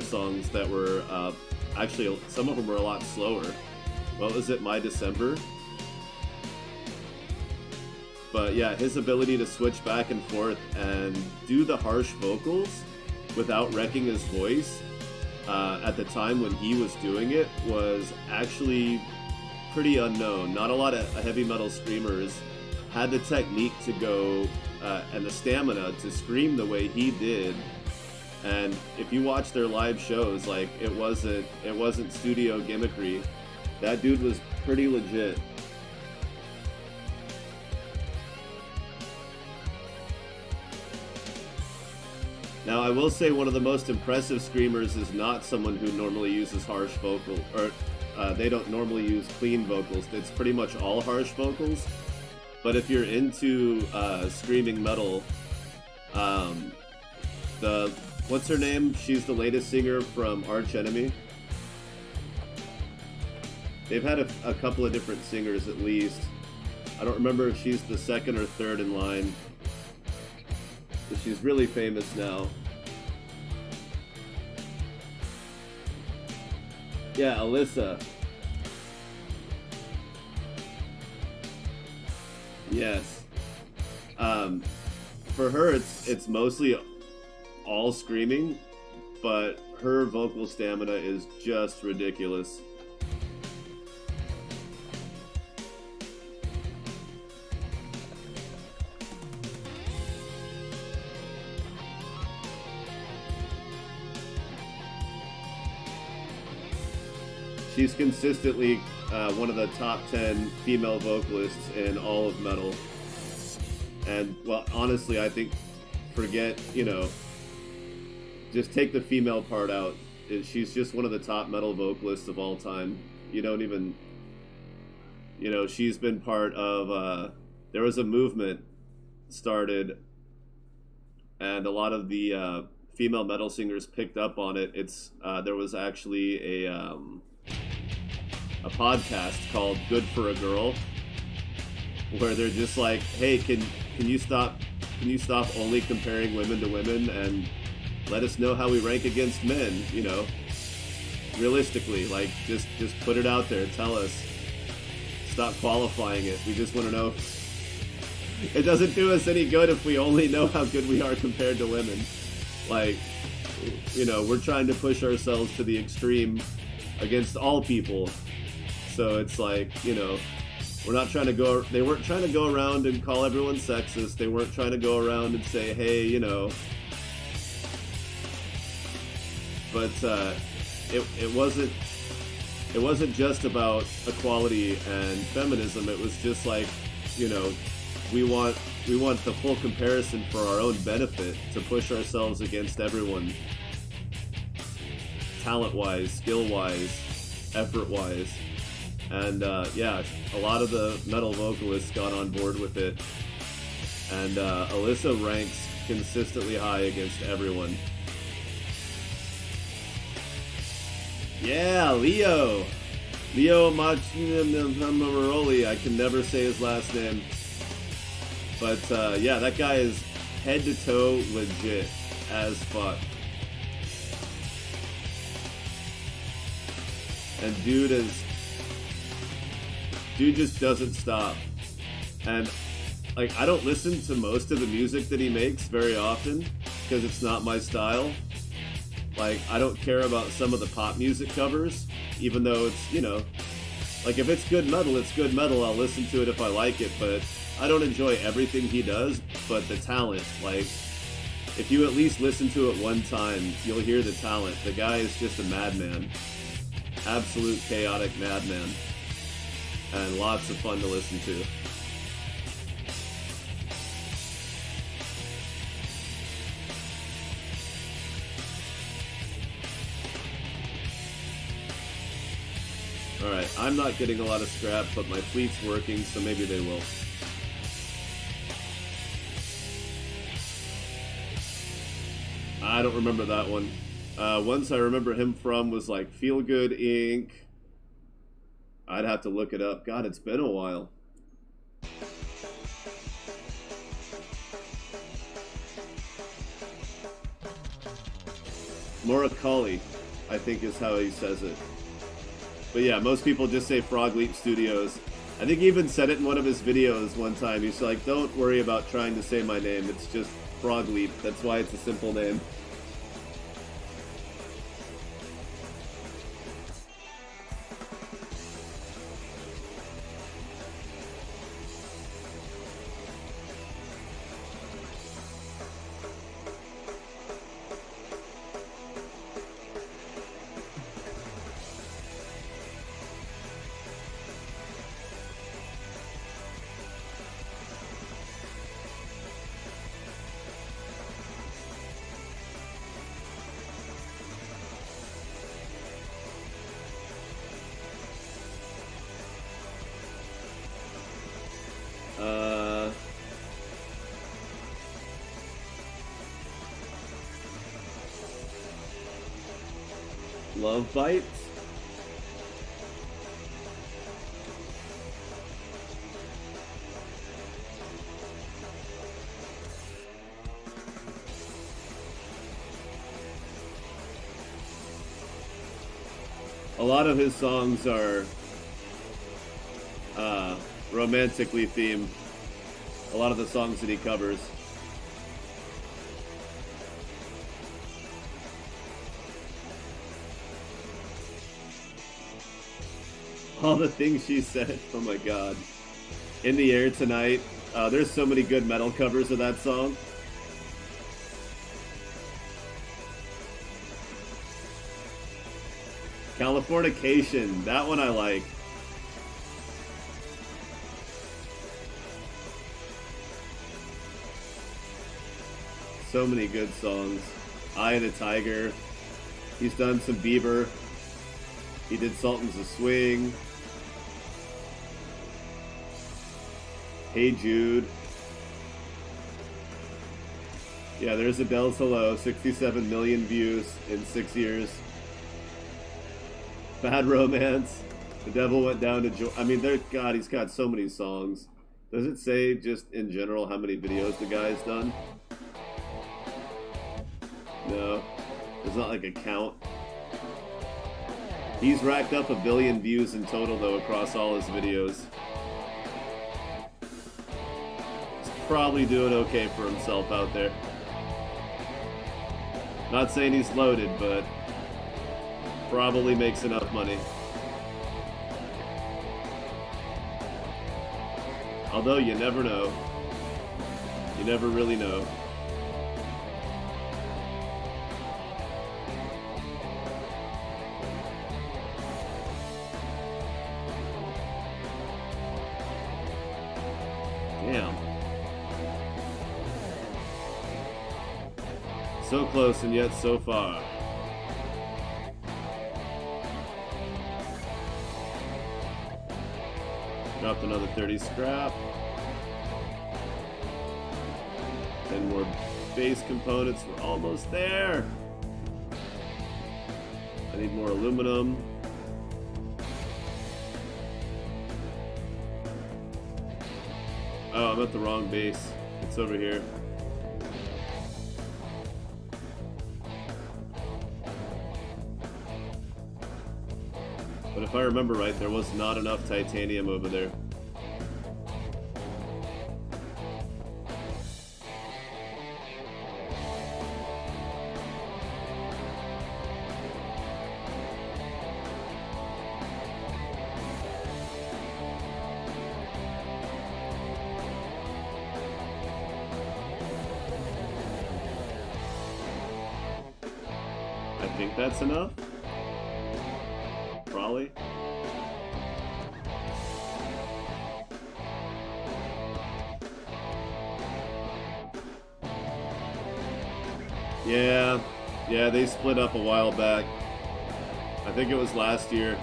songs that were actually, some of them were a lot slower. What was it, My December? But yeah, his ability to switch back and forth and do the harsh vocals without wrecking his voice at the time when he was doing it was actually pretty unknown. Not a lot of heavy metal screamers had the technique to go and the stamina to scream the way he did. And if you watch their live shows, like, it wasn't studio gimmickry. That dude was pretty legit. Now, I will say one of the most impressive screamers is not someone who normally uses harsh vocal, or they don't normally use clean vocals. It's pretty much all harsh vocals. But if you're into screaming metal, what's her name? She's the latest singer from Arch Enemy. They've had a couple of different singers at least. I don't remember if she's the second or third in line. But she's really famous now. Yeah, Alyssa. Yes. For her, it's mostly all screaming, but her vocal stamina is just ridiculous. She's consistently one of the top 10 female vocalists in all of metal. And, well, honestly, I think, forget, Just take the female part out. She's just one of the top metal vocalists of all time. You don't even, she's been part of, there was a movement started, and a lot of the female metal singers picked up on it. There was actually a podcast called Good for a Girl, where they're just like, hey, can you stop only comparing women to women and let us know how we rank against men, realistically. Like, just put it out there. Tell us. Stop qualifying it. We just want to know. It doesn't do us any good if we only know how good we are compared to women. Like, we're trying to push ourselves to the extreme against all people. So it's like, we're not trying to go. They weren't trying to go around and call everyone sexist. They weren't trying to go around and say, hey, But it wasn't just about equality and feminism. It was just like, we want the full comparison for our own benefit, to push ourselves against everyone, talent-wise, skill-wise, effort-wise. And a lot of the metal vocalists got on board with it. And Alyssa ranks consistently high against everyone. Yeah, Leo Machinamoroli. I can never say his last name. But that guy is head to toe legit as fuck. And dude just doesn't stop. And like, I don't listen to most of the music that he makes very often because it's not my style. Like, I don't care about some of the pop music covers, even though it's, like, if it's good metal, it's good metal. I'll listen to it if I like it, but I don't enjoy everything he does. But the talent, like, if you at least listen to it one time, you'll hear the talent. The guy is just a madman. Absolute chaotic madman. And lots of fun to listen to. Alright, I'm not getting a lot of scrap, but my fleet's working, so maybe they will. I don't remember that one. Ones I remember him from was like Feel Good Inc. I'd have to look it up. God, it's been a while. Murakali, I think is how he says it. But yeah, most people just say Frog Leap Studios. I think he even said it in one of his videos one time. He's like, don't worry about trying to say my name. It's just Frog Leap. That's why it's a simple name. Love Bites? A lot of his songs are romantically themed. A lot of the songs that he covers. All the things she said. Oh my god. In the Air Tonight. There's so many good metal covers of that song. Californication. That one I like. So many good songs. Eye and a Tiger. He's done some Bieber. He did Sultans of Swing. Hey Jude. Yeah, there's Adele's Hello. 67 million views in 6 years. Bad Romance. The Devil Went Down to Joy. I mean, God, he's got so many songs. Does it say just in general how many videos the guy's done? No. There's not like a count. He's racked up 1 billion views in total, though, across all his videos. He's probably doing okay for himself out there. Not saying he's loaded, but probably makes enough money. Although you never know. You never really know. Damn. So close and yet so far. Dropped another 30 scrap. 10 more base components. We're almost there. I need more aluminum. Oh, I'm at the wrong base. It's over here. But if I remember right, there was not enough titanium over there. I think that's enough. Probably. Yeah, they split up a while back. I think it was last year.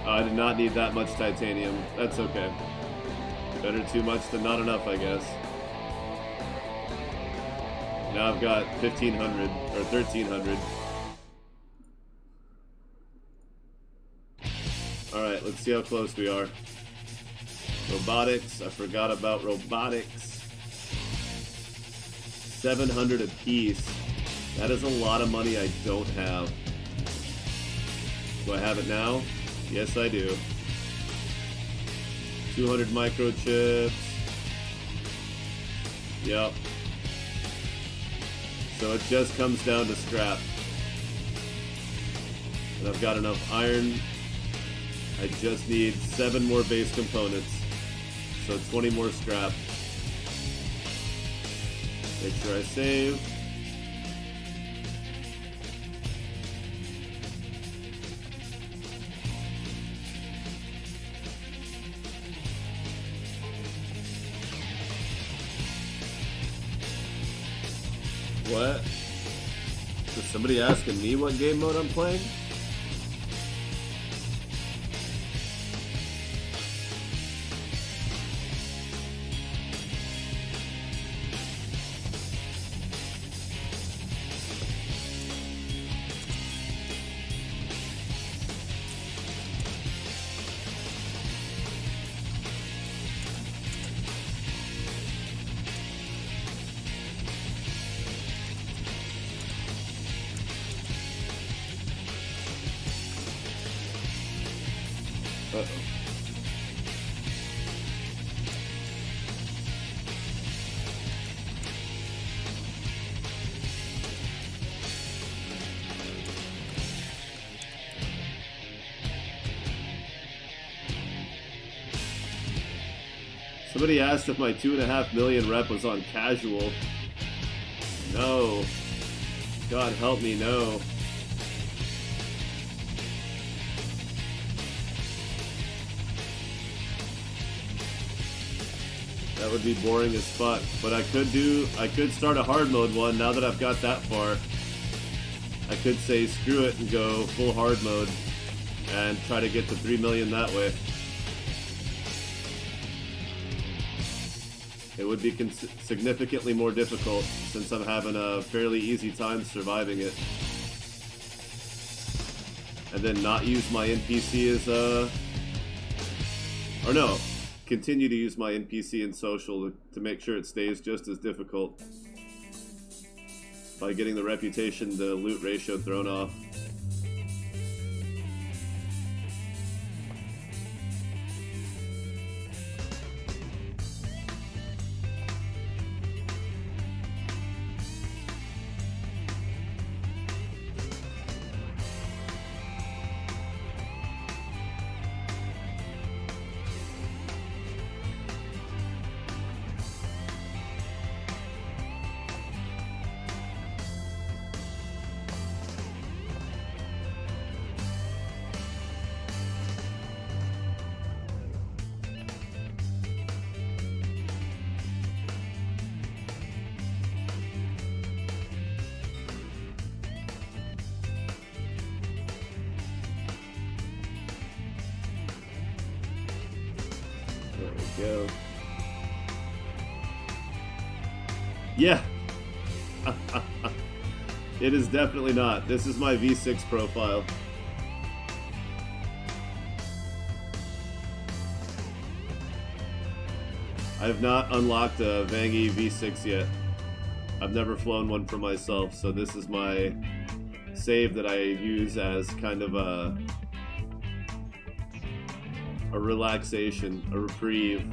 I did not need that much titanium. That's okay. Better too much than not enough, I guess. Now I've got 1,500 or 1,300. Alright, let's see how close we are. Robotics, I forgot about robotics. 700 apiece. That is a lot of money I don't have. Do I have it now? Yes, I do. 200 microchips. Yep. So it just comes down to scrap. And I've got enough iron. I just need 7 more base components. So 20 more scrap. Make sure I save. What? Is somebody asking me what game mode I'm playing? Uh-oh. Somebody asked if my 2.5 million rep was on casual. No. God help me, no. That would be boring as fuck. But I could start a hard mode one now that I've got that far. I could say screw it and go full hard mode and try to get to 3 million that way. It would be significantly more difficult since I'm having a fairly easy time surviving it. And then not use my NPC as or no, continue to use my NPC in social to make sure it stays just as difficult by getting the reputation to loot ratio thrown off. Go. Yeah. It is definitely not. This is my V6 profile. I have not unlocked a Vangie V6 yet. I've never flown one for myself, so this is my save that I use as kind of a relaxation, a reprieve.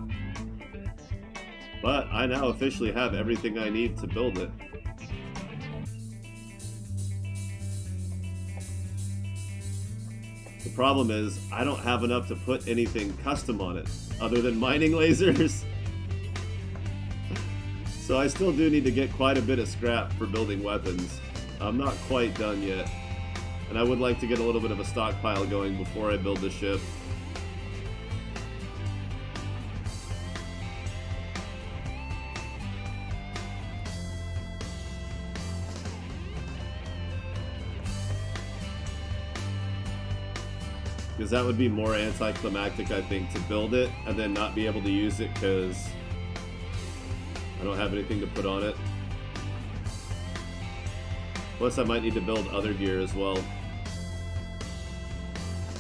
But I now officially have everything I need to build it. The problem is, I don't have enough to put anything custom on it, other than mining lasers. So I still do need to get quite a bit of scrap for building weapons. I'm not quite done yet. And I would like to get a little bit of a stockpile going before I build the ship. Because that would be more anticlimactic, I think, to build it and then not be able to use it because I don't have anything to put on it. Plus, I might need to build other gear as well.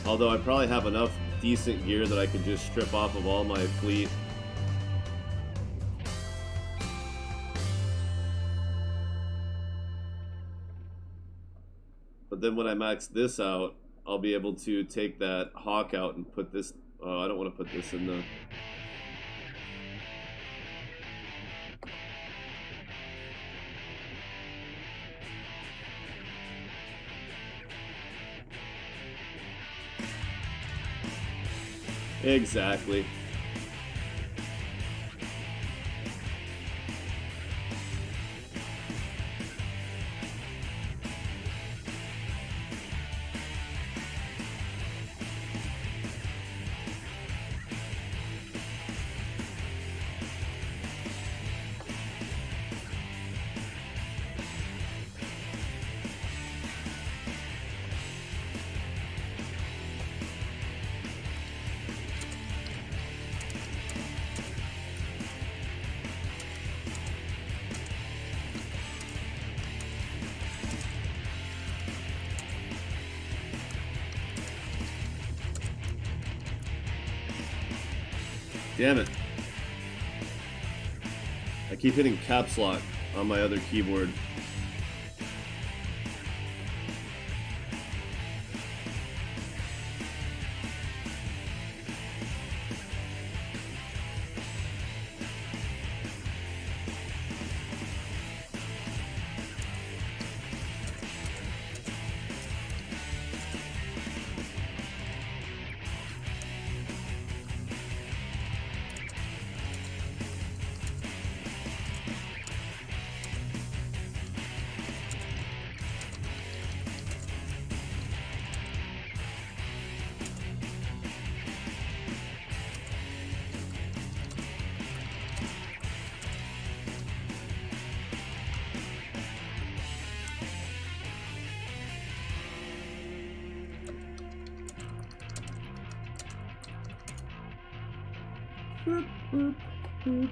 Although I probably have enough decent gear that I could just strip off of all my fleet. But then when I max this out, I'll be able to take that Hawk out and put this... Oh, I don't want to put this in the... Exactly. Damn it. I keep hitting caps lock on my other keyboard. Boop, boop, boop.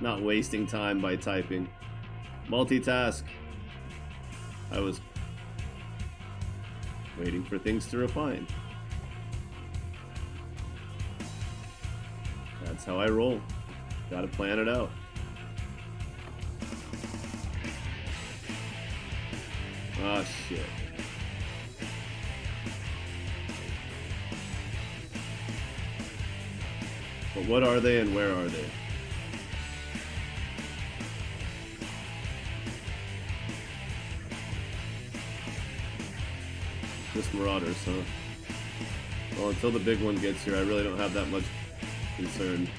Not wasting time by typing. Multitask. I was waiting for things to refine. That's how I roll. Gotta plan it out. Ah, shit. But what are they and where are they? Just marauders, huh? Well, until the big one gets here, I really don't have that much concern.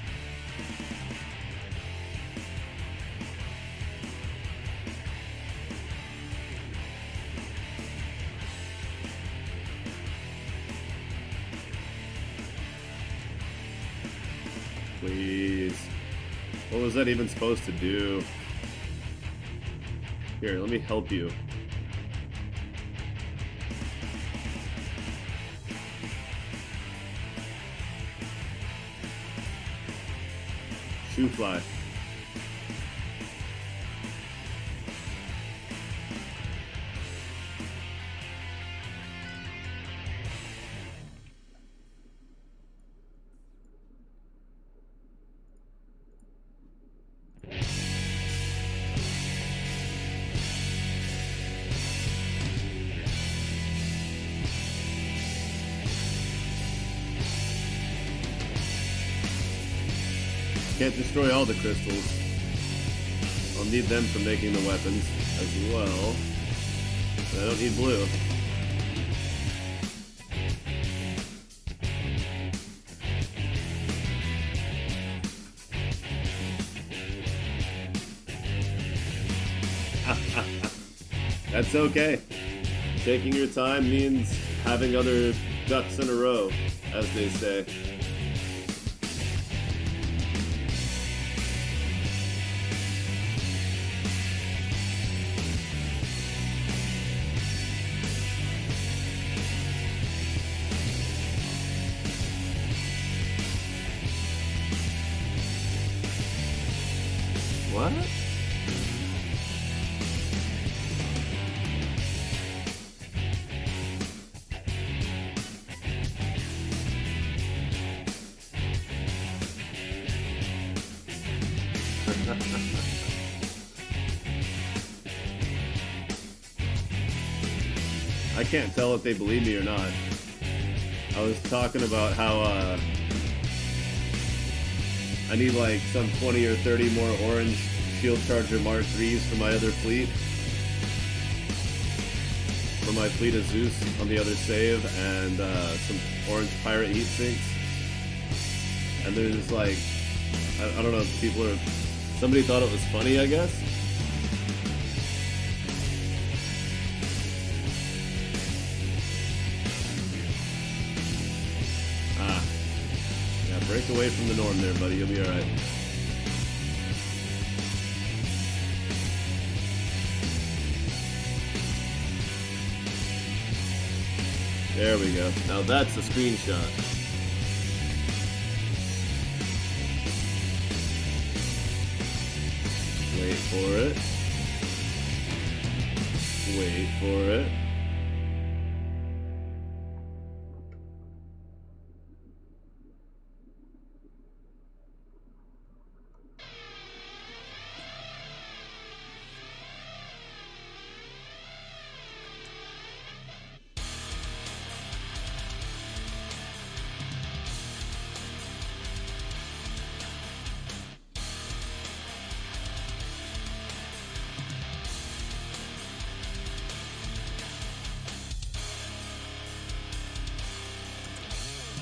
Please. What was that even supposed to do? Here, let me help you. Shoe fly. Can't destroy all the crystals. I'll need them for making the weapons as well. But I don't need blue. That's okay. Taking your time means having other ducks in a row, as they say. What? I can't tell if they believe me or not. I was talking about how I need like some 20 or 30 more orange Shield Charger Mark IIIs for my other fleet. For my fleet of Zeus on the other save, and some orange pirate heat sinks. And they're just like, I don't know if people are, somebody thought it was funny, I guess. Break away from the norm there, buddy. You'll be alright. There we go. Now that's a screenshot. Wait for it. Wait for it.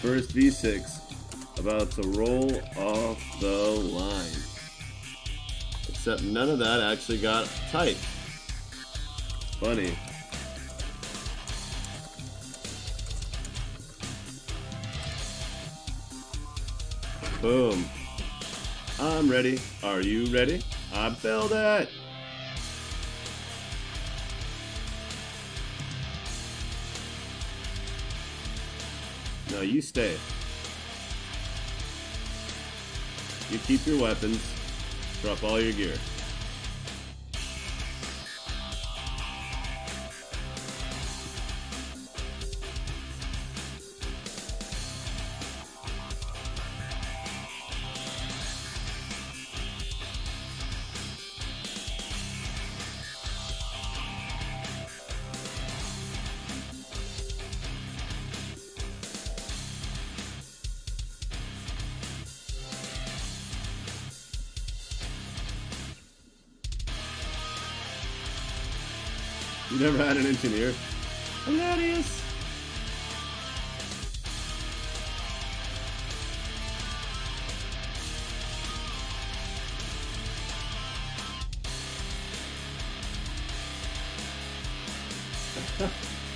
First V6 about to roll off the line. Except none of that actually got typed. Funny. Boom. I'm ready. Are you ready? I build it! No, you stay. You keep your weapons. Drop all your gear. You never had an engineer? Hilarious!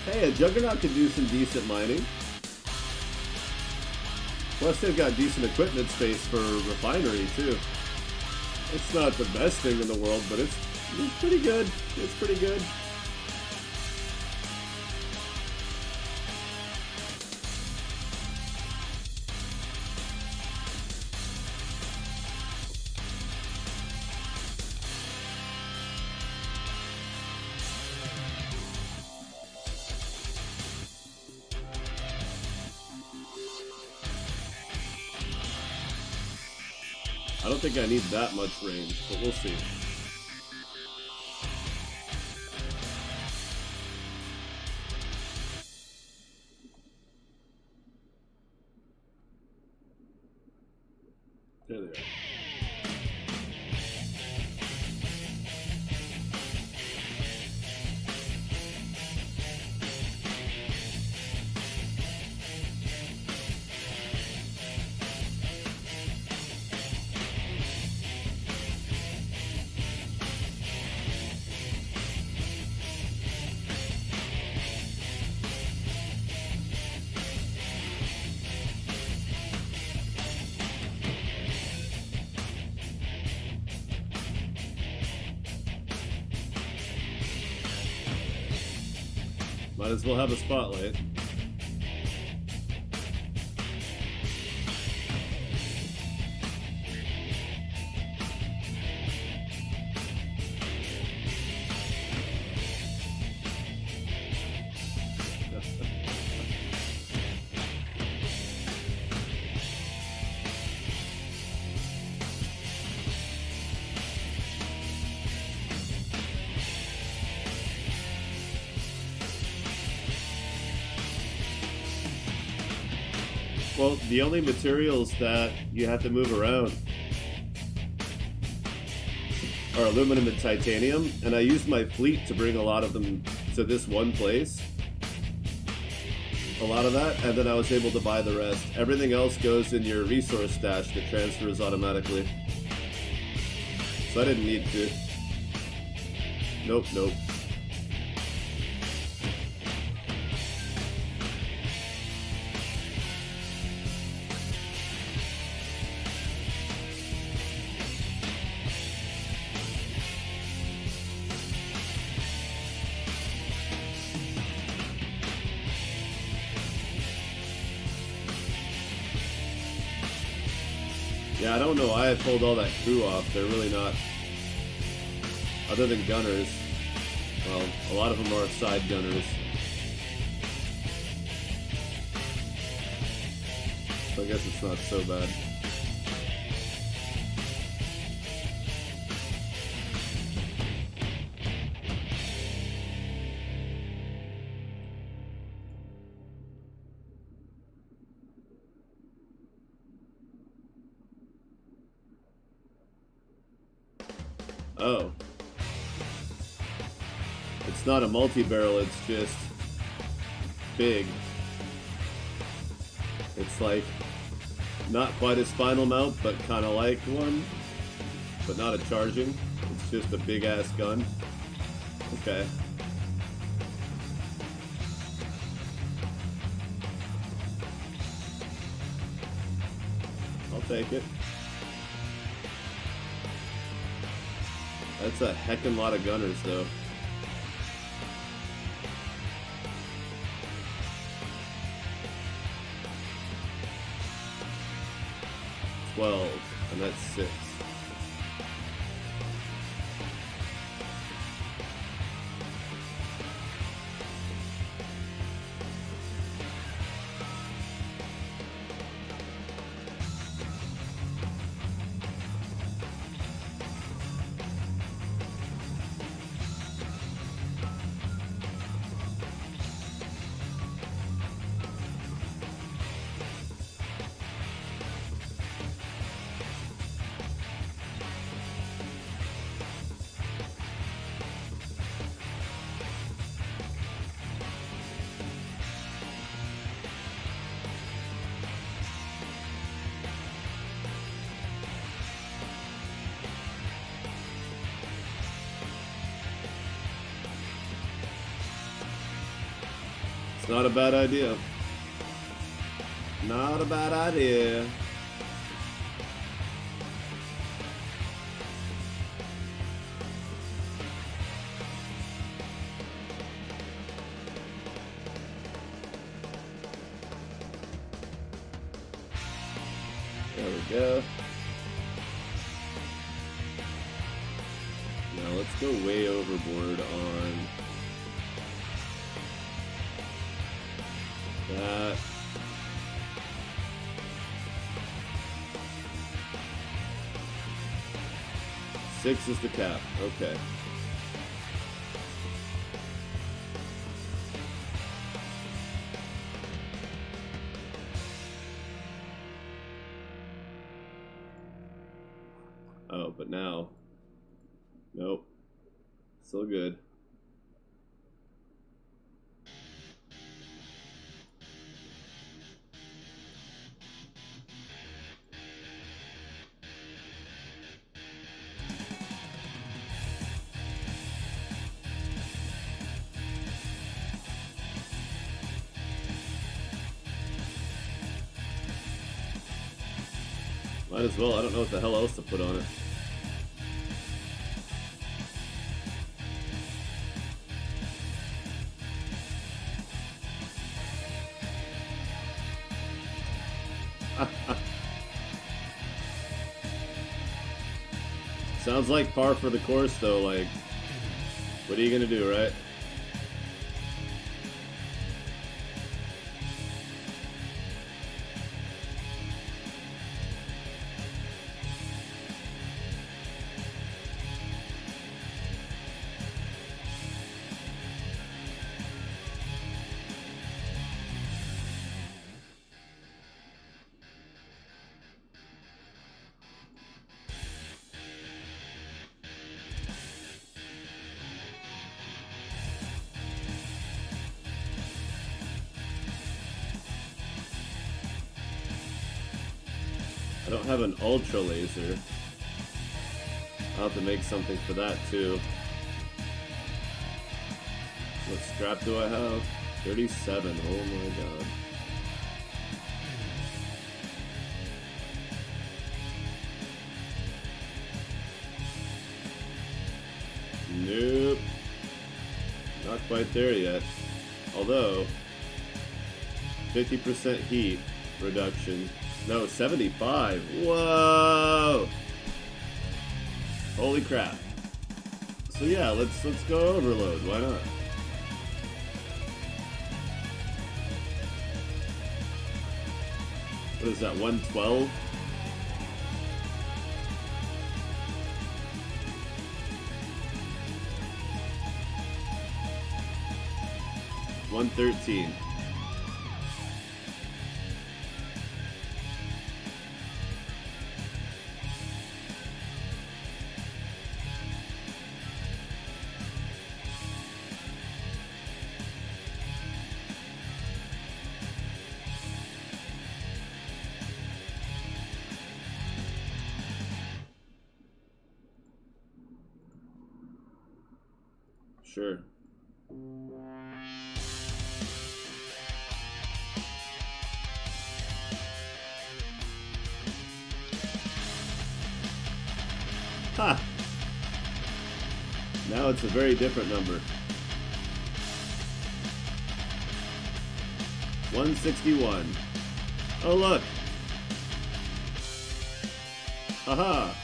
Hey, a Juggernaut could do some decent mining. Plus, they've got decent equipment space for refinery, too. It's not the best thing in the world, but it's pretty good. It's pretty good. I don't think I need that much range, but we'll see. There they are. Might as well have a spotlight. Well, the only materials that you have to move around are aluminum and titanium, and I used my fleet to bring a lot of them to this one place. A lot of that, and then I was able to buy the rest. Everything else goes in your resource stash that transfers automatically. So I didn't need to. Nope. Yeah, I don't know why I pulled all that crew off. They're really not, other than gunners. Well, a lot of them are side gunners. So I guess it's not so bad. Oh. It's not a multi-barrel, it's just big. It's like not quite a spinal mount, but kind of like one, but not a charging. It's just a big ass gun. Okay. I'll take it. That's a heckin' lot of gunners, though. 12. And that's 6. Not a bad idea. Not a bad idea. There we go. Now let's go way overboard on that. Six is the cap. Okay. Oh, but now. Nope. Still good. Might as well. I don't know what the hell else to put on it. Sounds like par for the course, though. Like, what are you gonna do, right? I don't have an ultra laser. I'll have to make something for that too. What strap do I have? 37. Oh my god. Nope. Not quite there yet. Although, 50% heat reduction. No, 75. Whoa! Holy crap. So yeah, let's go overload. Why not? What is that, 112? $113. Sure. Ha! Now it's a very different number. 161. Oh look! Haha!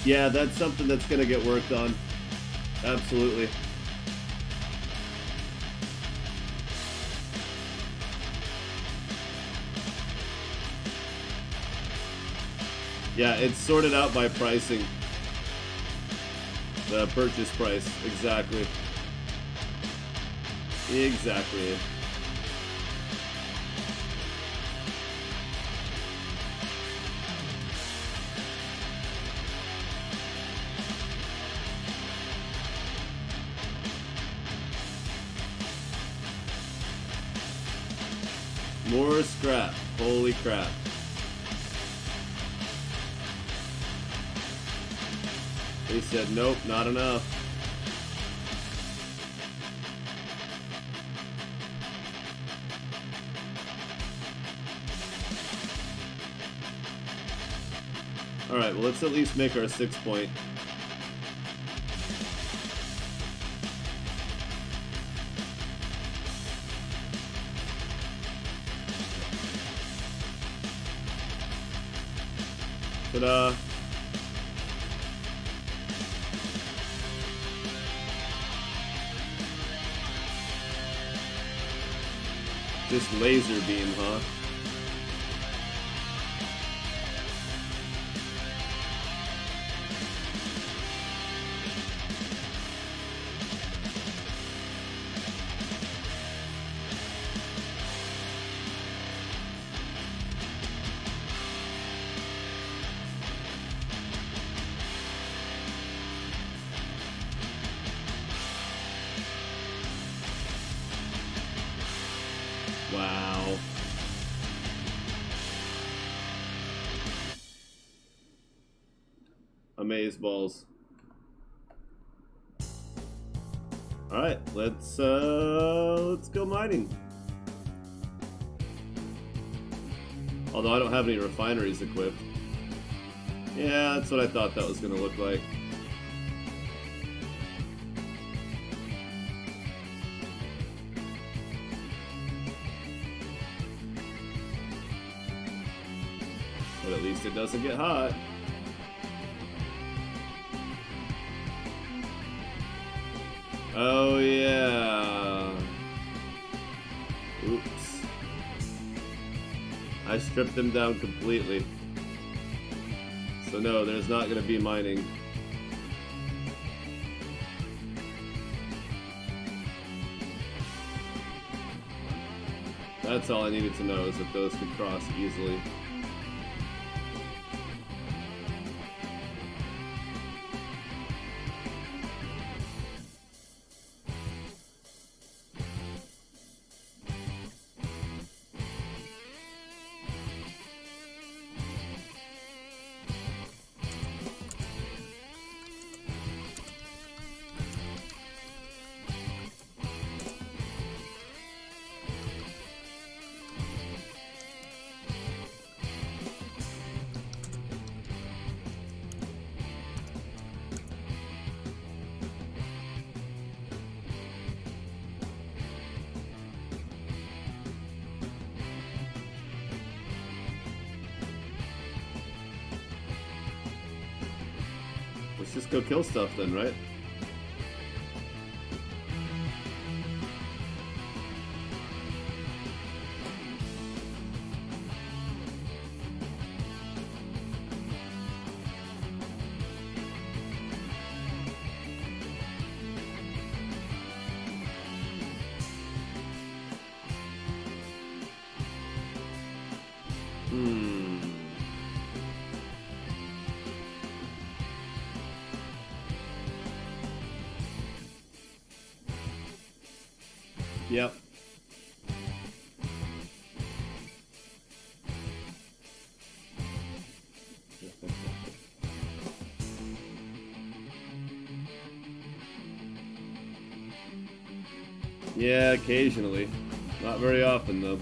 Yeah, that's something that's gonna get worked on. Absolutely. Yeah, it's sorted out by pricing. The purchase price, exactly. Exactly. More scrap. Holy crap. He said, nope, not enough. Alright, well, let's at least make our 6-point. Ta-da! Just laser beam, huh? Wow. Amazeballs. Alright, let's go mining. Although I don't have any refineries equipped. Yeah, that's what I thought that was gonna look like. But at least it doesn't get hot. Oh yeah. Oops. I stripped them down completely. So no, there's not going to be mining. That's all I needed to know, is that those could cross easily. Let's just go kill stuff then, right? Yep. Yeah, occasionally. Not very often, though.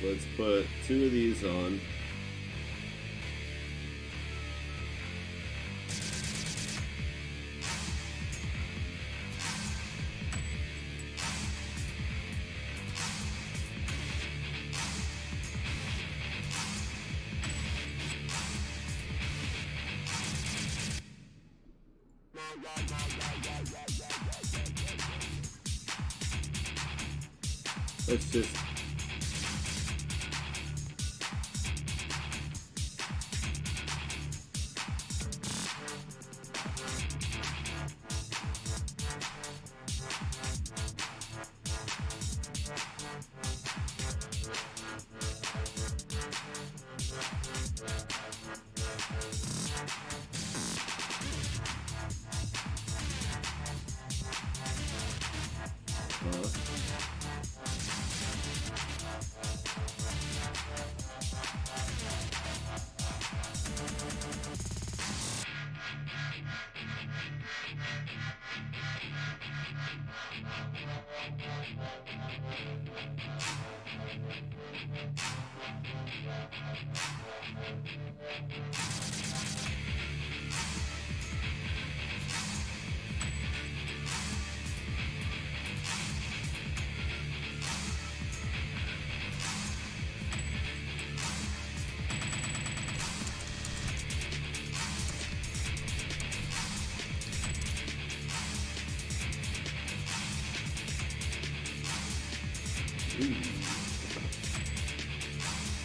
let's put 2 of these on. Let's just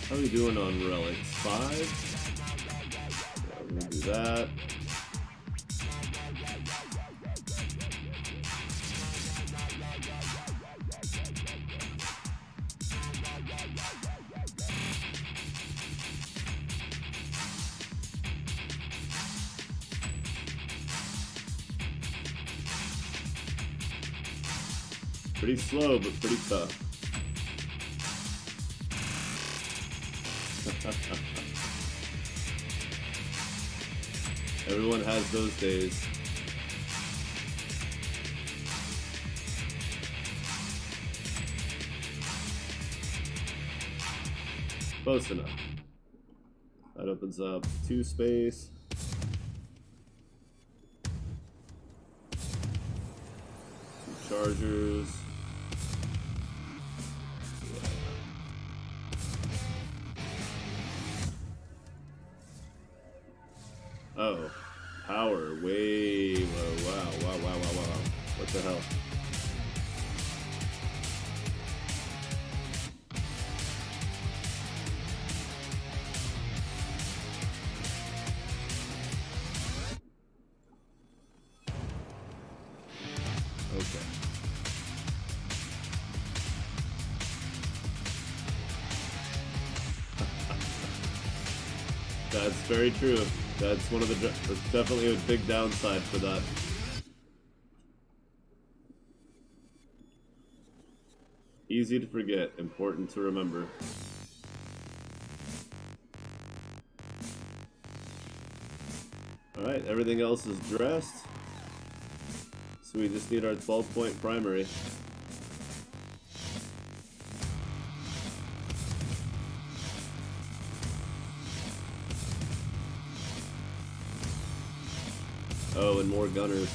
how are we doing on relics? 5? Yeah, we're gonna do that. Pretty slow, but pretty tough. Everyone has those days. Close enough. That opens up 2 space. Chargers. Oh, power way low. Wow. What the hell? Okay. That's very true. That's one of the. That's definitely a big downside for that. Easy to forget, important to remember. Alright, everything else is dressed. So we just need our 12-point primary. Oh, and more gunners.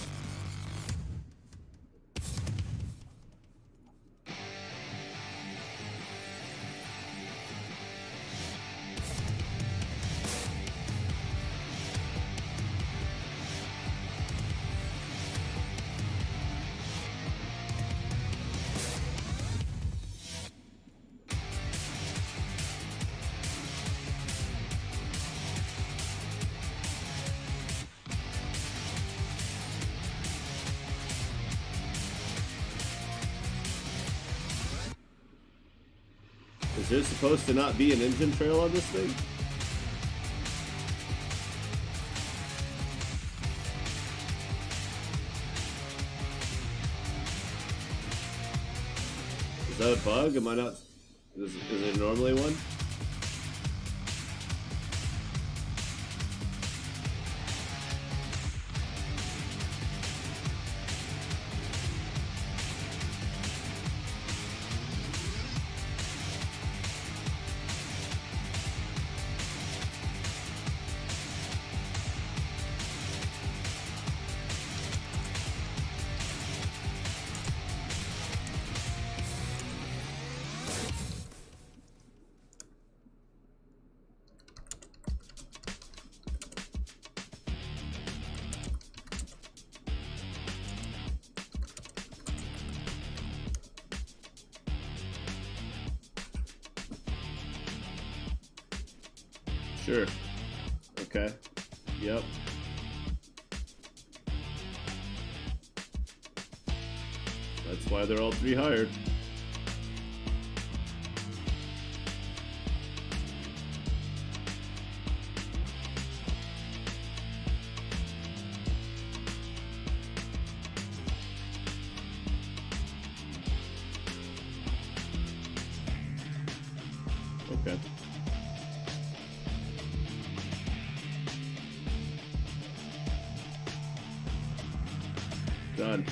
Is there supposed to not be an engine trail on this thing? Is that a bug? Am I not? Is there normally one? Sure. Okay. Yep. That's why they're all 3 hired. Okay. Done.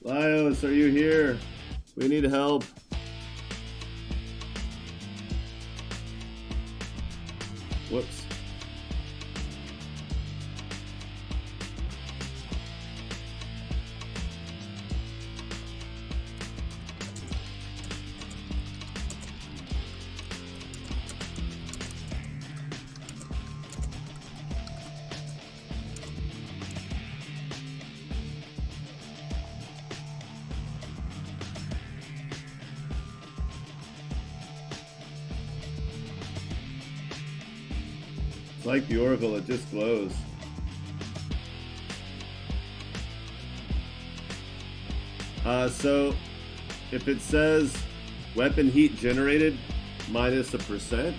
Lios, are you here? We need help. Whoops. It's like the Oracle, it just glows. So if it says weapon heat generated minus a %,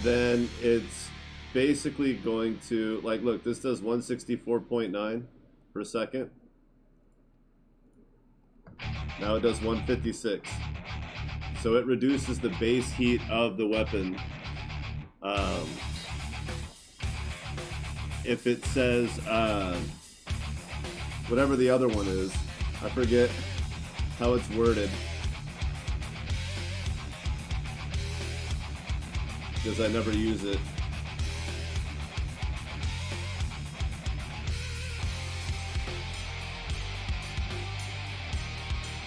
then it's basically going to, like, look, this does 164.9 per second. Now it does 156. So it reduces the base heat of the weapon. If it says, whatever the other one is, I forget how it's worded, because I never use it.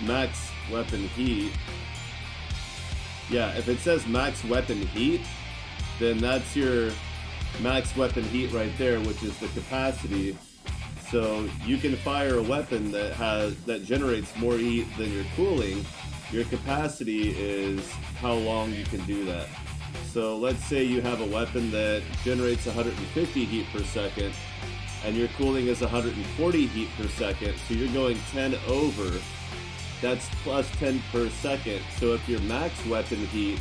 Max weapon heat. Yeah, if it says max weapon heat, then that's your max weapon heat right there, which is the capacity. So you can fire a weapon that generates more heat than your cooling. Your capacity is how long you can do that. So let's say you have a weapon that generates 150 heat per second and your cooling is 140 heat per second, so you're going 10 over. That's plus 10 per second. So if your max weapon heat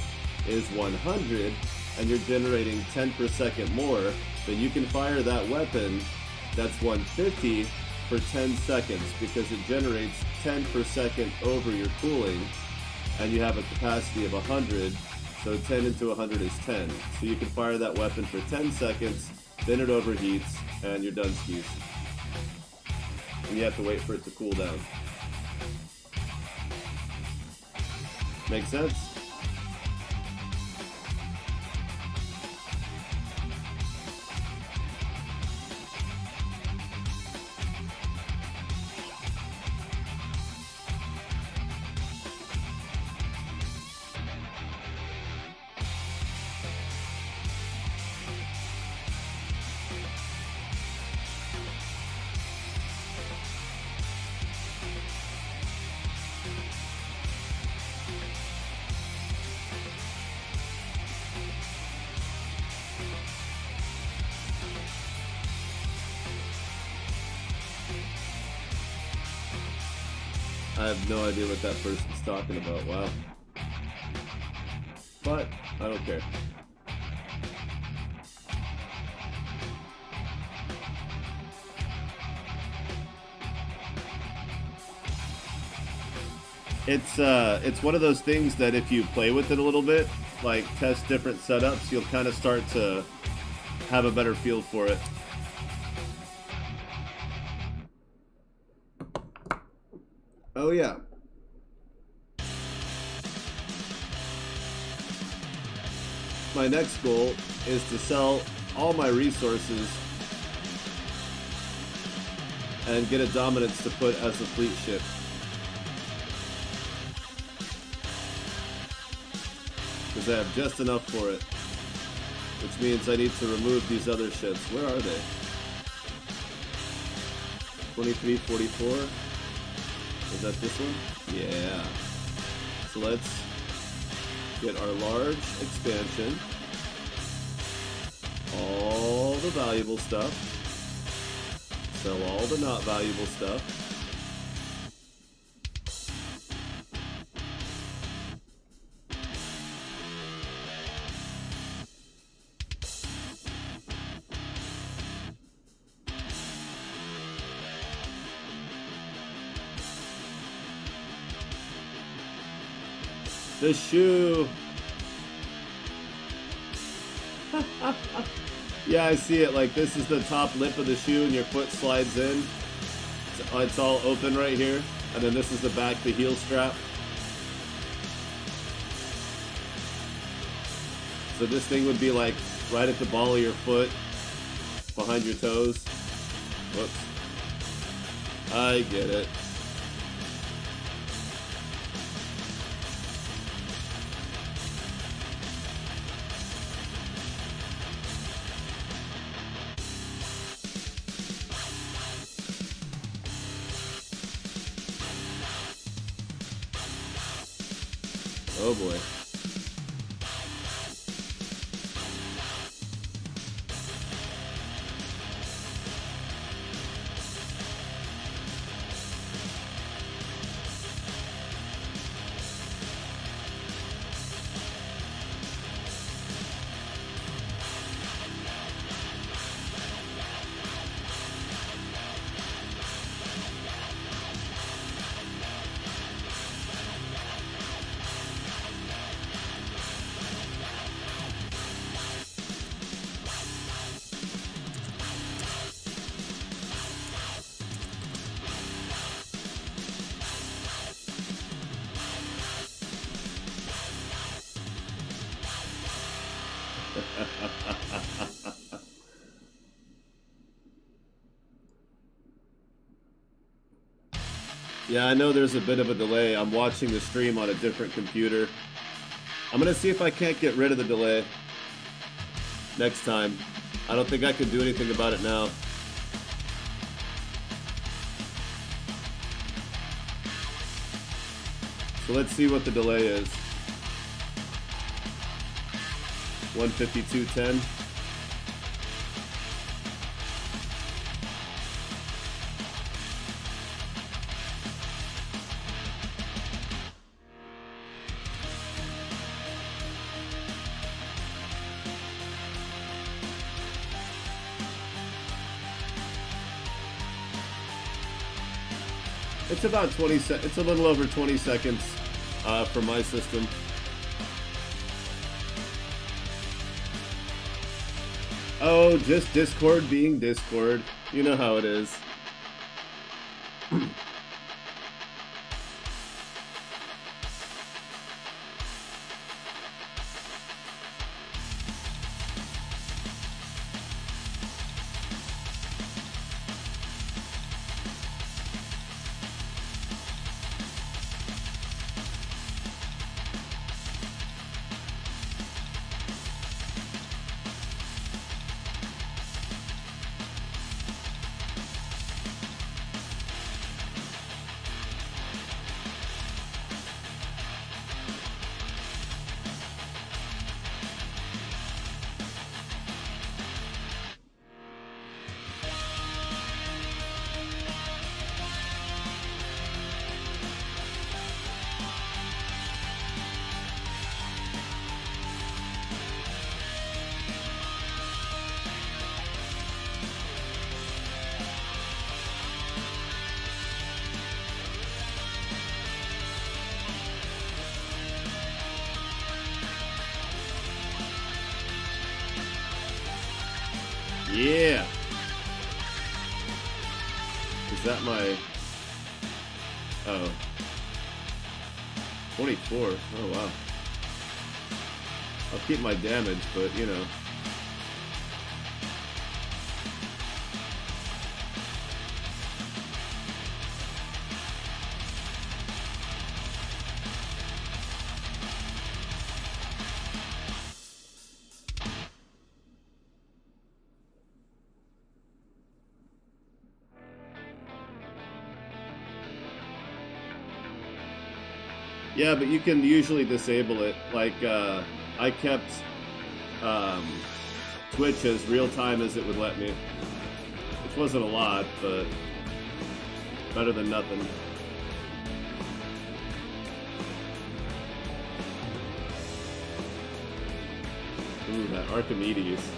is 100 and you're generating 10 per second more, then you can fire that weapon that's 150 for 10 seconds because it generates 10 per second over your cooling, and you have a capacity of 100, so 10 into 100 is 10. So you can fire that weapon for 10 seconds, then it overheats, and you're done skis. And you have to wait for it to cool down. Make sense? I have no idea what that person's talking about. Wow. But I don't care. It's one of those things that if you play with it a little bit, like test different setups, you'll kind of start to have a better feel for it. Oh yeah. my next goal is to sell all my resources and get a dominance to put as a fleet ship. Because I have just enough for it. Which means I need to remove these other ships. Where are they? 2344? Is that this one? Yeah. So let's get our large expansion. All the valuable stuff. Sell all the not valuable stuff. The shoe. Yeah, I see it. Like, this is the top lip of the shoe and your foot slides in. It's all open right here. And then this is the back, the heel strap. So this thing would be like right at the ball of your foot, behind your toes. Whoops. I get it. Oh boy. Yeah, I know there's a bit of a delay. I'm watching the stream on a different computer. I'm gonna see if I can't get rid of the delay next time. I don't think I can do anything about it now. So let's see what the delay is. 152.10. It's about 20 seconds. It's a little over 20 seconds for my system. Oh, just Discord being Discord. You know how it is. Yeah. Is that my... Oh. 24. Oh, wow. I'll keep my damage, but you know. Yeah, but you can usually disable it. Like, I kept Twitch as real time as it would let me. Which wasn't a lot, but better than nothing. Ooh, that Archimedes.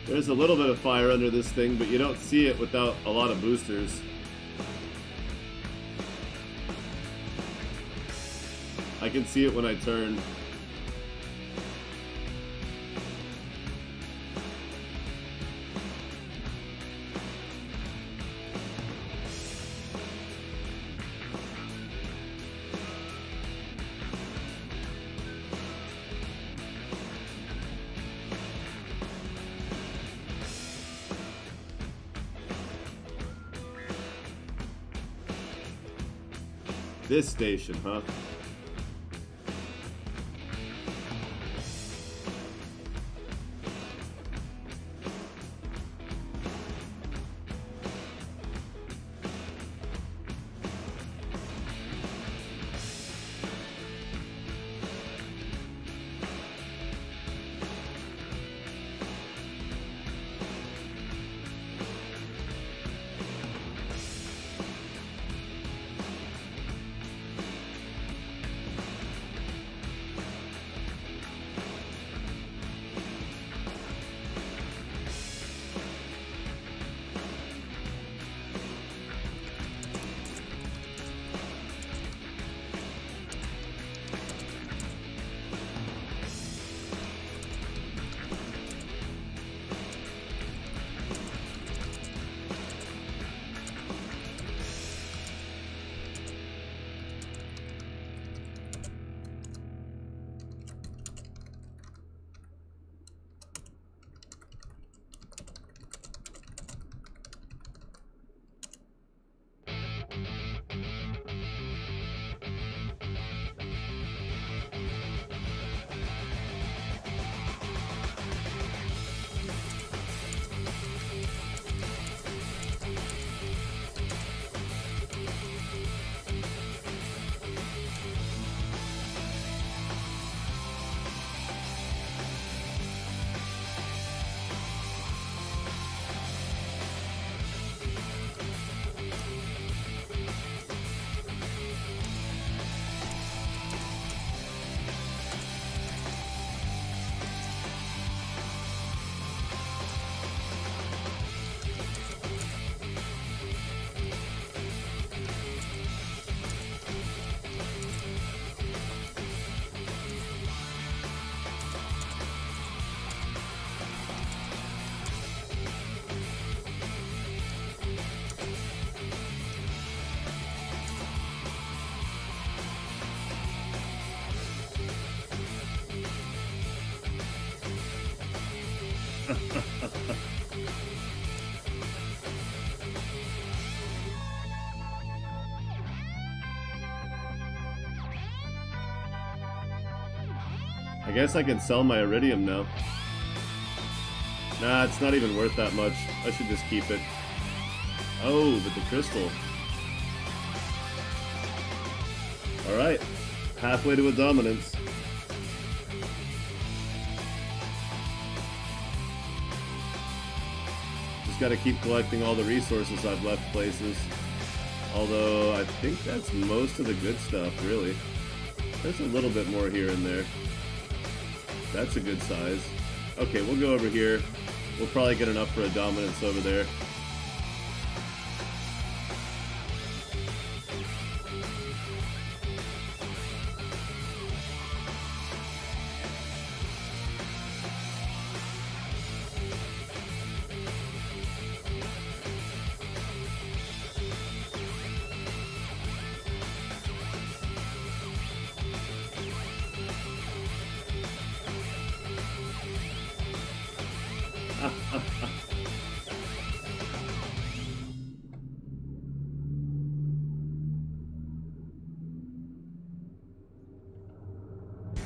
There's a little bit of fire under this thing, but you don't see it without a lot of boosters. I can see it when I turn. This station, huh? I guess I can sell my iridium now. Nah, it's not even worth that much. I should just keep it. Oh, but the crystal. Alright. Halfway to a dominance. gotta keep collecting all the resources I've left places. Although, I think that's most of the good stuff, really. There's a little bit more here and there. That's a good size. Okay, we'll go over here. We'll probably get enough for a dominance over there.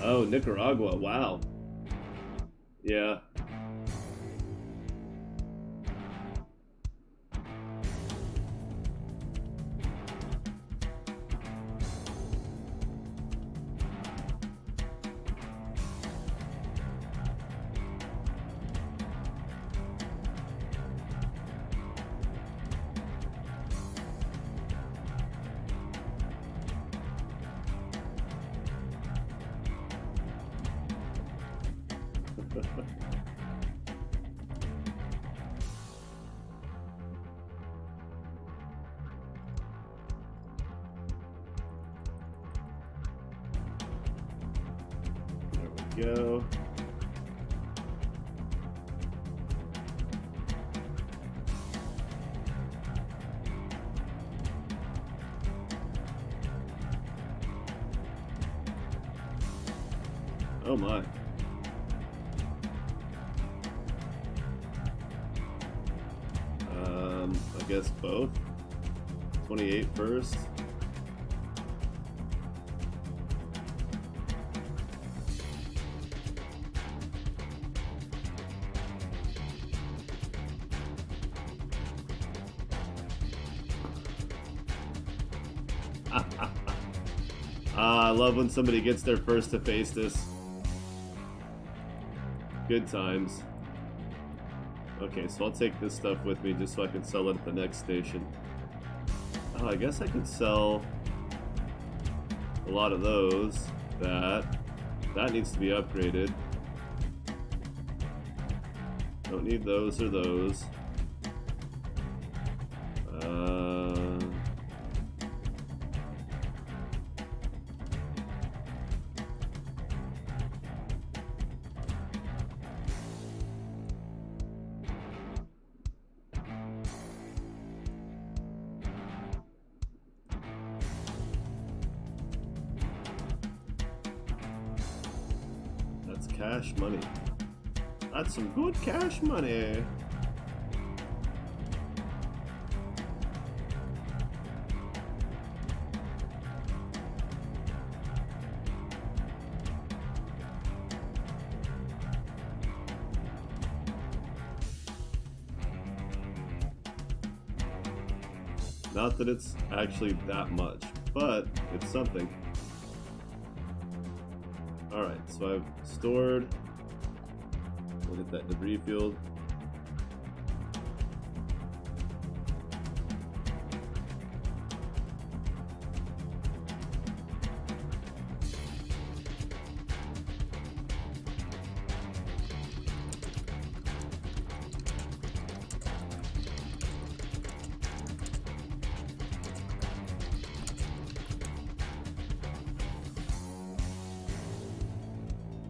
Oh, Nicaragua, wow. Yeah. There we go. Oh my. I guess both. 28 first. I love when somebody gets there first to face this. Good times. Okay, so I'll take this stuff with me just so I can sell it at the next station. Oh, I guess I could sell a lot of those. That needs to be upgraded. Don't need those or those. That's cash money. That's some good cash money. Not that it's actually that much, but it's something. Alright, so I've stored. We'll hit that debris field.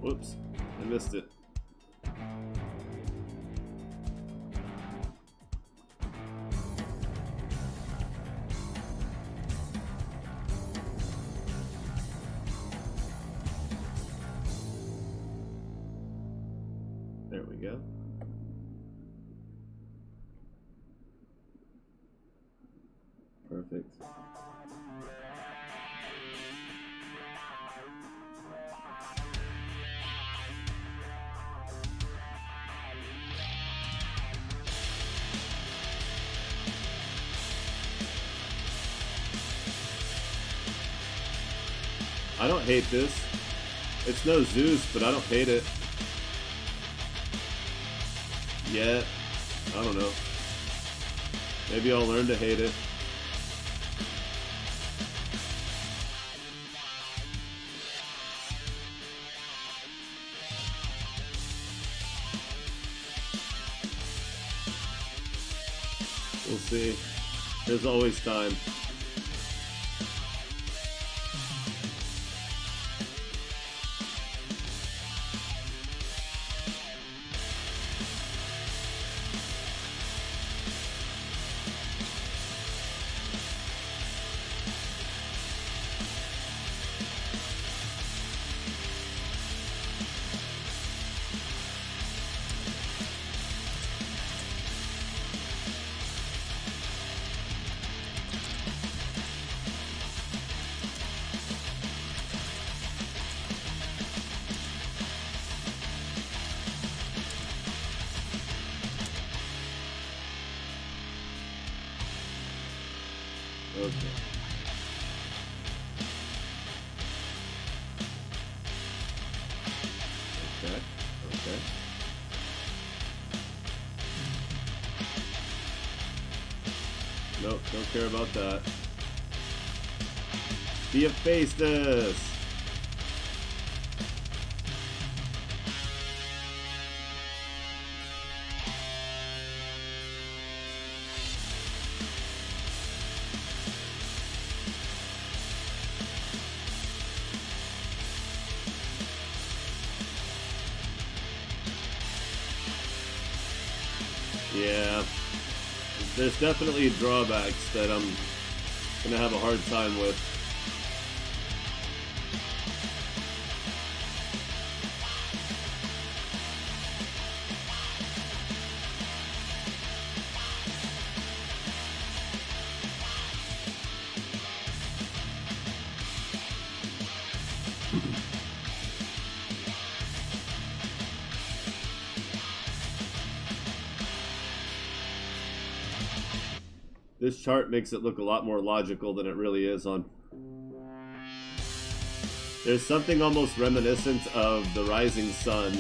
Whoops, I missed it. There we go. Perfect. I don't hate this. It's no Zeus, but I don't hate it. Yet. I don't know. Maybe I'll learn to hate it. We'll see. There's always time. Okay. Okay. Okay. Nope, don't care about that. Be a face this! Yeah, there's definitely drawbacks that I'm gonna have a hard time with. This chart makes it look a lot more logical than it really is on. There's something almost reminiscent of the rising sun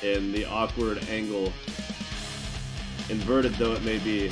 in the awkward angle, inverted though it may be.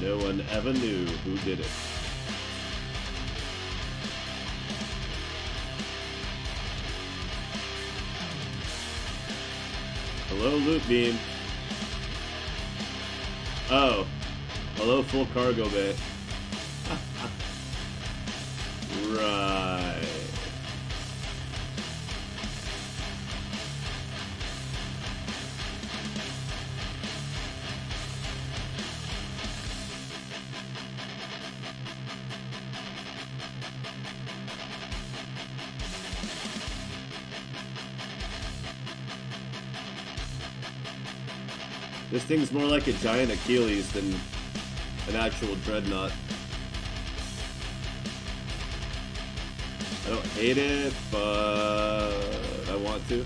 No one ever knew who did it. Hello, loot beam. Oh. Hello, full cargo bay. Right. This thing's more like a giant Achilles than an actual dreadnought. I don't hate it, but I want to.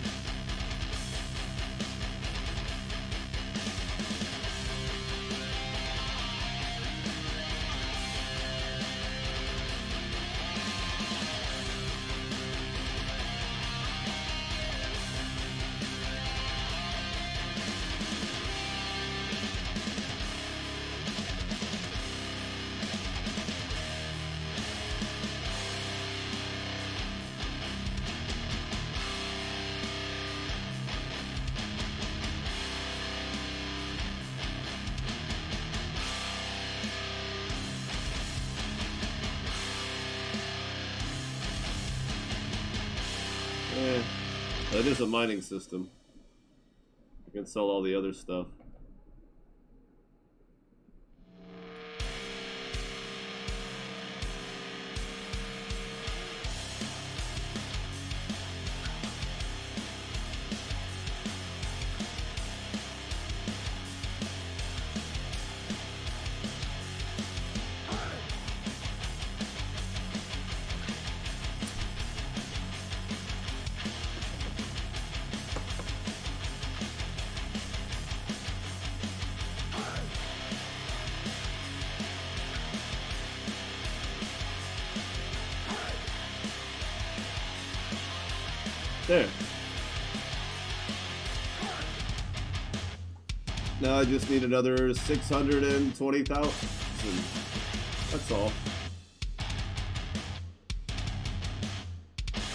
That is a mining system. I can sell all the other stuff. There. Now I just need another 620,000. That's all.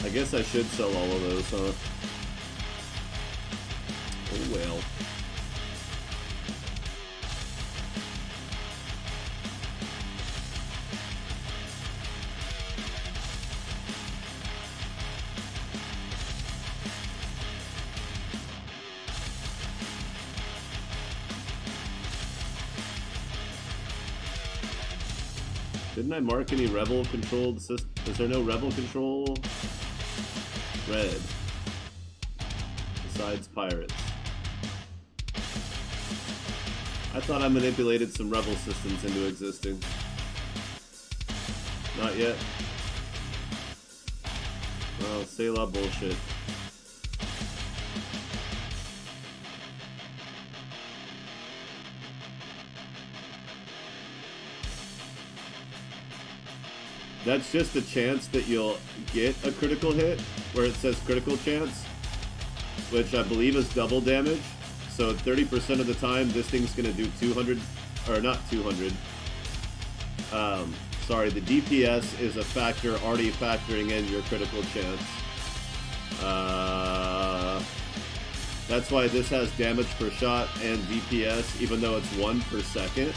I guess I should sell all of those, huh? Oh well. Didn't I mark any rebel controlled system? Is there no rebel control? Red. Besides pirates. I thought I manipulated some rebel systems into existing. Not yet. Oh, c'est la bullshit. That's just a chance that you'll get a critical hit, where it says critical chance, which I believe is double damage. So 30% of the time, this thing's gonna do 200, or not 200. Sorry, the DPS is a factor already factoring in your critical chance. That's why this has damage per shot and DPS, even though it's 1 per second.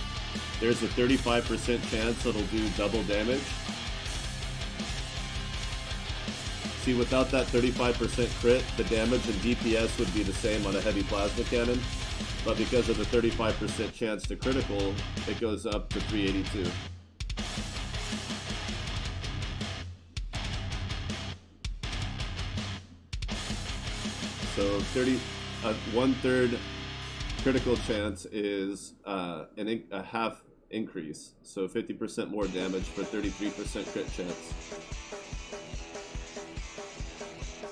There's a 35% chance it'll do double damage. See, without that 35% crit, the damage and DPS would be the same on a heavy plasma cannon, but because of the 35% chance to critical, it goes up to 382. So 1/3 critical chance is a half increase, so 50% more damage for 33% crit chance.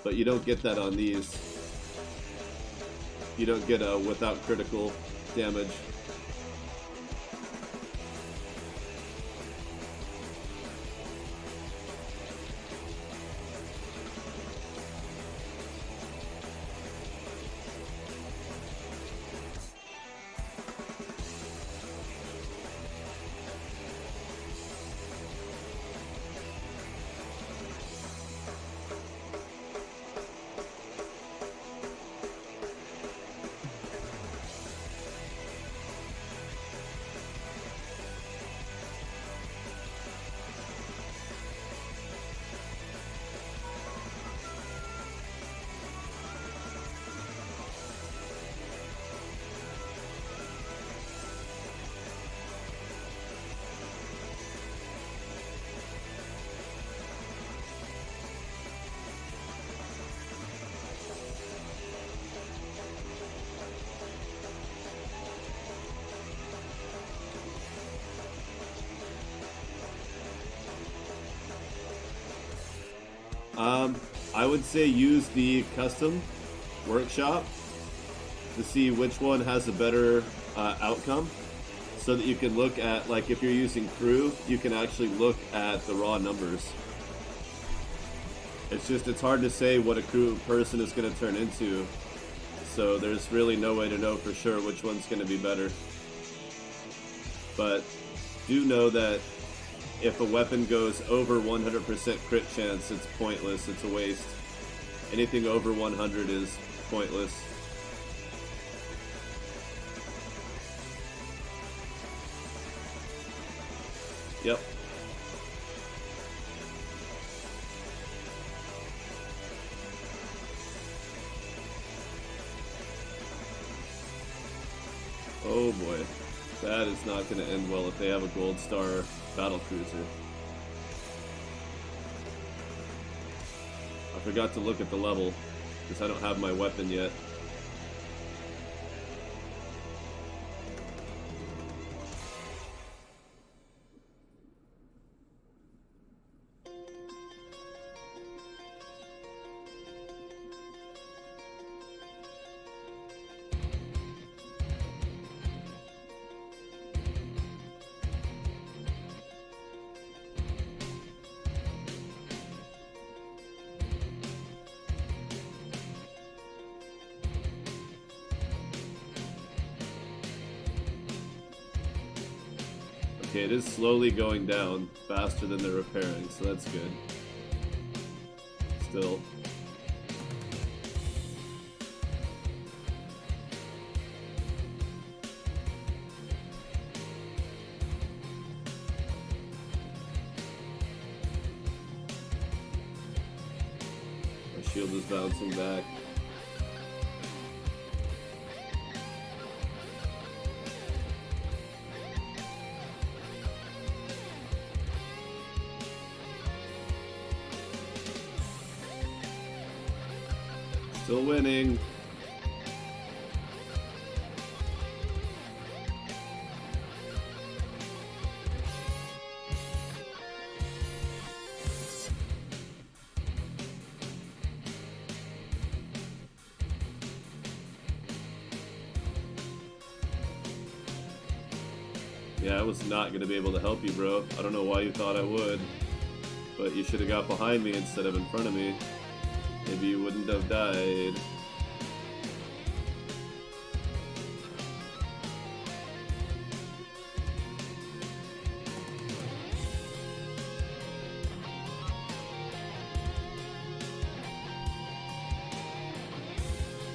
But you don't get that on these. You don't get a without critical damage. I would say use the custom workshop to see which one has a better outcome, so that you can look at, like, if you're using crew, you can actually look at the raw numbers. It's hard to say what a crew person is going to turn into, so there's really no way to know for sure which one's going to be better. But do know that if a weapon goes over 100% crit chance, it's pointless, it's a waste. Anything over 100 is pointless. Yep. Oh boy. That is not going to end well if they have a gold star battle cruiser. I forgot to look at the level, because I don't have my weapon yet. Okay, it is slowly going down faster than they're repairing, so that's good. Still. My shield is bouncing back. Still winning. Yeah, I was not going to be able to help you, bro. I don't know why you thought I would. But you should have got behind me instead of in front of me. Maybe you wouldn't have died.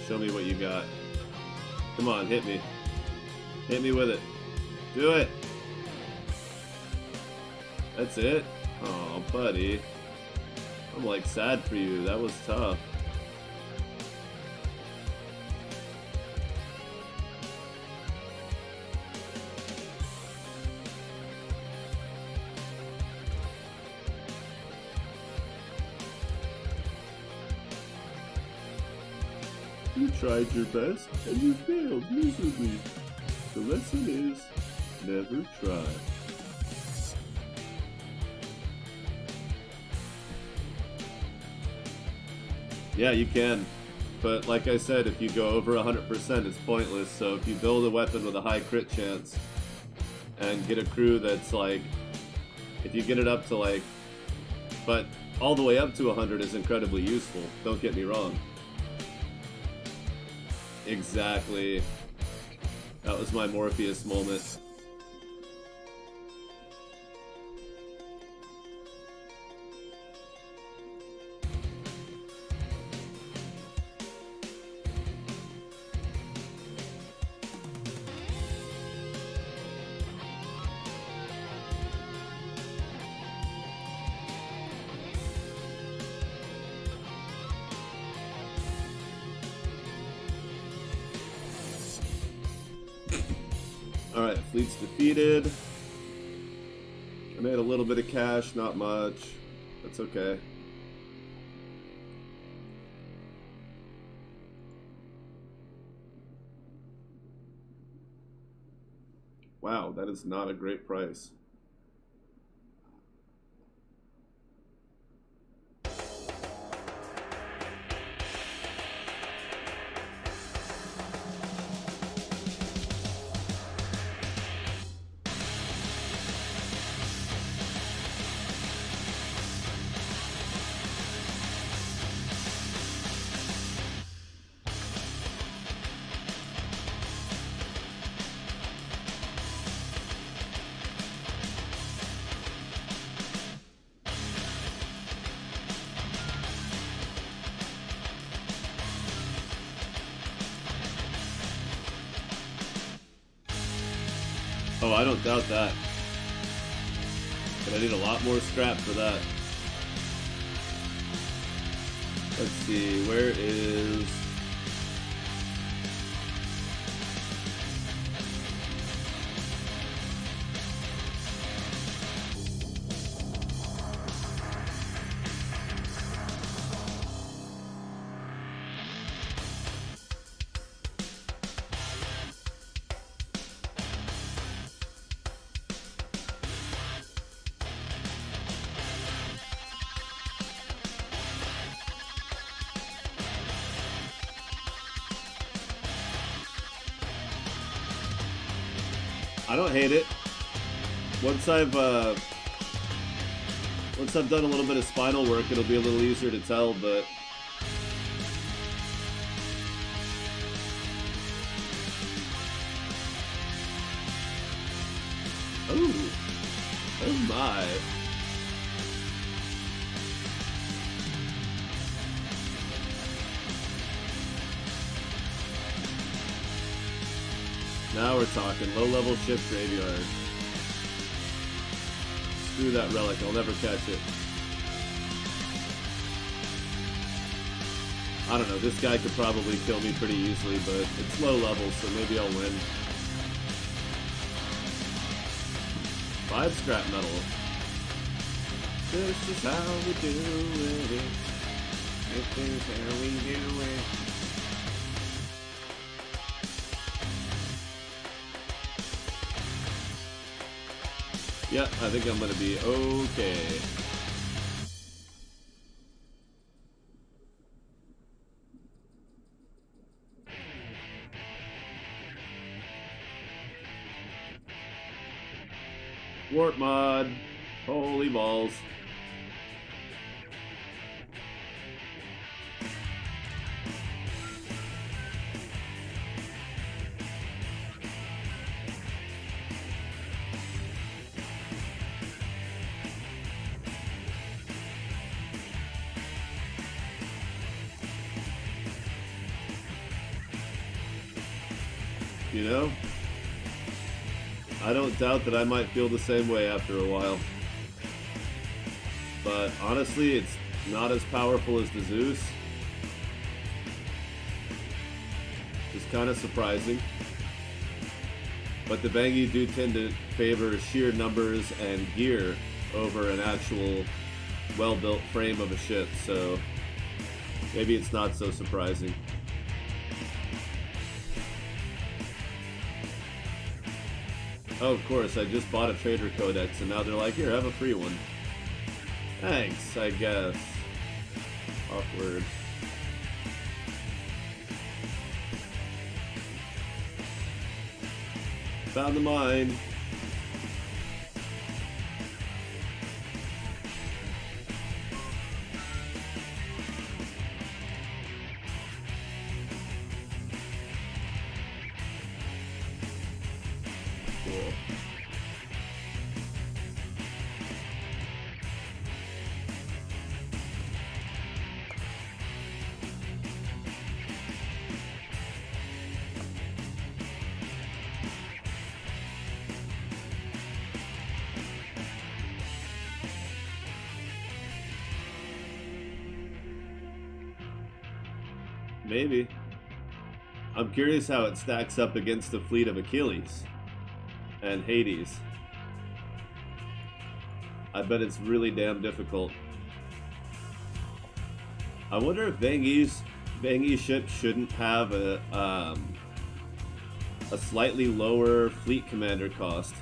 Show me what you got. Come on, hit me. Hit me with it. Do it! That's it? Oh, buddy. I'm like sad for you. That was tough. You tried your best and you failed miserably. The lesson is never try. Yeah, you can. But like I said, if you go over 100%, it's pointless. So if you build a weapon with a high crit chance and get a crew that's like, if you get it up to like, but all the way up to 100 is incredibly useful. Don't get me wrong. Exactly. That was my Morpheus moment. Alright, fleet's defeated. I made a little bit of cash, not much. That's okay. Wow, that is not a great price. Oh, I don't doubt that. But I need a lot more scrap for that. Let's see, where is... I don't hate it. Once I've done a little bit of spinal work, it'll be a little easier to tell, but oh my. Now we're talking low-level ship graveyard. Screw that relic, I'll never catch it. I don't know, this guy could probably kill me pretty easily, but it's low level, so maybe I'll win. 5 scrap metal. This is how we do it. This is how we do it. Yeah, I think I'm gonna be okay. Warp mod. Holy balls. You know? I don't doubt that I might feel the same way after a while. But honestly, it's not as powerful as the Zeus. It's kind of surprising. But the Vangi do tend to favor sheer numbers and gear over an actual well-built frame of a ship, so maybe it's not so surprising. Oh, of course, I just bought a Trader Codex, and now they're like, here, have a free one. Thanks, I guess. Awkward. Found the mine. Cool. Maybe. I'm curious how it stacks up against the fleet of Achilles and Hades. I bet it's really damn difficult. I wonder if Vangi's ship shouldn't have a slightly lower fleet commander cost.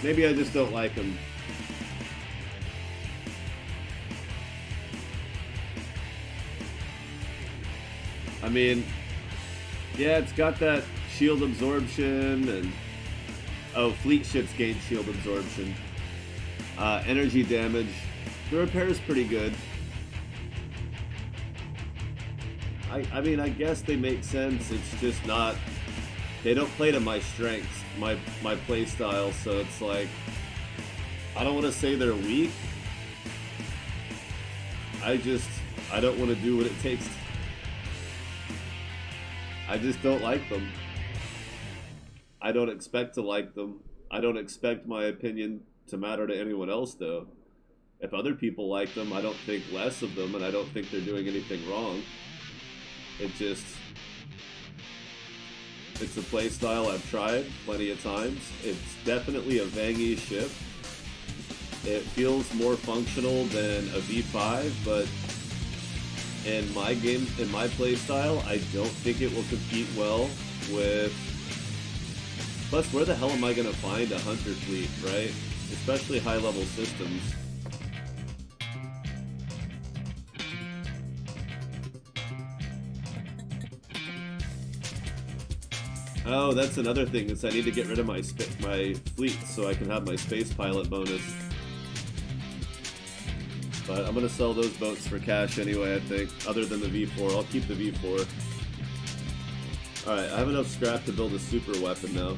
Maybe I just don't like him. I mean, yeah, it's got that shield absorption and... Oh, fleet ships gain shield absorption. Energy damage. The repair is pretty good. I mean, I guess they make sense. It's just not... They don't play to my strengths, my play style, so it's like... I don't want to say they're weak. I don't want to do what it takes. I just don't like them. I don't expect to like them. I don't expect my opinion to matter to anyone else, though. If other people like them, I don't think less of them, and I don't think they're doing anything wrong. It's a play style I've tried plenty of times. It's definitely a Vangi ship. It feels more functional than a V5, but in my game, in my play style, I don't think it will compete well with... Plus, where the hell am I going to find a hunter fleet, right? Especially high-level systems. Oh, that's another thing, is I need to get rid of my fleet so I can have my space pilot bonus. But I'm going to sell those boats for cash anyway, I think, other than the V4. I'll keep the V4. Alright, I have enough scrap to build a super weapon now.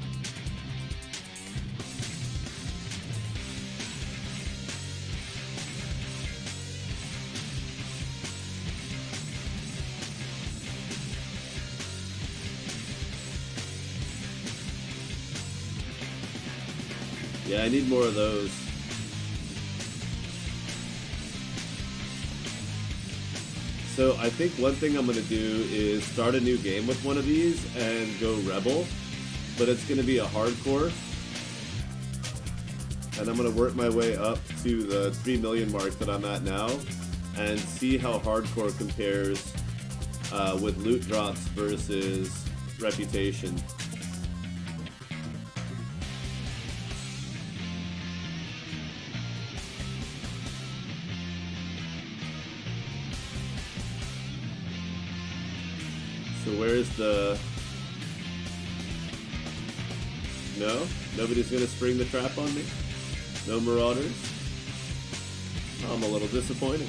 Yeah, I need more of those. So I think one thing I'm going to do is start a new game with one of these and go Rebel, but it's going to be a hardcore. And I'm going to work my way up to the 3 million mark that I'm at now and see how hardcore compares with loot drops versus reputation. So where's the... No? Nobody's gonna spring the trap on me? No marauders? Oh, I'm a little disappointed.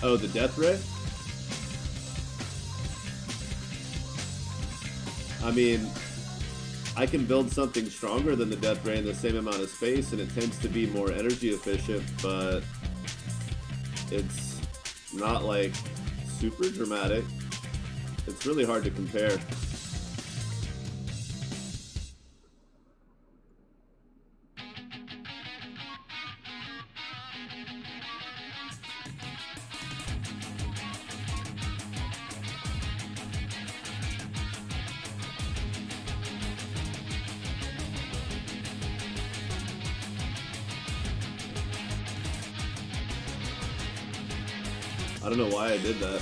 Oh, the death ray? I mean, I can build something stronger than the Death Ray in the same amount of space, and it tends to be more energy efficient, but it's not, like, super dramatic. It's really hard to compare. I don't know why I did that.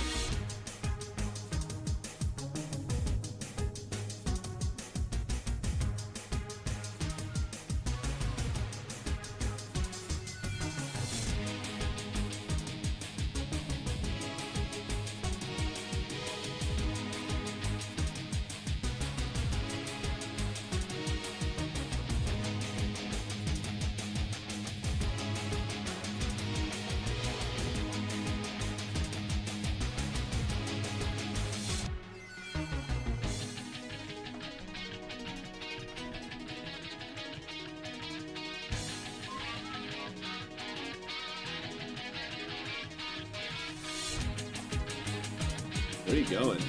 Where are you going?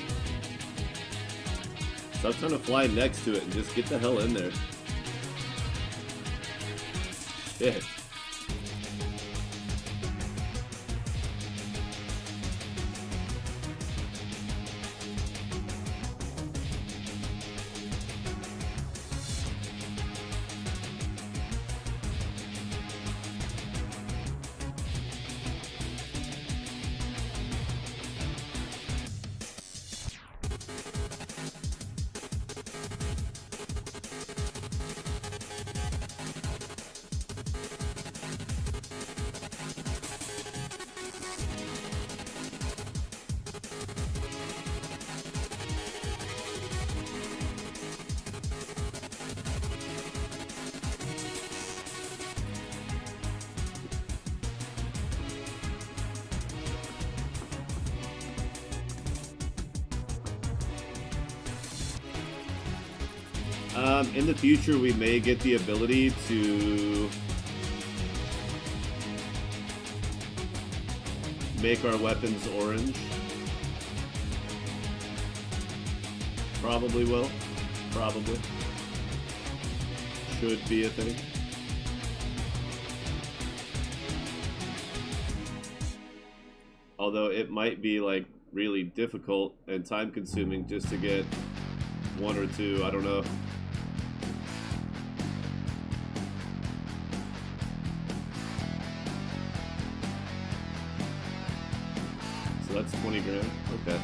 Stop trying to fly next to it and just get the hell in there. Shit. In the future, we may get the ability to make our weapons orange. Probably will. Probably. Should be a thing. although it might be like really difficult and time consuming just to get one or two, I don't know. So that's 20 grand, okay.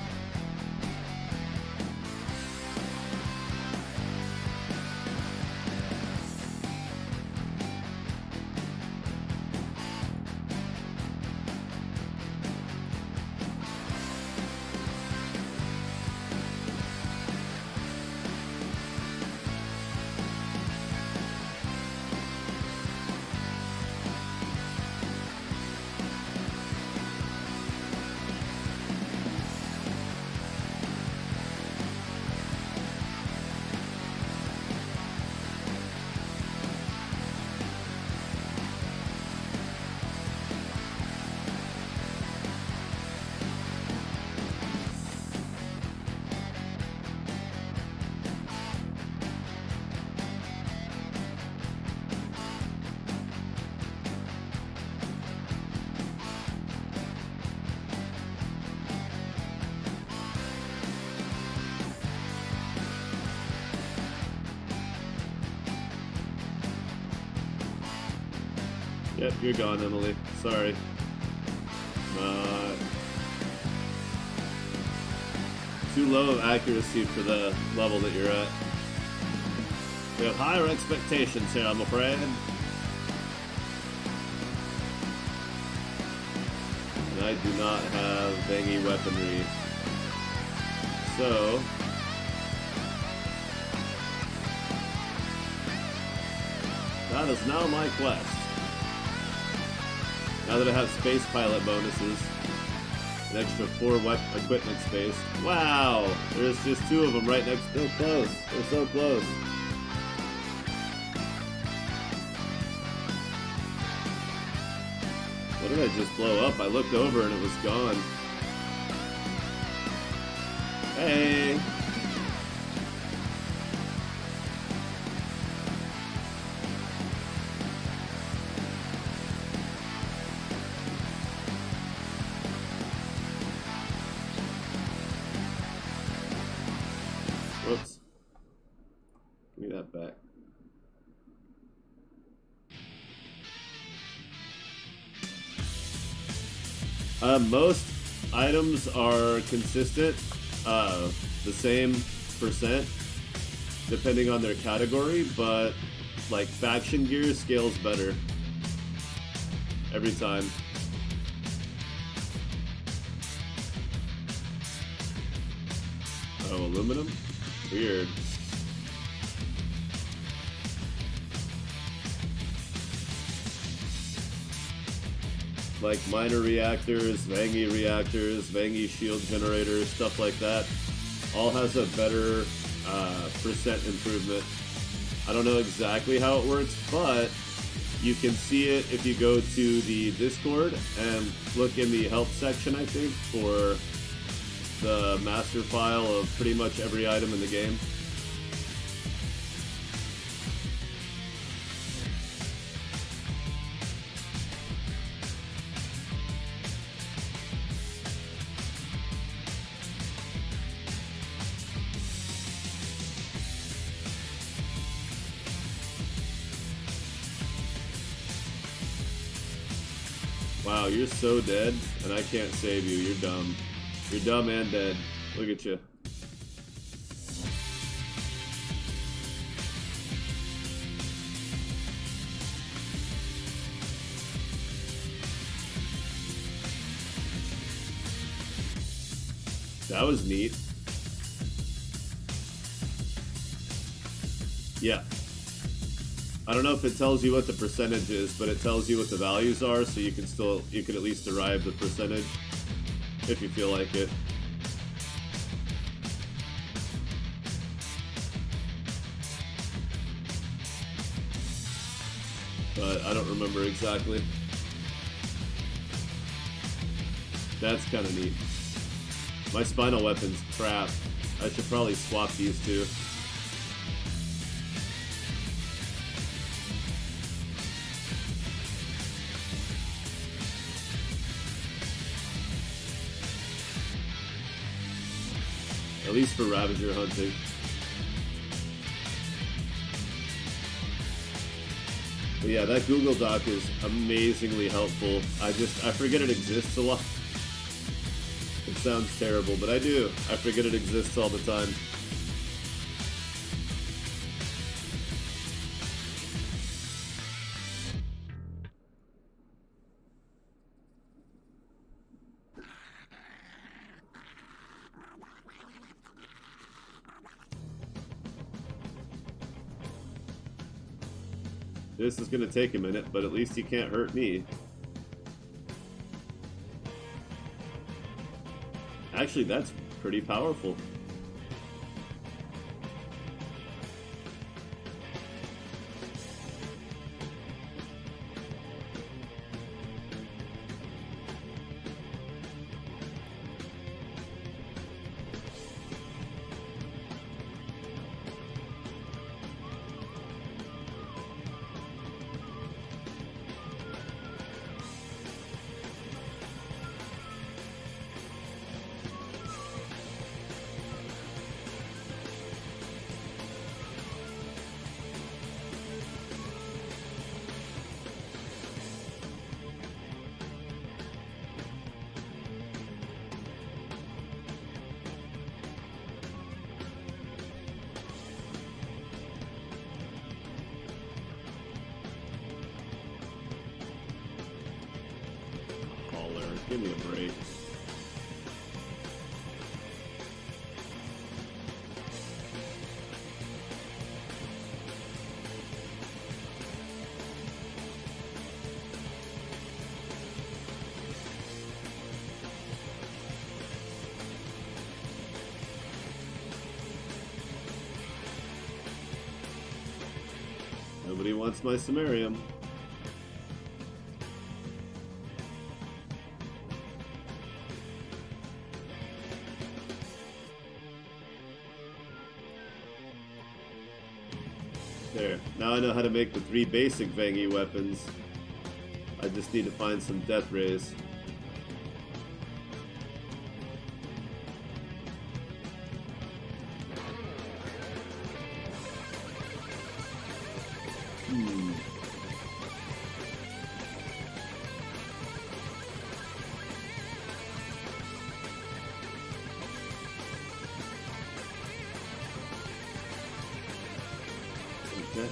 Yep, you're gone, Emily. Sorry. Too low of accuracy for the level that you're at. We have higher expectations here, I'm afraid. And I do not have bangy weaponry. So... that is now my quest. Now that I have space pilot bonuses, an extra 4 equipment space. Wow! There's just 2 of them right next. So close. They're so close. What did I just blow up? I looked over and it was gone. Hey! Whoops. Give me that back. Most items are consistent, the same percent, depending on their category, but like faction gear scales better every time. Oh, aluminum? Weird. Like minor reactors, Vangi shield generators, stuff like that. All has a better percent improvement. I don't know exactly how it works, but you can see it if you go to the Discord and look in the help section, I think, for the master file of pretty much every item in the game. Wow, you're so dead, and I can't save you. You're dumb. You're dumb and dead. Look at you. That was neat. Yeah. I don't know if it tells you what the percentage is, but it tells you what the values are, so you can at least derive the percentage if you feel like it. But I don't remember exactly. That's kind of neat. My spinal weapon's crap. I should probably swap these two. At least for Ravager hunting. But yeah, that Google Doc is amazingly helpful. I forget it exists a lot. It sounds terrible, but I do. I forget it exists all the time. This is going to take a minute, but at least he can't hurt me. Actually, that's pretty powerful. Give me a break. Nobody wants my Sumerium. There. Now I know how to make the 3 basic Vangi weapons. I just need to find some death rays. Okay.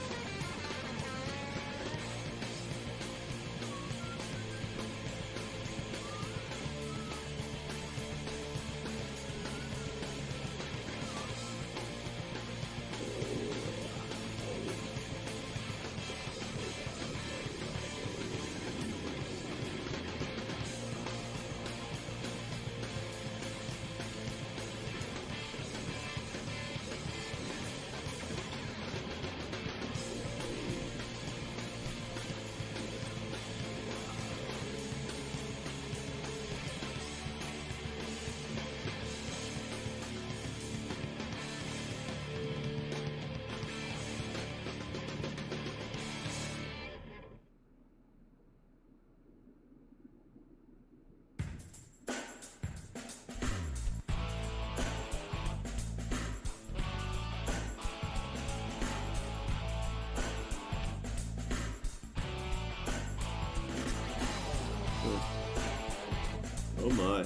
Oh my.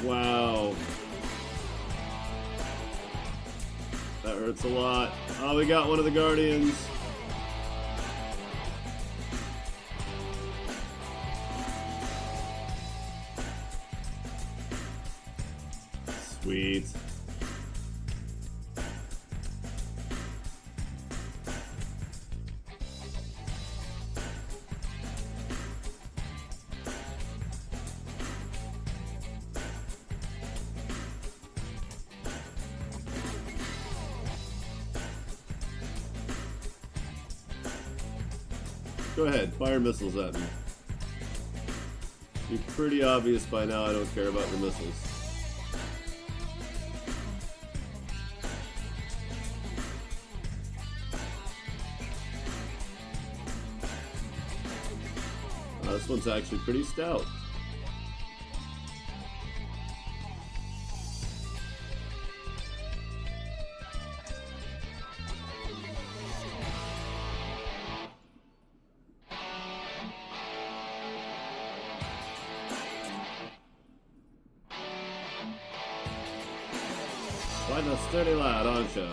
Wow. That hurts a lot. Oh, we got one of the Guardians. Sweet. Go ahead, fire missiles at me. You're pretty obvious by now I don't care about your missiles. This one's actually pretty stout. Quite a sturdy lad, aren't you?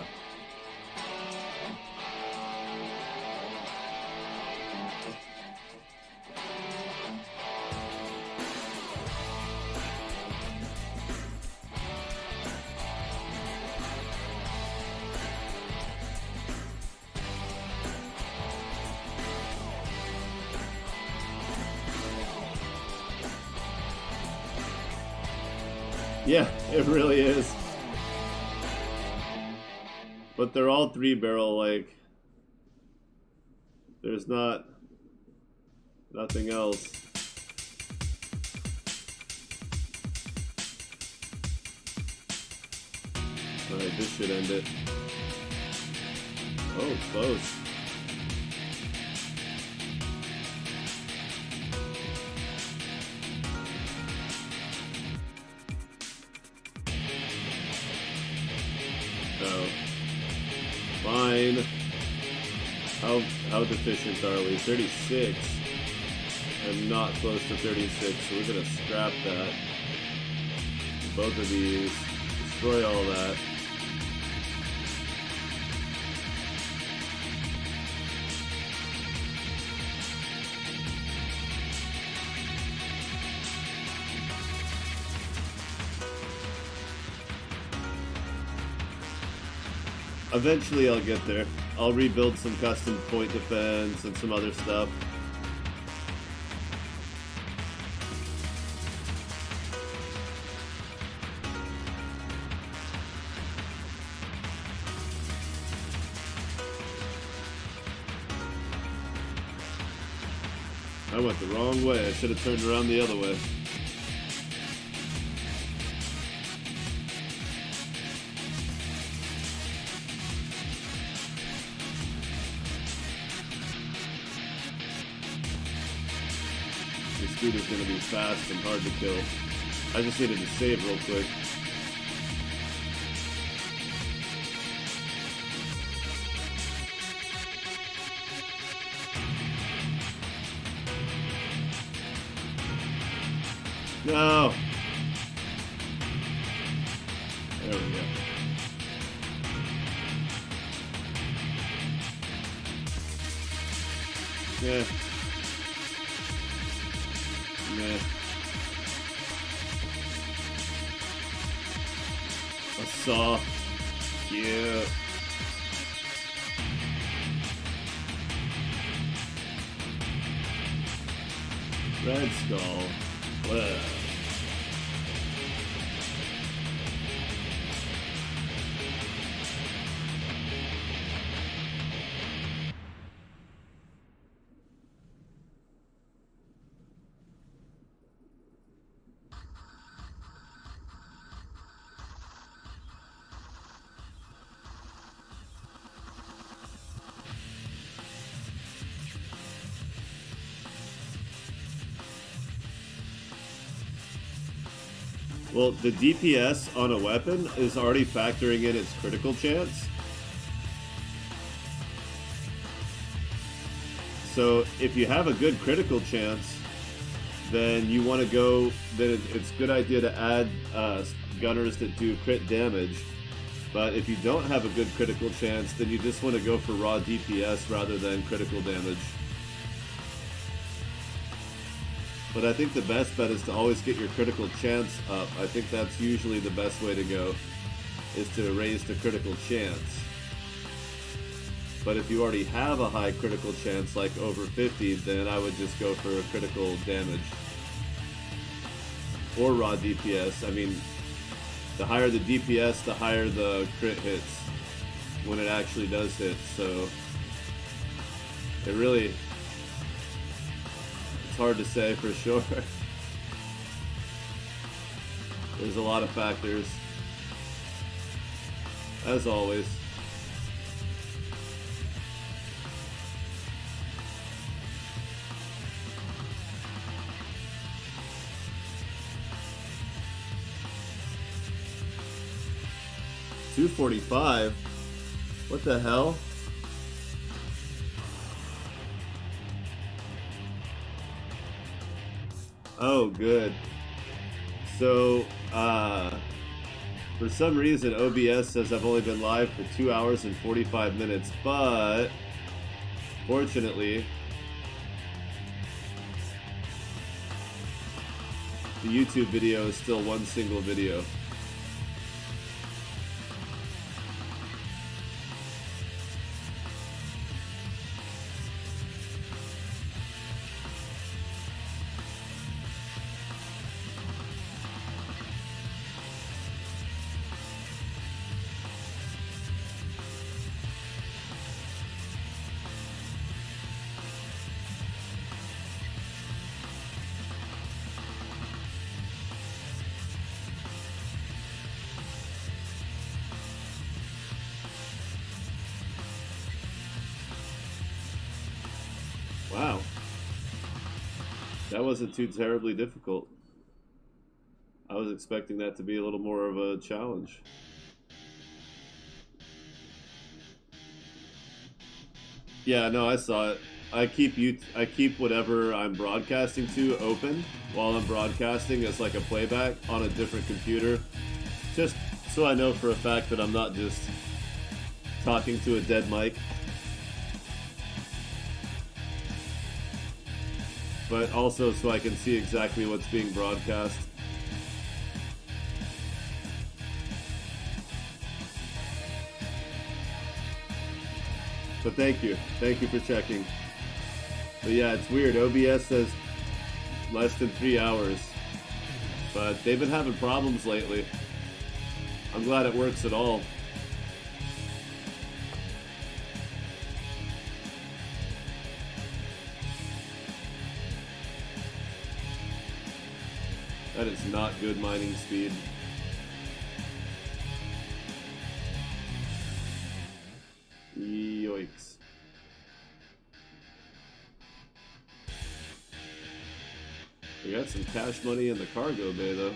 Yeah, it really is. But they're all 3-barrel, like, there's nothing else. Alright, this should end it. Oh, close. Oh. Fine. How deficient are we? 36. I'm not close to 36, so we're gonna scrap that. Both of these. Destroy all that. Eventually I'll get there. I'll rebuild some custom point defense and some other stuff. I went the wrong way. I should have turned around the other way. This dude is going to be fast and hard to kill. I just needed to save real quick. No! There we go. Yeah. Meh. A saw. Cute. Red skull. Well. Well, the DPS on a weapon is already factoring in its critical chance. So if you have a good critical chance, then you want to go, then it's a good idea to add gunners that do crit damage. But if you don't have a good critical chance, then you just want to go for raw DPS rather than critical damage. But I think the best bet is to always get your critical chance up. I think that's usually the best way to go, is to raise the critical chance. But if you already have a high critical chance, like over 50, then I would just go for a critical damage. Or raw DPS. I mean, the higher the DPS, the higher the crit hits when it actually does hit. So it really It's hard to say for sure. There's a lot of factors, as always. $245? What the hell? Oh, good. So, for some reason, OBS says I've only been live for 2 hours and 45 minutes, but fortunately, the YouTube video is still one single video. Wow. That wasn't too terribly difficult. I was expecting that to be a little more of a challenge. Yeah, no, I saw it. I keep whatever I'm broadcasting to open while I'm broadcasting as like a playback on a different computer, just so I know for a fact that I'm not just talking to a dead mic. But also so I can see exactly what's being broadcast. But thank you for checking. But yeah, it's weird. OBS says less than 3 hours, but they've been having problems lately. I'm glad it works at all. That is not good mining speed. Yoicks. We got some cash money in the cargo bay though.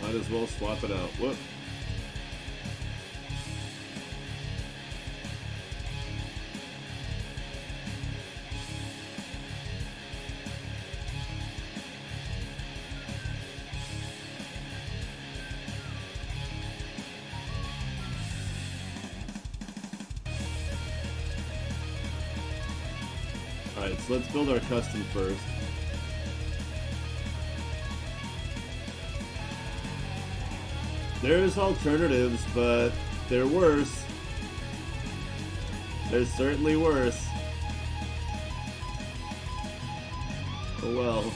Might as well swap it out. Whoop. Alright, so let's build our custom first. There's alternatives, but they're worse. They're certainly worse. Oh well.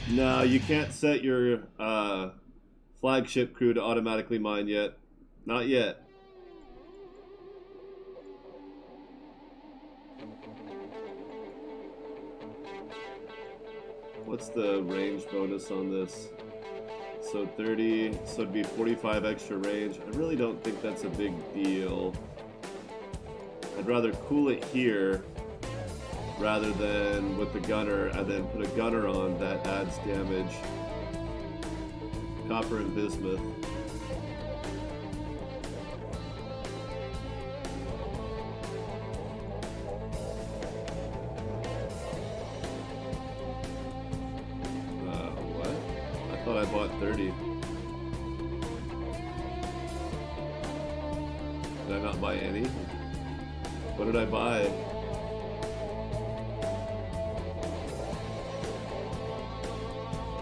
No, you can't set your flagship crew to automatically mine yet. Not yet. What's the range bonus on this? So 30, so it'd be 45 extra range. I really don't think that's a big deal. I'd rather cool it here rather than with the gunner, and then put a gunner on that adds damage. Copper and bismuth. What? I thought I bought 30. Did I not buy any? What did I buy?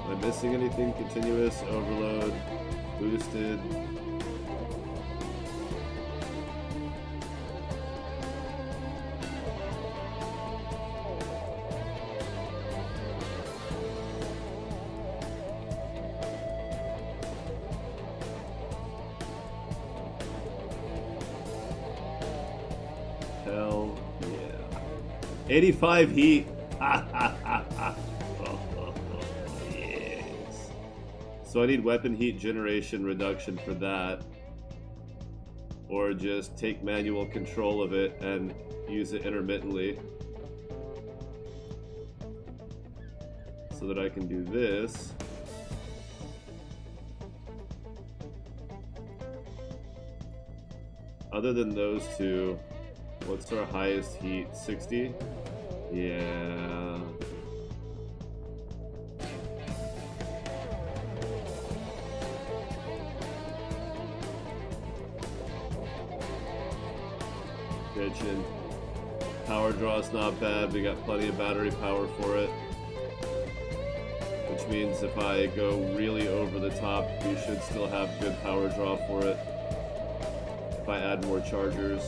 Am I missing anything? Continuous, overload, boosted. Hell yeah. 85 heat. Yes. So I need weapon heat generation reduction for that. Or just take manual control of it and use it intermittently. So that I can do this. Other than those two, what's our highest heat? 60? Yeah. Bitchin'. Power draw's not bad. We got plenty of battery power for it. Which means if I go really over the top, we should still have good power draw for it. If I add more chargers.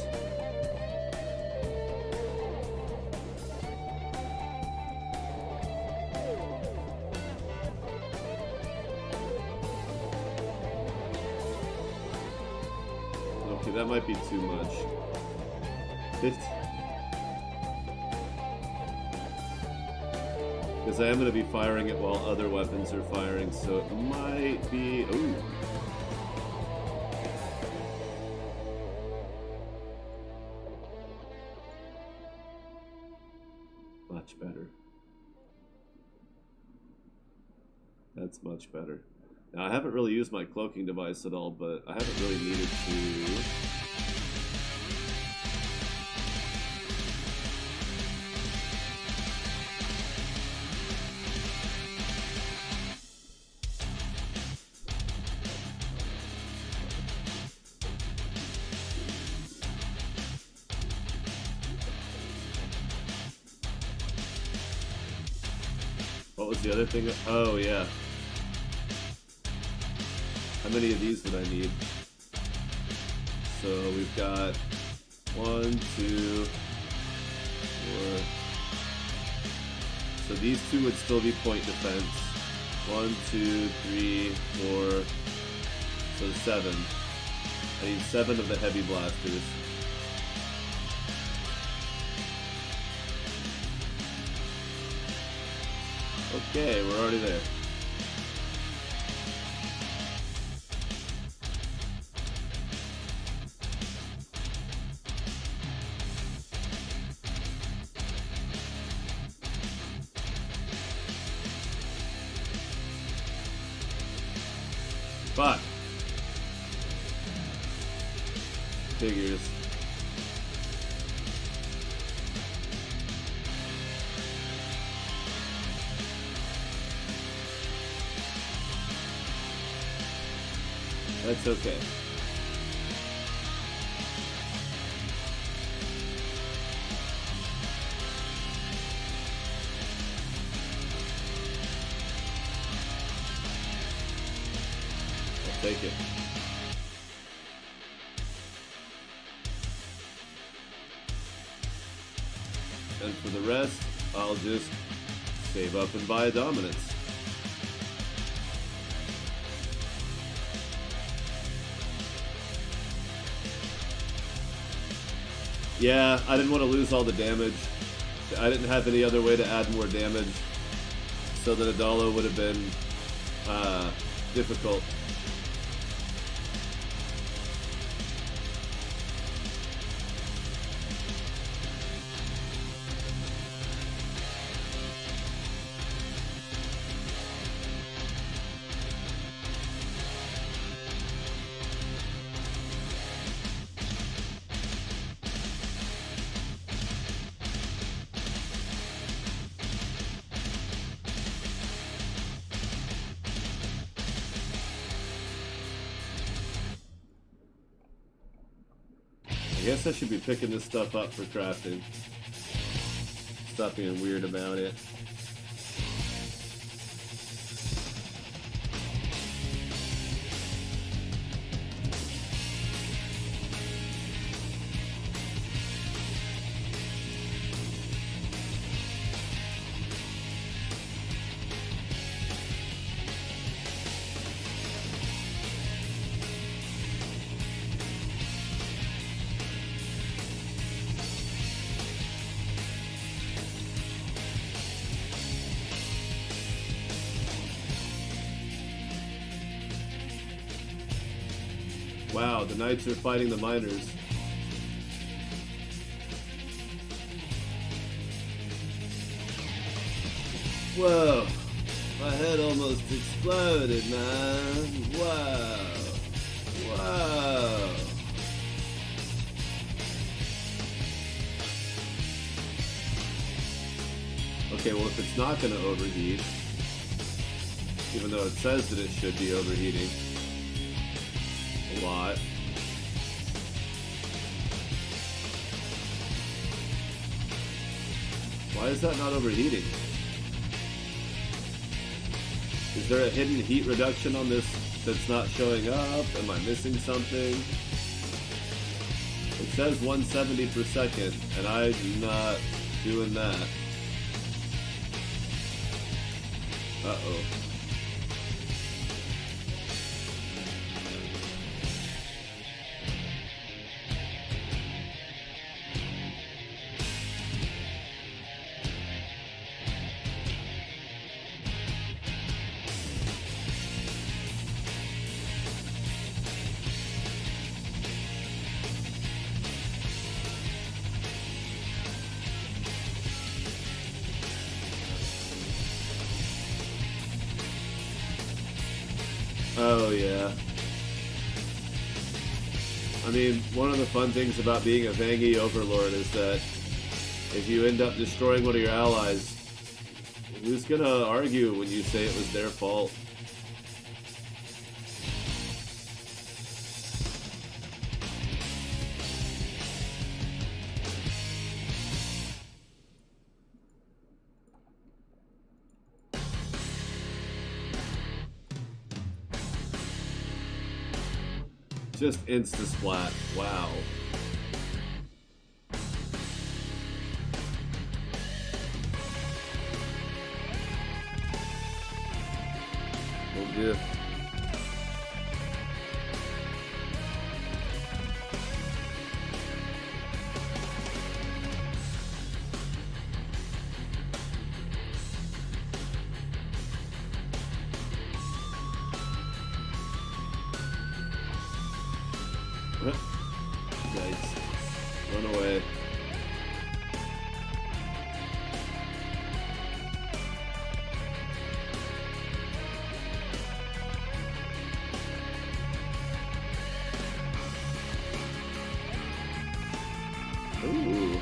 Okay, that might be too much. 50. Because I am going to be firing it while other weapons are firing, so it might be... Ooh. Much better. That's much better. Now, I haven't really used my cloaking device at all, but I haven't really needed to... What was the other thing? Oh, yeah. How many of these would I need? So we've got 1, 2, 4. So these two would still be point defense. 1, 2, 3, 4. So 7. I need 7 of the heavy blasters. Okay, we're already there. Fuck. Figures. That's okay. I'll take it. And for the rest, I'll just save up and buy a dominance. Yeah, I didn't want to lose all the damage. I didn't have any other way to add more damage, so that Adalo would have been difficult. guess I should be picking this stuff up for crafting. Stop being weird about it. Wow, the knights are fighting the miners. Whoa, my head almost exploded, man. Whoa, whoa. Okay, well if it's not gonna overheat, even though it says that it should be overheating a lot. Why is that not overheating? Is there a hidden heat reduction on this that's not showing up? Am I missing something? It says 170 per second, and I'm not doing that. Uh-oh. Oh, yeah. I mean, one of the fun things about being a Vangi overlord is that if you end up destroying one of your allies, who's gonna argue when you say it was their fault? Just insta-splat. Wow. Will do. Yikes. Run away. Ooh.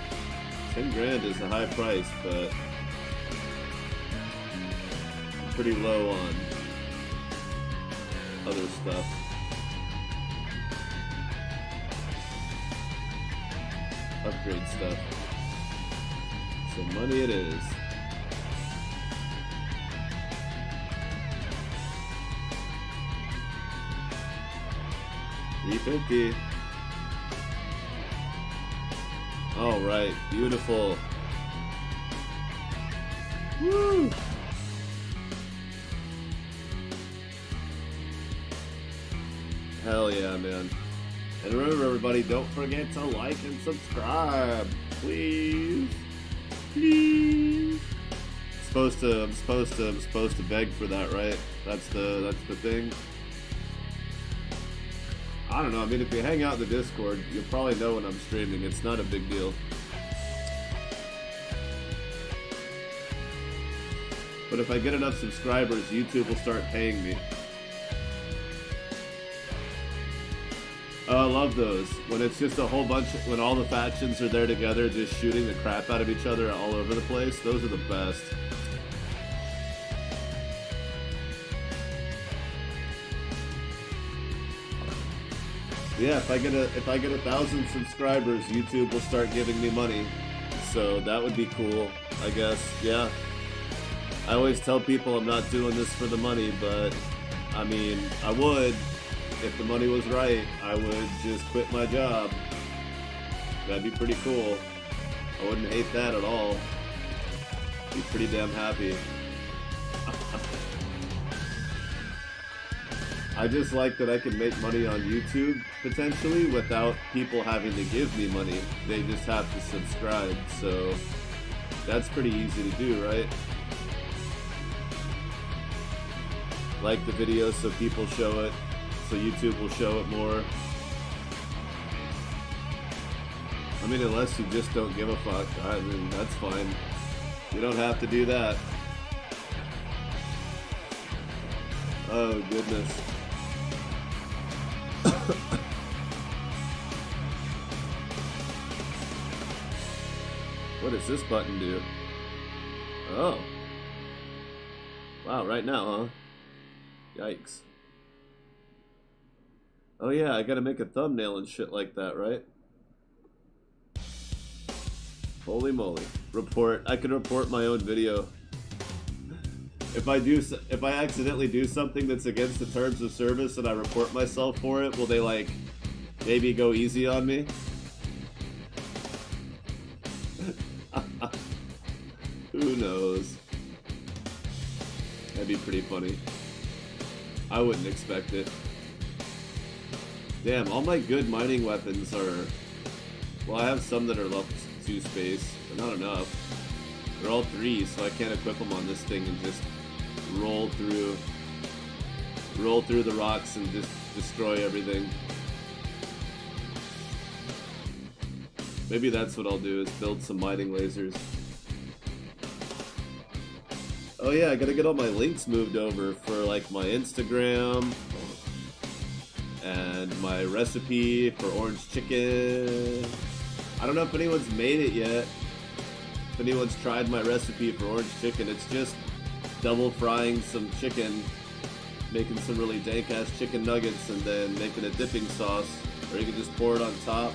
10 grand is a high price, but I'm pretty low on other stuff. Upgrade stuff. So money it is. $350. All right, beautiful. Woo! Hell yeah, man. And remember, everybody, don't forget to like and subscribe, please, please. I'm supposed to beg for that, right? That's the thing. I don't know. I mean, if you hang out in the Discord, you'll probably know when I'm streaming. It's not a big deal. But if I get enough subscribers, YouTube will start paying me. Oh, I love those. When it's just a whole bunch, when all the factions are there together just shooting the crap out of each other all over the place, those are the best. Yeah, if I get 1,000 subscribers, YouTube will start giving me money. So that would be cool, I guess. Yeah. I always tell people I'm not doing this for the money, but I mean, I would. If the money was right, I would just quit my job. That'd be pretty cool. I wouldn't hate that at all. Be pretty damn happy. I just like that I can make money on YouTube, potentially, without people having to give me money. They just have to subscribe, so that's pretty easy to do, right? Like the video so people show it, so YouTube will show it more. I mean, unless you just don't give a fuck, I mean, that's fine. You don't have to do that. Oh, goodness. What does this button do? Oh. Wow, right now, huh? Yikes. Oh yeah, I gotta make a thumbnail and shit like that, right? Holy moly. Report. I can report my own video. If I accidentally do something that's against the terms of service and I report myself for it, will they, like, maybe go easy on me? Who knows? That'd be pretty funny. I wouldn't expect it. Damn, all my good mining weapons are... Well, I have some that are level 2 space, but not enough. They're all 3, so I can't equip them on this thing and just roll through the rocks and just destroy everything. Maybe that's what I'll do, is build some mining lasers. Oh yeah, I gotta get all my links moved over for, like, my Instagram and my recipe for orange chicken. I don't know if anyone's made it yet. If anyone's tried my recipe for orange chicken, it's just double frying some chicken, making some really dank ass chicken nuggets, and then making a dipping sauce, or you can just pour it on top,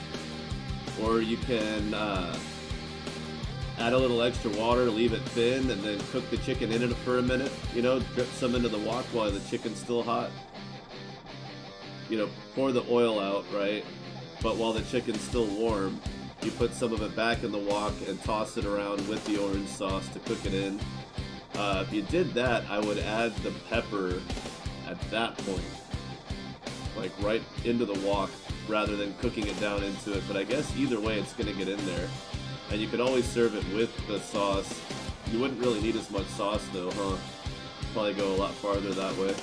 or you can add a little extra water, leave it thin, and then cook the chicken in it for a minute. You know, drip some into the wok while the chicken's still hot. You know, pour the oil out, right? But while the chicken's still warm, you put some of it back in the wok and toss it around with the orange sauce to cook it in. If you did that, I would add the pepper at that point, like right into the wok, rather than cooking it down into it. But I guess either way, it's gonna get in there. And you could always serve it with the sauce. You wouldn't really need as much sauce though, huh? Probably go a lot farther that way.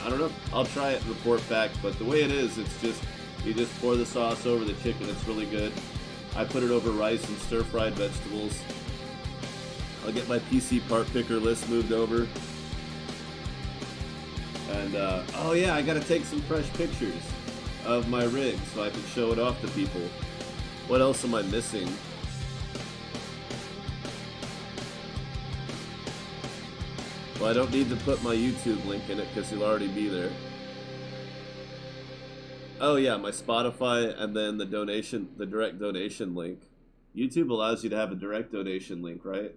I don't know. I'll try it and report back, but the way it is, it's just, you just pour the sauce over the chicken. It's really good. I put it over rice and stir-fried vegetables. I'll get my PC part picker list moved over. And, oh yeah, I gotta take some fresh pictures of my rig so I can show it off to people. What else am I missing? Well, I don't need to put my YouTube link in it because he'll already be there. Oh yeah, my Spotify, and then the donation, the direct donation link. YouTube allows you to have a direct donation link, right?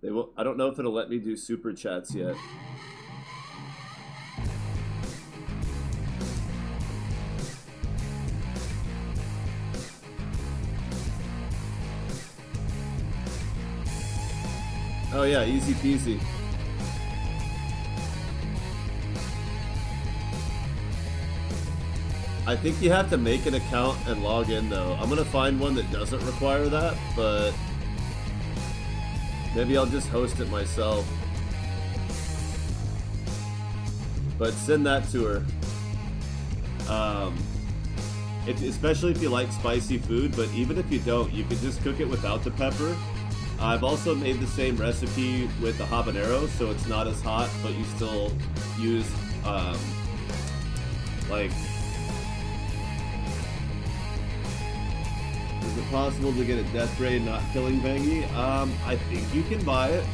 They will. I don't know if it'll let me do super chats yet. Oh yeah, easy peasy. I think you have to make an account and log in though. I'm gonna find one that doesn't require that, but maybe I'll just host it myself. But send that to her. Especially if you like spicy food, but even if you don't, you can just cook it without the pepper. I've also made the same recipe with the habanero, so it's not as hot, but you still use, like... Is it possible to get a death ray not killing Vangie? I think you can buy it,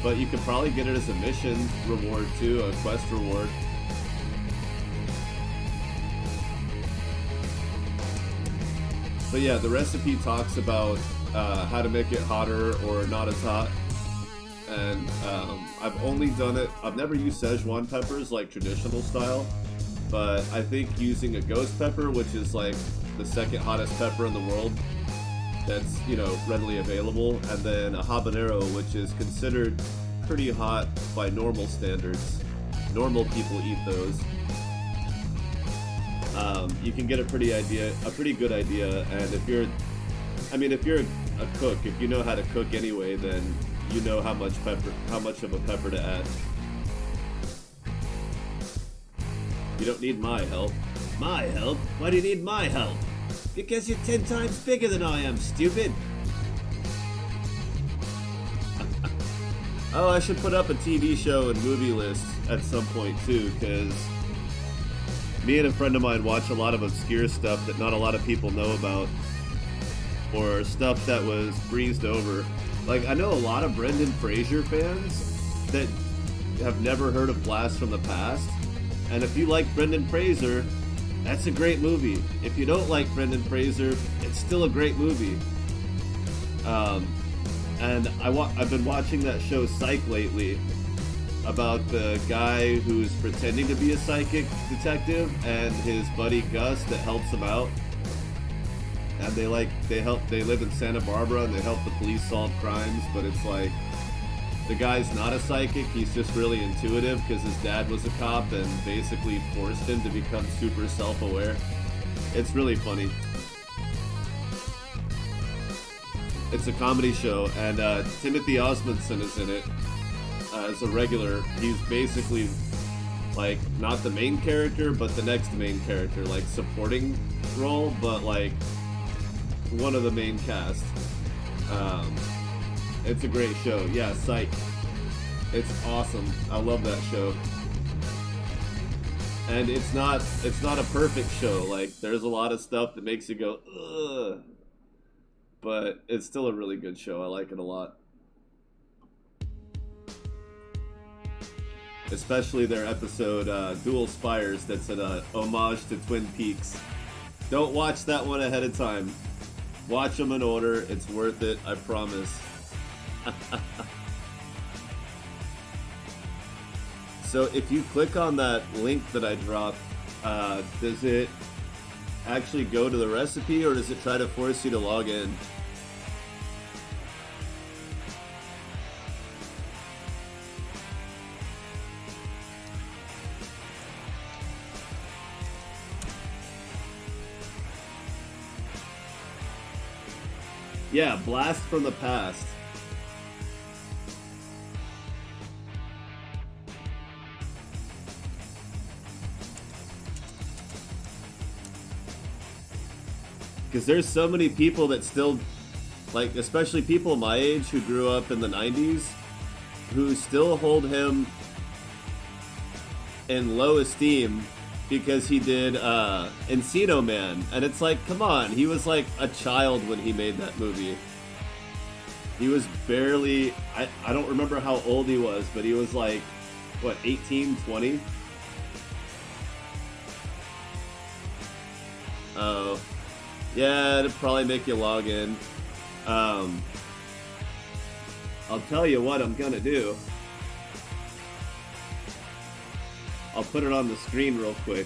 but you could probably get it as a mission reward too, a quest reward. But yeah, the recipe talks about how to make it hotter or not as hot. And I've only done it, I've never used Szechuan peppers like traditional style, but I think using a ghost pepper, which is like the second hottest pepper in the world, that's, you know, readily available, and then a habanero, which is considered pretty hot by normal standards. Normal people eat those. You can get a pretty good idea, and if you're a cook, if you know how to cook anyway, then you know how much of a pepper to add. You don't need my help. My help? Why do you need my help? Because you're 10 times bigger than I am, stupid! Oh, I should put up a TV show and movie list at some point too, because me and a friend of mine watch a lot of obscure stuff that not a lot of people know about, or stuff that was breezed over. Like, I know a lot of Brendan Fraser fans that have never heard of Blast from the Past, and if you like Brendan Fraser, that's a great movie. If you don't like Brendan Fraser, it's still a great movie. And I've been watching that show Psych lately, about the guy who's pretending to be a psychic detective and his buddy Gus that helps him out. And they live in Santa Barbara and they help the police solve crimes, but it's like, the guy's not a psychic, he's just really intuitive because his dad was a cop and basically forced him to become super self-aware. It's really funny. It's a comedy show, and Timothy Osmondson is in it as a regular. He's basically like not the main character, but the next main character, like supporting role, but like one of the main cast. It's a great show. Yeah, Psych. It's awesome. I love that show. And it's not a perfect show. Like, there's a lot of stuff that makes you go, ugh. But it's still a really good show. I like it a lot. Especially their episode, Dual Spires, that's an homage to Twin Peaks. Don't watch that one ahead of time. Watch them in order. It's worth it. I promise. So if you click on that link that I dropped, does it actually go to the recipe, or does it try to force you to log in? Yeah, Blast from the Past. Because there's so many people that still, like, especially people my age who grew up in the 90s, who still hold him in low esteem because he did Encino Man. And it's like, come on, he was like a child when he made that movie. He was barely, I don't remember how old he was, but he was like, what, 18, 20? Oh. Yeah, it'd probably make you log in. I'll tell you what I'm gonna do. I'll put it on the screen real quick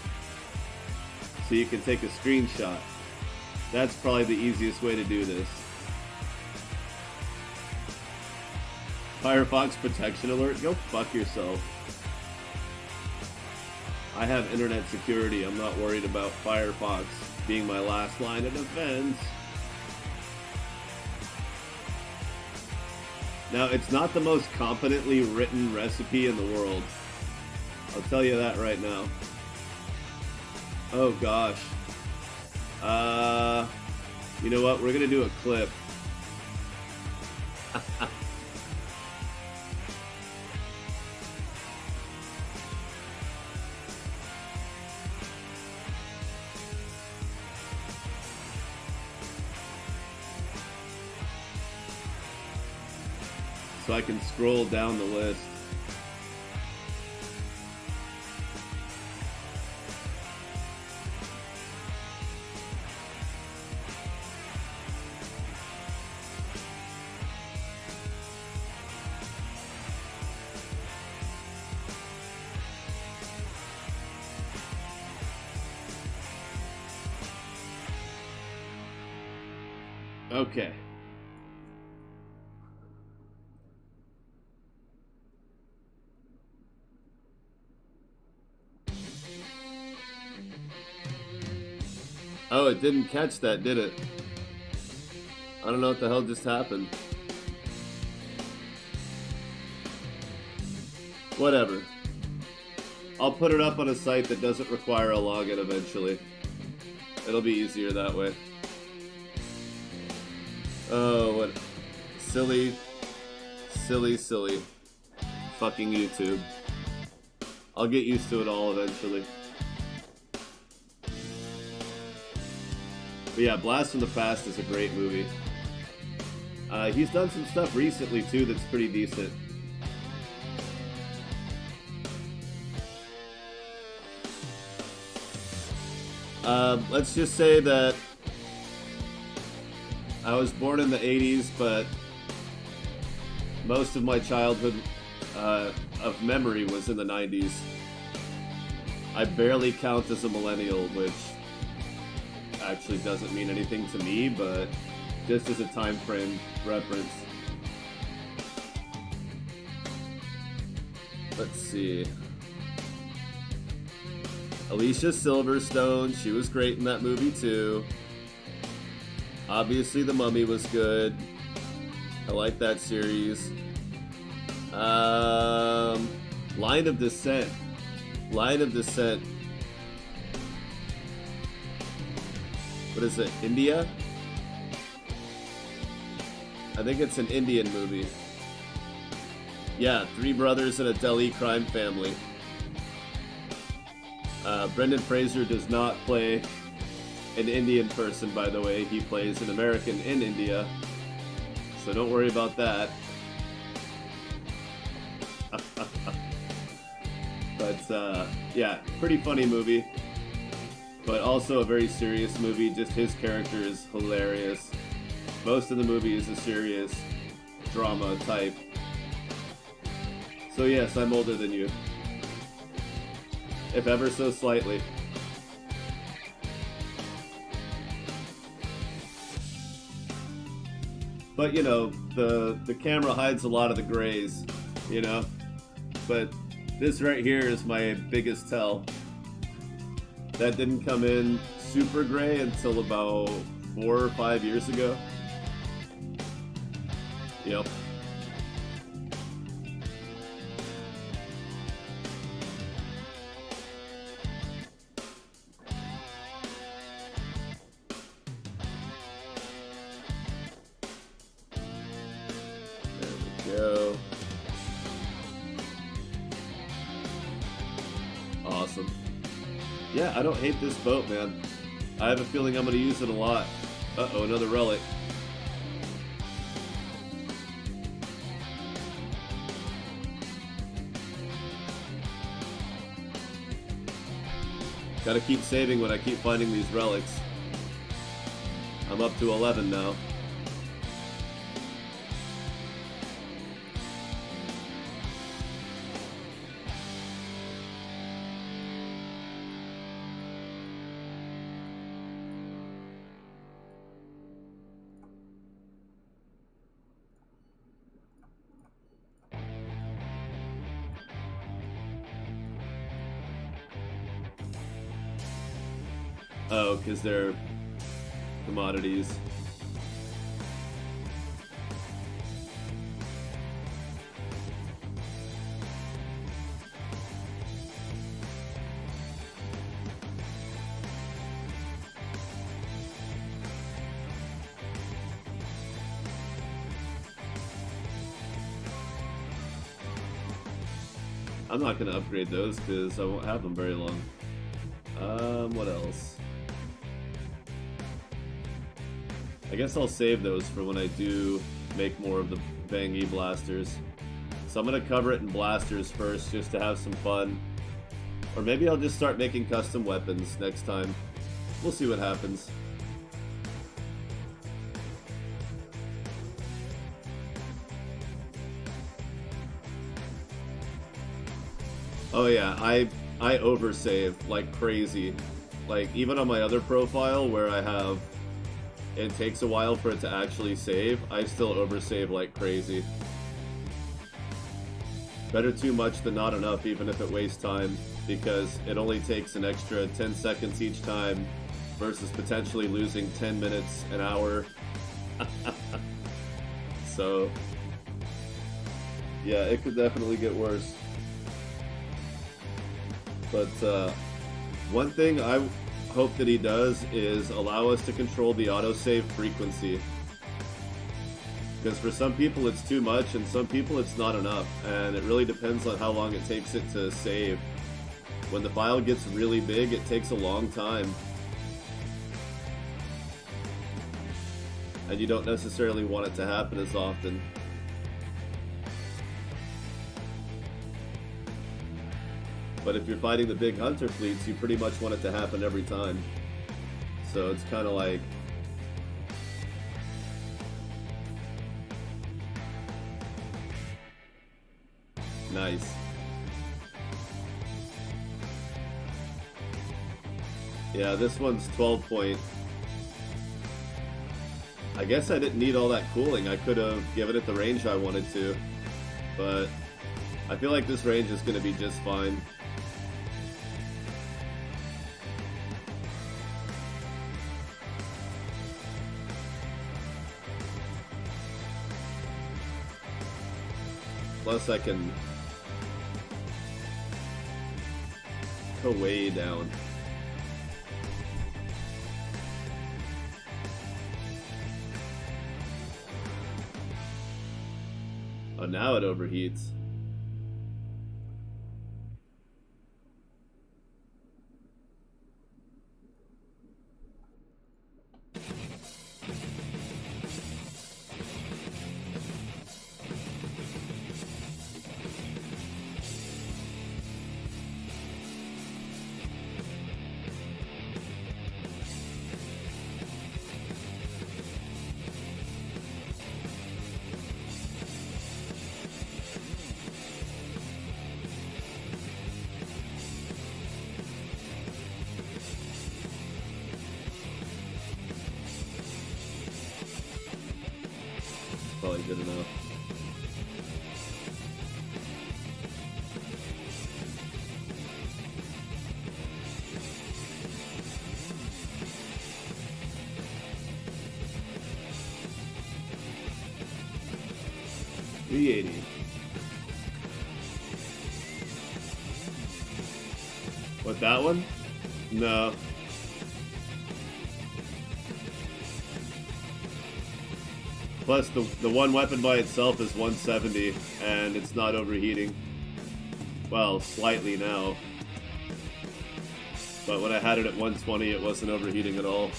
so you can take a screenshot. That's probably the easiest way to do this. Firefox protection alert? Go fuck yourself. I have internet security. I'm not worried about Firefox being my last line of defense. Now, it's not the most competently written recipe in the world. I'll tell you that right now. Oh gosh. You know what? We're gonna do a clip. So I can scroll down the list. Okay. Oh, it didn't catch that, did it? I don't know what the hell just happened. Whatever. I'll put it up on a site that doesn't require a login eventually. It'll be easier that way. Oh, what... Silly. Fucking YouTube. I'll get used to it all eventually. But yeah, Blast from the Past is a great movie. He's done some stuff recently too that's pretty decent. Let's just say that I was born in the 80s, but most of my childhood of memory was in the 90s. I barely count as a millennial, which actually doesn't mean anything to me, but just as a time frame reference. Let's see. Alicia Silverstone, she was great in that movie too. Obviously The Mummy was good. I like that series. Line of Descent. What is it? India? I think it's an Indian movie. Yeah, 3 brothers in a Delhi crime family. Brendan Fraser does not play an Indian person, by the way. He plays an American in India. So don't worry about that. But, yeah, pretty funny movie. But also a very serious movie. Just his character is hilarious. Most of the movie is a serious drama type. So yes, I'm older than you. If ever so slightly. But you know, the camera hides a lot of the grays, you know? But this right here is my biggest tell. That didn't come in super gray until about 4 or 5 years ago. Yep. Go. Awesome. Yeah, I don't hate this boat, man. I have a feeling I'm going to use it a lot. Uh-oh, another relic. Gotta keep saving when I keep finding these relics. I'm up to 11 now. Oh, because they're commodities. I'm not going to upgrade those because I won't have them very long. What else? I guess I'll save those for when I do make more of the Bang-E blasters. So I'm going to cover it in blasters first just to have some fun. Or maybe I'll just start making custom weapons next time. We'll see what happens. Oh yeah, I oversave like crazy. Like even on my other profile where I have it takes a while for it to actually save, I still oversave like crazy. Better too much than not enough, even if it wastes time, because it only takes an extra 10 seconds each time versus potentially losing 10 minutes, an hour. So, yeah, it could definitely get worse. But one thing I hope that he does is allow us to control the autosave frequency. Because for some people it's too much, and some people it's not enough, and it really depends on how long it takes it to save. When the file gets really big, it takes a long time. And you don't necessarily want it to happen as often. But if you're fighting the big hunter fleets, you pretty much want it to happen every time. So it's kind of like... Nice. Yeah, this one's 12 point. I guess I didn't need all that cooling. I could have given it the range I wanted to. But I feel like this range is going to be just fine. Plus I can go way down. Oh, now it overheats. Probably good enough. $380. What, that one? No. Plus, the one weapon by itself is 170, and it's not overheating. Well, slightly now. But when I had it at 120, it wasn't overheating at all.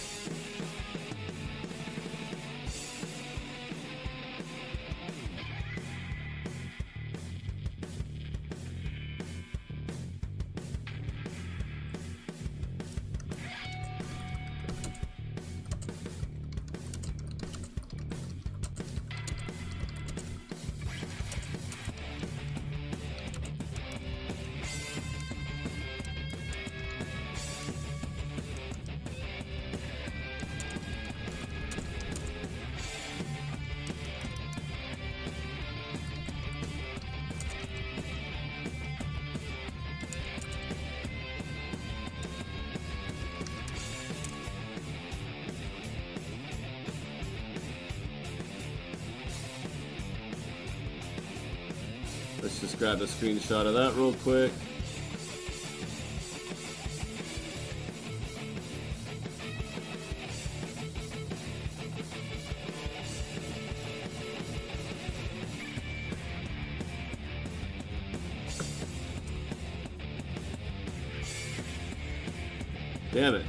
Let's just grab a screenshot of that real quick. Damn it.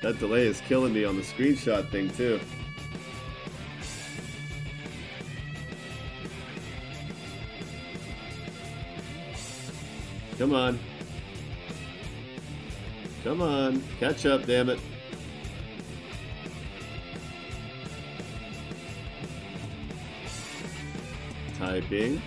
That delay is killing me on the screenshot thing too. Come on. Come on. Catch up, damn it. Typing.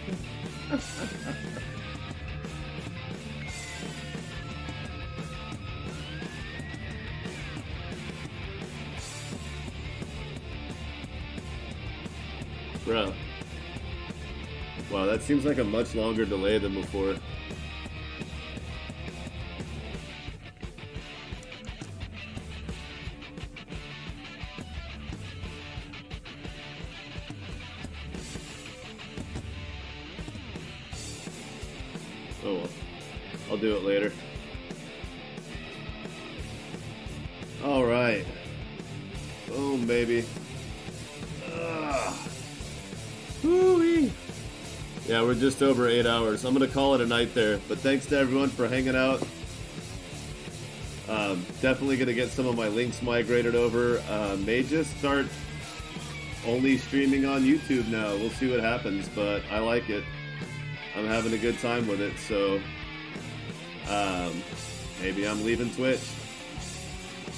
Bruh. Wow, that seems like a much longer delay than before. Oh well. I'll do it later. Alright. Boom, baby. Woo-wee. Yeah, we're just over 8 hours. I'm going to call it a night there. But thanks to everyone for hanging out. Definitely going to get some of my links migrated over. May just start only streaming on YouTube now. We'll see what happens, but I like it. I'm having a good time with it, so maybe I'm leaving Twitch.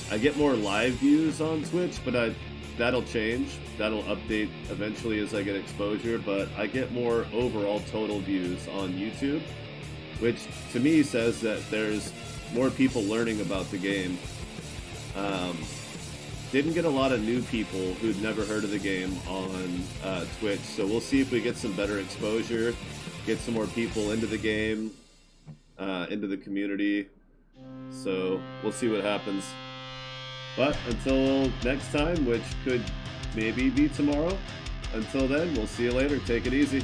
I get more live views on Twitch, but that'll change. That'll update eventually as I get exposure, but I get more overall total views on YouTube, which to me says that there's more people learning about the game. Didn't get a lot of new people who'd never heard of the game on Twitch, so we'll see if we get some better exposure, get some more people into the game, into the community, so we'll see what happens. But until next time, which could maybe be tomorrow, until then, we'll see you later. Take it easy.